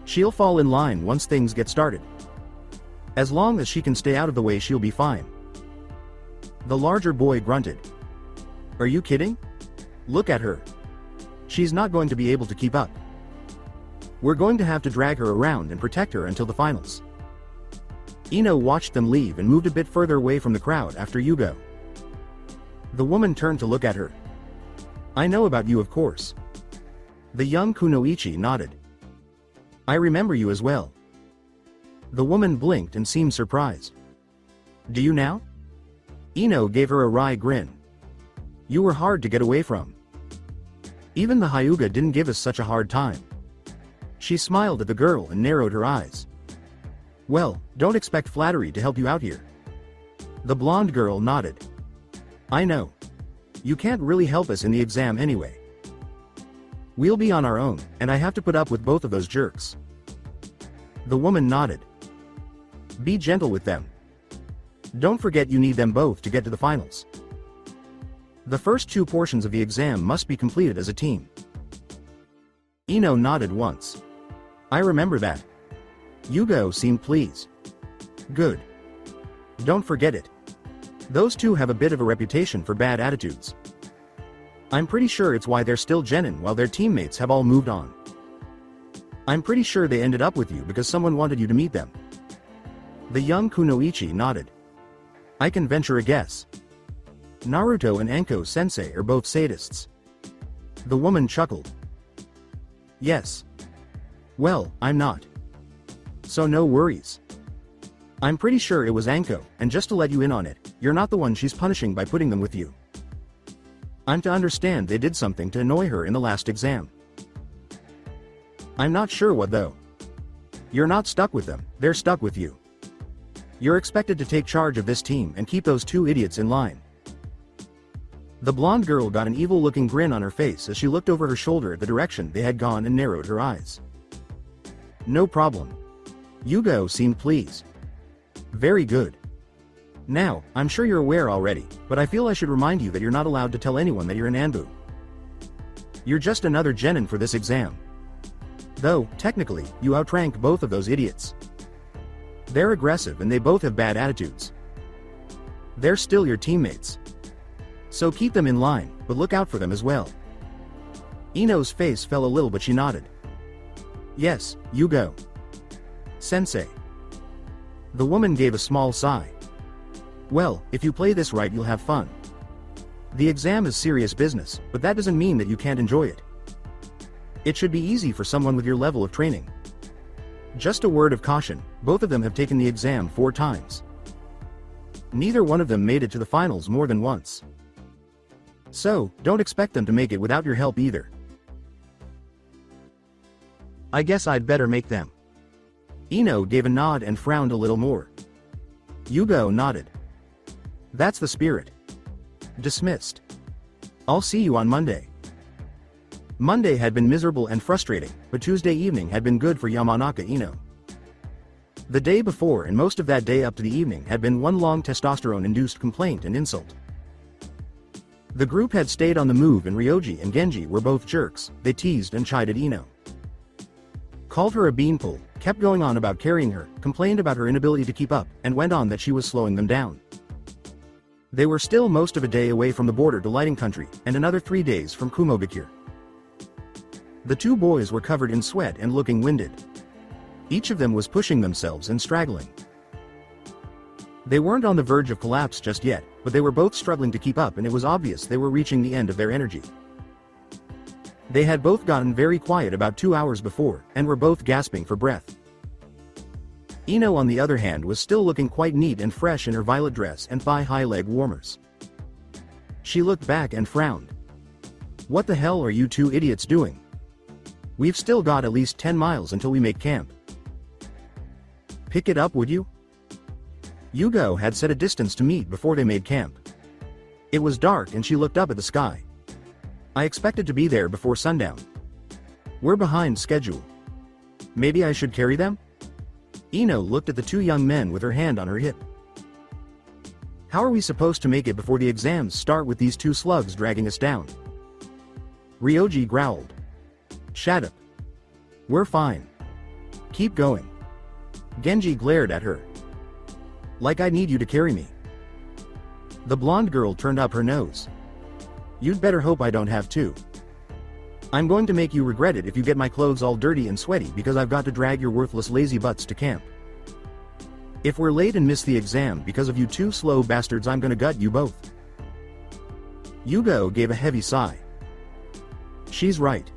She'll fall in line once things get started. As long as she can stay out of the way, she'll be fine. The larger boy grunted. Are you kidding? Look at her. She's not going to be able to keep up. We're going to have to drag her around and protect her until the finals. Ino watched them leave and moved a bit further away from the crowd after Yugo. The woman turned to look at her. I know about you, of course. The young kunoichi nodded. I remember you as well. The woman blinked and seemed surprised. Do you now? Ino gave her a wry grin. You were hard to get away from. Even the Hyuga didn't give us such a hard time. She smiled at the girl and narrowed her eyes. Well, don't expect flattery to help you out here. The blonde girl nodded. I know. You can't really help us in the exam anyway. We'll be on our own, and I have to put up with both of those jerks. The woman nodded. Be gentle with them. Don't forget you need them both to get to the finals. The first two portions of the exam must be completed as a team. Ino nodded once. I remember that. Yugo seemed pleased. Good. Don't forget it. Those two have a bit of a reputation for bad attitudes. I'm pretty sure it's why they're still genin while their teammates have all moved on. I'm pretty sure they ended up with you because someone wanted you to meet them. The young kunoichi nodded. I can venture a guess. Naruto and Anko sensei are both sadists. The woman chuckled. Yes. Well, I'm not. So no worries. I'm pretty sure it was Anko, and just to let you in on it, you're not the one she's punishing by putting them with you. I'm to understand they did something to annoy her in the last exam. I'm not sure what though. You're not stuck with them, they're stuck with you. You're expected to take charge of this team and keep those two idiots in line. The blonde girl got an evil-looking grin on her face as she looked over her shoulder at the direction they had gone and narrowed her eyes. No problem. Yugo seemed pleased. Very good. Now, I'm sure you're aware already, but I feel I should remind you that you're not allowed to tell anyone that you're an Anbu. You're just another genin for this exam. Though, technically, you outrank both of those idiots. They're aggressive and they both have bad attitudes. They're still your teammates. So keep them in line, but look out for them as well. Ino's face fell a little but she nodded. Yes, you go. Sensei. The woman gave a small sigh. Well, if you play this right you'll have fun. The exam is serious business, but that doesn't mean that you can't enjoy it. It should be easy for someone with your level of training. Just a word of caution, both of them have taken the exam 4 times. Neither one of them made it to the finals more than once. So, don't expect them to make it without your help either. I guess I'd better make them. Ino gave a nod and frowned a little more. Yugo nodded. That's the spirit. Dismissed. I'll see you on Monday. Monday had been miserable and frustrating, but Tuesday evening had been good for Yamanaka Ino. The day before and most of that day up to the evening had been one long testosterone-induced complaint and insult. The group had stayed on the move and Ryoji and Genji were both jerks. They teased and chided Ino. Called her a beanpole, kept going on about carrying her, complained about her inability to keep up, and went on that she was slowing them down. They were still most of a day away from the border to Lighting Country, and another 3 days from Kumogakure. The two boys were covered in sweat and looking winded. Each of them was pushing themselves and straggling. They weren't on the verge of collapse just yet, but they were both struggling to keep up, and it was obvious they were reaching the end of their energy. They had both gotten very quiet about 2 hours before, and were both gasping for breath. Ino, on the other hand, was still looking quite neat and fresh in her violet dress and thigh-high leg warmers. She looked back and frowned. "What the hell are you two idiots doing? We've still got at least 10 miles until we make camp. Pick it up, would you?" Yugo had set a distance to meet before they made camp. It was dark and she looked up at the sky. "I expected to be there before sundown. We're behind schedule. Maybe I should carry them?" Ino looked at the two young men with her hand on her hip. "How are we supposed to make it before the exams start with these two slugs dragging us down?" Ryoji growled. "Shut up. We're fine. Keep going." Genji glared at her. "Like I need you to carry me." The blonde girl turned up her nose. "You'd better hope I don't have to. I'm going to make you regret it if you get my clothes all dirty and sweaty because I've got to drag your worthless lazy butts to camp. If we're late and miss the exam because of you two slow bastards, I'm gonna gut you both." Yugo gave a heavy sigh. "She's right.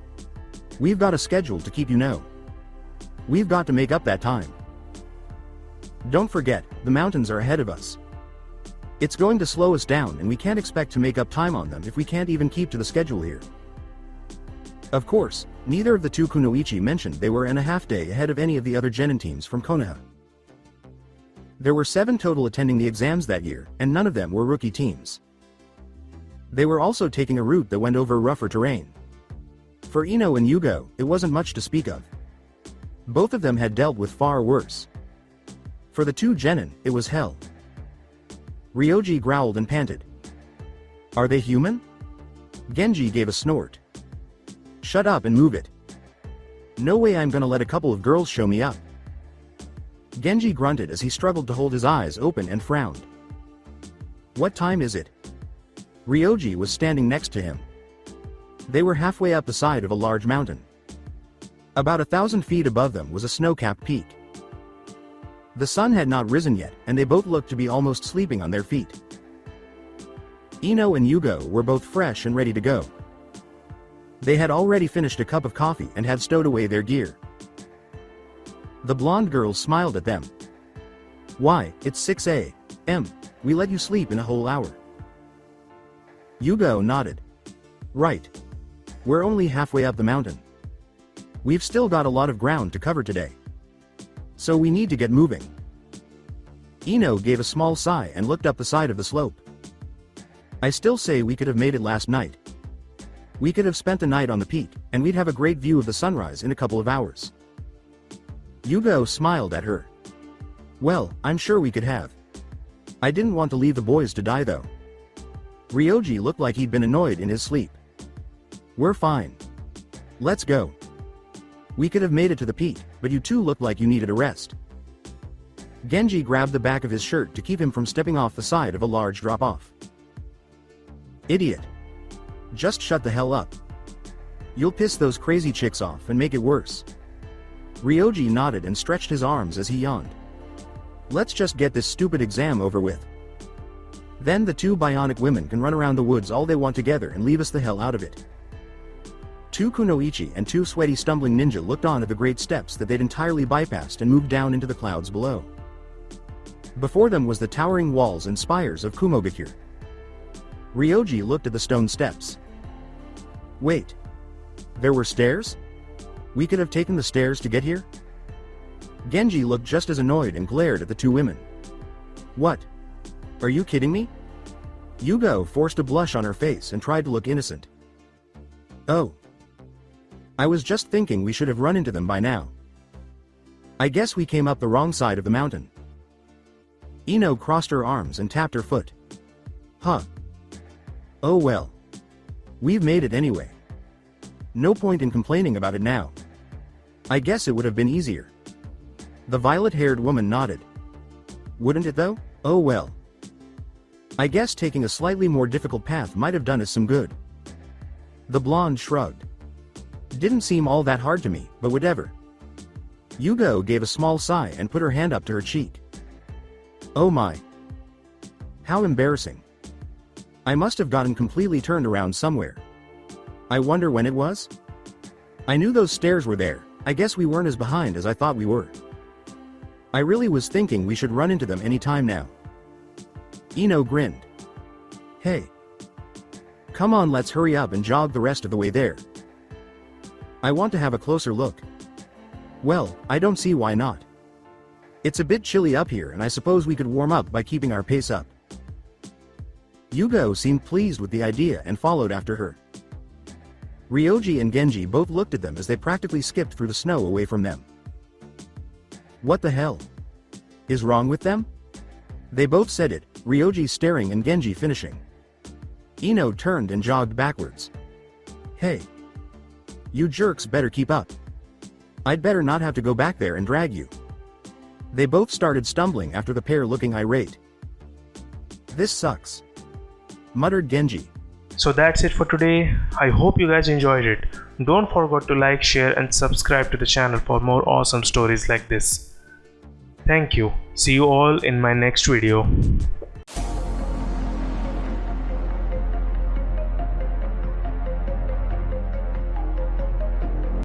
We've got a schedule to keep, you know. We've got to make up that time. Don't forget, the mountains are ahead of us. It's going to slow us down and we can't expect to make up time on them if we can't even keep to the schedule here." Of course, neither of the two kunoichi mentioned they were and a half day ahead of any of the other genin teams from Konoha. There were 7 total attending the exams that year, and none of them were rookie teams. They were also taking a route that went over rougher terrain. For Ino and Yugo, it wasn't much to speak of. Both of them had dealt with far worse. For the two genin, it was hell. Ryoji growled and panted. "Are they human?" Genji gave a snort. "Shut up and move it. No way I'm gonna let a couple of girls show me up." Genji grunted as he struggled to hold his eyes open and frowned. "What time is it?" Ryoji was standing next to him. They were halfway up the side of a large mountain. About 1,000 feet above them was a snow-capped peak. The sun had not risen yet, and they both looked to be almost sleeping on their feet. Ino and Yugo were both fresh and ready to go. They had already finished a cup of coffee and had stowed away their gear. The blonde girl smiled at them. "Why, it's 6 a.m. We let you sleep in a whole hour." Yugo nodded. "Right. We're only halfway up the mountain. We've still got a lot of ground to cover today. So we need to get moving." Ino gave a small sigh and looked up the side of the slope. "I still say we could have made it last night. We could have spent the night on the peak, and we'd have a great view of the sunrise in a couple of hours." Yugo smiled at her. "Well, I'm sure we could have. I didn't want to leave the boys to die though." Ryoji looked like he'd been annoyed in his sleep. "We're fine. Let's go. We could have made it to the peak, but you two looked like you needed a rest." Genji grabbed the back of his shirt to keep him from stepping off the side of a large drop-off. "Idiot. Just shut the hell up. You'll piss those crazy chicks off and make it worse." Ryoji nodded and stretched his arms as he yawned. "Let's just get this stupid exam over with. Then the two bionic women can run around the woods all they want together and leave us the hell out of it." Two kunoichi and two sweaty stumbling ninja looked on at the great steps that they'd entirely bypassed and moved down into the clouds below. Before them was the towering walls and spires of Kumogakure. Ryoji looked at the stone steps. "Wait. There were stairs? We could have taken the stairs to get here?" Genji looked just as annoyed and glared at the two women. "What? Are you kidding me?" Yugo forced a blush on her face and tried to look innocent. "Oh. I was just thinking we should have run into them by now. I guess we came up the wrong side of the mountain." Ino crossed her arms and tapped her foot. "Huh. Oh well. We've made it anyway. No point in complaining about it now. I guess it would have been easier." The violet-haired woman nodded. "Wouldn't it though? Oh well. I guess taking a slightly more difficult path might have done us some good. The blonde shrugged. Didn't seem all that hard to me, but whatever. Yugo gave a small sigh and put her hand up to her cheek. Oh my. How embarrassing. I must have gotten completely turned around somewhere. I wonder when it was? I knew those stairs were there. I guess we weren't as behind as I thought we were. I really was thinking we should run into them any time now. Ino grinned. Hey. Come on, let's hurry up and jog the rest of the way there. I want to have a closer look. Well, I don't see why not. It's a bit chilly up here and I suppose we could warm up by keeping our pace up. Yugo seemed pleased with the idea and followed after her. Ryoji and Genji both looked at them as they practically skipped through the snow away from them. What the hell is wrong with them? They both said it, Ryoji staring and Genji finishing. Ino turned and jogged backwards. Hey. You jerks better keep up. I'd better not have to go back there and drag you. They both started stumbling after the pair looking irate. This sucks, muttered Genji. So that's it for today. I hope you guys enjoyed it. Don't forget to like, share and subscribe to the channel for more awesome stories like this. Thank you. See you all in my next video.